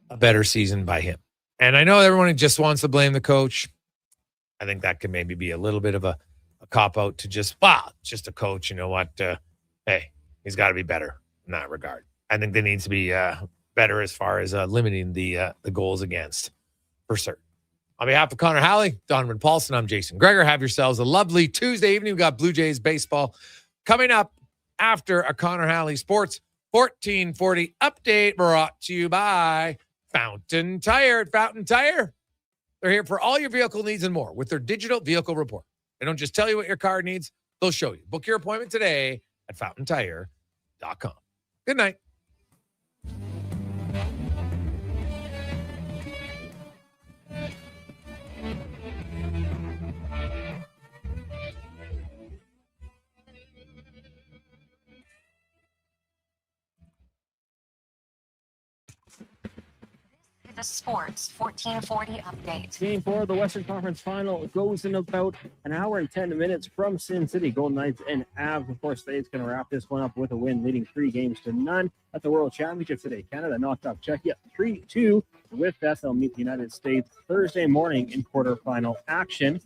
Speaker 6: a better season by him. And I know everyone just wants to blame the coach. I think that can maybe be a little bit of a cop-out to just, just a coach. You know what? Hey, he's got to be better in that regard. I think they need to be better as far as limiting the goals against, for certain. On behalf of Connor Halley, Donovan Paulson, I'm Jason Gregor. Have yourselves a lovely Tuesday evening. We've got Blue Jays baseball coming up after a Connor Halley Sports 1440 update, brought to you by Fountain Tire. At Fountain Tire, they're here for all your vehicle needs and more with their digital vehicle report. They don't just tell you what your car needs, they'll show you. Book your appointment today at fountaintire.com. Good night.
Speaker 12: The Sports 1440 update.
Speaker 20: Game 4 of the Western Conference Final goes in about an hour and 10 minutes from Sin City. Golden Knights and Avs, of course, State's going to wrap this one up with a win, leading 3-0 at the World Championship today. Canada knocked off Czechia 3-2. With that, they'll meet the United States Thursday morning in quarterfinal action.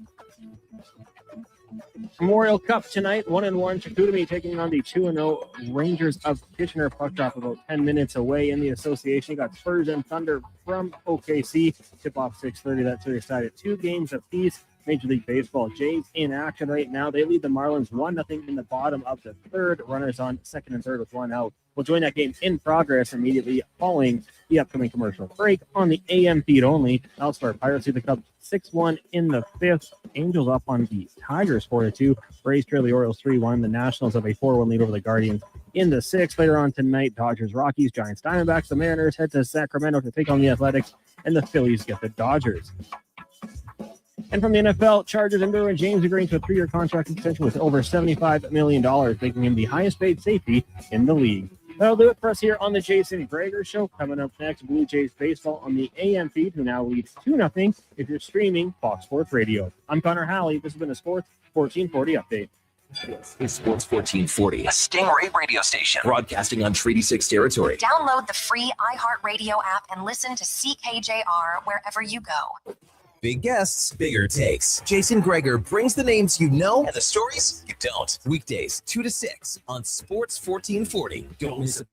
Speaker 20: Memorial Cup tonight, 1-1. Chicoutimi taking on the 2-0 Rangers of Kitchener. Puck drop about 10 minutes away in the association. You got Spurs and Thunder from OKC. Tip-off 6:30. That series tied at 2 games apiece. Major League Baseball, Jays in action right now. They lead the Marlins 1-0 in the bottom of the third. Runners on second and third with 1 out. We'll join that game in progress immediately following the upcoming commercial break on the AM feed only. Elsewhere, Pirates lead the Cubs 6-1 in the fifth. Angels up on the Tigers 4-2. Braves trail the Orioles 3-1. The Nationals have a 4-1 lead over the Guardians in the 6th. Later on tonight, Dodgers, Rockies, Giants, Diamondbacks. The Mariners head to Sacramento to take on the Athletics, and the Phillies get the Dodgers. And from the NFL, Chargers and Derwin James agreeing to a 3-year contract extension with over $75 million, making him the highest paid safety in the league. That'll do it for us here on the Jason Gregor Show. Coming up next, Blue Jays baseball on the AM feed, who now lead 2-0 if you're streaming Fox Sports Radio. I'm Connor Halley. This has been a Sports 1440 update.
Speaker 3: It's Sports 1440, a Stingray radio station broadcasting on Treaty 6 territory.
Speaker 12: Download the free iHeartRadio app and listen to CKJR wherever you go.
Speaker 3: Big guests, bigger takes. Jason Gregor brings the names you know and the stories you don't. Weekdays 2 to 6 on Sports 1440. Don't miss it.